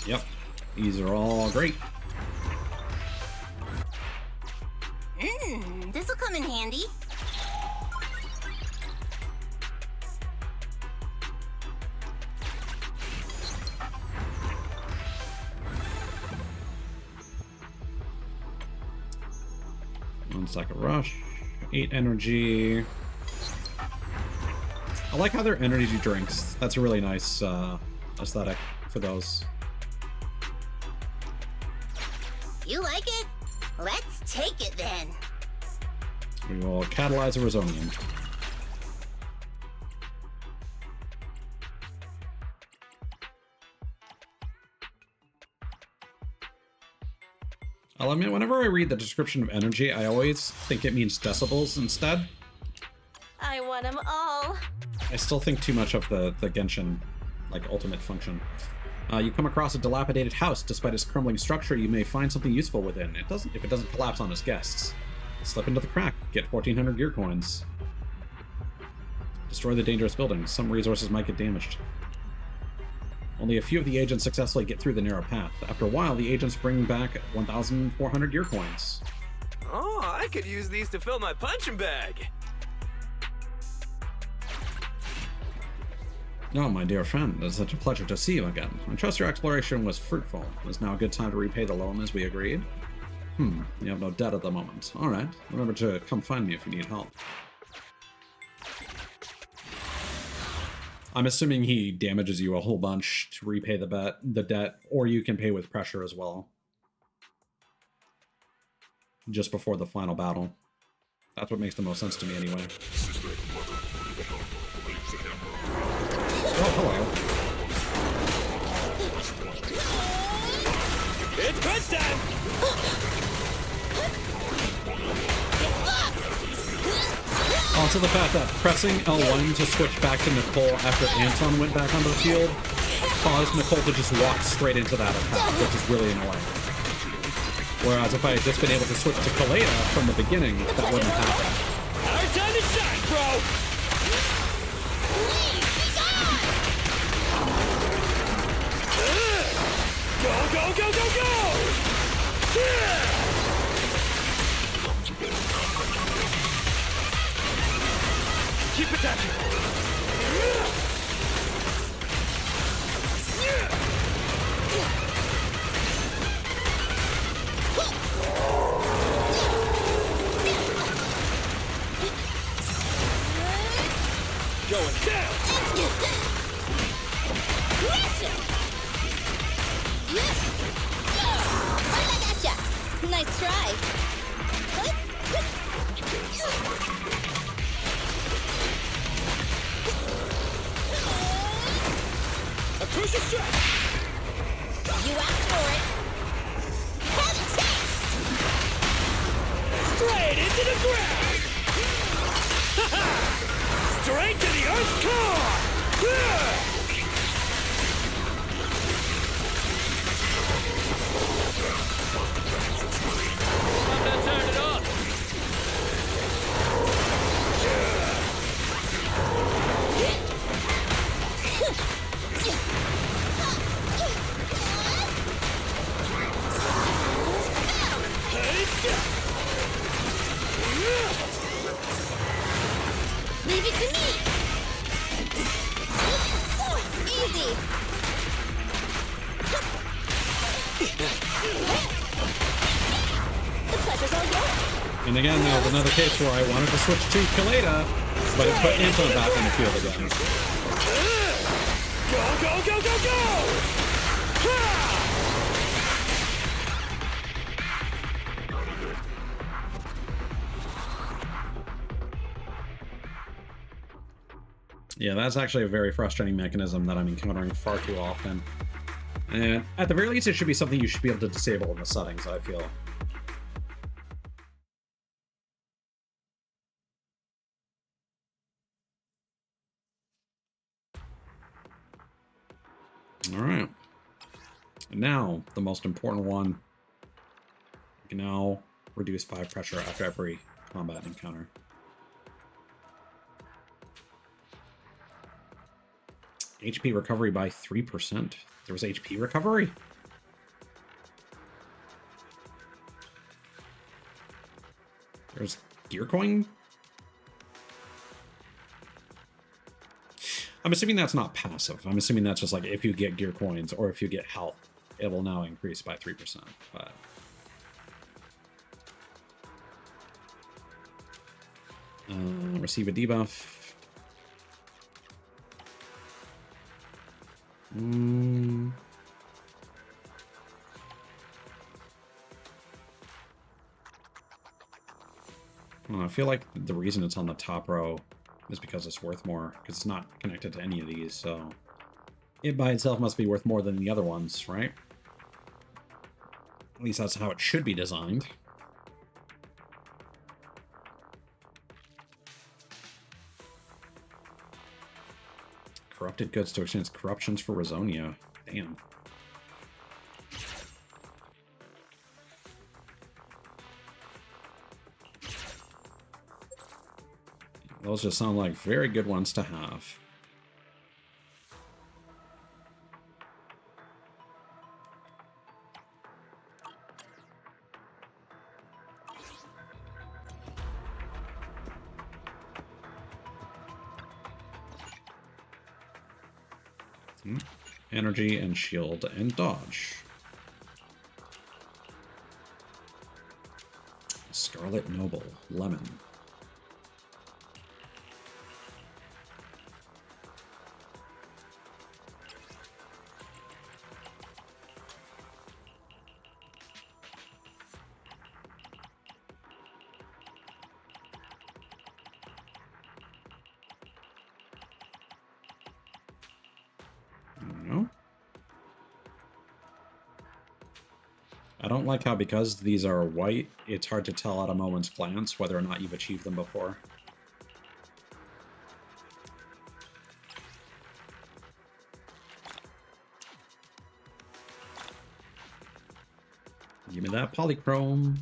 Yep, these are all great. This'll come in handy. One second rush. 8 energy. I like how they're energy drinks. That's a really nice aesthetic for those. You like it? Let's take it then. We will catalyze a Resonium. I'll admit, whenever I read the description of energy, I always think it means decibels instead. I want them all. I still think too much of the Genshin, like, ultimate function. You come across a dilapidated house. Despite its crumbling structure, you may find something useful within. If it doesn't collapse on its guests. Slip into the crack. Get 1,400 gear coins. Destroy the dangerous buildings. Some resources might get damaged. Only a few of the agents successfully get through the narrow path. After a while, the agents bring back 1,400 gear coins. Oh, I could use these to fill my punching bag. Oh, my dear friend, it's such a pleasure to see you again. I trust your exploration was fruitful. Is now a good time to repay the loan as we agreed? You have no debt at the moment. Alright, remember to come find me if you need help. I'm assuming he damages you a whole bunch to repay the debt, or you can pay with pressure as well. Just before the final battle. That's what makes the most sense to me anyway. Oh, hello. It's crunch time! Also the fact that pressing L1 to switch back to Nicole after Anton went back onto the field caused Nicole to just walk straight into that attack, which is really annoying. Whereas if I had just been able to switch to Kaleda from the beginning, that wouldn't have happened. Our time to shine, bro! Go, go, go, go, go! Keep attacking! Going down! Right back at ya! Nice try! A crucial strike! You asked for it! Have a taste! Straight into the ground! Ha-ha! Straight to the Earth's core! I'm not turning it off. Leave it to me! Easy! The pleasure's all yours! And again, there was another case where I wanted to switch to Kaleda, but it put Anton back in the field again. Go, go, go, go, go! Ha! Yeah, that's actually a very frustrating mechanism that I'm encountering far too often. And at the very least, it should be something you should be able to disable in the settings, I feel. Alright. And now, the most important one. You can now reduce 5 pressure after every combat encounter. HP recovery by 3%. There was HP recovery? There's gear coin? I'm assuming that's not passive. I'm assuming that's just like if you get gear coins or if you get health, it will now increase by 3%. But receive a debuff. Well, I feel like the reason it's on the top row is because it's worth more, because it's not connected to any of these, so it by itself must be worth more than the other ones, right? At least that's how it should be designed. Corrupted goods to exchange corruptions for Razonia. Damn. Those just sound like very good ones to have. Energy and shield and dodge. Scarlet Noble, lemon. I don't like how because these are white, it's hard to tell at a moment's glance whether or not you've achieved them before. Give me that polychrome.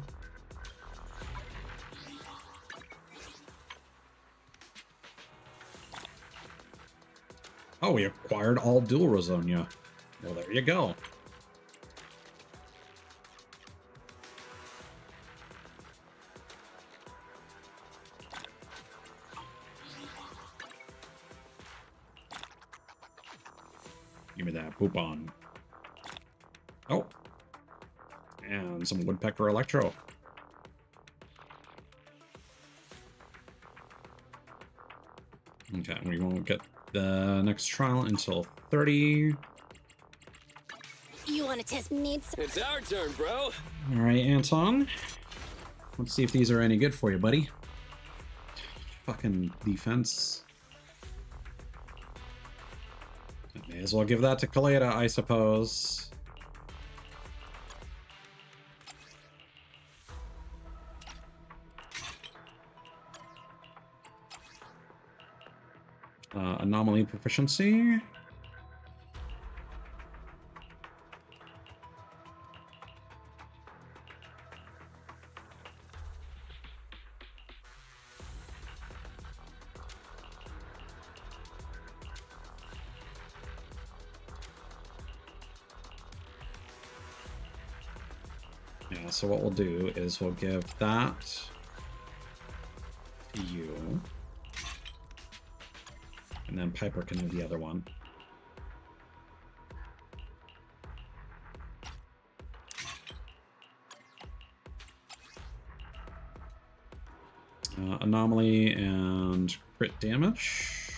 Oh, we acquired all dual Rosonia. Well, there you go. Give me that Poupon. Oh. And some Woodpecker Electro. Okay, we won't get the next trial until 30. You want to test needs? It's our turn, bro. All right, Anton. Let's see if these are any good for you, buddy. Fucking defense. I may as well give that to Kaleda, I suppose. Anomaly proficiency. Yeah, so what we'll do is we'll give that to you. And then Piper can do the other one. Anomaly and crit damage.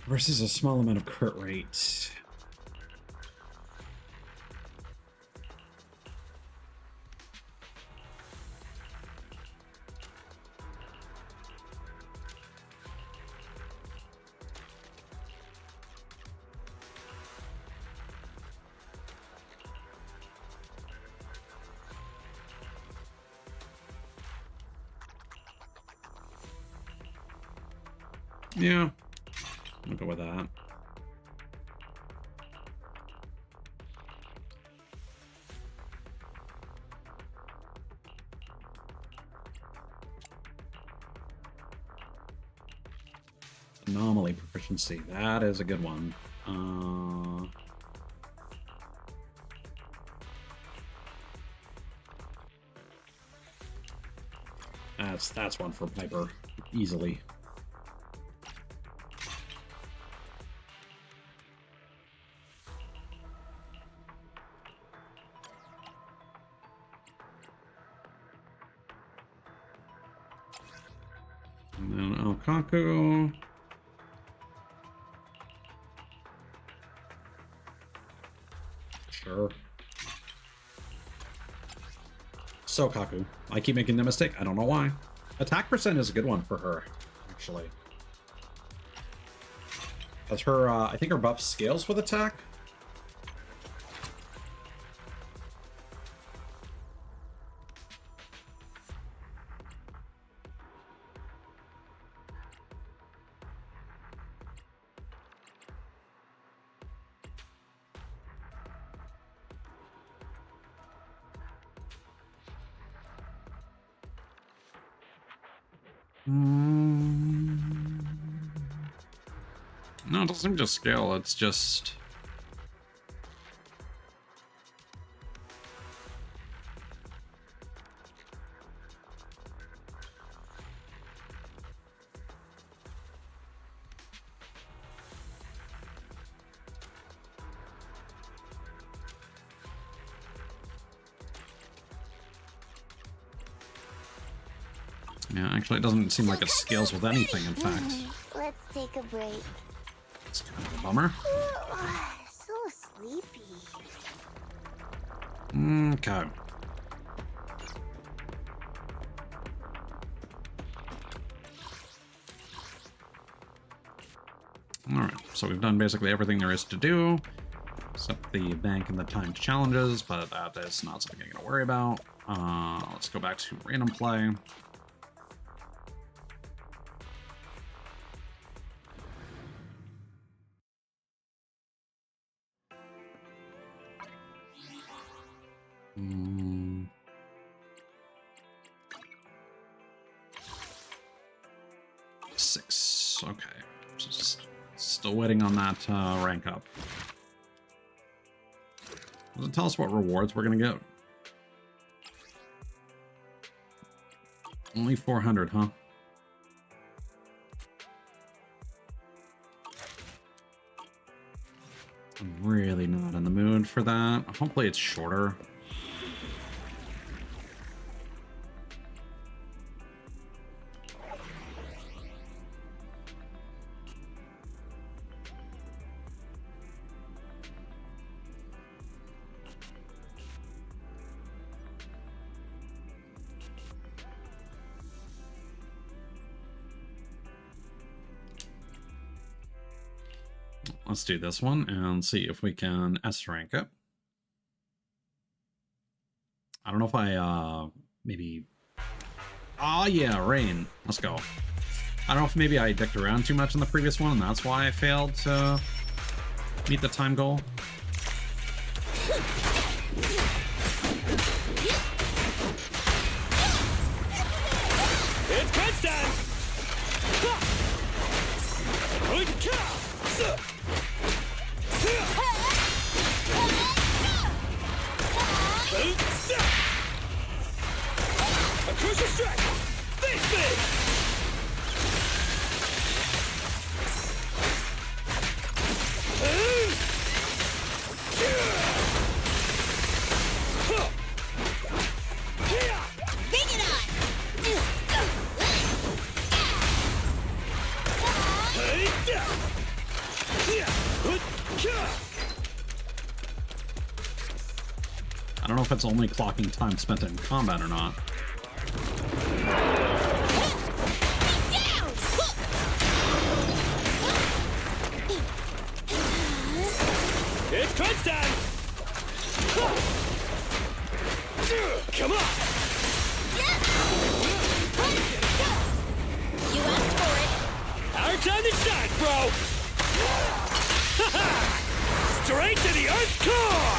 Versus a small amount of crit rate. Yeah, I'll go with that. Anomaly proficiency, that is a good one. That's one for Piper, easily. And then Alkaku. Sure. Sokaku. I keep making the mistake. I don't know why. Attack percent is a good one for her, actually. Because her, I think her buff scales with attack. No, it doesn't seem to scale. It's just... Yeah, actually, it doesn't seem like it scales with anything, in fact. Let's take a break. It's kind of a bummer. So sleepy. Okay. Alright, so we've done basically everything there is to do, except the bank and the timed challenges, but that is not something I'm going to worry about. Let's go back to random play. Six. Okay. Just still waiting on that rank up. Does it tell us what rewards we're gonna get? Only 400, huh? I'm really not in the mood for that. Hopefully it's shorter. Let's do this one and see if we can S rank it. I don't know if I, maybe... Oh yeah, rain. Let's go. I don't know if maybe I dicked around too much in the previous one, and that's why I failed to meet the time goal. It's crunch time! A crucial strike! Face me! Bring it on! I don't know if it's only clocking time spent in combat or not. It's crunch time! Come on! You asked for it! Our time to shine, bro! Straight to the Earth's core!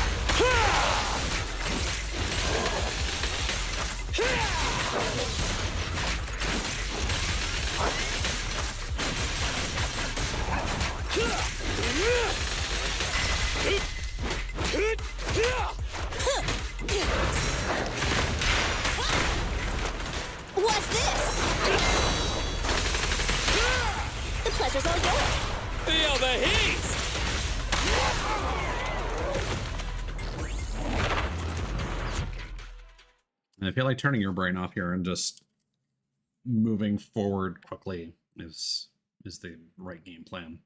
What's this? The pleasure's all yours. Feel the heat! And I feel like turning your brain off here and just moving forward quickly is the right game plan.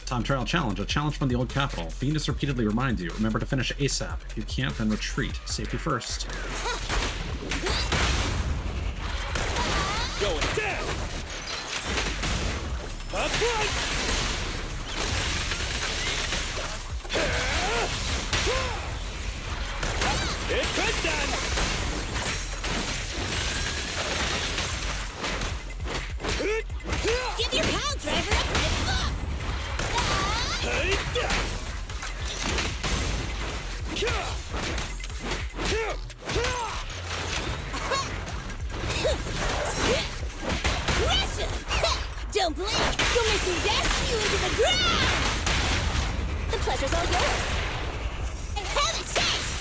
Time trial challenge. A challenge from the old capital. Venus repeatedly reminds you, remember to finish ASAP. If you can't, then retreat. Safety first. Going down! Up front! It's crunch time! Give your pile driver a quick look! Dash you into the ground! The pleasure's all yours. And have a taste!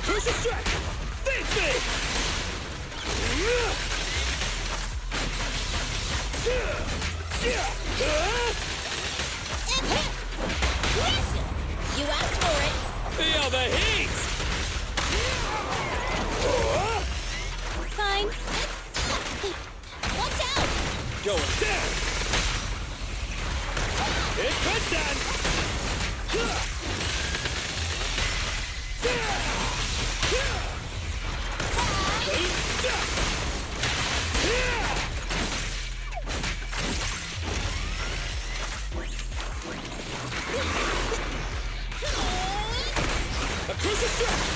Crucial strike! Face me! You asked for it. Feel the heat! Fine. Watch out! Going down! It's good done! A crucial strike!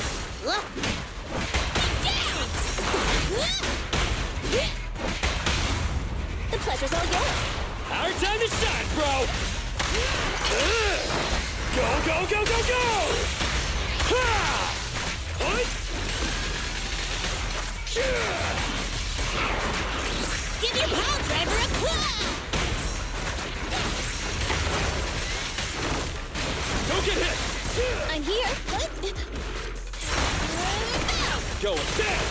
The pleasure's all yours. Our time to shine, bro! Go, go, go, go, go! Ha! What? Give your pile driver a claw! Don't get hit! I'm here. Going down!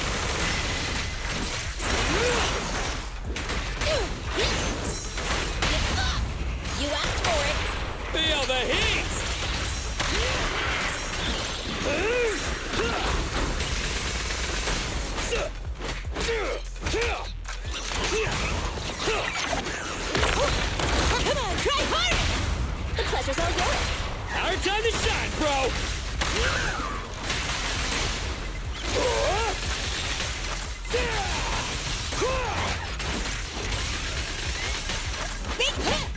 You asked for it. Feel the heat! Come on, try harder! The pleasure's all yours. Our time to shine, bro! Big hit!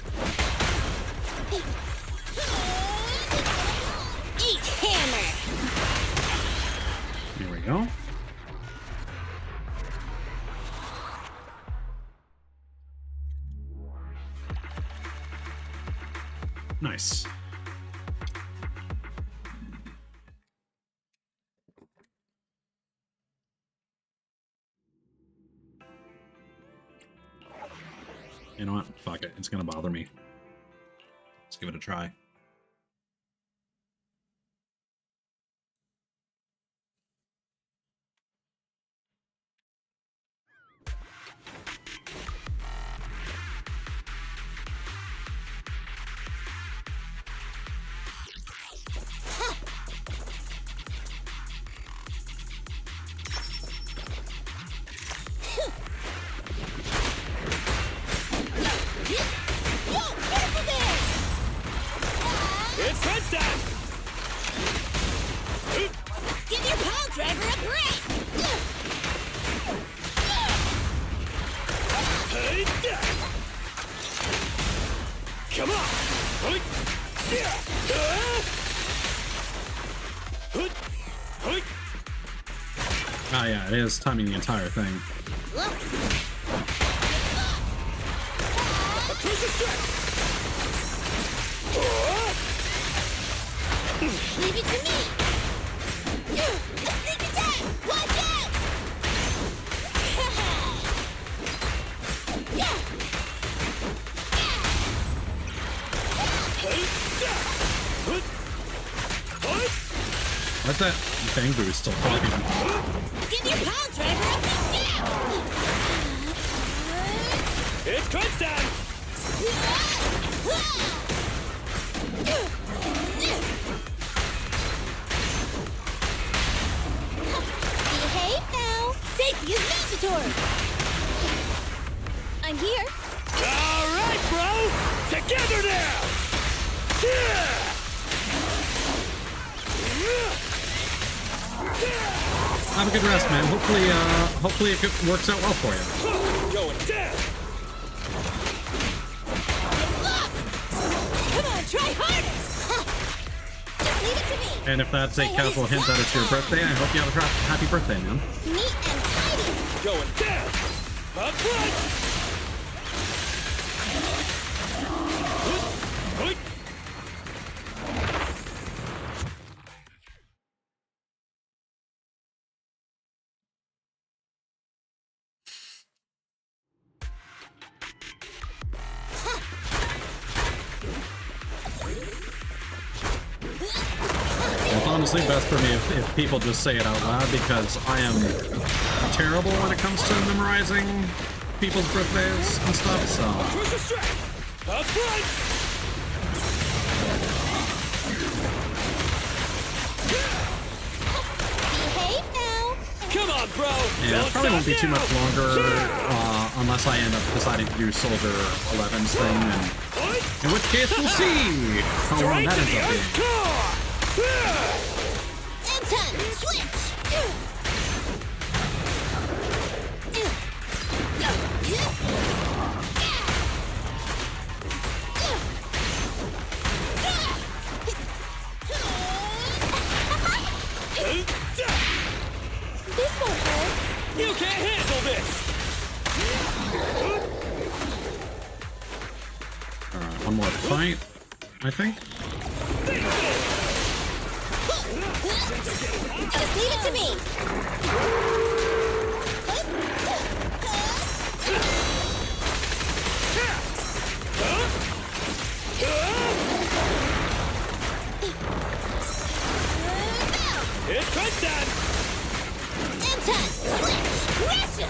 Eat hammer! Here we go. Nice. You know what? Fuck it. It's gonna bother me. Let's give it a try. It's crunch time! Give your pile driver a break! Come on! Ah, yeah, it is timing the entire thing. A crucial strike! Leave it to me! Sneak attack! Watch out! What's that Bangbu still talking? Give your pile driver a big down! It's crunch time! Behave now! Safety is mandatory! I'm here! All right, bro! Together now! Have a good rest, man. Hopefully it works out well for you. Going down! Come on, try harder! Just leave it to me! And if that's a casual hint that it's your birthday, I hope you have a happy birthday, man. Neat and tidy! Going down! Up front! honestly best for me if people just say it out loud, because I am terrible when it comes to memorizing people's birthdays and stuff, so. Up front! Behave now. Come on, bro! Yeah, it probably won't be too much longer unless I end up deciding to do Soldier 11's thing, and in which case we'll see how long that ends up being. Anton, switch. This won't hurt. You can't handle this! Alright, one more fight, I think. Just leave it to me. It's crunch time! Anton, switch. Russia.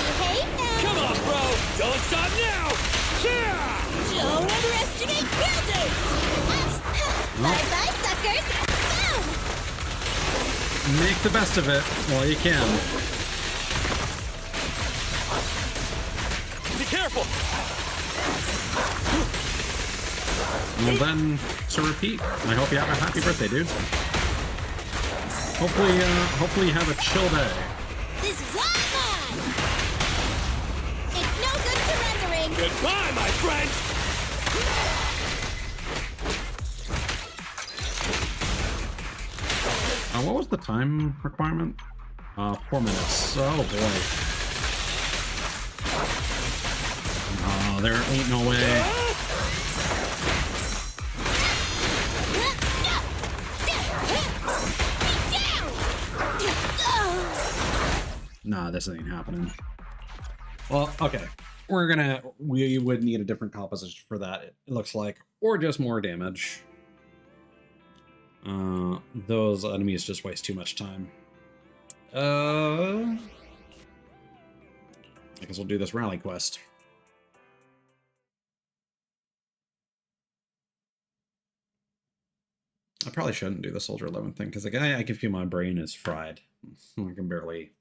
Behave now. Come on, bro! Don't stop now! Don't underestimate builders. Bye-bye, suckers. Boom. Make the best of it while you can. Be careful! Well then, to repeat, I hope you have a happy birthday, dude. Hopefully you have a chill day. This is all mine. It's no good surrendering. Goodbye, my friend! What was the time requirement? 4 minutes. Oh boy. Oh, there ain't no way. Nah, this ain't happening. Well, okay. We would need a different composition for that, it looks like. Or just more damage. Those enemies just waste too much time. I guess we'll do this rally quest. I probably shouldn't do the Soldier 11 thing, because I can feel my brain is fried. I can barely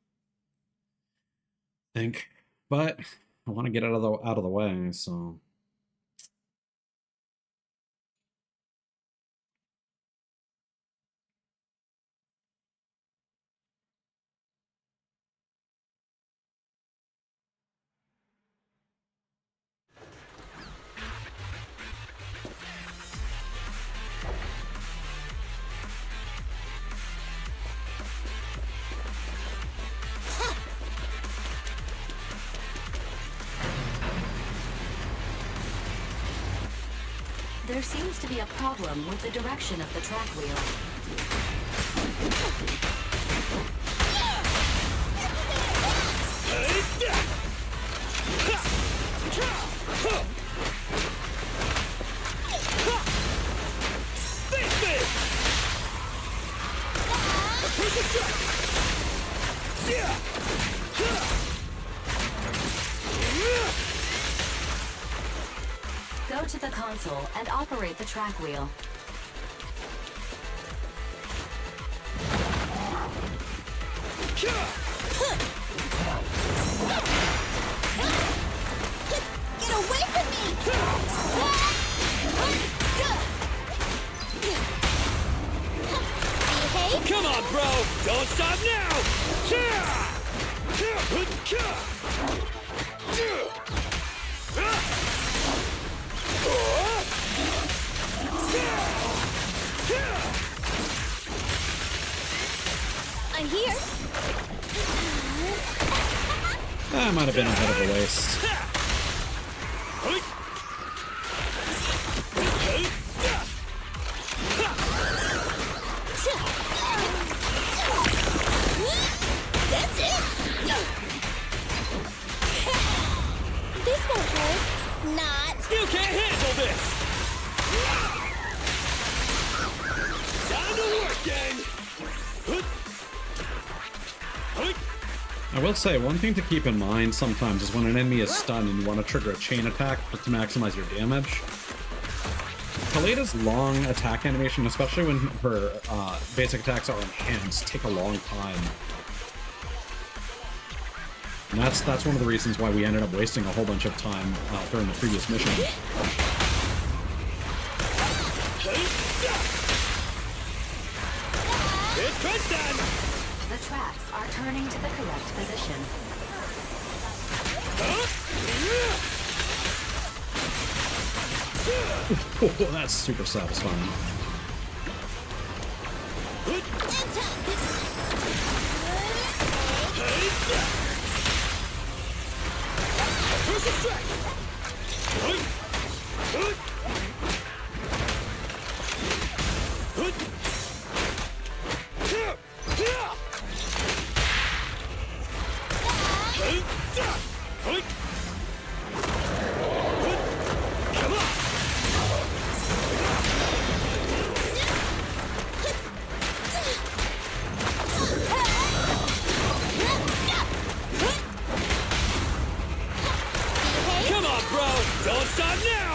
think. But I want to get out of the way, so... There seems to be a problem with the direction of the track wheel. Go to the console and operate the track wheel. Get away from me! Behave. Come on, bro! Don't stop now! I'm here. That might have been a bit of a waste. That's it. This won't hurt. Not. You can't handle this! Time to work, gang! I will say, one thing to keep in mind sometimes is when an enemy is stunned and you want to trigger a chain attack to maximize your damage. Kaleida's long attack animation, especially when her basic attacks are enhanced, take a long time. And that's one of the reasons why we ended up wasting a whole bunch of time during the previous mission. It's crunch time! The tracks are turning to the correct position. Oh, that's super satisfying. Come on, bro! Don't stop now!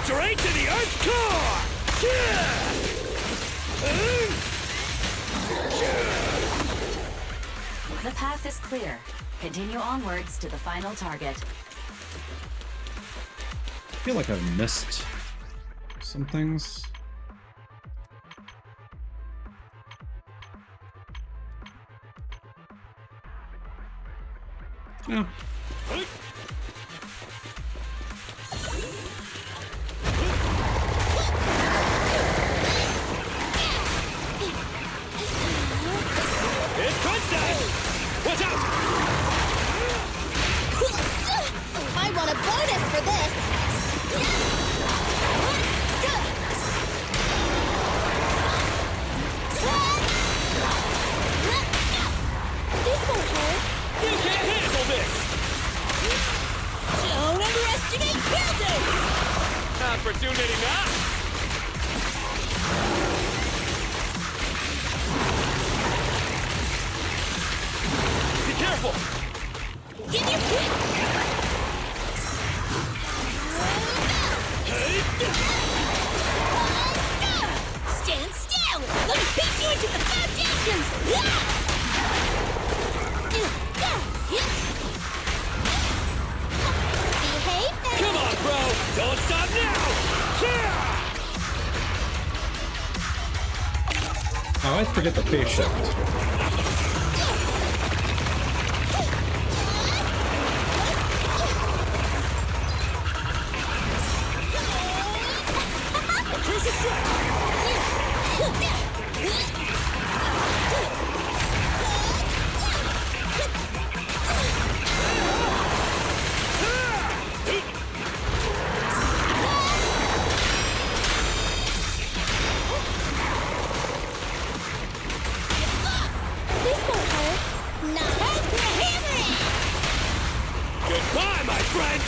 Straight to the Earth's core! The path is clear. Continue onwards to the final target. I feel like I've missed some things. Yeah. It's crunch time! Watch out! I want a bonus for this. This won't hurt. You can't handle this! Don't underestimate building. Opportunity now! Be careful! Give you quick. Stand still. Let me beat you into the foundations. Behave now. Come on, bro! Don't stop now! I always forget the phase shift. Crucial strike! This won't hurt. Not hammering. Goodbye, my friend!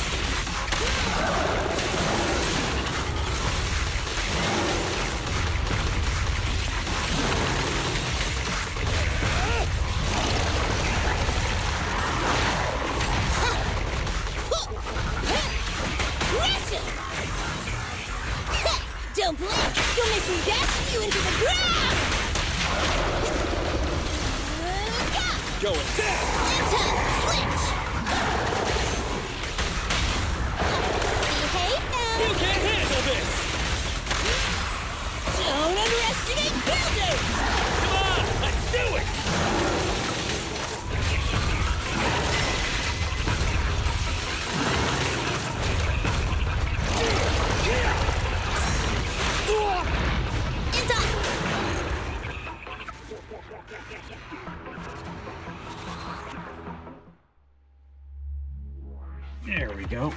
Don't blink! You'll make me dash you into the ground! Going down! Switch! Behave now! You can't handle this! Don't underestimate building! Come on, let's do it! It's up! There we go.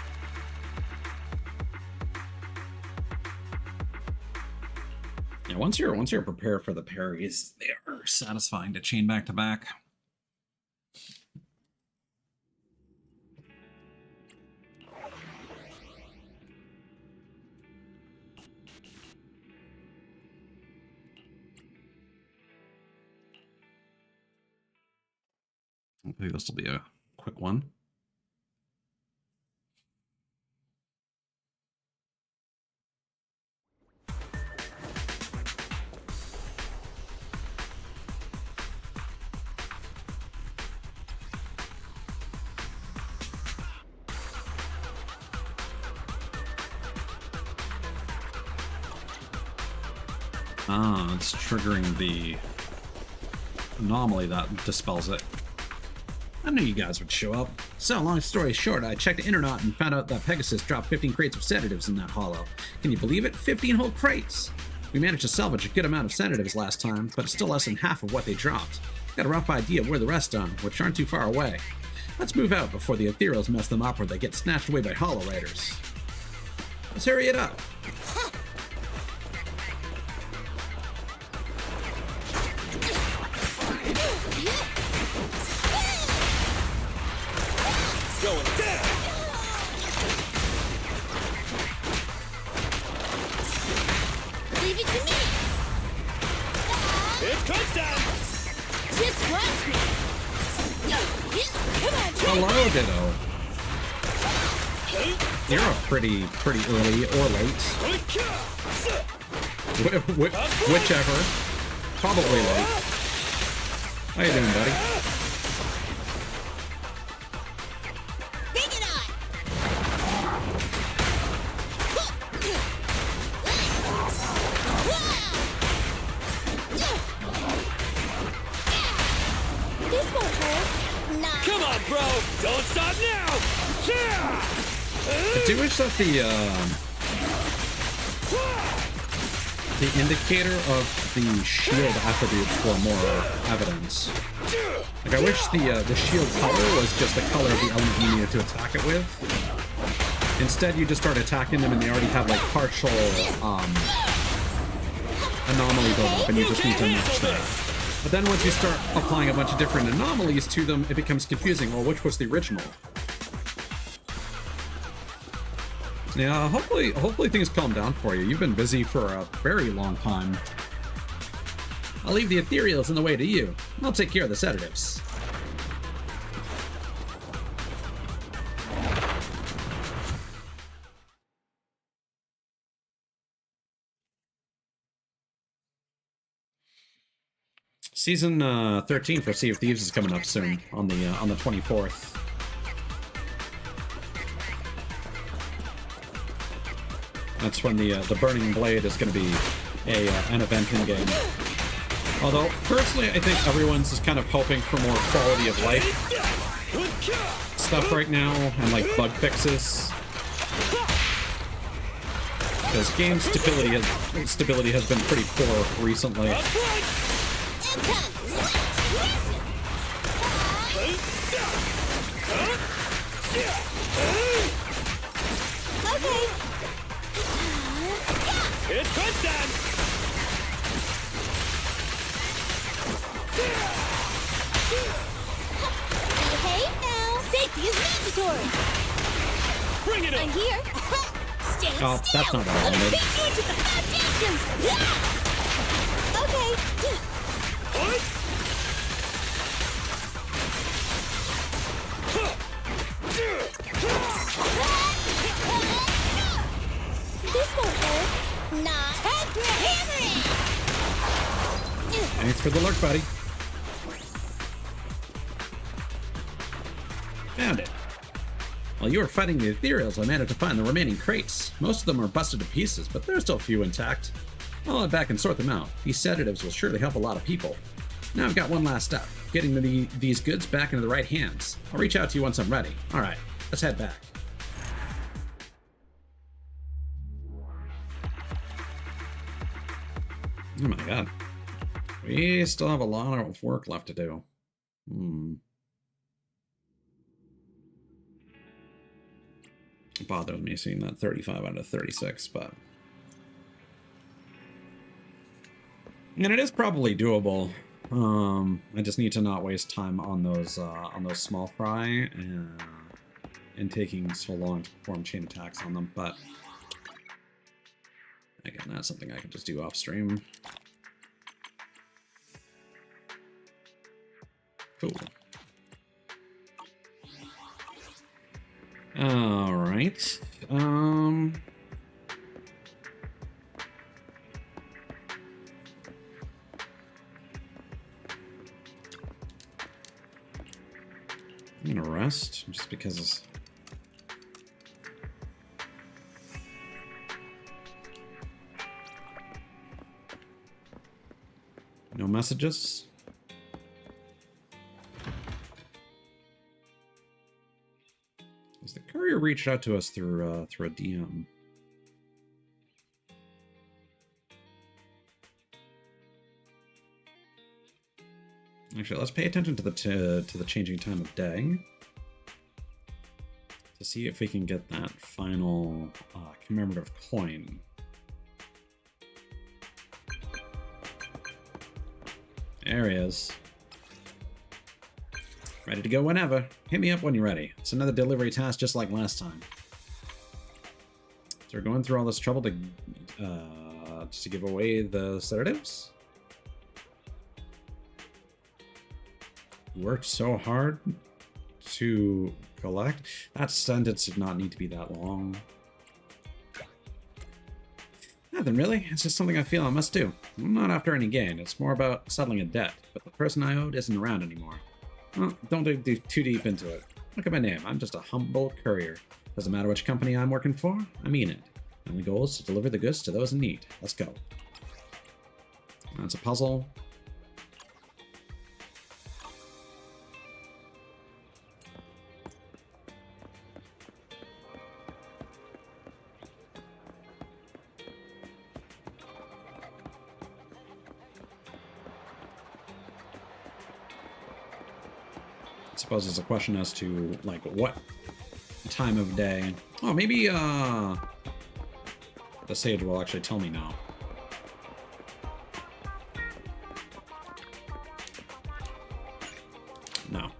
Yeah, once you're prepared for the parries, they are satisfying to chain back to back. I think this will be a quick one. Ah, it's triggering the anomaly that dispels it. I knew you guys would show up. So, long story short, I checked the internet and found out that Pegasus dropped 15 crates of sedatives in that hollow. Can you believe it? 15 whole crates! We managed to salvage a good amount of sedatives last time, but it's still less than half of what they dropped. Got a rough idea of where the rest are, which aren't too far away. Let's move out before the ethereals mess them up or they get snatched away by hollow raiders. Let's hurry it up. Going down! Leave it to me! It's crunch time! Just watch me! Come on, try Hello, Ditto. You're up pretty early or late. Whichever. Probably late. How you doing, buddy? Bring it on! This won't hurt. Nah. Come on, bro! Don't stop now! I do wish that the indicator of the shield attributes were more evidence. Like, I wish the shield color was just the color of the element you needed to attack it with. Instead, you just start attacking them and they already have like partial anomaly buildup, and you just need to match that. But then once you start applying a bunch of different anomalies to them, it becomes confusing. Well, which was the original? Yeah, hopefully things calm down for you. You've been busy for a very long time. I'll leave the ethereals in the way to you. I'll take care of the sedatives. Season 13 for Sea of Thieves is coming up soon on the 24th. That's when the Burning Blade is going to be an event in game. Although personally, I think everyone's just kind of hoping for more quality of life stuff right now and like bug fixes, because game stability has been pretty poor recently. Okay. It's crunch time! Behave now. Safety is mandatory. Bring it I'm on! here. Stand Oh, still. that's not what I Let me wanted. beat you to the foundations. Okay. What? This won't hurt. Not hammering. Thanks for the lurk, buddy. Found it. While you were fighting the ethereals, I managed to find the remaining crates. Most of them are busted to pieces, but there's still a few intact. I'll head back and sort them out. These sedatives will surely help a lot of people. Now I've got one last step, getting these goods back into the right hands. I'll reach out to you once I'm ready. All right, let's head back. Oh my god. We still have a lot of work left to do. It bothers me seeing that 35 out of 36, but... And it is probably doable. I just need to not waste time on those small fry and taking so long to perform chain attacks on them, but again, that's something I can just do off stream. Cool. All right. I'm gonna rest just because. No messages. The courier reached out to us through a DM. Actually, let's pay attention to the changing time of day to see if we can get that final commemorative coin. There he is. Ready to go whenever. Hit me up when you're ready. It's another delivery task just like last time. So we're going through all this trouble to give away the sedatives. Worked so hard to collect. That sentence did not need to be that long. Nothing really. It's just something I feel I must do. I'm not after any gain. It's more about settling a debt. But the person I owed isn't around anymore. Well, don't dig too deep into it. Look at my name. I'm just a humble courier. Doesn't matter which company I'm working for. I mean it. My only goal is to deliver the goods to those in need. Let's go. That's a puzzle. I suppose it's a question as to, like, what time of day. Oh, maybe, the sage will actually tell me now. No.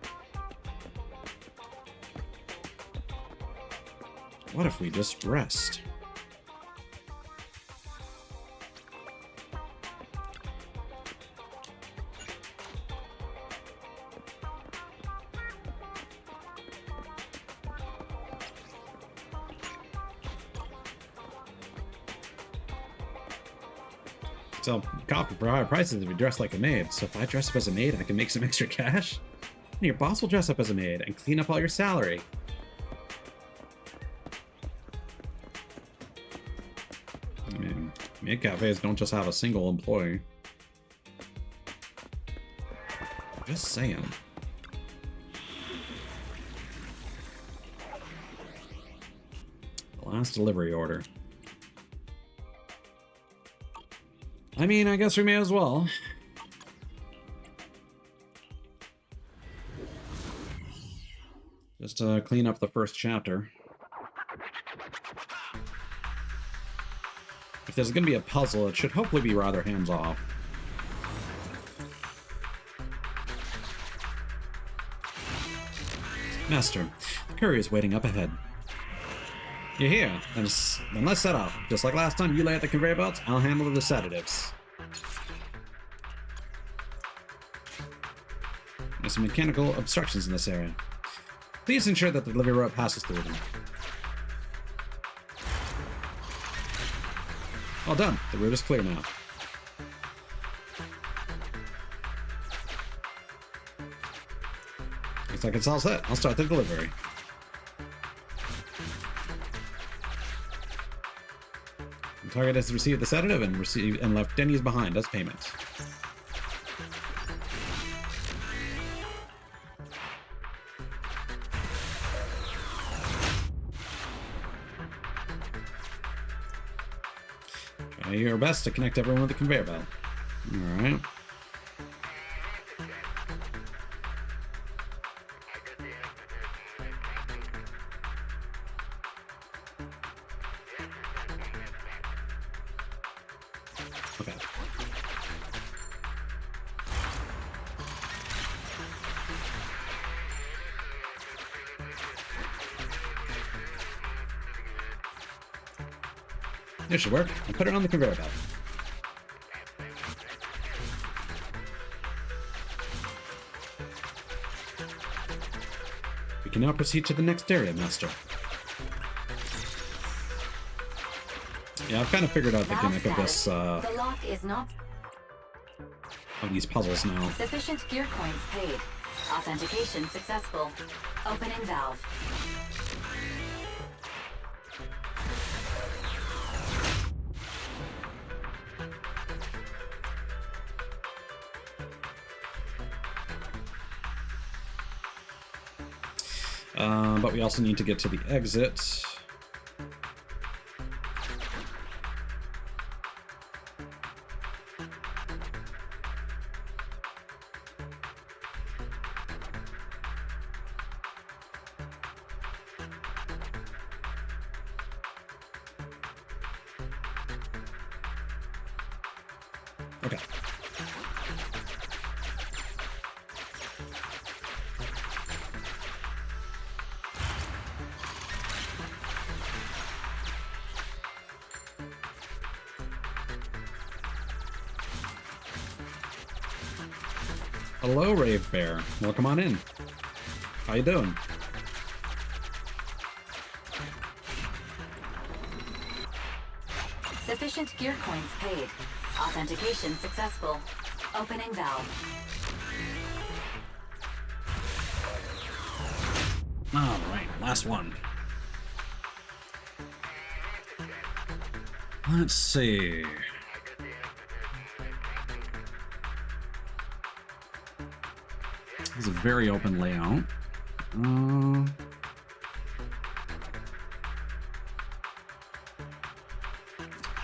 What if we just rest? Sell coffee for higher prices if you dress like a maid. So if I dress up as a maid, I can make some extra cash? And your boss will dress up as a maid and clean up all your salary. I mean, maid cafes don't just have a single employee. Just saying. The last delivery order. I mean, I guess we may as well. Just to clean up the first chapter. If there's going to be a puzzle, it should hopefully be rather hands-off. Master, the courier is waiting up ahead. You're here, then let's set off. Just like last time, you lay out the conveyor belts, I'll handle the sedatives. There's some mechanical obstructions in this area. Please ensure that the delivery route passes through them. Well done, the route is clear now. Looks like it's all set. I'll start the delivery. The target has received the sedative and left Denny's behind as payment. Try your best to connect everyone with the conveyor belt. All right. This should work. I'll put it on the conveyor belt. We can now proceed to the next area, Master. Yeah, I've kind of figured out the gimmick of this, The lock is not of these puzzles now. sufficient gear coins paid. Authentication successful. Opening valve. But we also need to get to the exit. Okay. Hello, Rave Bear. Welcome on in. How you doing? Sufficient gear coins paid. Authentication successful. Opening valve. All right, last one. Let's see. It's a very open layout.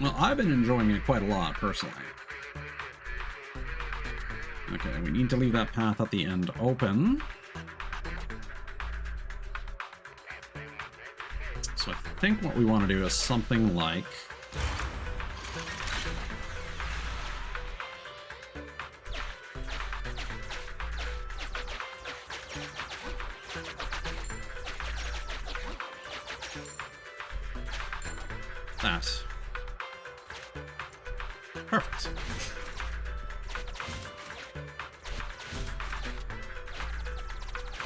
Well, I've been enjoying it quite a lot, personally. Okay, we need to leave that path at the end open. So I think what we want to do is something like... that. Perfect.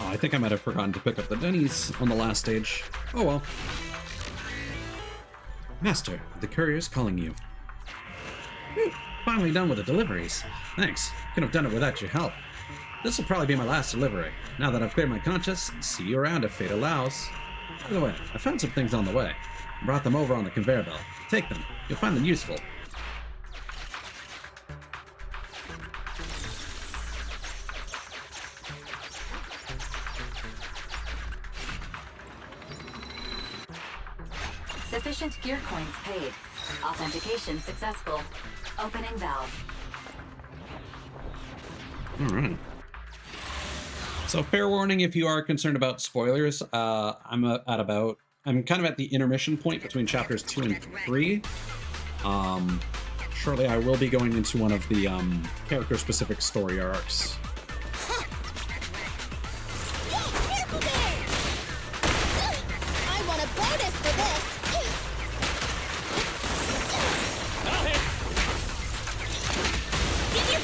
Oh, I think I might have forgotten to pick up the Denny's on the last stage. Oh well. Master, the courier's calling you. Finally done with the deliveries. Thanks. Couldn't have done it without your help. This will probably be my last delivery. Now that I've cleared my conscience, see you around if fate allows. By the way, I found some things on the way. Brought them over on the conveyor belt. Take them. You'll find them useful. Sufficient gear coins paid. Authentication successful. Opening valve. Alright. So fair warning if you are concerned about spoilers, I'm kind of at the intermission point between chapters 2 and 3. Shortly I will be going into one of the character-specific story arcs. I want a bonus for this! Give your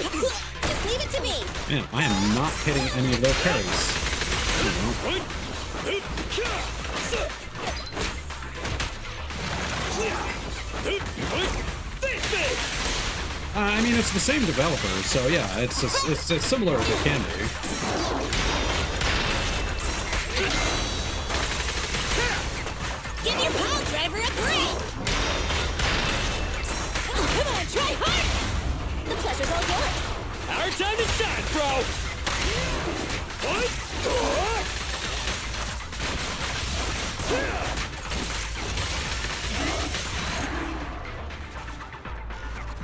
just leave it to me! Man, I am not hitting any of those parries. There we go. I mean, it's the same developer, so yeah, it's similar as it can be. Give your pile driver a break! Oh, come on, try hard! The pleasure's all yours! Our time to shine, bro! What?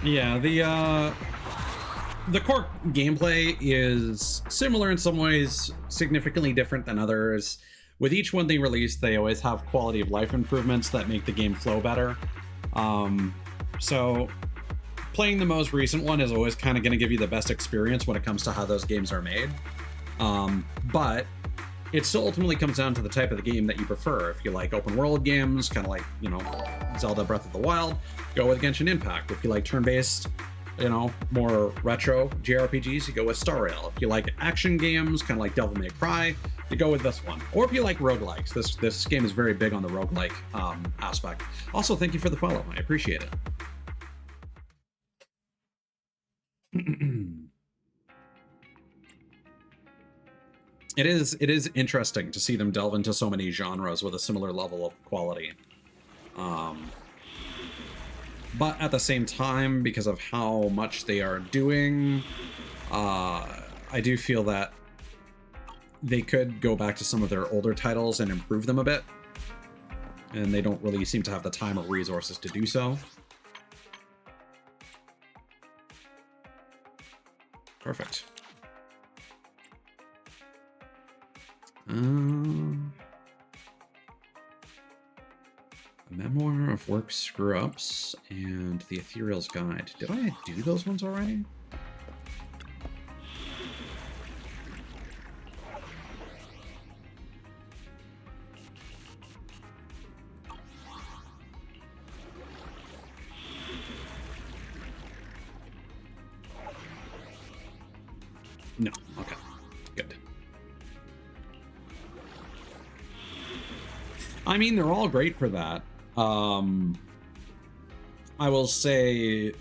Yeah, the core gameplay is similar in some ways, significantly different than others. With each one they release, they always have quality of life improvements that make the game flow better. So playing the most recent one is always kind of going to give you the best experience when it comes to how those games are made. But it still ultimately comes down to the type of the game that you prefer. If you like open world games, kind of like, you know, Zelda Breath of the Wild, go with Genshin Impact. If you like turn-based, you know, more retro JRPGs, you go with Star Rail. If you like action games, kind of like Devil May Cry, you go with this one. Or if you like roguelikes, this game is very big on the roguelike aspect. Also, thank you for the follow. I appreciate it. It is interesting to see them delve into so many genres with a similar level of quality. But at the same time, because of how much they are doing, I do feel that they could go back to some of their older titles and improve them a bit. And they don't really seem to have the time or resources to do so. Perfect. A Memoir of Work Screw-Ups and The Ethereal's Guide. Did I do those ones already? No. Okay. Good. I mean, they're all great for that. I will say,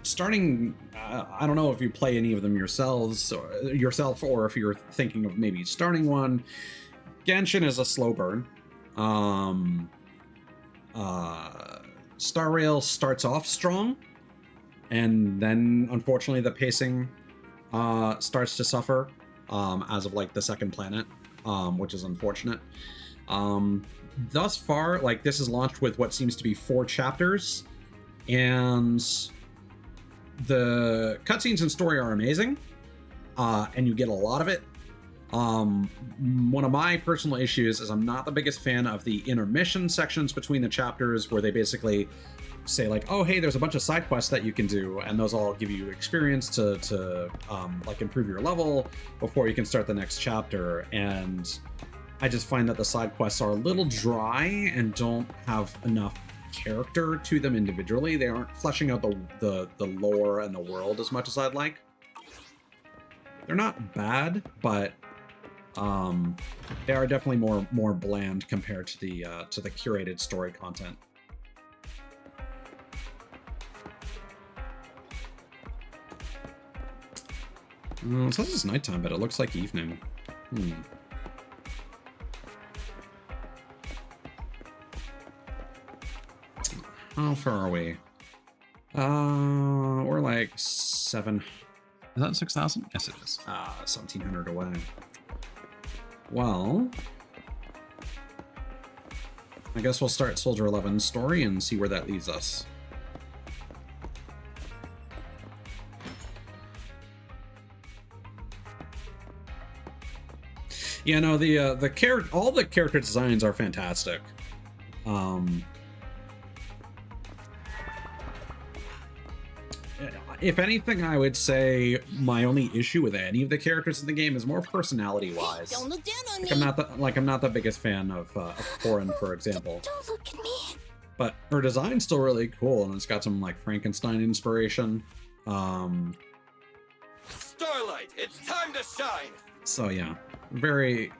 starting, I don't know if you play any of them yourself, or if you're thinking of maybe starting one. Genshin is a slow burn. Star Rail starts off strong, and then unfortunately the pacing starts to suffer as of like the second planet, which is unfortunate. Thus far, like, this is launched with what seems to be 4 chapters, and the cutscenes and story are amazing, and you get a lot of it. One of my personal issues is I'm not the biggest fan of the intermission sections between the chapters, where they basically say like, oh hey, there's a bunch of side quests that you can do, and those all give you experience to like improve your level before you can start the next chapter. And I just find that the side quests are a little dry and don't have enough character to them individually. They aren't fleshing out the lore and the world as much as I'd like. They're not bad, but they are definitely more bland compared to the curated story content. It says it's nighttime, but it looks like evening. How far are we? We're like 7. Is that 6,000? Yes, it is. 1,700 away. Well, I guess we'll start Soldier 11's story and see where that leads us. Yeah, no, all the character designs are fantastic. If anything, I would say my only issue with any of the characters in the game is more personality-wise. Don't look down on me. I'm not the biggest fan of Corin, for example. Don't look at me. But her design's still really cool, and it's got some like Frankenstein inspiration. Starlight, it's time to shine. So yeah, very.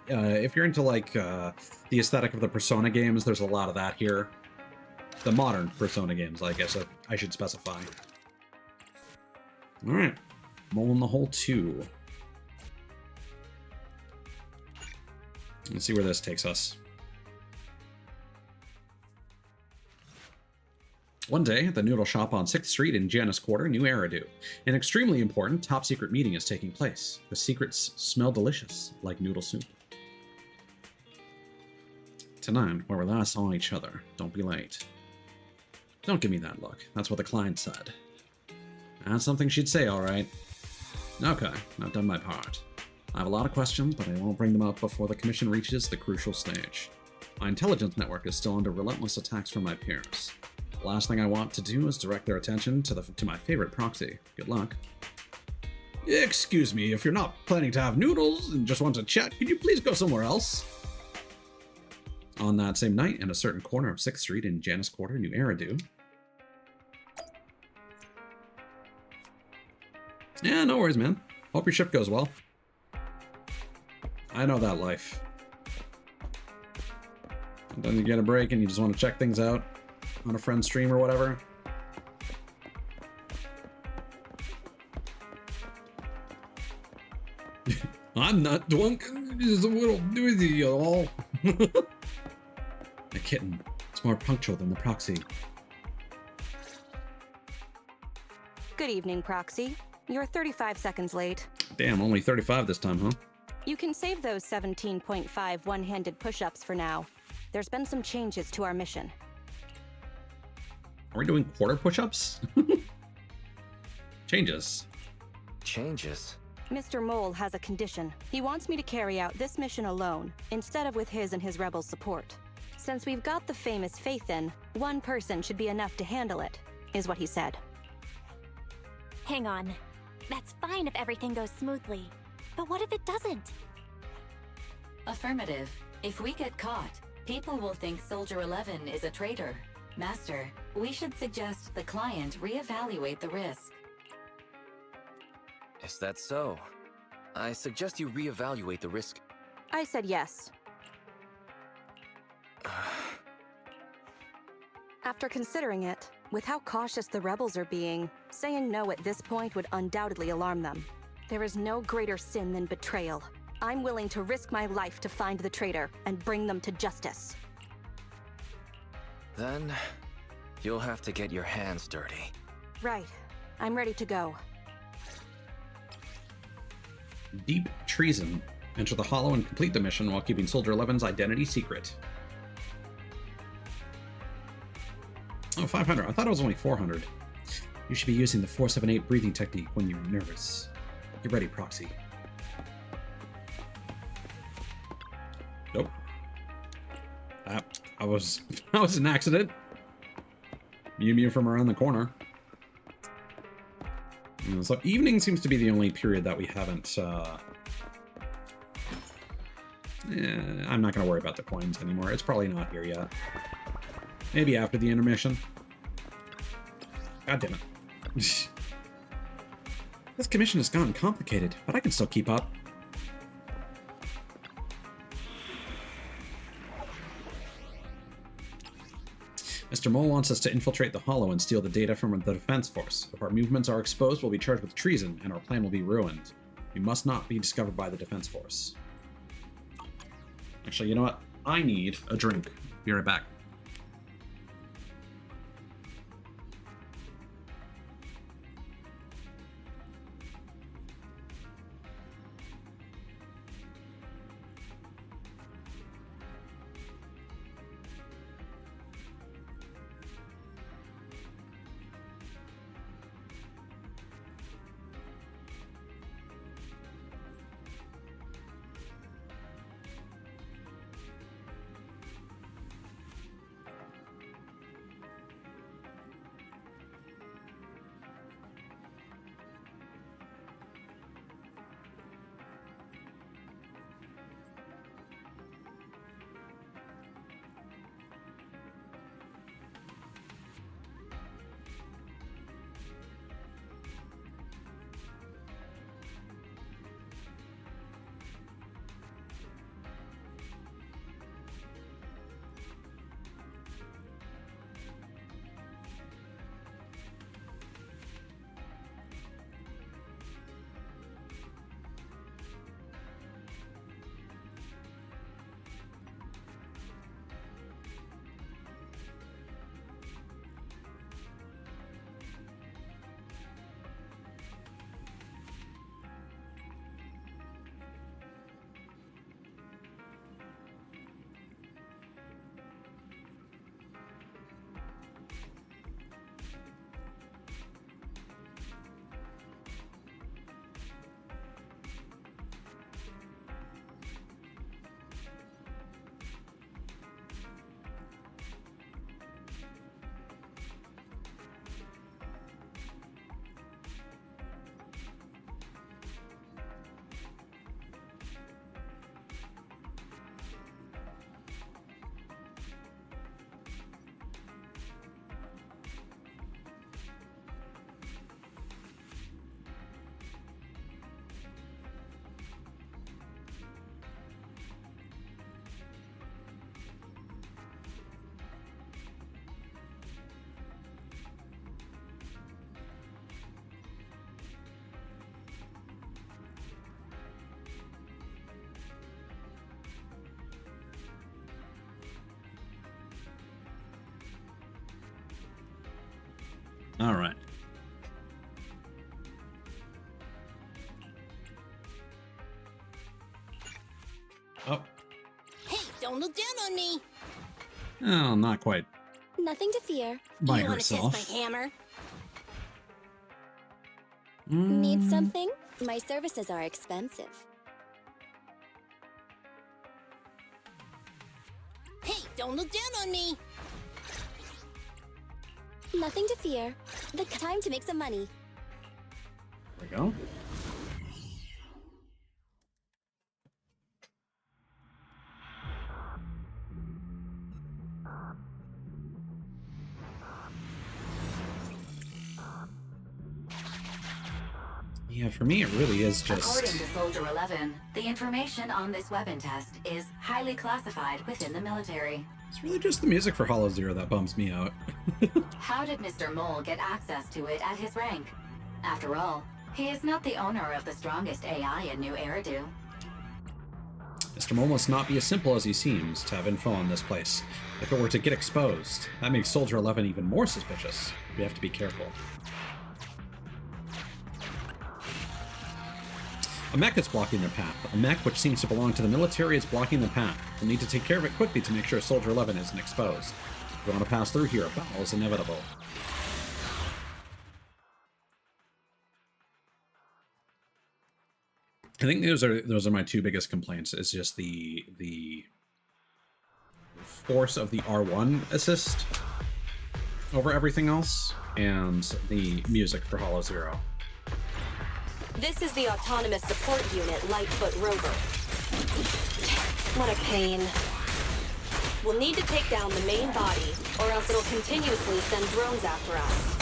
If you're into like the aesthetic of the Persona games, there's a lot of that here. The modern Persona games, I guess I should specify. All right, Mole in the Hole 2. Let's see where this takes us. One day, at the noodle shop on 6th Street in Janus Quarter, New Eridu, an extremely important top-secret meeting is taking place. The secrets smell delicious, like noodle soup. Tonight, where we last saw each other, don't be late. Don't give me that look. That's what the client said. That's something she'd say, all right. Okay, I've done my part. I have a lot of questions, but I won't bring them up before the commission reaches the crucial stage. My intelligence network is still under relentless attacks from my peers. The last thing I want to do is direct their attention to my favorite proxy. Good luck. Excuse me, if you're not planning to have noodles and just want to chat, could you please go somewhere else? On that same night, in a certain corner of 6th Street in Janus Quarter, New Eridu. Yeah, no worries, man. Hope your shift goes well. I know that life. And then you get a break and you just want to check things out on a friend's stream or whatever. I'm not drunk. Just a little doozy at all. The kitten. It's more punctual than the proxy. Good evening, Proxy. You're 35 seconds late. Damn, only 35 this time, huh? You can save those 17.5 one-handed push-ups for now. There's been some changes to our mission. Are we doing quarter push-ups? Changes. Changes? Mr. Mole has a condition. He wants me to carry out this mission alone, instead of with his and his rebel support. Since we've got the famous Faith in, one person should be enough to handle it, is what he said. Hang on. That's fine if everything goes smoothly. But what if it doesn't? Affirmative. If we get caught, people will think Soldier 11 is a traitor. Master, we should suggest the client reevaluate the risk. Is that so? I suggest you reevaluate the risk. I said yes. After considering it, with how cautious the rebels are being, saying no at this point would undoubtedly alarm them. There is no greater sin than betrayal. I'm willing to risk my life to find the traitor and bring them to justice. Then, you'll have to get your hands dirty. Right. I'm ready to go. Deep treason. Enter the Hollow and complete the mission while keeping Soldier 11's identity secret. Oh, 500. I thought it was only 400. You should be using the 478 breathing technique when you're nervous. Get ready, Proxy. Nope. That was an accident. Mew from around the corner. So evening seems to be the only period that we haven't, I'm not going to worry about the coins anymore. It's probably not here yet. Maybe after the intermission. God damn it. This commission has gotten complicated, but I can still keep up. Mr. Mole wants us to infiltrate the Hollow and steal the data from the Defense Force. If our movements are exposed, we'll be charged with treason, and our plan will be ruined. We must not be discovered by the Defense Force. Actually, you know what? I need a drink. Be right back. All right. Oh. Hey, don't look down on me. Oh, not quite. Nothing to fear. By you herself. Want to test my hammer? Need something? My services are expensive. Hey, don't look down on me. Nothing to fear. The time to make some money. There we go. Yeah, for me, it really is just... According to Soldier 11, the information on this weapon test is highly classified within the military. It's really just the music for Hollow Zero that bums me out. How did Mr. Mole get access to it at his rank? After all, he is not the owner of the strongest AI in New Eridu. Mr. Mole must not be as simple as he seems to have info on this place. If it were to get exposed, that makes Soldier 11 even more suspicious. We have to be careful. A mech is blocking their path. A mech which seems to belong to the military is blocking the path. We'll need to take care of it quickly to make sure Soldier 11 isn't exposed. If we want to pass through here, a battle is inevitable. I think those are my two biggest complaints. Is just the force of the R1 assist over everything else, and the music for Hollow Zero. This is the Autonomous Support Unit Lightfoot Rover. What a pain. We'll need to take down the main body, or else it'll continuously send drones after us.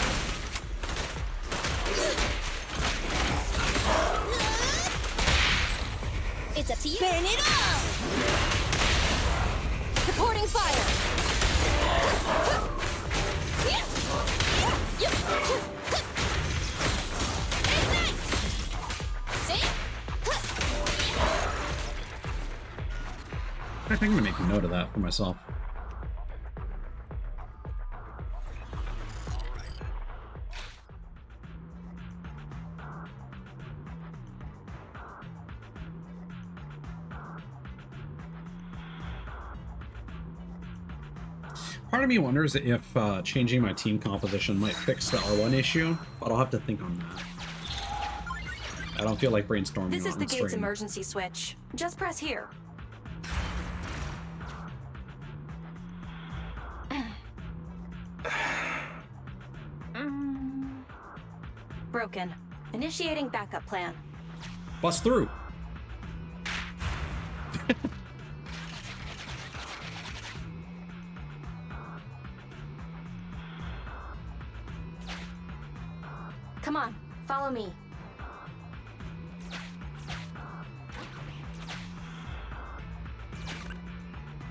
It's up to you. Burn it all! Supporting fire! I think I'm gonna make a note of that for myself. Part of me wonders if changing my team composition might fix the R1 issue, but I'll have to think on that. I don't feel like brainstorming This is on the gate's stream. emergency switch. Just press here. Broken. Initiating backup plan. Bust through. Come on, follow me.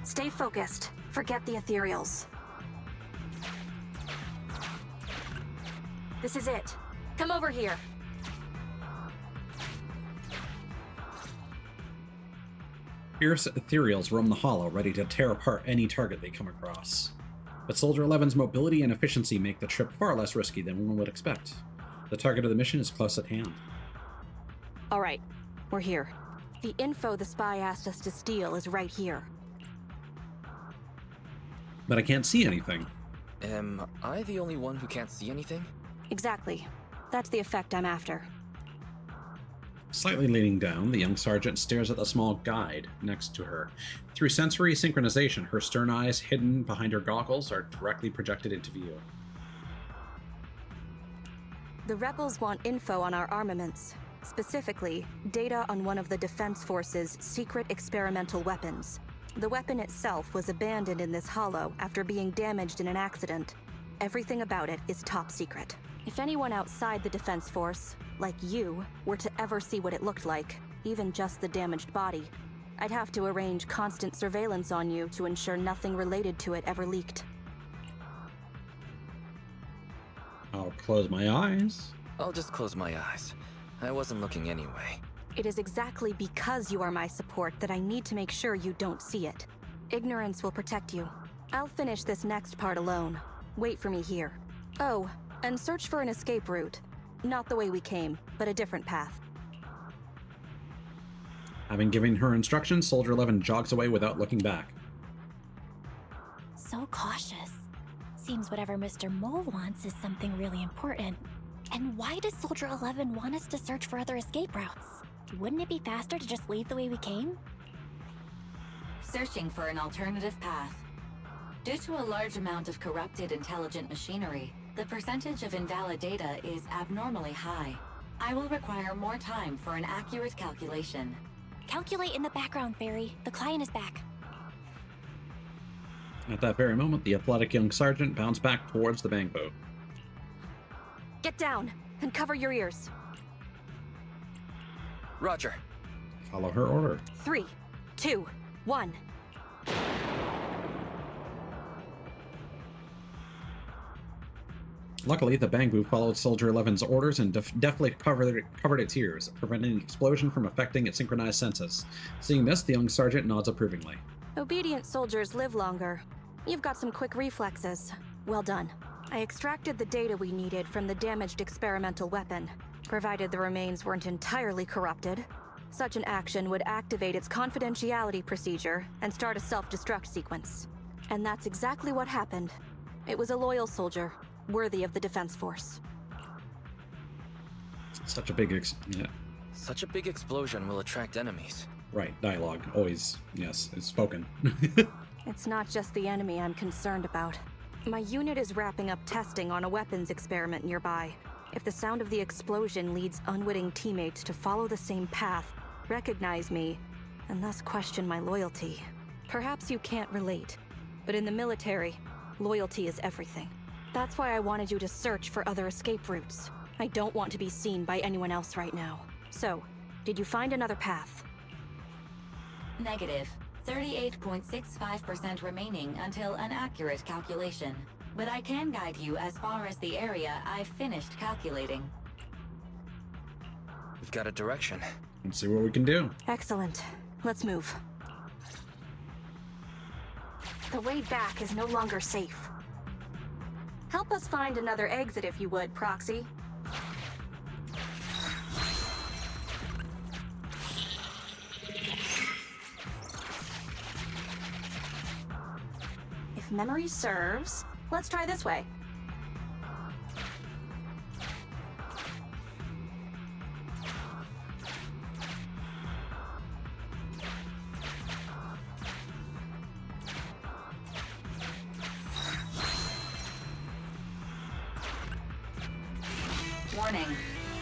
Stay focused. Forget the ethereals. This is it. Come over here. Fierce ethereals roam the hollow, ready to tear apart any target they come across. But Soldier 11's mobility and efficiency make the trip far less risky than one would expect. The target of the mission is close at hand. All right, we're here. The info the spy asked us to steal is right here. But I can't see anything. Am I the only one who can't see anything? Exactly. That's the effect I'm after. Slightly leaning down, the young sergeant stares at the small guide next to her. Through sensory synchronization, her stern eyes, hidden behind her goggles, are directly projected into view. The rebels want info on our armaments. Specifically, data on one of the Defense Force's secret experimental weapons. The weapon itself was abandoned in this hollow after being damaged in an accident. Everything about it is top secret. If anyone outside the Defense Force, like you, were to ever see what it looked like, even just the damaged body, I'd have to arrange constant surveillance on you to ensure nothing related to it ever leaked. I'll close my eyes. I'll just close my eyes. I wasn't looking anyway. It is exactly because you are my support that I need to make sure you don't see it. Ignorance will protect you. I'll finish this next part alone. Wait for me here. Oh, and search for an escape route. Not the way we came, but a different path. Having given her instructions, Soldier 11 jogs away without looking back. So cautious. Seems whatever Mr. Mole wants is something really important. And why does Soldier 11 want us to search for other escape routes? Wouldn't it be faster to just leave the way we came? Searching for an alternative path. Due to a large amount of corrupted intelligent machinery, the percentage of invalid data is abnormally high. I will require more time for an accurate calculation. Calculate in the background, Fairy. The client is back. At that very moment, the athletic young sergeant bounced back towards the bank boat. Get down and cover your ears. Roger. Follow her order. 3, 2, 1. Luckily, the Bangbu followed Soldier 11's orders and deftly covered its ears, preventing the explosion from affecting its synchronized senses. Seeing this, the young sergeant nods approvingly. Obedient soldiers live longer. You've got some quick reflexes. Well done. I extracted the data we needed from the damaged experimental weapon, provided the remains weren't entirely corrupted. Such an action would activate its confidentiality procedure and start a self-destruct sequence. And that's exactly what happened. It was a loyal soldier, worthy of the Defense Force. Such a big Such a big explosion will attract enemies. Right, dialogue. Always, yes, it's spoken. It's not just the enemy I'm concerned about. My unit is wrapping up testing on a weapons experiment nearby. If the sound of the explosion leads unwitting teammates to follow the same path, recognize me, and thus question my loyalty. Perhaps you can't relate, but in the military, loyalty is everything. That's why I wanted you to search for other escape routes. I don't want to be seen by anyone else right now. So, did you find another path? Negative. 38.65% remaining until an accurate calculation. But I can guide you as far as the area I've finished calculating. We've got a direction. Let's see what we can do. Excellent. Let's move. The way back is no longer safe. Help us find another exit if you would, Proxy. If memory serves, let's try this way. Warning.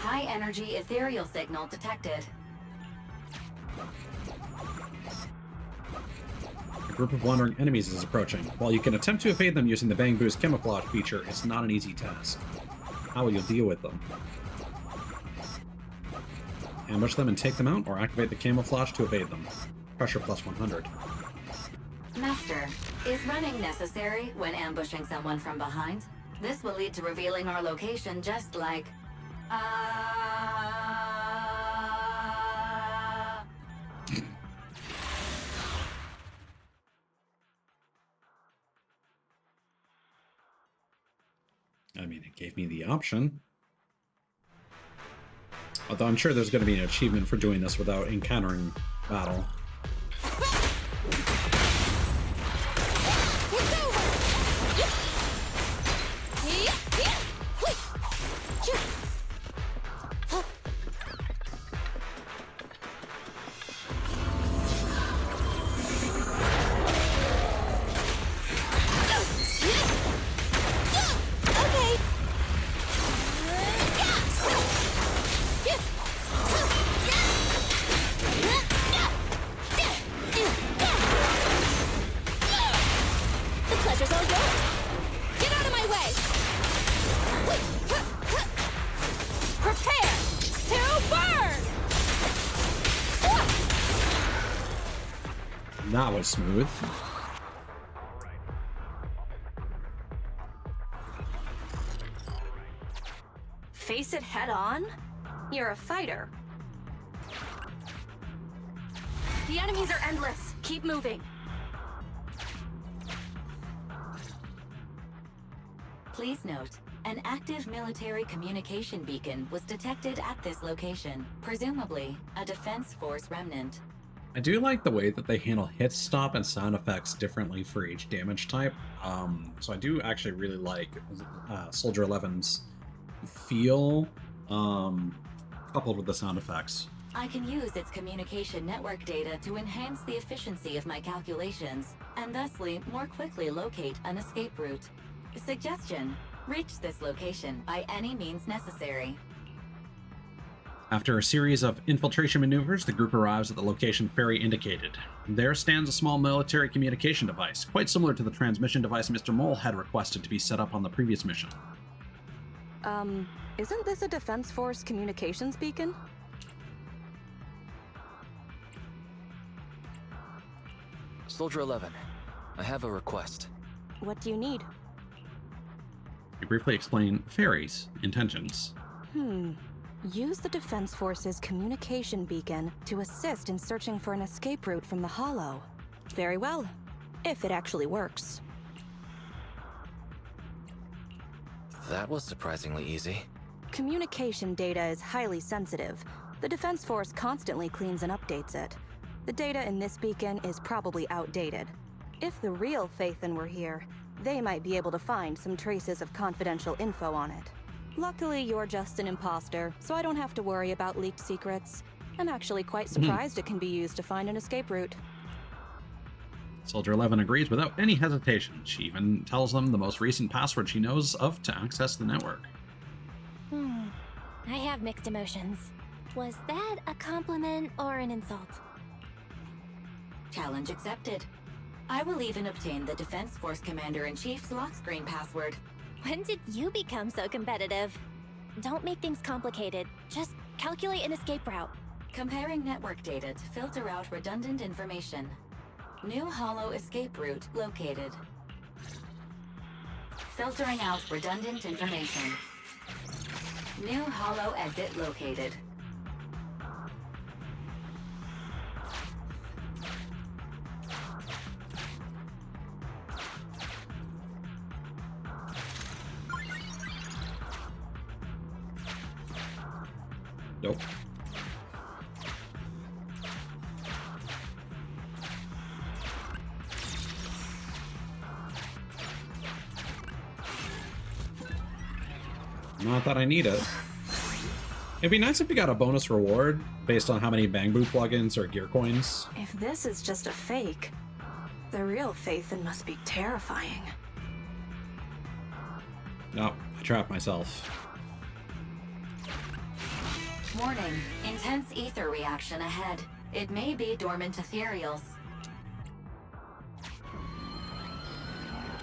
High energy ethereal signal detected. A group of wandering enemies is approaching. While you can attempt to evade them using the Bangbu's camouflage feature, it's not an easy task. How will you deal with them? Ambush them and take them out, or activate the camouflage to evade them. Pressure plus 100. Master, is running necessary when ambushing someone from behind? This will lead to revealing our location just like... I mean, it gave me the option. Although I'm sure there's going to be an achievement for doing this without encountering battle. That was smooth. Face it head on? You're a fighter. The enemies are endless. Keep moving. Please note, An active military communication beacon was detected at this location, presumably a Defense Force remnant. I do like the way that they handle hit stop and sound effects differently for each damage type. So I do actually really like Soldier 11's feel coupled with the sound effects. I can use its communication network data to enhance the efficiency of my calculations, and thusly more quickly locate an escape route. Suggestion: reach this location by any means necessary. After a series of infiltration maneuvers, the group arrives at the location Ferry indicated. There stands a small military communication device, quite similar to the transmission device Mr. Mole had requested to be set up on the previous mission. Isn't this a Defense Force communications beacon? Soldier 11, I have a request. What do you need? You briefly explain Ferry's intentions. Use the Defense Force's communication beacon to assist in searching for an escape route from the Hollow. Very well, if it actually works. That was surprisingly easy. Communication data is highly sensitive. The Defense Force constantly cleans and updates it. The data in this beacon is probably outdated. If the real Phaethon were here, they might be able to find some traces of confidential info on it. Luckily, you're just an imposter, so I don't have to worry about leaked secrets. I'm actually quite surprised it can be used to find an escape route. Soldier 11 agrees without any hesitation. She even tells them the most recent password she knows of to access the network. I have mixed emotions. Was that a compliment or an insult? Challenge accepted. I will even obtain the Defense Force Commander-in-Chief's lock screen password. When did you become so competitive? Don't make things complicated. Just calculate an escape route. Comparing network data to filter out redundant information. New Hollow escape route located. Filtering out redundant information. New Hollow exit located. Nope. Not that I need it. It'd be nice if we got a bonus reward based on how many Bang Boo plugins or gear coins. If this is just a fake, the real Phaethon must be terrifying. No, I trapped myself. Warning, intense ether reaction ahead. It may be dormant ethereals.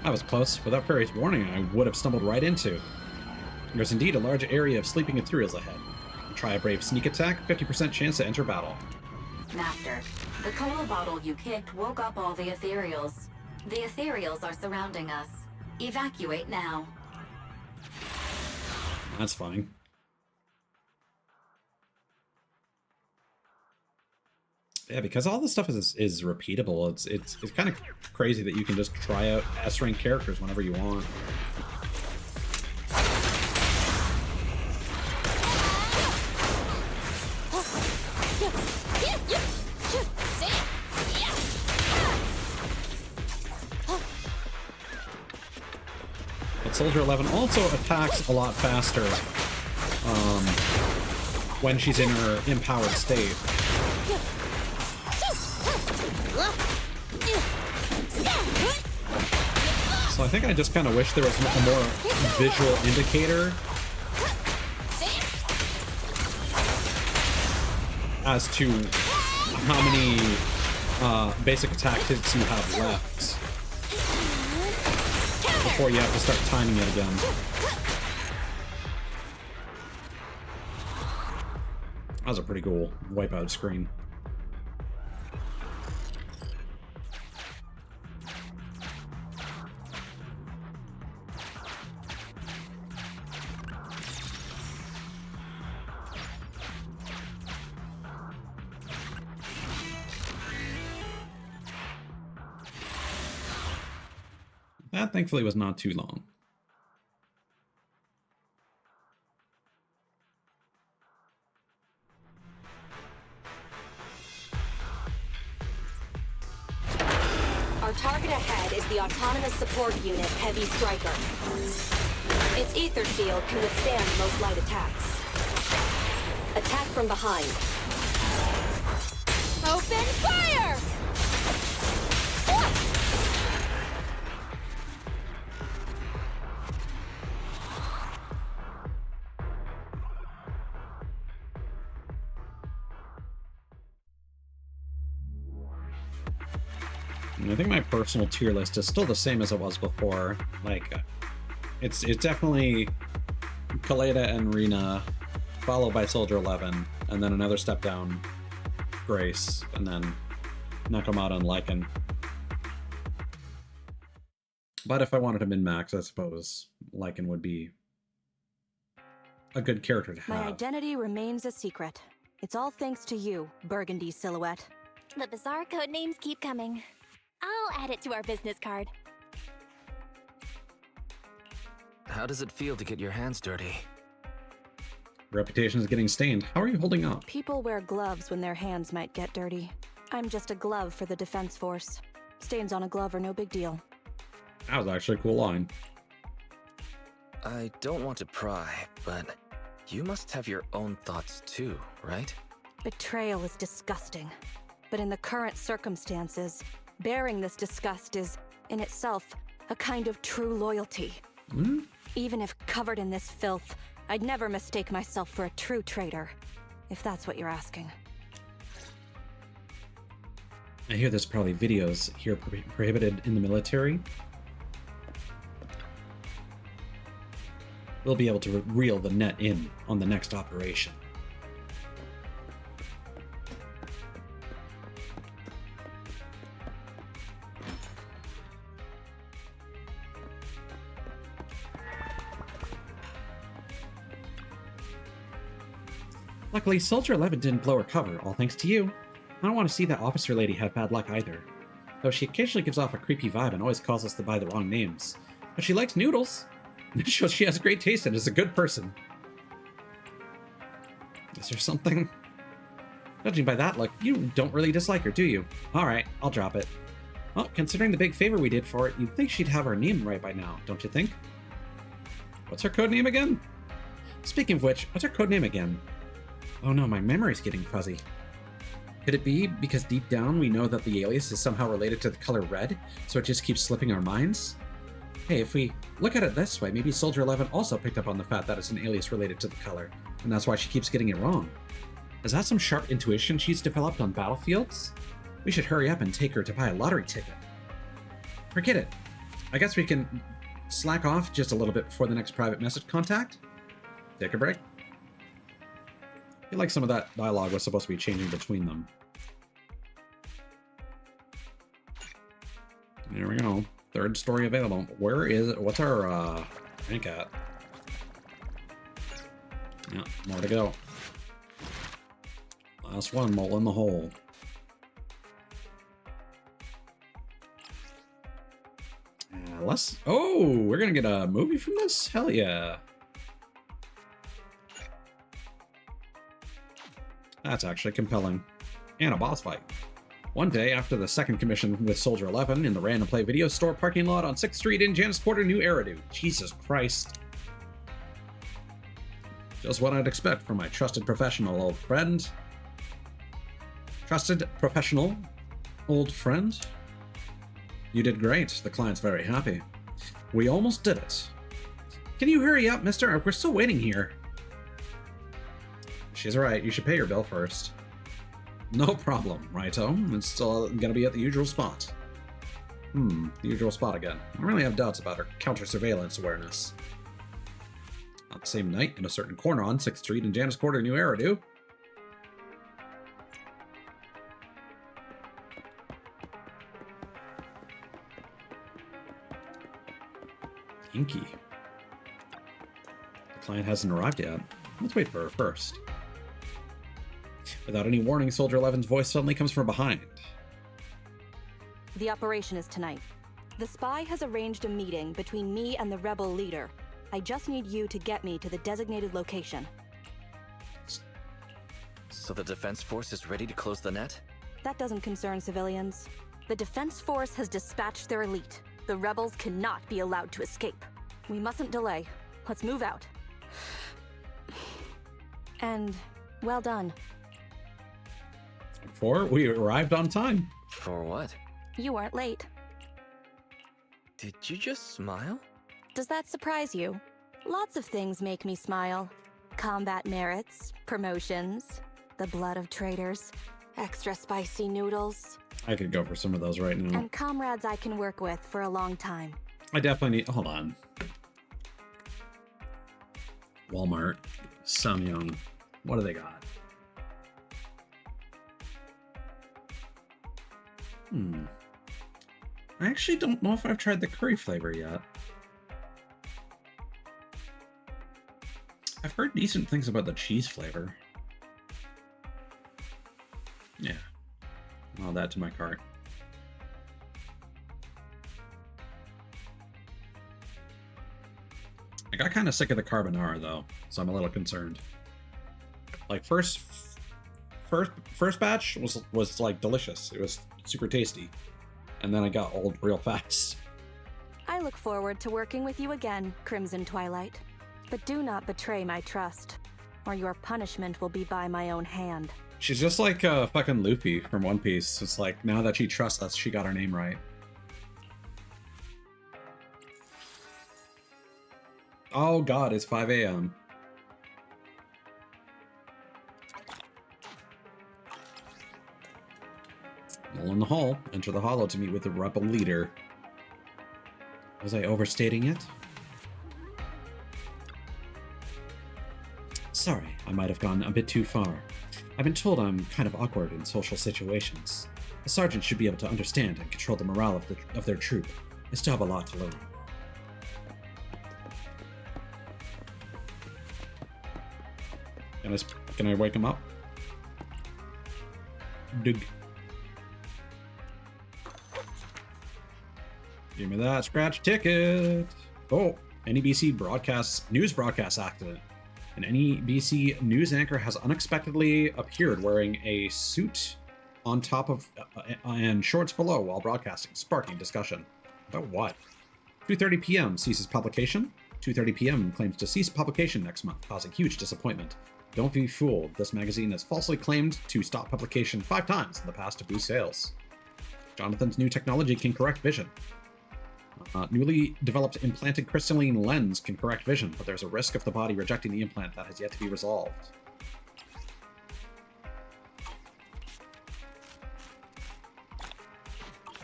That was close. Without Fairy's warning, I would have stumbled right into. There's indeed a large area of sleeping ethereals ahead. Try a brave sneak attack, 50% chance to enter battle. Master, the cola bottle you kicked woke up all the ethereals. The ethereals are surrounding us. Evacuate now. That's fine. Yeah, because all this stuff is repeatable. It's kind of crazy that you can just try out S-rank characters whenever you want. But Soldier 11 also attacks a lot faster when she's in her empowered state. So I think I just kind of wish there was a more visual indicator as to how many basic attack hits you have left before you have to start timing it again. That was a pretty cool wipeout screen. That thankfully was not too long. Our target ahead is the Autonomous Support Unit Heavy Striker. Its ether shield can withstand most light attacks. Attack from behind. Open fire! I think my personal tier list is still the same as it was before. Like, it's definitely Kaleida and Rena, followed by Soldier 11, and then another step down, Grace, and then Nakamata and Lycan. But if I wanted to min-max, I suppose Lycan would be a good character to have. My identity remains a secret. It's all thanks to you, Burgundy Silhouette. The bizarre code names keep coming. I'll add it to our business card. How does it feel to get your hands dirty? Reputation is getting stained. How are you holding up? People wear gloves when their hands might get dirty. I'm just a glove for the Defense Force. Stains on a glove are no big deal. That was actually a cool line. I don't want to pry, but you must have your own thoughts too, right? Betrayal is disgusting. But in the current circumstances, bearing this disgust is, in itself, a kind of true loyalty. Even if covered in this filth, I'd never mistake myself for a true traitor, if that's what you're asking. I hear there's probably videos here prohibited in the military. We'll be able to reel the net in on the next operation. Luckily, Soldier 11 didn't blow her cover, all thanks to you. I don't want to see that officer lady have bad luck either. Though she occasionally gives off a creepy vibe and always calls us to buy the wrong names. But she likes noodles. It shows she has great taste and is a good person. Is there something? Judging by that look, you don't really dislike her, do you? Alright, I'll drop it. Well, considering the big favor we did for it, you'd think she'd have her name right by now, don't you think? What's her code name again? Speaking of which, what's her code name again? Oh no, my memory's getting fuzzy. Could it be because deep down we know that the alias is somehow related to the color red, so it just keeps slipping our minds? Hey, if we look at it this way, maybe Soldier 11 also picked up on the fact that it's an alias related to the color, and that's why she keeps getting it wrong. Is that some sharp intuition she's developed on battlefields? We should hurry up and take her to buy a lottery ticket. Forget it. I guess we can slack off just a little bit before the next private message contact. Take a break. I feel like some of that dialogue was supposed to be changing between them. There we go. Third story available. Where is it? What's our rank at? Yeah, more to go. Last one, mole in the hole. Oh, we're gonna get a movie from this? Hell yeah. That's actually compelling. And a boss fight. One day after the second commission with Soldier 11 in the Random Play video store parking lot on 6th Street in Janus Quarter, New Eridu. Jesus Christ. Just what I'd expect from my trusted professional old friend. Trusted professional old friend? You did great. The client's very happy. We almost did it. Can you hurry up, mister? We're still waiting here. She's right. You should pay your bill first. No problem, righto. It's still gonna be at the usual spot. The usual spot again. I really have doubts about her counter-surveillance awareness. On the same night, in a certain corner on 6th Street in Janus Quarter, New Eridu. Inky. The client hasn't arrived yet. Let's wait for her first. Without any warning, Soldier 11's voice suddenly comes from behind. The operation is tonight. The spy has arranged a meeting between me and the rebel leader. I just need you to get me to the designated location. So the Defense Force is ready to close the net? That doesn't concern civilians. The Defense Force has dispatched their elite. The rebels cannot be allowed to escape. We mustn't delay. Let's move out. And well done. We arrived on time. For what? You weren't late. Did you just smile? Does that surprise you? Lots of things make me smile. Combat merits, promotions, the blood of traitors, extra spicy noodles. I could go for some of those right now. And comrades I can work with for a long time. I definitely need... Hold on. Walmart. Samyang. What do they got? I actually don't know if I've tried the curry flavor yet. I've heard decent things about the cheese flavor. Yeah. I'll add that to my cart. I got kind of sick of the carbonara though, so I'm a little concerned. Like first batch was like delicious. It was super tasty. And then I got old real fast. I look forward to working with you again, Crimson Twilight. But do not betray my trust, or your punishment will be by my own hand. She's just like fucking Luffy from One Piece. It's like, now that she trusts us, she got her name right. Oh god, it's 5 a.m. All in the hall. Enter the hollow to meet with the rebel leader. Was I overstating it? Sorry, I might have gone a bit too far. I've been told I'm kind of awkward in social situations. A sergeant should be able to understand and control the morale of their troop. I still have a lot to learn. Can I wake him up? Dig. Give me that scratch ticket. Oh, NBC news broadcast accident. An NBC news anchor has unexpectedly appeared wearing a suit on top of and shorts below while broadcasting, sparking discussion. About what? 2:30 p.m. ceases publication. 2:30 p.m. claims to cease publication next month, causing huge disappointment. Don't be fooled. This magazine has falsely claimed to stop publication 5 times in the past to boost sales. Jonathan's new technology can correct vision. Newly developed implanted crystalline lens can correct vision, but there's a risk of the body rejecting the implant that has yet to be resolved.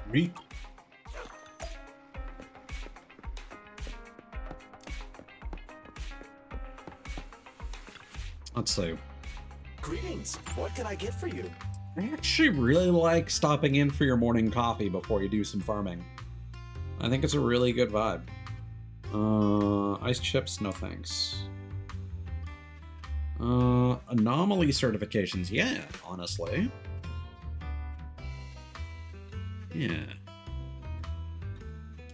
Read. Let's see. Greetings. What can I get for you? I actually really like stopping in for your morning coffee before you do some farming. I think it's a really good vibe. Ice chips, no thanks. Anomaly certifications, yeah, honestly. Yeah.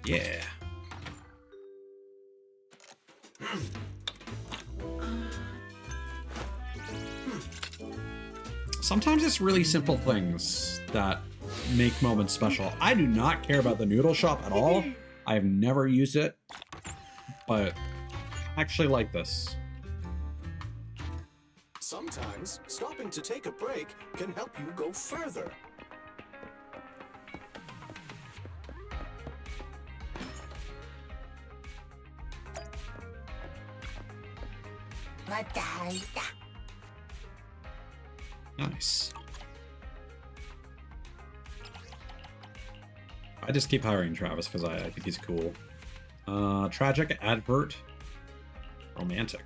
Yeah. Sometimes it's really simple things that make moments special. I do not care about the noodle shop at all. I have never used it, but I actually like this. Sometimes stopping to take a break can help you go further. Nice. I just keep hiring Travis because I think he's cool. Tragic, advert, romantic.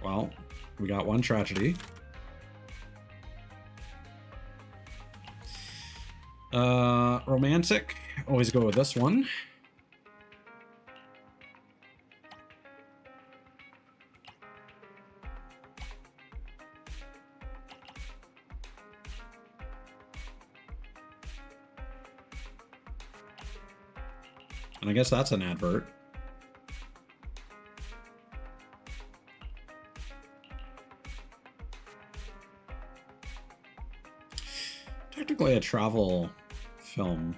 Well, we got one tragedy. Romantic, always go with this one. And I guess that's an advert. Technically a travel film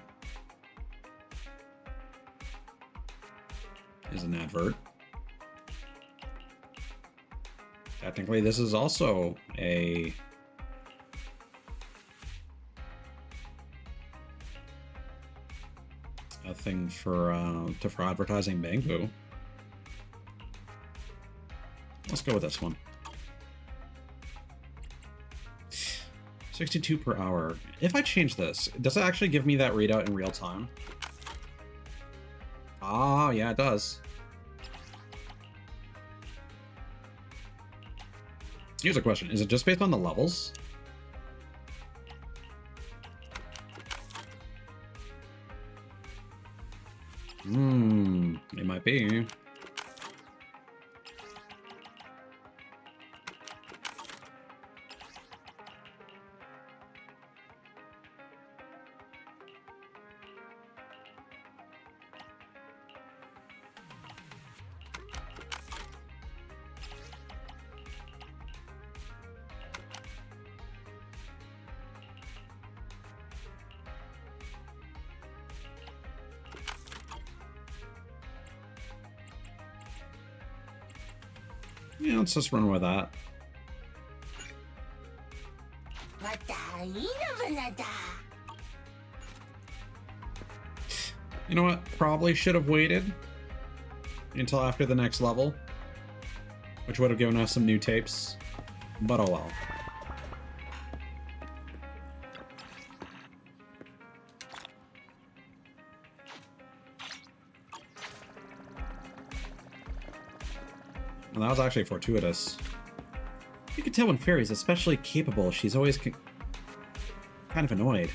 is an advert. Technically, this is also a thing for advertising Bangbu. Let's go with this one. 62 per hour. If I change this, does it actually give me that readout in real time? Ah, yeah, it does. Here's a question. Is it just based on the levels? It might be. Yeah, let's just run with that. You know what? Probably should have waited until after the next level, which would have given us some new tapes, but oh well. Well, that was actually fortuitous. You can tell when Fairy's especially capable, she's always kind of annoyed.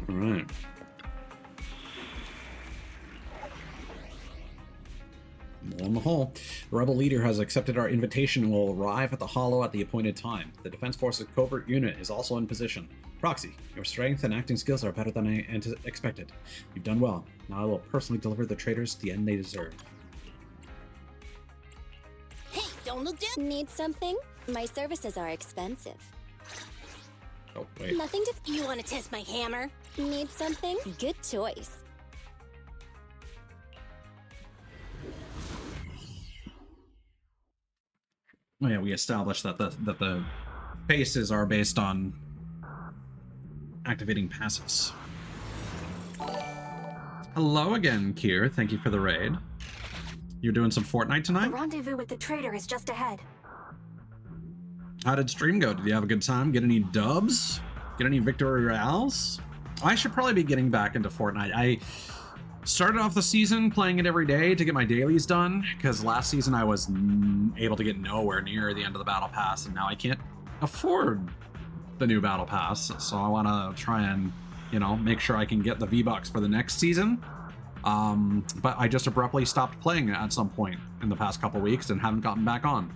All right. On the whole, the rebel leader has accepted our invitation and will arrive at the Hollow at the appointed time. The Defense Forces covert unit is also in position. Proxy, your strength and acting skills are better than I expected. You've done well. Now I will personally deliver the traitors the end they deserve. Hey, don't look down. Need something? My services are expensive. Oh, wait. Nothing to... You want to test my hammer? Need something? Good choice. Oh yeah, we established that the faces are based on activating passives. Hello again, Kier. Thank you for the raid. You're doing some Fortnite tonight? The rendezvous with the traitor is just ahead. How did stream go? Did you have a good time? Get any dubs? Get any victory royales? I should probably be getting back into Fortnite. I started off the season playing it every day to get my dailies done, because last season I was able to get nowhere near the end of the battle pass, and now I can't afford the new battle pass, so I want to try and, you know, make sure I can get the V-Bucks for the next season. But I just abruptly stopped playing it at some point in the past couple weeks and haven't gotten back on.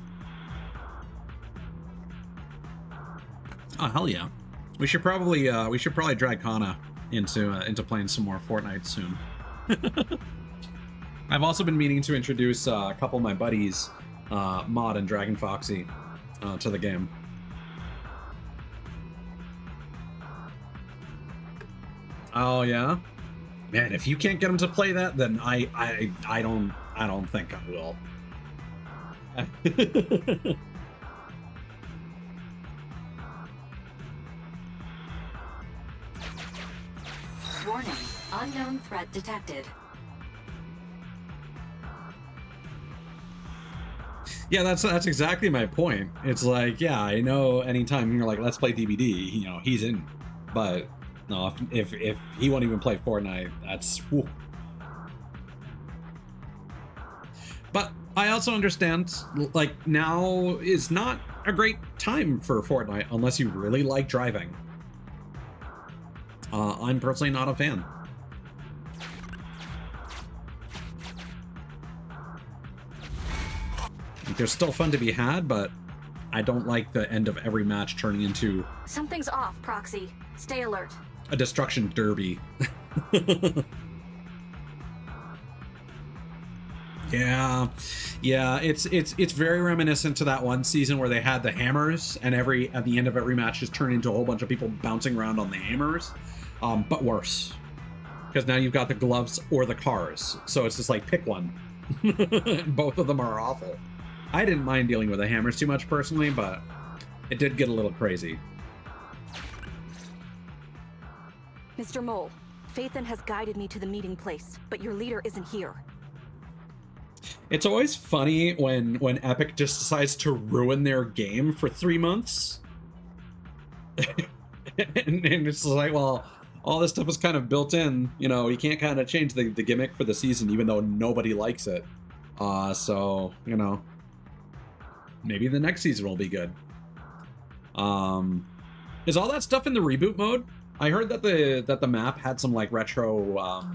Oh hell yeah! We should probably drag Kana into playing some more Fortnite soon. I've also been meaning to introduce a couple of my buddies, Mod and Dragon Foxy, to the game. Oh yeah, man! If you can't get them to play that, then I don't think I will. Warning, unknown threat detected. Yeah, that's exactly my point. It's like, yeah, I know anytime you're like, let's play DBD, you know, he's in. But no, if he won't even play Fortnite, that's whew. But I also understand, like, now is not a great time for Fortnite unless you really like driving. I'm personally not a fan. Like, there's still fun to be had, but I don't like the end of every match turning into Something's off, Proxy. Stay alert. a destruction derby. Yeah, it's very reminiscent to that one season where they had the hammers, and at the end of every match just turned into a whole bunch of people bouncing around on the hammers, but worse, because now you've got the gloves or the cars, so it's just like pick one. Both of them are awful. I didn't mind dealing with the hammers too much personally, but it did get a little crazy. Mr. Mole, Phaethon has guided me to the meeting place, but your leader isn't here. It's always funny when Epic just decides to ruin their game for 3 months. and it's like, well, all this stuff is kind of built in. You know, you can't kind of change the gimmick for the season, even though nobody likes it. So, you know, maybe the next season will be good. Is all that stuff in the reboot mode? I heard that the map had some like retro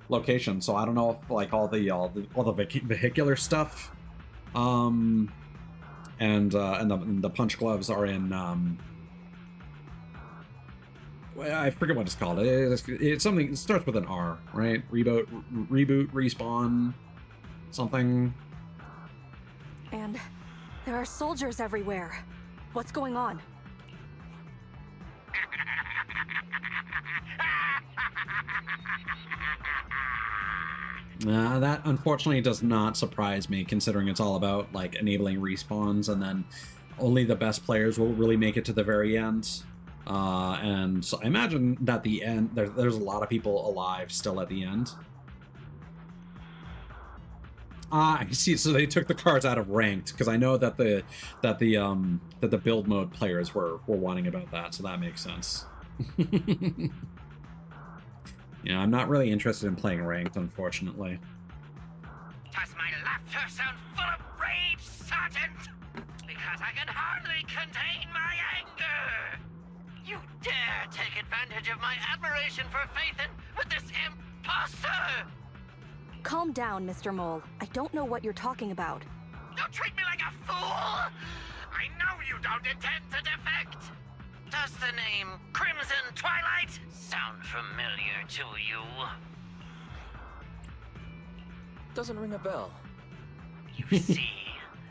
location, so I don't know if like all the vehicular stuff and the punch gloves are in I forget what it's called. It's something, it starts with an R, right? Reboot, respawn, something. And there are soldiers everywhere. What's going on? That unfortunately does not surprise me, considering it's all about like enabling respawns, and then only the best players will really make it to the very end. And so I imagine that the end there's a lot of people alive still at the end. I see. So they took the cards out of ranked, because I know that the build mode players were wanting about that, so that makes sense. Yeah, I'm not really interested in playing ranked, unfortunately. Does my laughter sound full of rage, Sergeant? Because I can hardly contain my anger! You dare take advantage of my admiration for Phaethon with this imposter! Calm down, Mr. Mole. I don't know what you're talking about. Don't treat me like a fool! I know you don't intend to defect! Does the name Crimson Twilight sound familiar to you? Doesn't ring a bell. You see,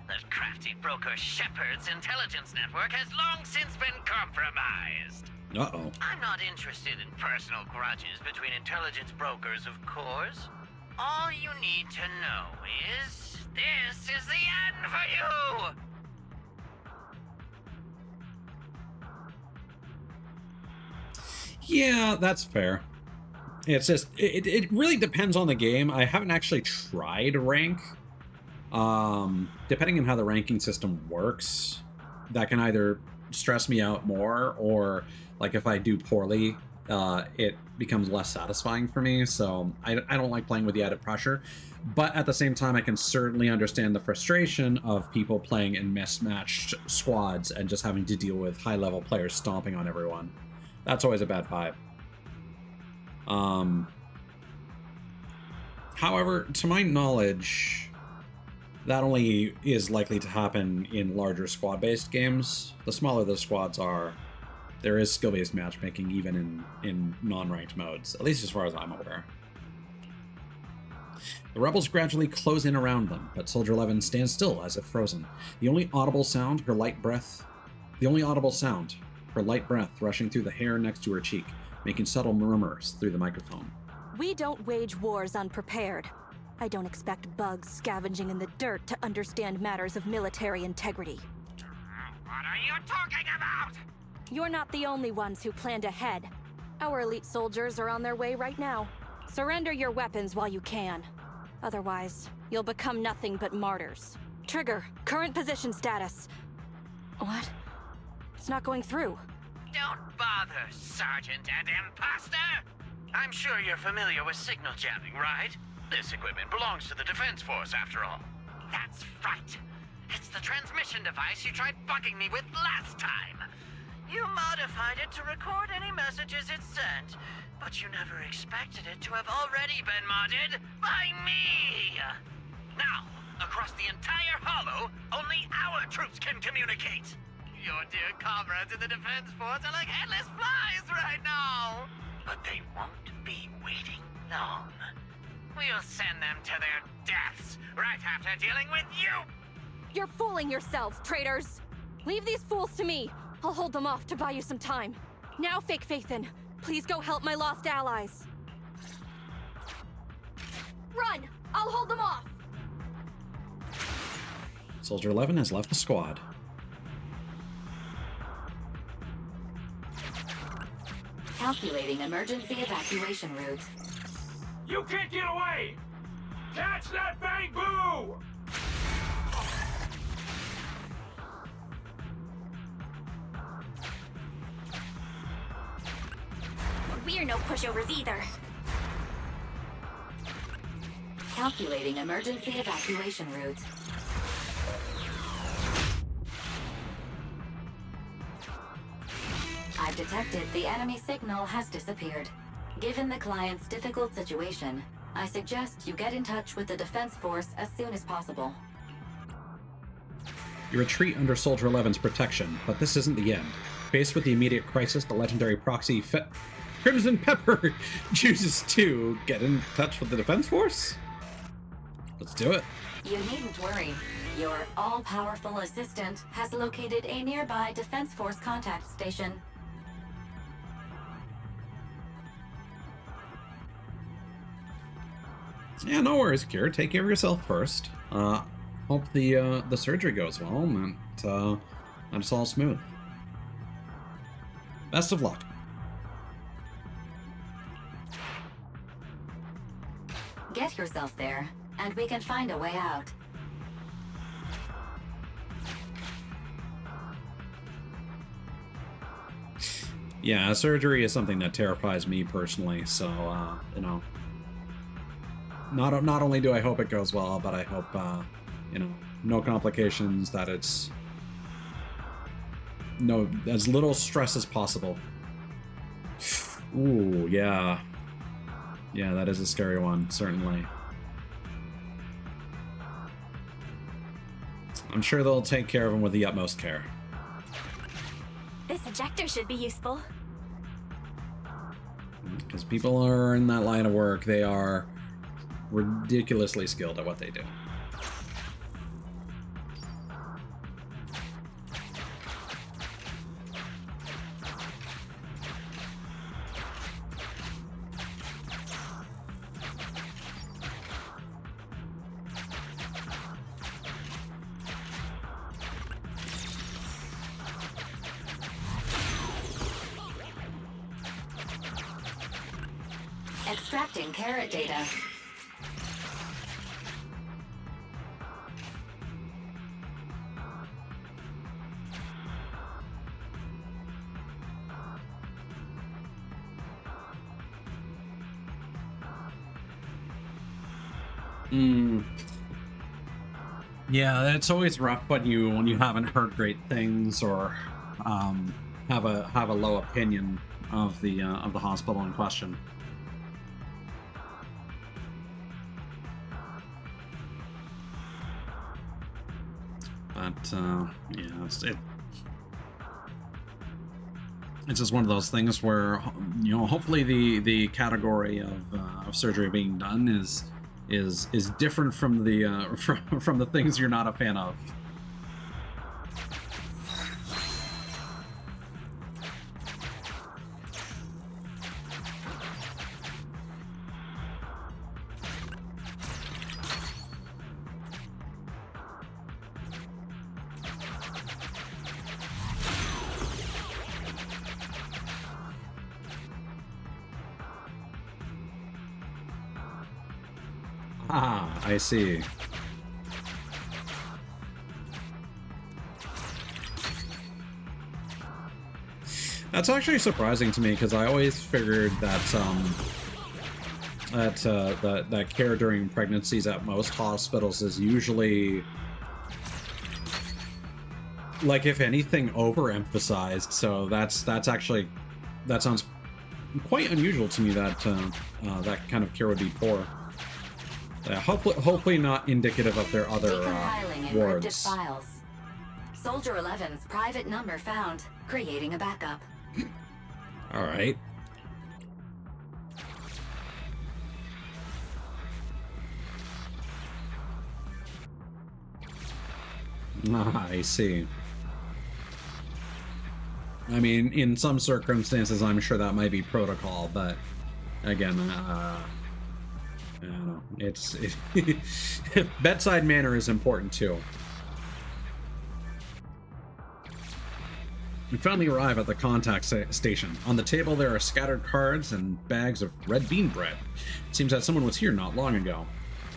that crafty broker Shepard's intelligence network has long since been compromised. Uh-oh. I'm not interested in personal grudges between intelligence brokers, of course. All you need to know is, this is the end for you! Yeah, that's fair. It's just, it really depends on the game. I haven't actually tried rank. Depending on how the ranking system works, that can either stress me out more, or like if I do poorly, it becomes less satisfying for me. So I don't like playing with the added pressure. But at the same time, I can certainly understand the frustration of people playing in mismatched squads and just having to deal with high-level players stomping on everyone. That's always a bad vibe. However, to my knowledge, that only is likely to happen in larger squad-based games. The smaller the squads are, there is skill-based matchmaking even in non-ranked modes, at least as far as I'm aware. The rebels gradually close in around them, but Soldier 11 stands still as if frozen. The only audible sound, her light breath rushing through the hair next to her cheek, making subtle murmurs through the microphone. We don't wage wars unprepared. I don't expect bugs scavenging in the dirt to understand matters of military integrity. What are you talking about? You're not the only ones who planned ahead. Our elite soldiers are on their way right now. Surrender your weapons while you can. Otherwise, you'll become nothing but martyrs. Trigger, current position status. What? It's not going through. Don't bother, Sergeant and Imposter! I'm sure you're familiar with signal jamming, right? This equipment belongs to the Defense Force, after all. That's right. It's the transmission device you tried bugging me with last time. You modified it to record any messages it sent, but you never expected it to have already been modded by me. Now, Across the entire hollow, only our troops can communicate. Your dear comrades in the Defense Force are like headless flies right now. But they won't be waiting long. We'll send them to their deaths right after dealing with you. You're fooling yourselves, traitors! Leave these fools to me. I'll hold them off to buy you some time. Now, Fake Faithin, please go help my lost allies. Run! I'll hold them off! Soldier 11 has left the squad. Calculating emergency evacuation route. You can't get away! Catch that bang boo! We're no pushovers either. Calculating emergency evacuation route. I've detected the enemy signal has disappeared. Given the client's difficult situation, I suggest you get in touch with the Defense Force as soon as possible. You retreat under Soldier 11's protection, but this isn't the end. Faced with the immediate crisis, the legendary proxy Crimson Pepper chooses to get in touch with the Defense Force? Let's do it. You needn't worry. Your all-powerful assistant has located a nearby Defense Force contact station. Yeah, no worries, Kira. Take care of yourself first. Hope the surgery goes well and it's all smooth. Best of luck. Get yourself there, and we can find a way out. Yeah, surgery is something that terrifies me personally, so, you know, not only do I hope it goes well, but I hope, you know, no complications, that it's as little stress as possible. Ooh, yeah. Yeah, that is a scary one, certainly. I'm sure they'll take care of him with the utmost care. This ejector should be useful. Because people are in that line of work, they are ridiculously skilled at what they do. Extracting carrot data. Yeah, it's always rough when you haven't heard great things or have a low opinion of the hospital in question. But yeah, it's just one of those things where, you know, hopefully the category of surgery being done is different from the from the things you're not a fan of. Ah, I see. That's actually surprising to me because I always figured that that care during pregnancies at most hospitals is usually, like, if anything, overemphasized. So that sounds quite unusual to me that that kind of care would be poor. Hopefully not indicative of their other Decompiling encrypted wards. files. Soldier 11's private number found. Creating a backup. All right. I see. I mean, in some circumstances, I'm sure that might be protocol, but again, I don't know. It's bedside manner is important too. We finally arrive at the contact station. On the table, there are scattered cards and bags of red bean bread. It seems that someone was here not long ago,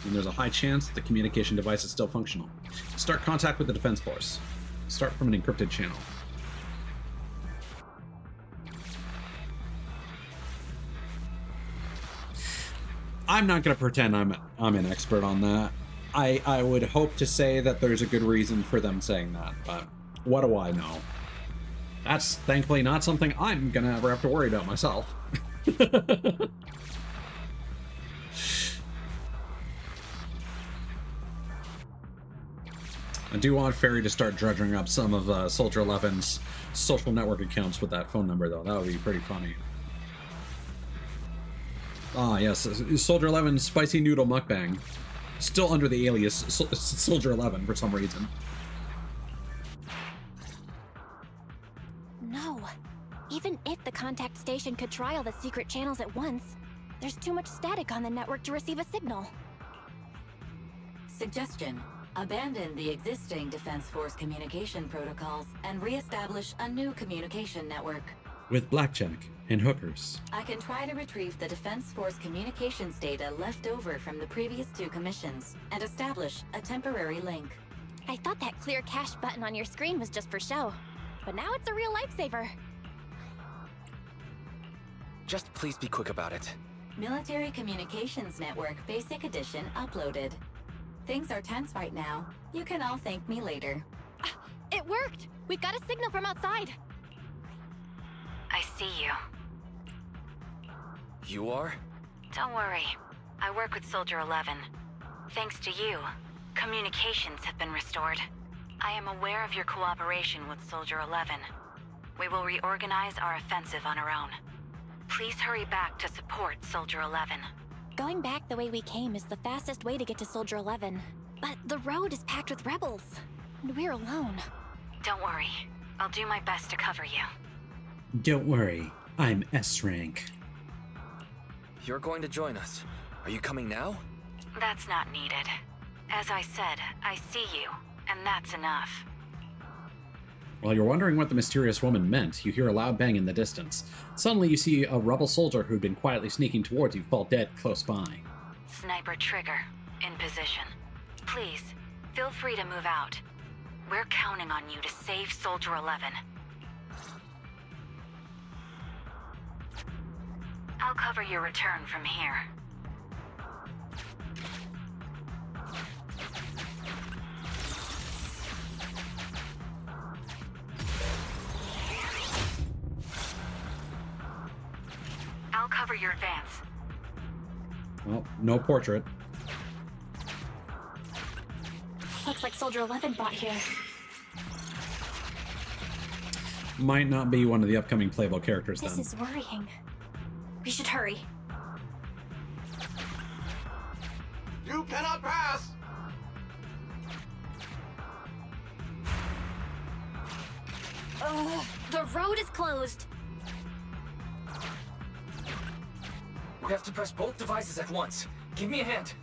and there's a high chance that the communication device is still functional. Start contact with the defense force. Start from an encrypted channel. I'm not going to pretend I'm an expert on that. I would hope to say that there's a good reason for them saying that, but what do I know? That's thankfully not something I'm going to ever have to worry about myself. I do want Fairy to start dredging up some of Soldier 11's social network accounts with that phone number, though. That would be pretty funny. Ah, yes, Soldier 11 Spicy Noodle Mukbang. Still under the alias Soldier 11 for some reason. No. Even if the contact station could try all the secret channels at once, there's too much static on the network to receive a signal. Suggestion. Abandon the existing Defense Force communication protocols and re-establish a new communication network. With blackjack and hookers. I can try to retrieve the Defense Force communications data left over from the previous 2 commissions and establish a temporary link. I thought that clear cache button on your screen was just for show, but now it's a real lifesaver. Just please be quick about it. Military Communications Network Basic Edition uploaded. Things are tense right now. You can all thank me later. It worked! We've got a signal from outside! I see you. You are? Don't worry. I work with Soldier 11. Thanks to you, communications have been restored. I am aware of your cooperation with Soldier 11. We will reorganize our offensive on our own. Please hurry back to support Soldier 11. Going back the way we came is the fastest way to get to Soldier 11. But the road is packed with rebels, and we're alone. Don't worry. I'll do my best to cover you. Don't worry, I'm S rank. You're going to join us. Are you coming now? That's not needed. As I said, I see you, and that's enough. While you're wondering what the mysterious woman meant, you hear a loud bang in the distance. Suddenly you see a rebel soldier who'd been quietly sneaking towards you fall dead close by. Sniper Trigger, in position. Please, feel free to move out. We're counting on you to save Soldier 11. I'll cover your return from here. I'll cover your advance. Well, no portrait. Looks like Soldier 11 bought here. Might not be one of the upcoming playable characters This then. is worrying. We should hurry. You cannot pass! The road is closed. We have to press both devices at once. Give me a hand.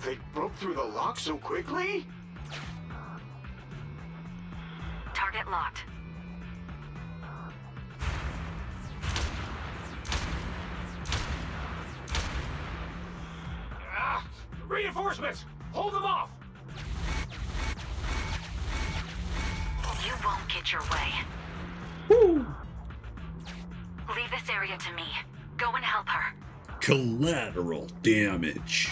They broke through the lock so quickly? Target locked. Ah! Reinforcements! Hold them off! You won't get your way. Woo! Leave this area to me. Go and help her. Collateral damage.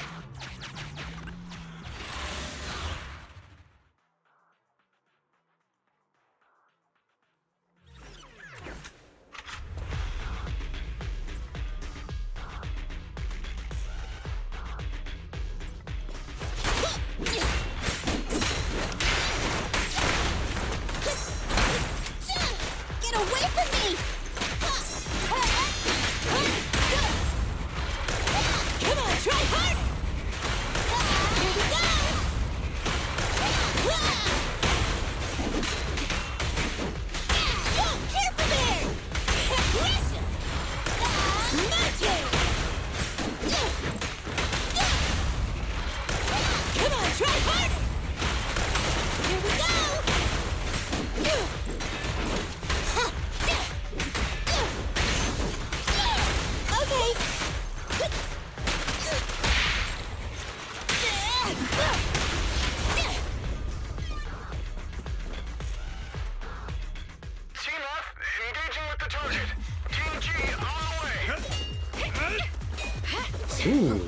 Ooh.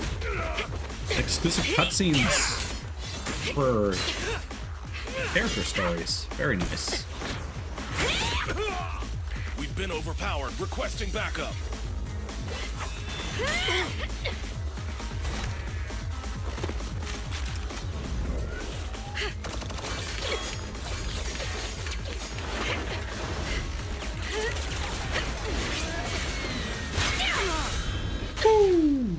Exclusive cutscenes for character stories. Very nice. We've been overpowered. Requesting backup. Woo!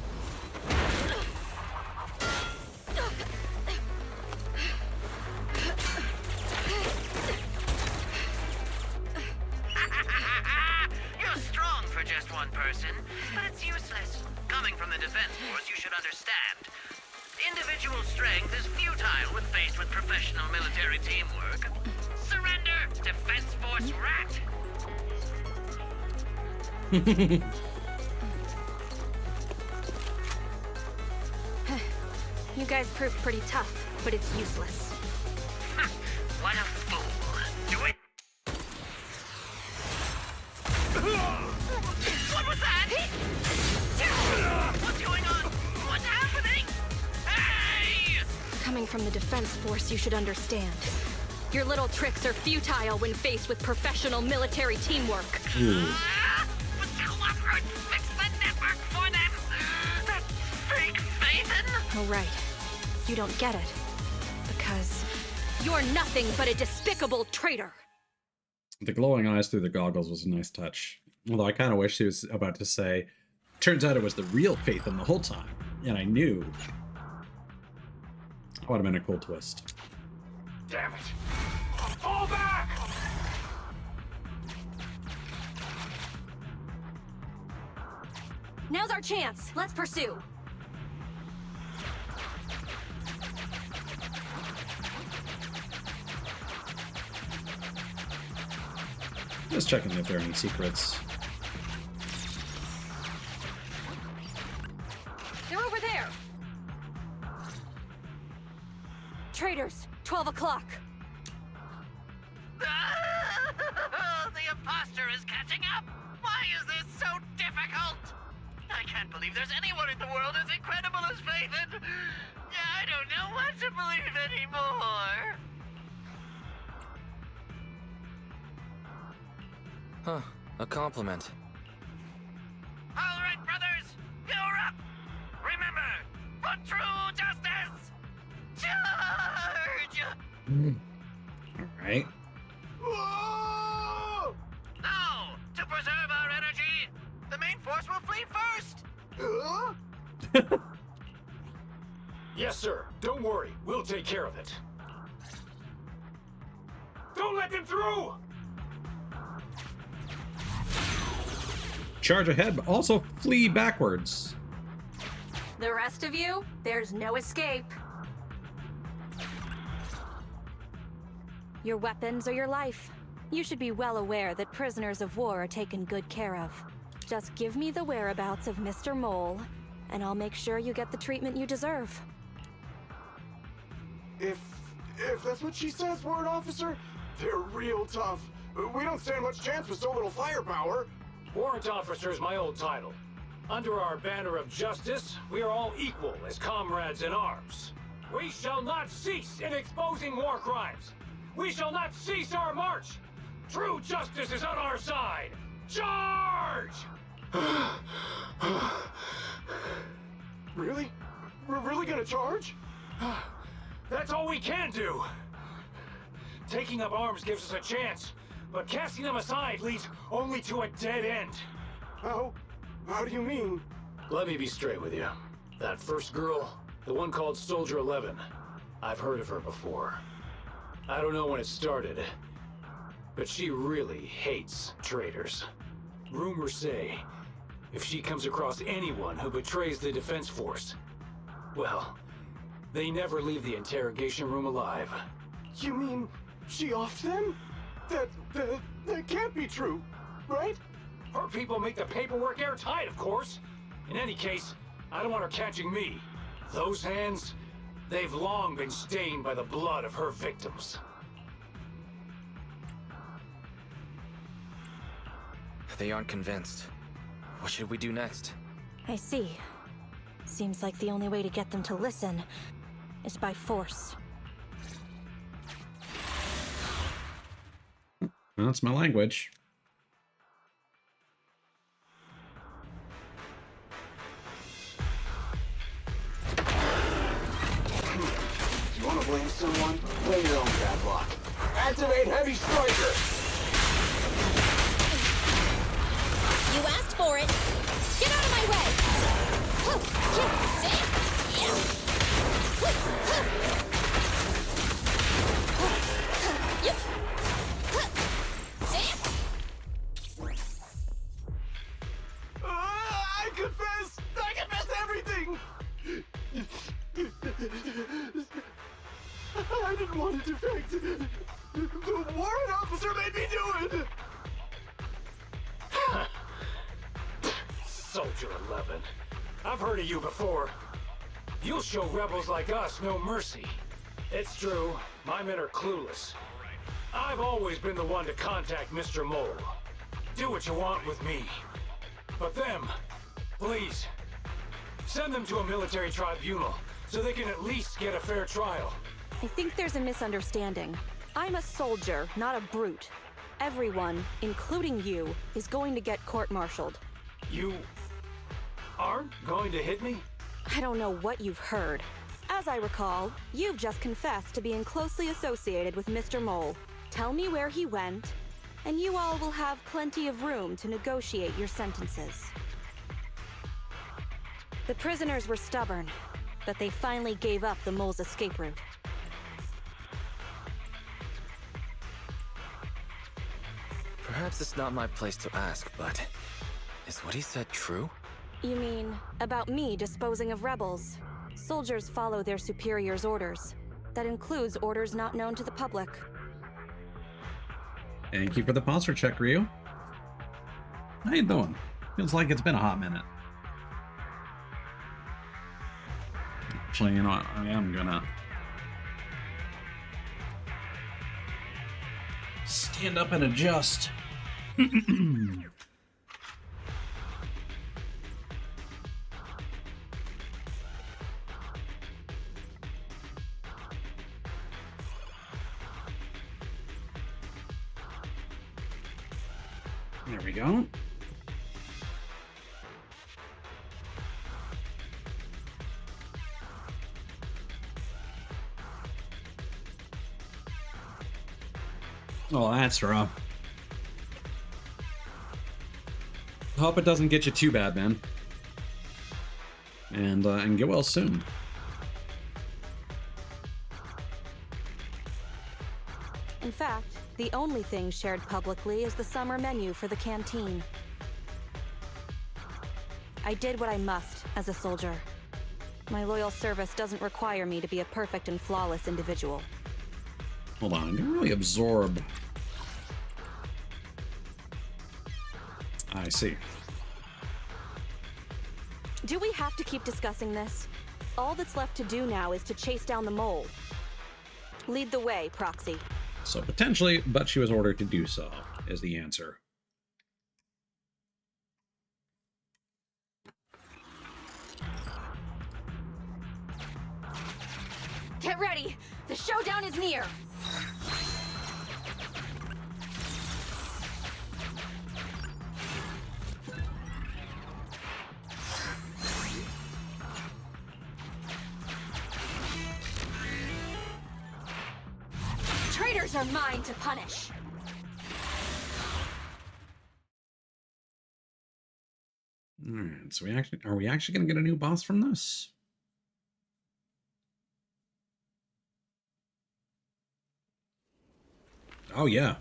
You're strong for just one person, but it's useless. Coming from the Defense Force, you should understand. Individual strength is futile when faced with professional military teamwork. Surrender, Defense Force rat! You guys proved pretty tough, but it's useless. What a fool. Do it! What was that? What's going on? What's happening? Hey! Coming from the Defense Force, you should understand. Your little tricks are futile when faced with professional military teamwork. But cooperate, fix the network for them! That fake Phaethon! Oh, right. You don't get it. Because you're nothing but a despicable traitor. The glowing eyes through the goggles was a nice touch. Although I kind of wish he was about to say, turns out it was the real Phaethon the whole time. And I knew. That would have been a cool twist. Damn it! Fall back! Now's our chance. Let's pursue. Just checking if there are any secrets. They're over there. Traitors, 12 o'clock. The imposter is catching up! Why is this so difficult? I can't believe there's anyone in the world as incredible as Phaethon! I don't know what to believe anymore! Huh, a compliment. All right, brothers, you're up! Remember, for true justice, charge! Alright. Now, to preserve our energy, the main force will flee first! Yes, sir. Don't worry. We'll take care of it. Don't let them through! Charge ahead, but also flee backwards. The rest of you, there's no escape. Your weapons or your life. You should be well aware that prisoners of war are taken good care of. Just give me the whereabouts of Mr. Mole, and I'll make sure you get the treatment you deserve. If that's what she says, Warrant Officer, they're real tough. We don't stand much chance with so little firepower. Warrant Officer is my old title. Under our banner of justice, we are all equal as comrades in arms. We shall not cease in exposing war crimes. We shall not cease our march. True justice is on our side. Charge! Really? We're really gonna charge? That's all we can do. Taking up arms gives us a chance, but casting them aside leads only to a dead end. How do you mean? Let me be straight with you. That first girl, the one called Soldier 11, I've heard of her before. I don't know when it started, but she really hates traitors. Rumors say, if she comes across anyone who betrays the Defense Force, well, they never leave the interrogation room alive. You mean she offed them? That can't be true, right? Her people make the paperwork airtight, of course. In any case, I don't want her catching me. Those hands, they've long been stained by the blood of her victims. They aren't convinced. What should we do next? I see. Seems like the only way to get them to listen is by force. That's my language. You want to blame someone? Blame your own bad luck. Activate Heavy Striker! You asked for it. Get out of my way! I confess! I confess everything! I didn't want to defect. The warrant officer made me do it! Soldier 11. I've heard of you before. You'll show rebels like us no mercy. It's true, my men are clueless. I've always been the one to contact Mr. Mole. Do what you want with me. But them, please, send them to a military tribunal so they can at least get a fair trial. I think there's a misunderstanding. I'm a soldier, not a brute. Everyone, including you, is going to get court-martialed. You aren't going to hit me? I don't know what you've heard. As I recall, you've just confessed to being closely associated with Mr. Mole. Tell me where he went, and you all will have plenty of room to negotiate your sentences. The prisoners were stubborn, but they finally gave up the Mole's escape route. Perhaps it's not my place to ask, but is what he said true? You mean, about me disposing of rebels? Soldiers follow their superiors' orders. That includes orders not known to the public. Thank you for the posture check, Ryu. How you doing? Feels like it's been a hot minute. Actually, you know what? I am gonna stand up and adjust. There we go. Oh, that's rough. Hope it doesn't get you too bad, man. And get well soon. In fact, the only thing shared publicly is the summer menu for the canteen. I did what I must as a soldier. My loyal service doesn't require me to be a perfect and flawless individual. Hold on, I'm gonna really absorb. I see. Do we have to keep discussing this? All that's left to do now is to chase down the mole. Lead the way, Proxy. So potentially, but she was ordered to do so, is the answer. Get ready! The showdown is near! Traitors are mine to punish! Alright, so are we actually gonna get a new boss from this? Oh yeah.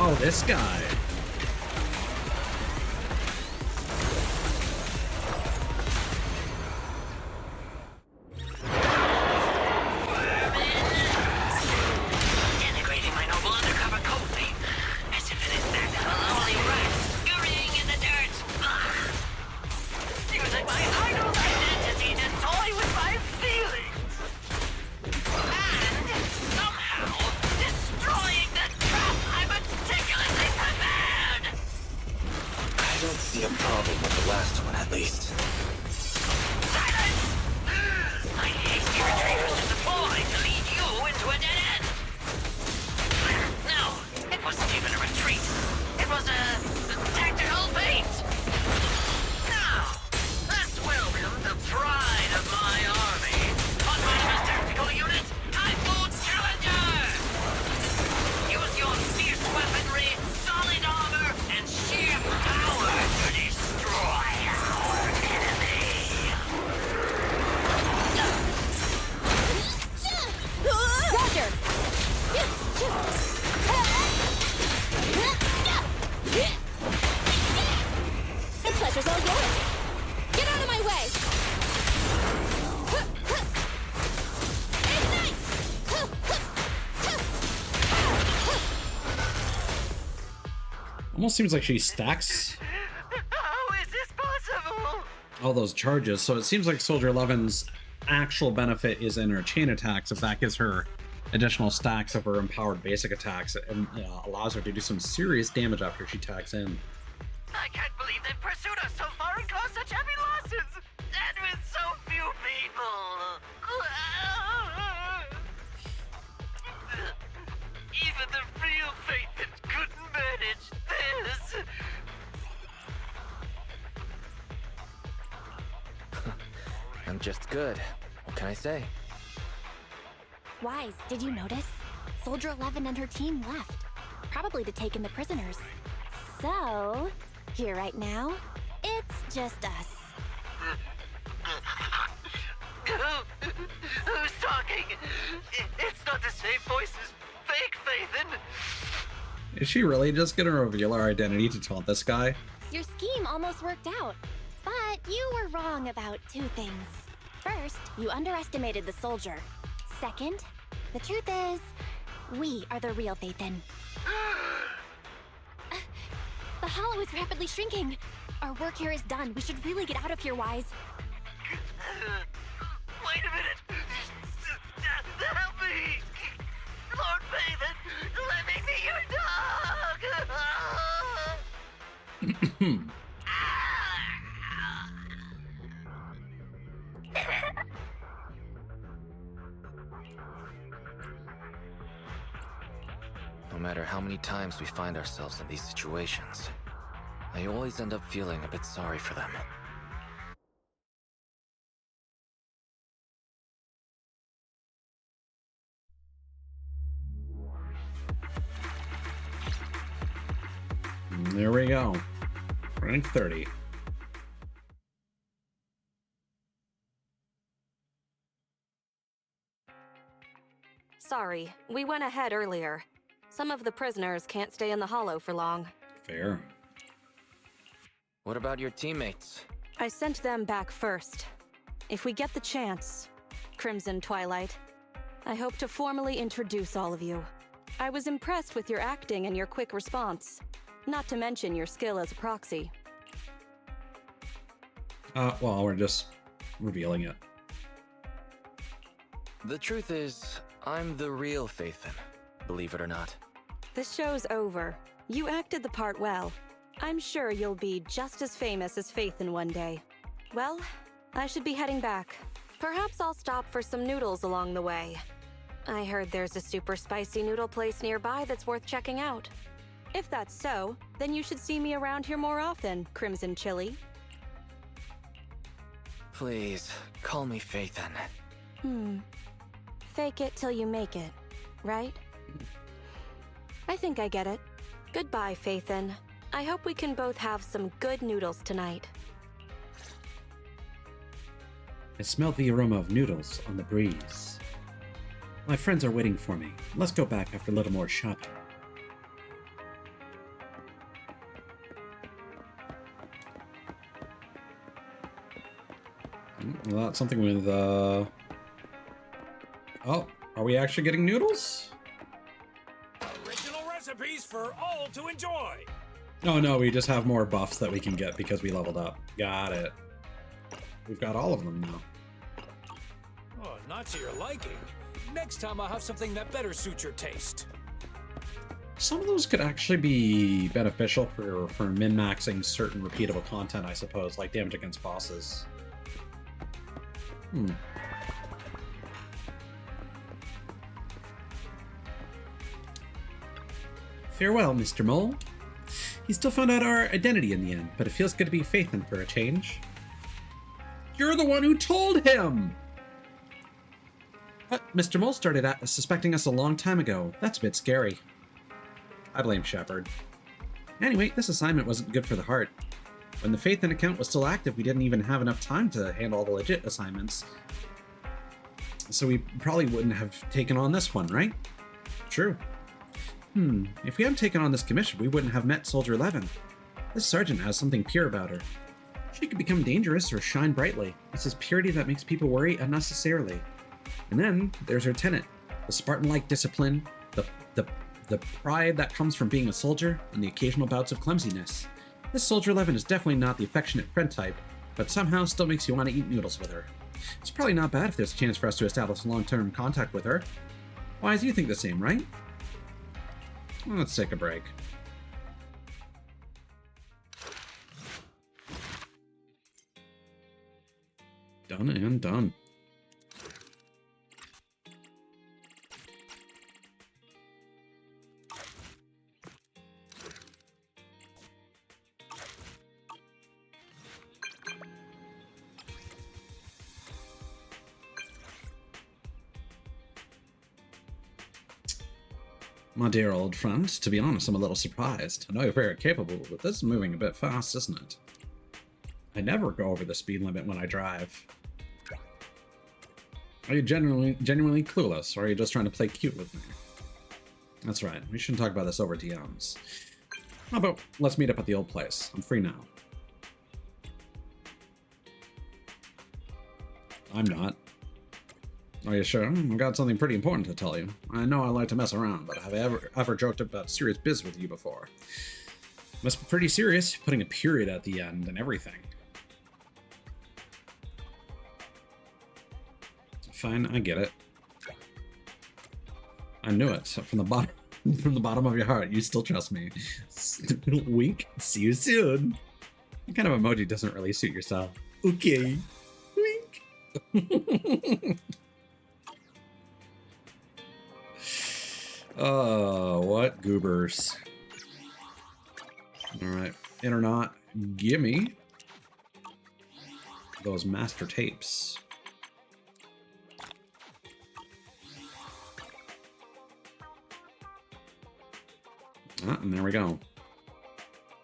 Oh, this guy. Denigrating my noble undercover code name, as if it is that lonely see a problem with the last one, at least. Silence! I hate retrievers to deploy to lead you into a dead end! No, it wasn't even a retreat. It was a tactical feint! Now, let's welcome the pride of my army, Autonomous Tactical Unit, Typhoon Challenger! Use your fierce weaponry, solid armor, and sheer power to destroy our enemy! Roger! The pleasure's all yours! Get out of my way! Ignite! Almost seems like she stacks How is this possible? all those charges, so it seems like Soldier 11's actual benefit is in her chain attacks. If that gives her additional stacks of her empowered basic attacks, and allows her to do some serious damage after she tags in. I can't believe they pursued us so far and caused such heavy losses! And with so few people! Even the real Phaethon couldn't manage this! I'm just good. What can I say? Wise, did you notice? Soldier 11 and her team left. Probably to take in the prisoners. So, here right now, it's just us. Who's talking? It's not the same voice as fake Phaethon! Is she really just gonna reveal her identity to taunt this guy? Your scheme almost worked out. But you were wrong about two things. First, you underestimated the soldier. Second, the truth is, we are the real Phaethon. The hollow is rapidly shrinking. Our work here is done. We should really get out of here, Wise. Wait a minute! Help me! Lord Phaethon, let me be your dog! No matter how many times we find ourselves in these situations, I always end up feeling a bit sorry for them. There we go. Rank 30. Sorry, we went ahead earlier. Some of the prisoners can't stay in the hollow for long. Fair. What about your teammates? I sent them back first. If we get the chance, Crimson Twilight, I hope to formally introduce all of you. I was impressed with your acting and your quick response, not to mention your skill as a proxy. Well, we're just revealing it. The truth is, I'm the real Phaethon, believe it or not. This show's over. You acted the part well. I'm sure you'll be just as famous as Phaethon one day. Well, I should be heading back. Perhaps I'll stop for some noodles along the way. I heard there's a super spicy noodle place nearby that's worth checking out. If that's so, then you should see me around here more often, Crimson Chili. Please, call me Phaethon. Fake it till you make it, right? I think I get it. Goodbye, Phaethon. I hope we can both have some good noodles tonight. I smell the aroma of noodles on the breeze. My friends are waiting for me. Let's go back after a little more shopping. Well, that's something with, Oh, are we actually getting noodles? Original recipes for all to enjoy. Oh no, we just have more buffs that we can get because we leveled up. Got it. We've got all of them now. Oh, not to your liking. Next time I'll have something that better suits your taste. Some of those could actually be beneficial for min-maxing certain repeatable content, I suppose, like damage against bosses. Farewell, Mr. Mole. He still found out our identity in the end, but it feels good to be Faithin for a change. You're the one who told him! But Mr. Mole started suspecting us a long time ago. That's a bit scary. I blame Shepard. Anyway, this assignment wasn't good for the heart. When the Faithin account was still active, we didn't even have enough time to handle all the legit assignments. So we probably wouldn't have taken on this one, right? True. If we hadn't taken on this commission, we wouldn't have met Soldier 11. This sergeant has something pure about her. She could become dangerous or shine brightly. It's this purity that makes people worry unnecessarily. And then there's her tenant, the Spartan-like discipline, the pride that comes from being a soldier, and the occasional bouts of clumsiness. This Soldier 11 is definitely not the affectionate friend type, but somehow still makes you want to eat noodles with her. It's probably not bad if there's a chance for us to establish long-term contact with her. Wise, you think the same, right? Well, let's take a break. Done and done. My dear old friend, to be honest, I'm a little surprised. I know you're very capable, but this is moving a bit fast, isn't it? I never go over the speed limit when I drive. Are you genuinely clueless, or are you just trying to play cute with me? That's right, we shouldn't talk about this over DMs. How about let's meet up at the old place? I'm free now. I'm not. Are you sure? I've got something pretty important to tell you. I know I like to mess around, but have I ever joked about serious biz with you before? Must be pretty serious, putting a period at the end and everything. Fine, I get it. I knew it. From the bottom of your heart, you still trust me. Wink. See you soon. What kind of emoji doesn't really suit your style? Okay. Wink. Oh, what goobers. Alright, in or not, gimme those master tapes. And there we go.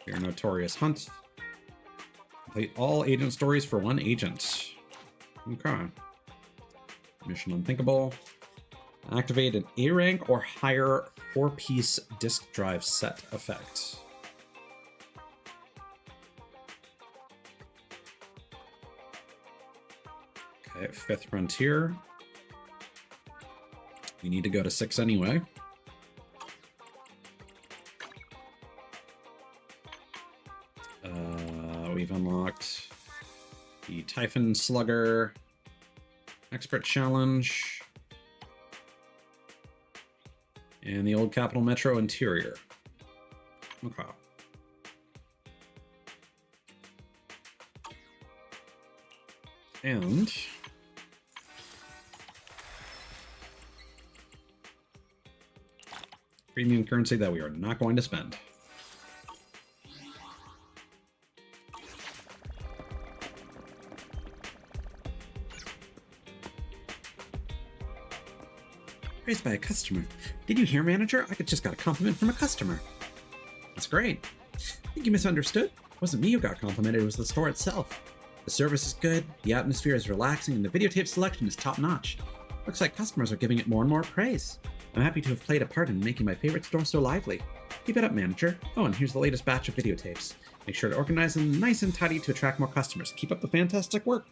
Your notorious hunt. Complete all agent stories for one agent. Okay. Mission unthinkable. Activate an A rank or higher 4-piece disk drive set effect. Okay, 5th frontier. We need to go to 6 anyway. We've unlocked the Typhon Slugger Expert Challenge and the Old Capital Metro Interior. Okay. And premium currency that we are not going to spend. Praised by a customer. Did you hear, manager? I just got a compliment from a customer. That's great. I think you misunderstood. It wasn't me who got complimented, it was the store itself. The service is good, the atmosphere is relaxing, and the videotape selection is top-notch. Looks like customers are giving it more and more praise. I'm happy to have played a part in making my favorite store so lively. Keep it up, manager. Oh, and here's the latest batch of videotapes. Make sure to organize them nice and tidy to attract more customers. Keep up the fantastic work.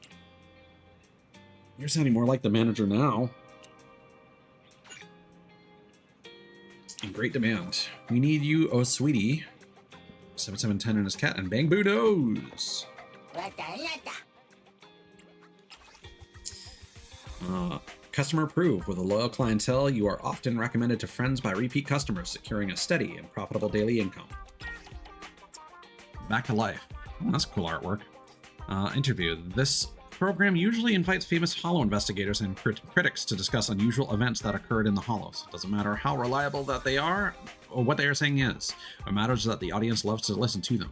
You're sounding more like the manager now. In great demand. We need you, oh sweetie. 7710 and his cat, and Bang Boo knows. Customer approved. With a loyal clientele, you are often recommended to friends by repeat customers, securing a steady and profitable daily income. Back to life. Oh, that's cool artwork. Interview. This program usually invites famous Hollow investigators and critics to discuss unusual events that occurred in the Hollows. It doesn't matter how reliable that they are or what they are saying is. What matters is that the audience loves to listen to them.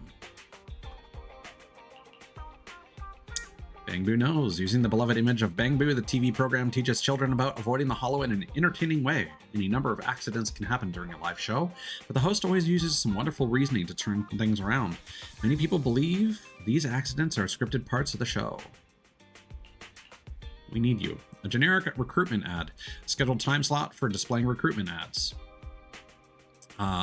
Bang Boo knows. Using the beloved image of Bang Boo, the TV program teaches children about avoiding the Hollow in an entertaining way. Any number of accidents can happen during a live show, but the host always uses some wonderful reasoning to turn things around. Many people believe these accidents are scripted parts of the show. We need you. A generic recruitment ad. Scheduled time slot for displaying recruitment ads.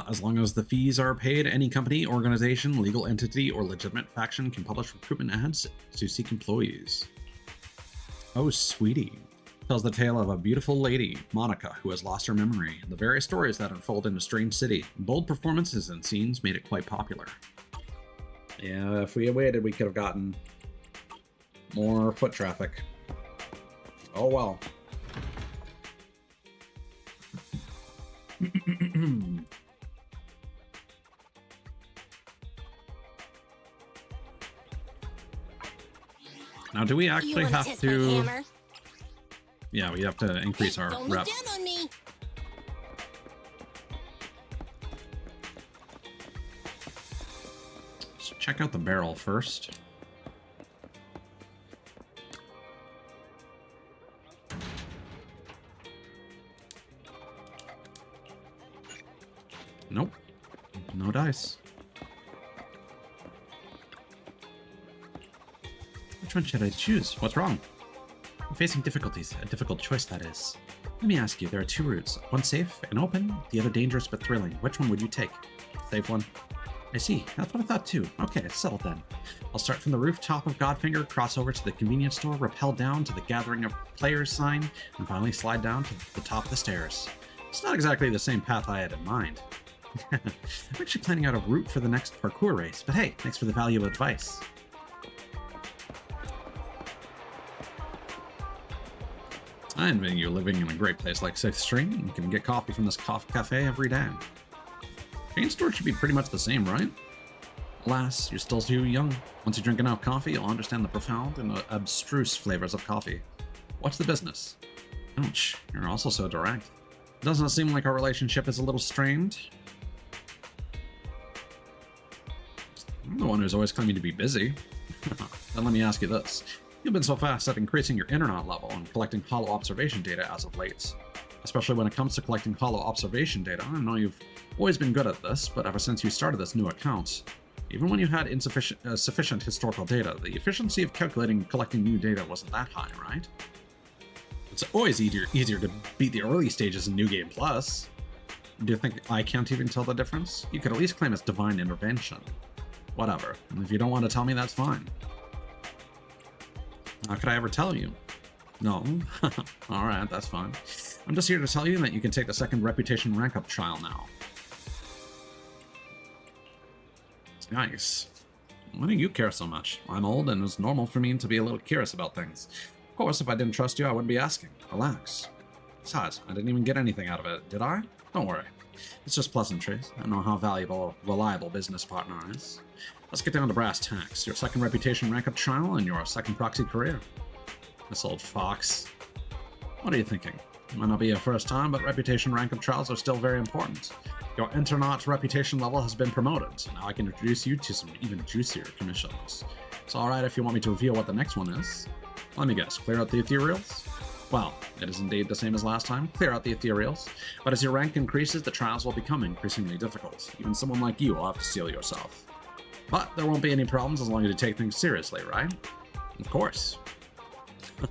As long as the fees are paid, any company, organization, legal entity, or legitimate faction can publish recruitment ads to seek employees. Oh, Sweetie tells the tale of a beautiful lady, Monica, who has lost her memory, and the various stories that unfold in a strange city. Bold performances and scenes made it quite popular. Yeah, if we had waited, we could have gotten more foot traffic. Oh well. Now, do we actually have test to? my hammer? Yeah, we have to increase our Don't rep. look down on me. Let's check out the barrel first. Nope. No dice. Which one should I choose? What's wrong? I'm facing difficulties. A difficult choice, that is. Let me ask you, there are two routes. One safe and open, the other dangerous but thrilling. Which one would you take? Safe one. I see. That's what I thought too. Okay, it's settled then. I'll start from the rooftop of Godfinger, cross over to the convenience store, rappel down to the Gathering of Players sign, and finally slide down to the top of the stairs. It's not exactly the same path I had in mind. I'm actually planning out a route for the next parkour race, but hey, thanks for the valuable advice. I envy you living in a great place like Sixth Street. You can get coffee from this cafe every day. Chain store should be pretty much the same, right? Alas, you're still too young. Once you drink enough coffee, you'll understand the profound and abstruse flavors of coffee. What's the business? Ouch, you're also so direct. Doesn't it seem like our relationship is a little strained? I'm the one who's always claiming to be busy. Then let me ask you this. You've been so fast at increasing your internet level and collecting hollow observation data as of late. Especially when it comes to collecting hollow observation data. I know you've always been good at this, but ever since you started this new account, even when you had sufficient historical data, the efficiency of calculating and collecting new data wasn't that high, right? It's always easier to beat the early stages in New Game Plus. Do you think I can't even tell the difference? You could at least claim it's divine intervention. Whatever. If you don't want to tell me, that's fine. How could I ever tell you? No? Alright, that's fine. I'm just here to tell you that you can take the second reputation rank up trial now. It's nice. Why do you care so much? I'm old and it's normal for me to be a little curious about things. Of course, if I didn't trust you, I wouldn't be asking. Relax. Besides, I didn't even get anything out of it, did I? Don't worry. It's just pleasantries. I know how valuable a reliable business partner is. Let's get down to brass tacks. Your second reputation rank up trial and your second proxy career. This old fox. What are you thinking? Might not be your first time, but reputation rank up trials are still very important. Your internaut reputation level has been promoted, so now I can introduce you to some even juicier commissions. It's alright if you want me to reveal what the next one is. Let me guess, clear out the ethereals? Well, it is indeed the same as last time, clear out the ethereals, but as your rank increases, the trials will become increasingly difficult. Even someone like you will have to seal yourself. But there won't be any problems as long as you take things seriously, right? Of course.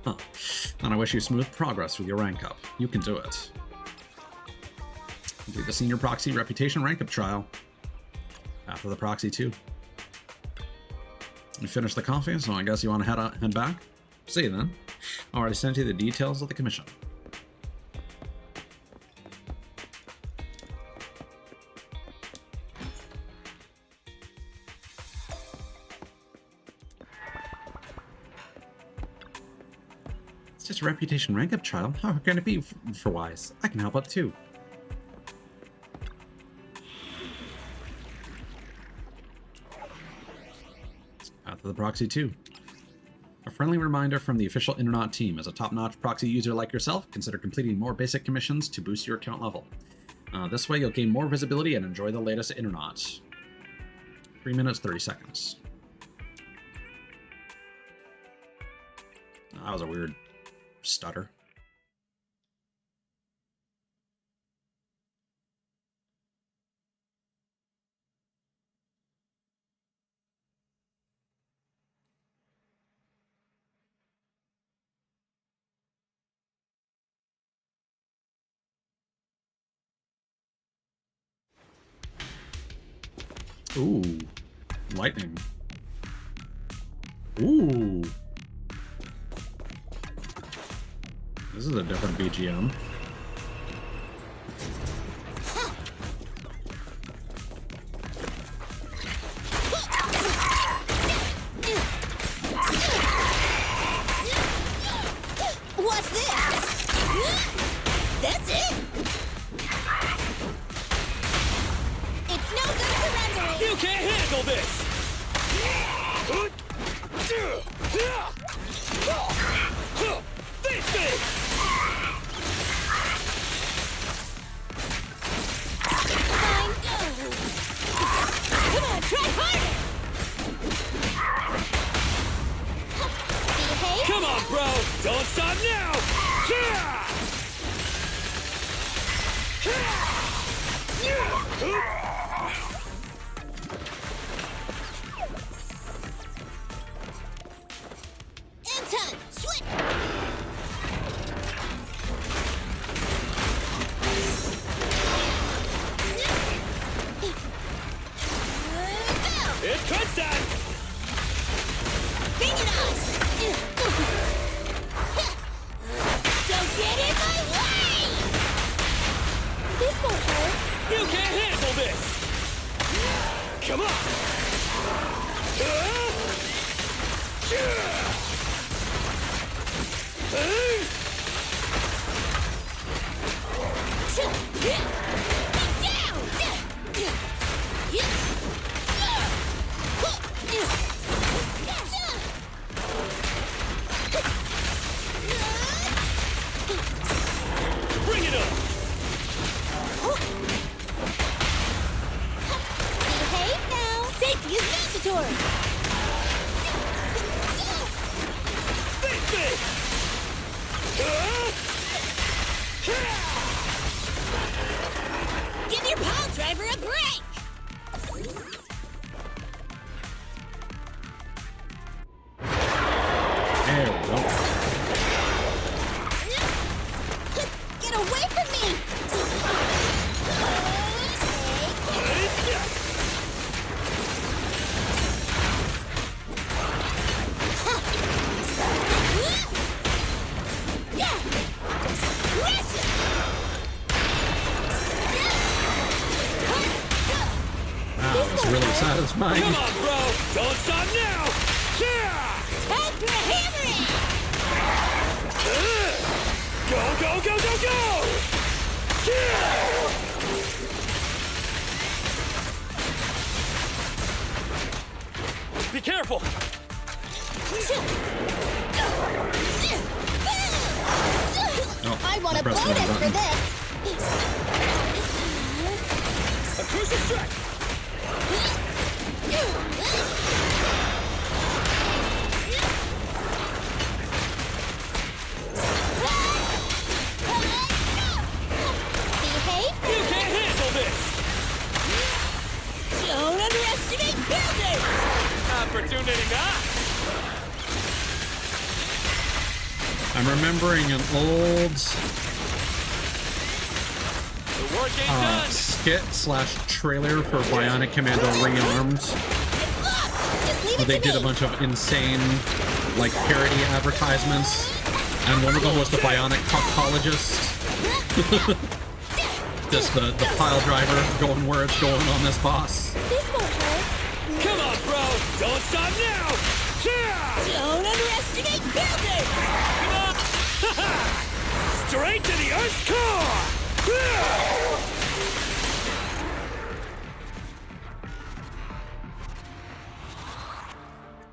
And I wish you smooth progress with your rank up. You can do it. Complete the senior proxy reputation rank up trial. After the proxy 2. You finished the coffee, so I guess you want to head back? See you then. I already sent you the details of the commission. just a reputation rank up child. How can it be for Wise? I can help out too. Path of the Proxy 2. A friendly reminder from the official Internaut team. As a top-notch proxy user like yourself, consider completing more basic commissions to boost your account level. This way you'll gain more visibility and enjoy the latest Internaut. 3 minutes, 30 seconds. That was a weird stutter. Ooh, lightning. Ooh. This is a different BGM. What's this? That's it? It's no good surrendering! You can't handle this! Face me! Fine. Come on, try harder! Behave. Come on, bro! Don't stop now! Anton, switch! It's crunch time! Bring it on! Don't get in my way! This won't hurt. You can't handle this! Come on! Bring it up! Behave now! Safety is mandatory! Face me! Give your pile driver a break! There we go. Get away from me! Wow, that's really satisfying. Come on, bro! Don't stop now! Time for a hammering! Go, go, go, go, go! Be careful! I want a pressed the bonus wrong for button. this! A crucial strike! Behave! You can't handle this! Don't underestimate buildings! Opportunity knock! I'm remembering an old The work ain't done! skit/trailer for Bionic Commando Rearmed, Just leave where it they to did a me! bunch of insane, like, parody advertisements, and one of them was the Bionic Proctologist. Just the pile driver going where it's going on this boss. This won't hurt! Come on, bro! Don't stop now! Don't underestimate buildings! Come on! Straight to the Earth's core!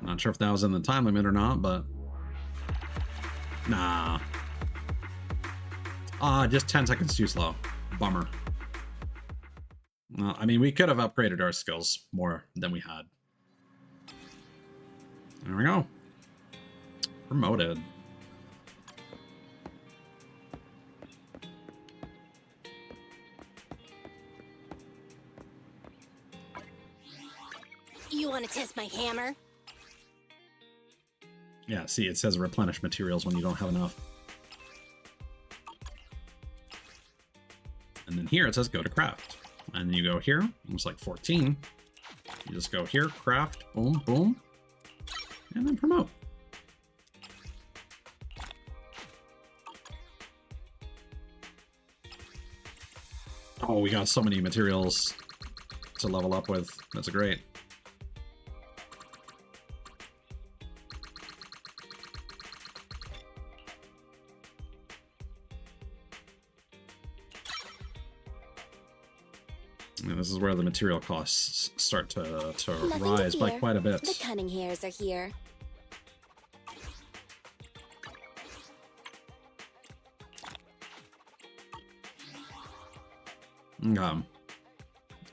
Not sure if that was in the time limit or not, but nah. Just 10 seconds too slow. Bummer. I mean, we could have upgraded our skills more than we had. There we go. Promoted. You want to test my hammer? Yeah, see, it says replenish materials when you don't have enough. And then here it says go to craft. And you go here, it's like 14. You just go here, craft, boom, boom, and then promote. Oh, we got so many materials to level up with. That's great. And this is where the material costs start to rise by quite a bit. The cunning hairs are here.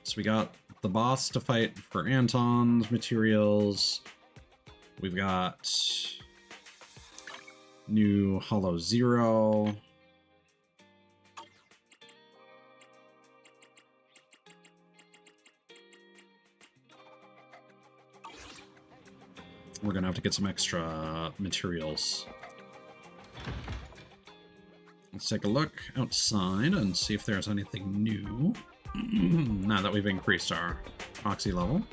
So we got the boss to fight for Anton's materials. We've got new Hollow Zero. We're gonna have to get some extra materials. Let's take a look outside and see if there's anything new. Now that we've increased our oxy level.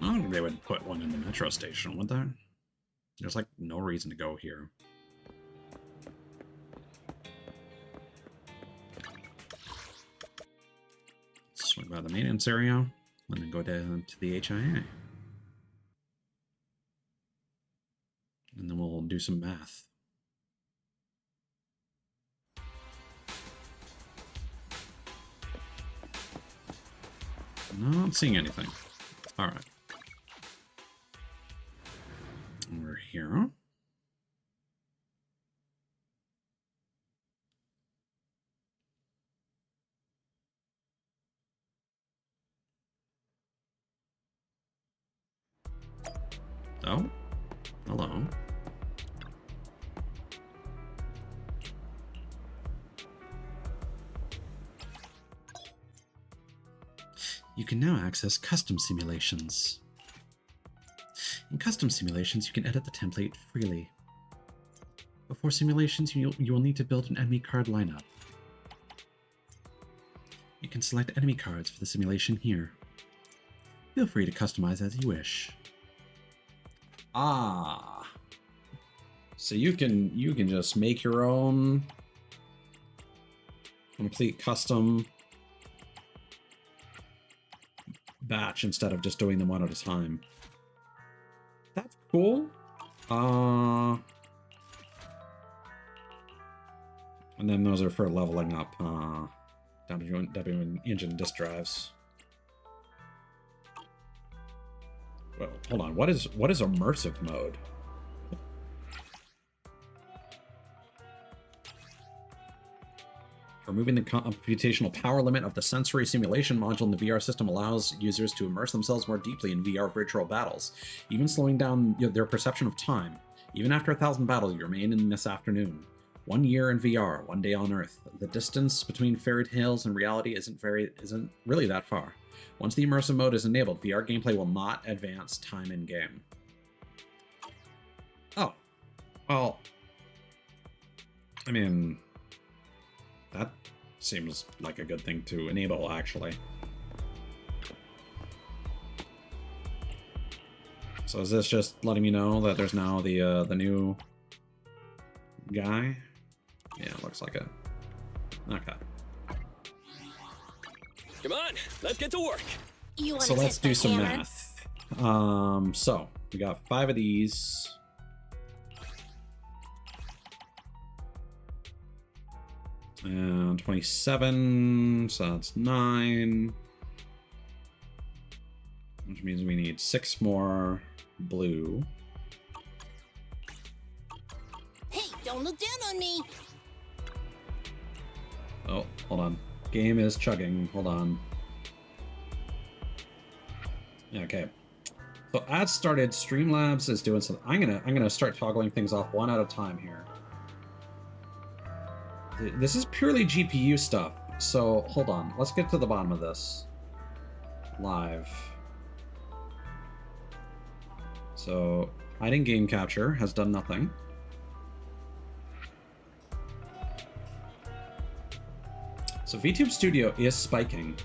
I don't think they would put one in the metro station, would they? There's like no reason to go here. Swing by the maintenance area, and then go down to the HIA. And then we'll do some math. Not seeing anything. Alright. We're here. Oh, hello. You can now access custom simulations. In custom simulations, you can edit the template freely. Before simulations, you will need to build an enemy card lineup. You can select enemy cards for the simulation here. Feel free to customize as you wish. Ah. So you can just make your own complete custom batch instead of just doing them one at a time. That's cool. And then those are for leveling up W engine disk drives. Well, hold on. What is immersive mode? Removing the computational power limit of the sensory simulation module in the VR system allows users to immerse themselves more deeply in VR virtual battles, even slowing down their perception of time. Even after 1,000 battles, you remain in this afternoon. 1 year in VR, 1 day on Earth. The distance between fairy tales and reality isn't really that far. Once the immersive mode is enabled, VR gameplay will not advance time in game. Oh, well, I mean, that seems like a good thing to enable, actually. So is this just letting me know that there's now the new guy? Yeah, looks like it. Okay. Come on, let's get to work. So let's do some math. So we got 5 of these. And 27, so that's 9. Which means we need 6 more blue. Hey, don't look down on me. Oh, hold on. Game is chugging. Hold on. Yeah, okay. So ads started. Streamlabs is doing something. I'm gonna start toggling things off one at a time here. This is purely GPU stuff. So hold on. Let's get to the bottom of this. Live. So hiding game capture has done nothing. So VTube Studio is spiking.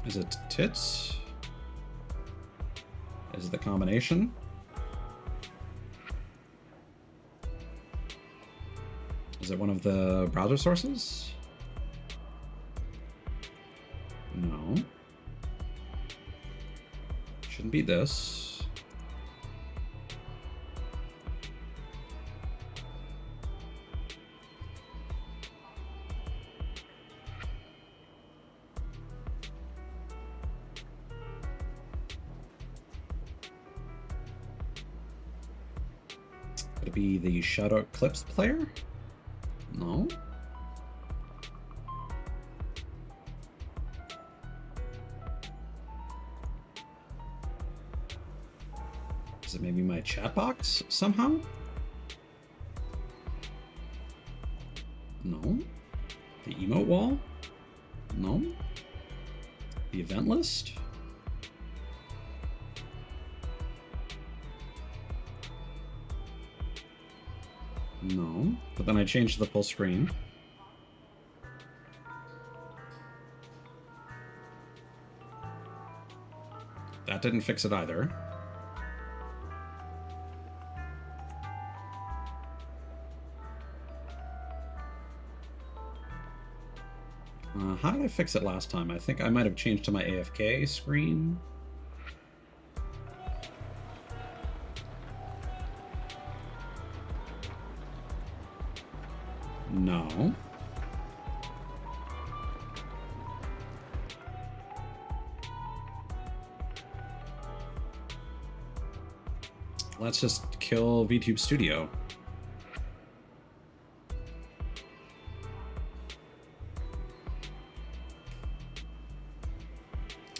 Is it tits? Is it the combination? Is it one of the browser sources? No. Shouldn't be this. Could it be the Shadow Clips player? No. Is it maybe my chat box somehow? No. The emote wall? No. The event list? No. But then I changed the full screen. That didn't fix it either. How did I fix it last time? I think I might have changed to my AFK screen. No. Let's just kill VTube Studio.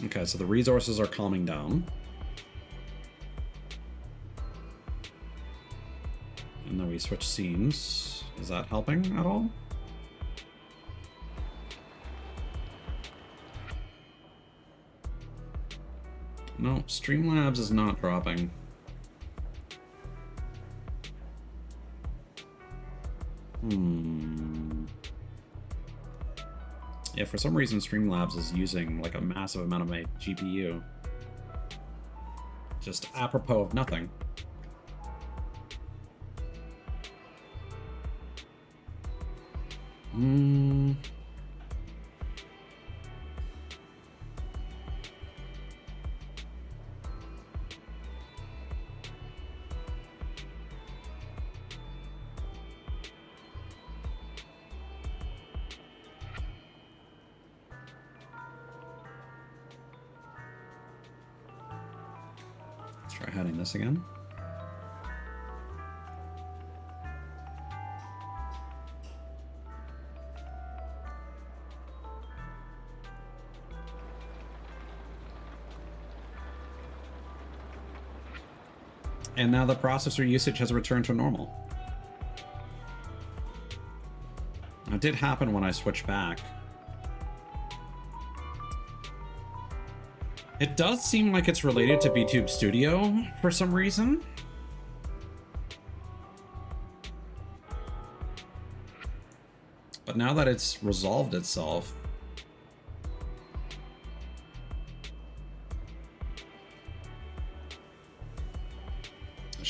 Okay, so the resources are calming down. And then we switch scenes. Is that helping at all? No, Streamlabs is not dropping. Yeah, for some reason Streamlabs is using like a massive amount of my GPU. Just apropos of nothing. Let's try hiding this again. And now the processor usage has returned to normal. It did happen when I switched back. It does seem like it's related to VTube Studio for some reason. But now that it's resolved itself,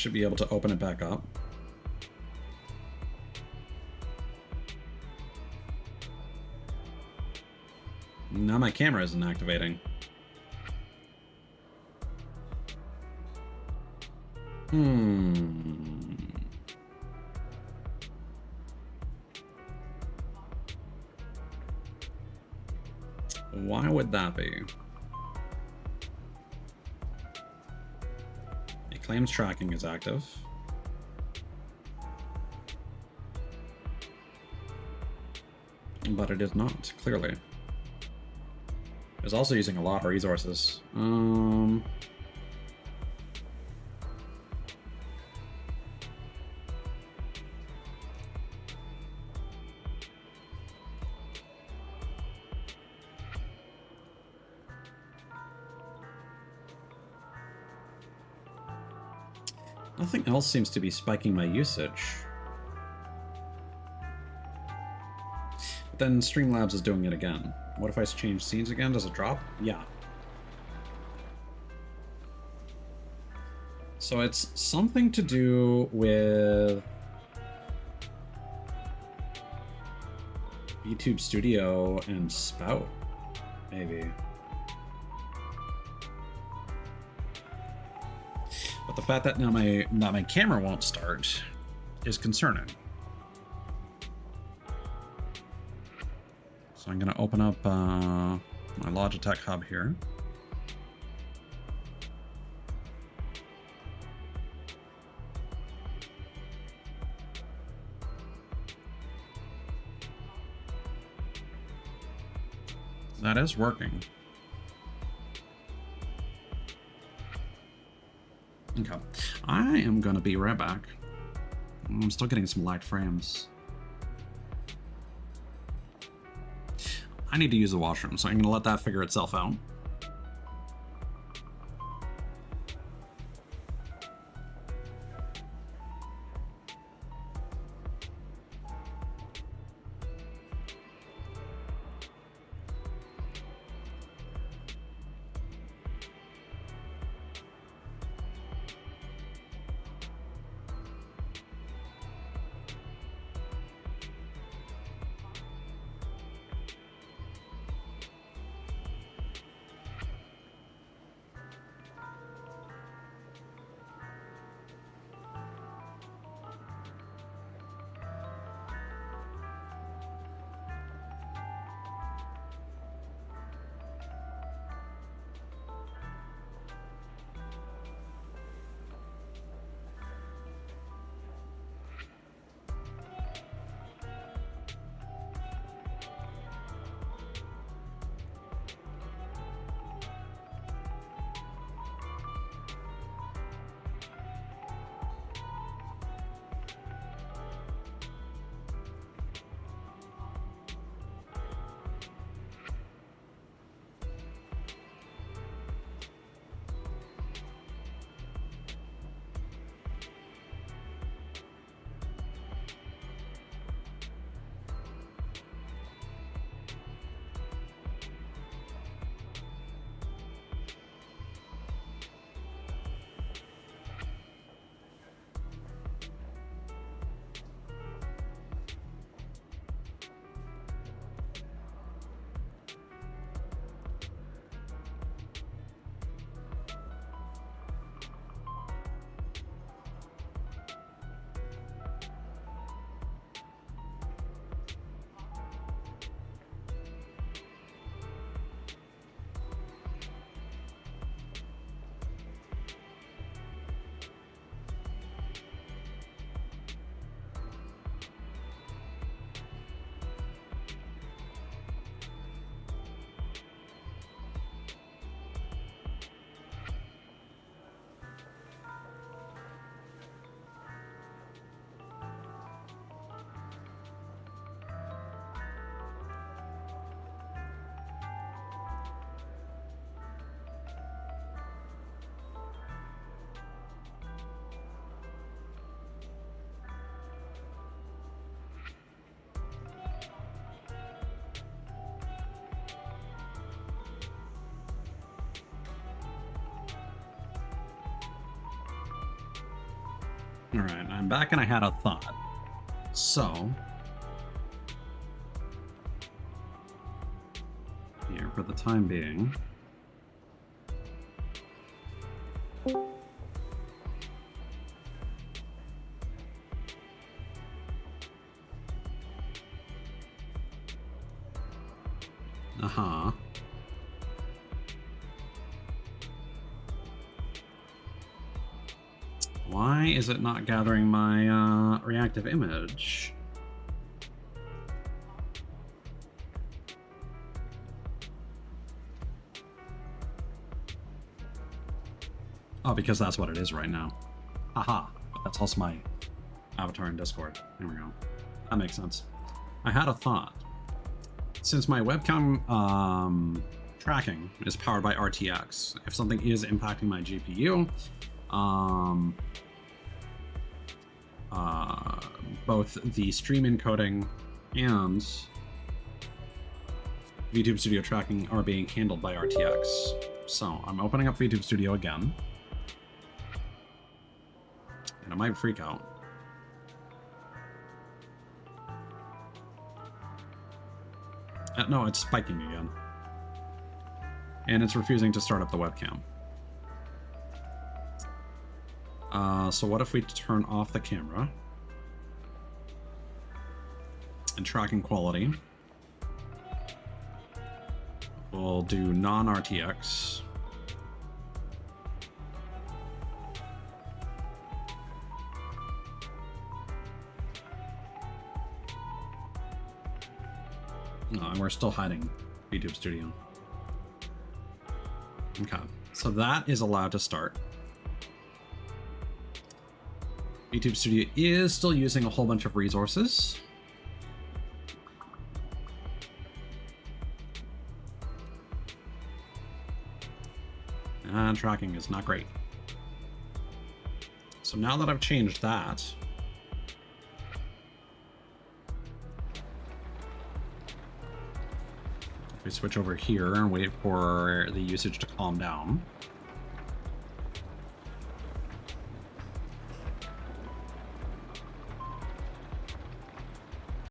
should be able to open it back up. Now my camera isn't activating. Why would that be? It claims tracking is active. But it is not, clearly. It's also using a lot of resources. Nothing else seems to be spiking my usage. But then Streamlabs is doing it again. What if I change scenes again? Does it drop? Yeah. So it's something to do with VTube Studio and Spout, maybe. But the fact that now my camera won't start is concerning. So I'm going to open up my Logitech hub here. That is working. Okay, I am gonna be right back. I'm still getting some lagged frames. I need to use the washroom, so I'm gonna let that figure itself out. Alright, I'm back and I had a thought. So, here for the time being. Uh-huh. Why is it not gathering my reactive image? Oh, because that's what it is right now. Haha. But that's also my avatar in Discord. There we go. That makes sense. I had a thought. Since my webcam tracking is powered by RTX, if something is impacting my GPU, both the stream encoding and VTube Studio tracking are being handled by RTX. So I'm opening up VTube Studio again. And it might freak out. No, it's spiking again. And it's refusing to start up the webcam. So what if we turn off the camera and tracking quality? We'll do non-RTX. No, and we're still hiding VTube Studio. Okay, so that is allowed to start. VTube Studio is still using a whole bunch of resources. And tracking is not great. So now that I've changed that, if we switch over here and wait for the usage to calm down.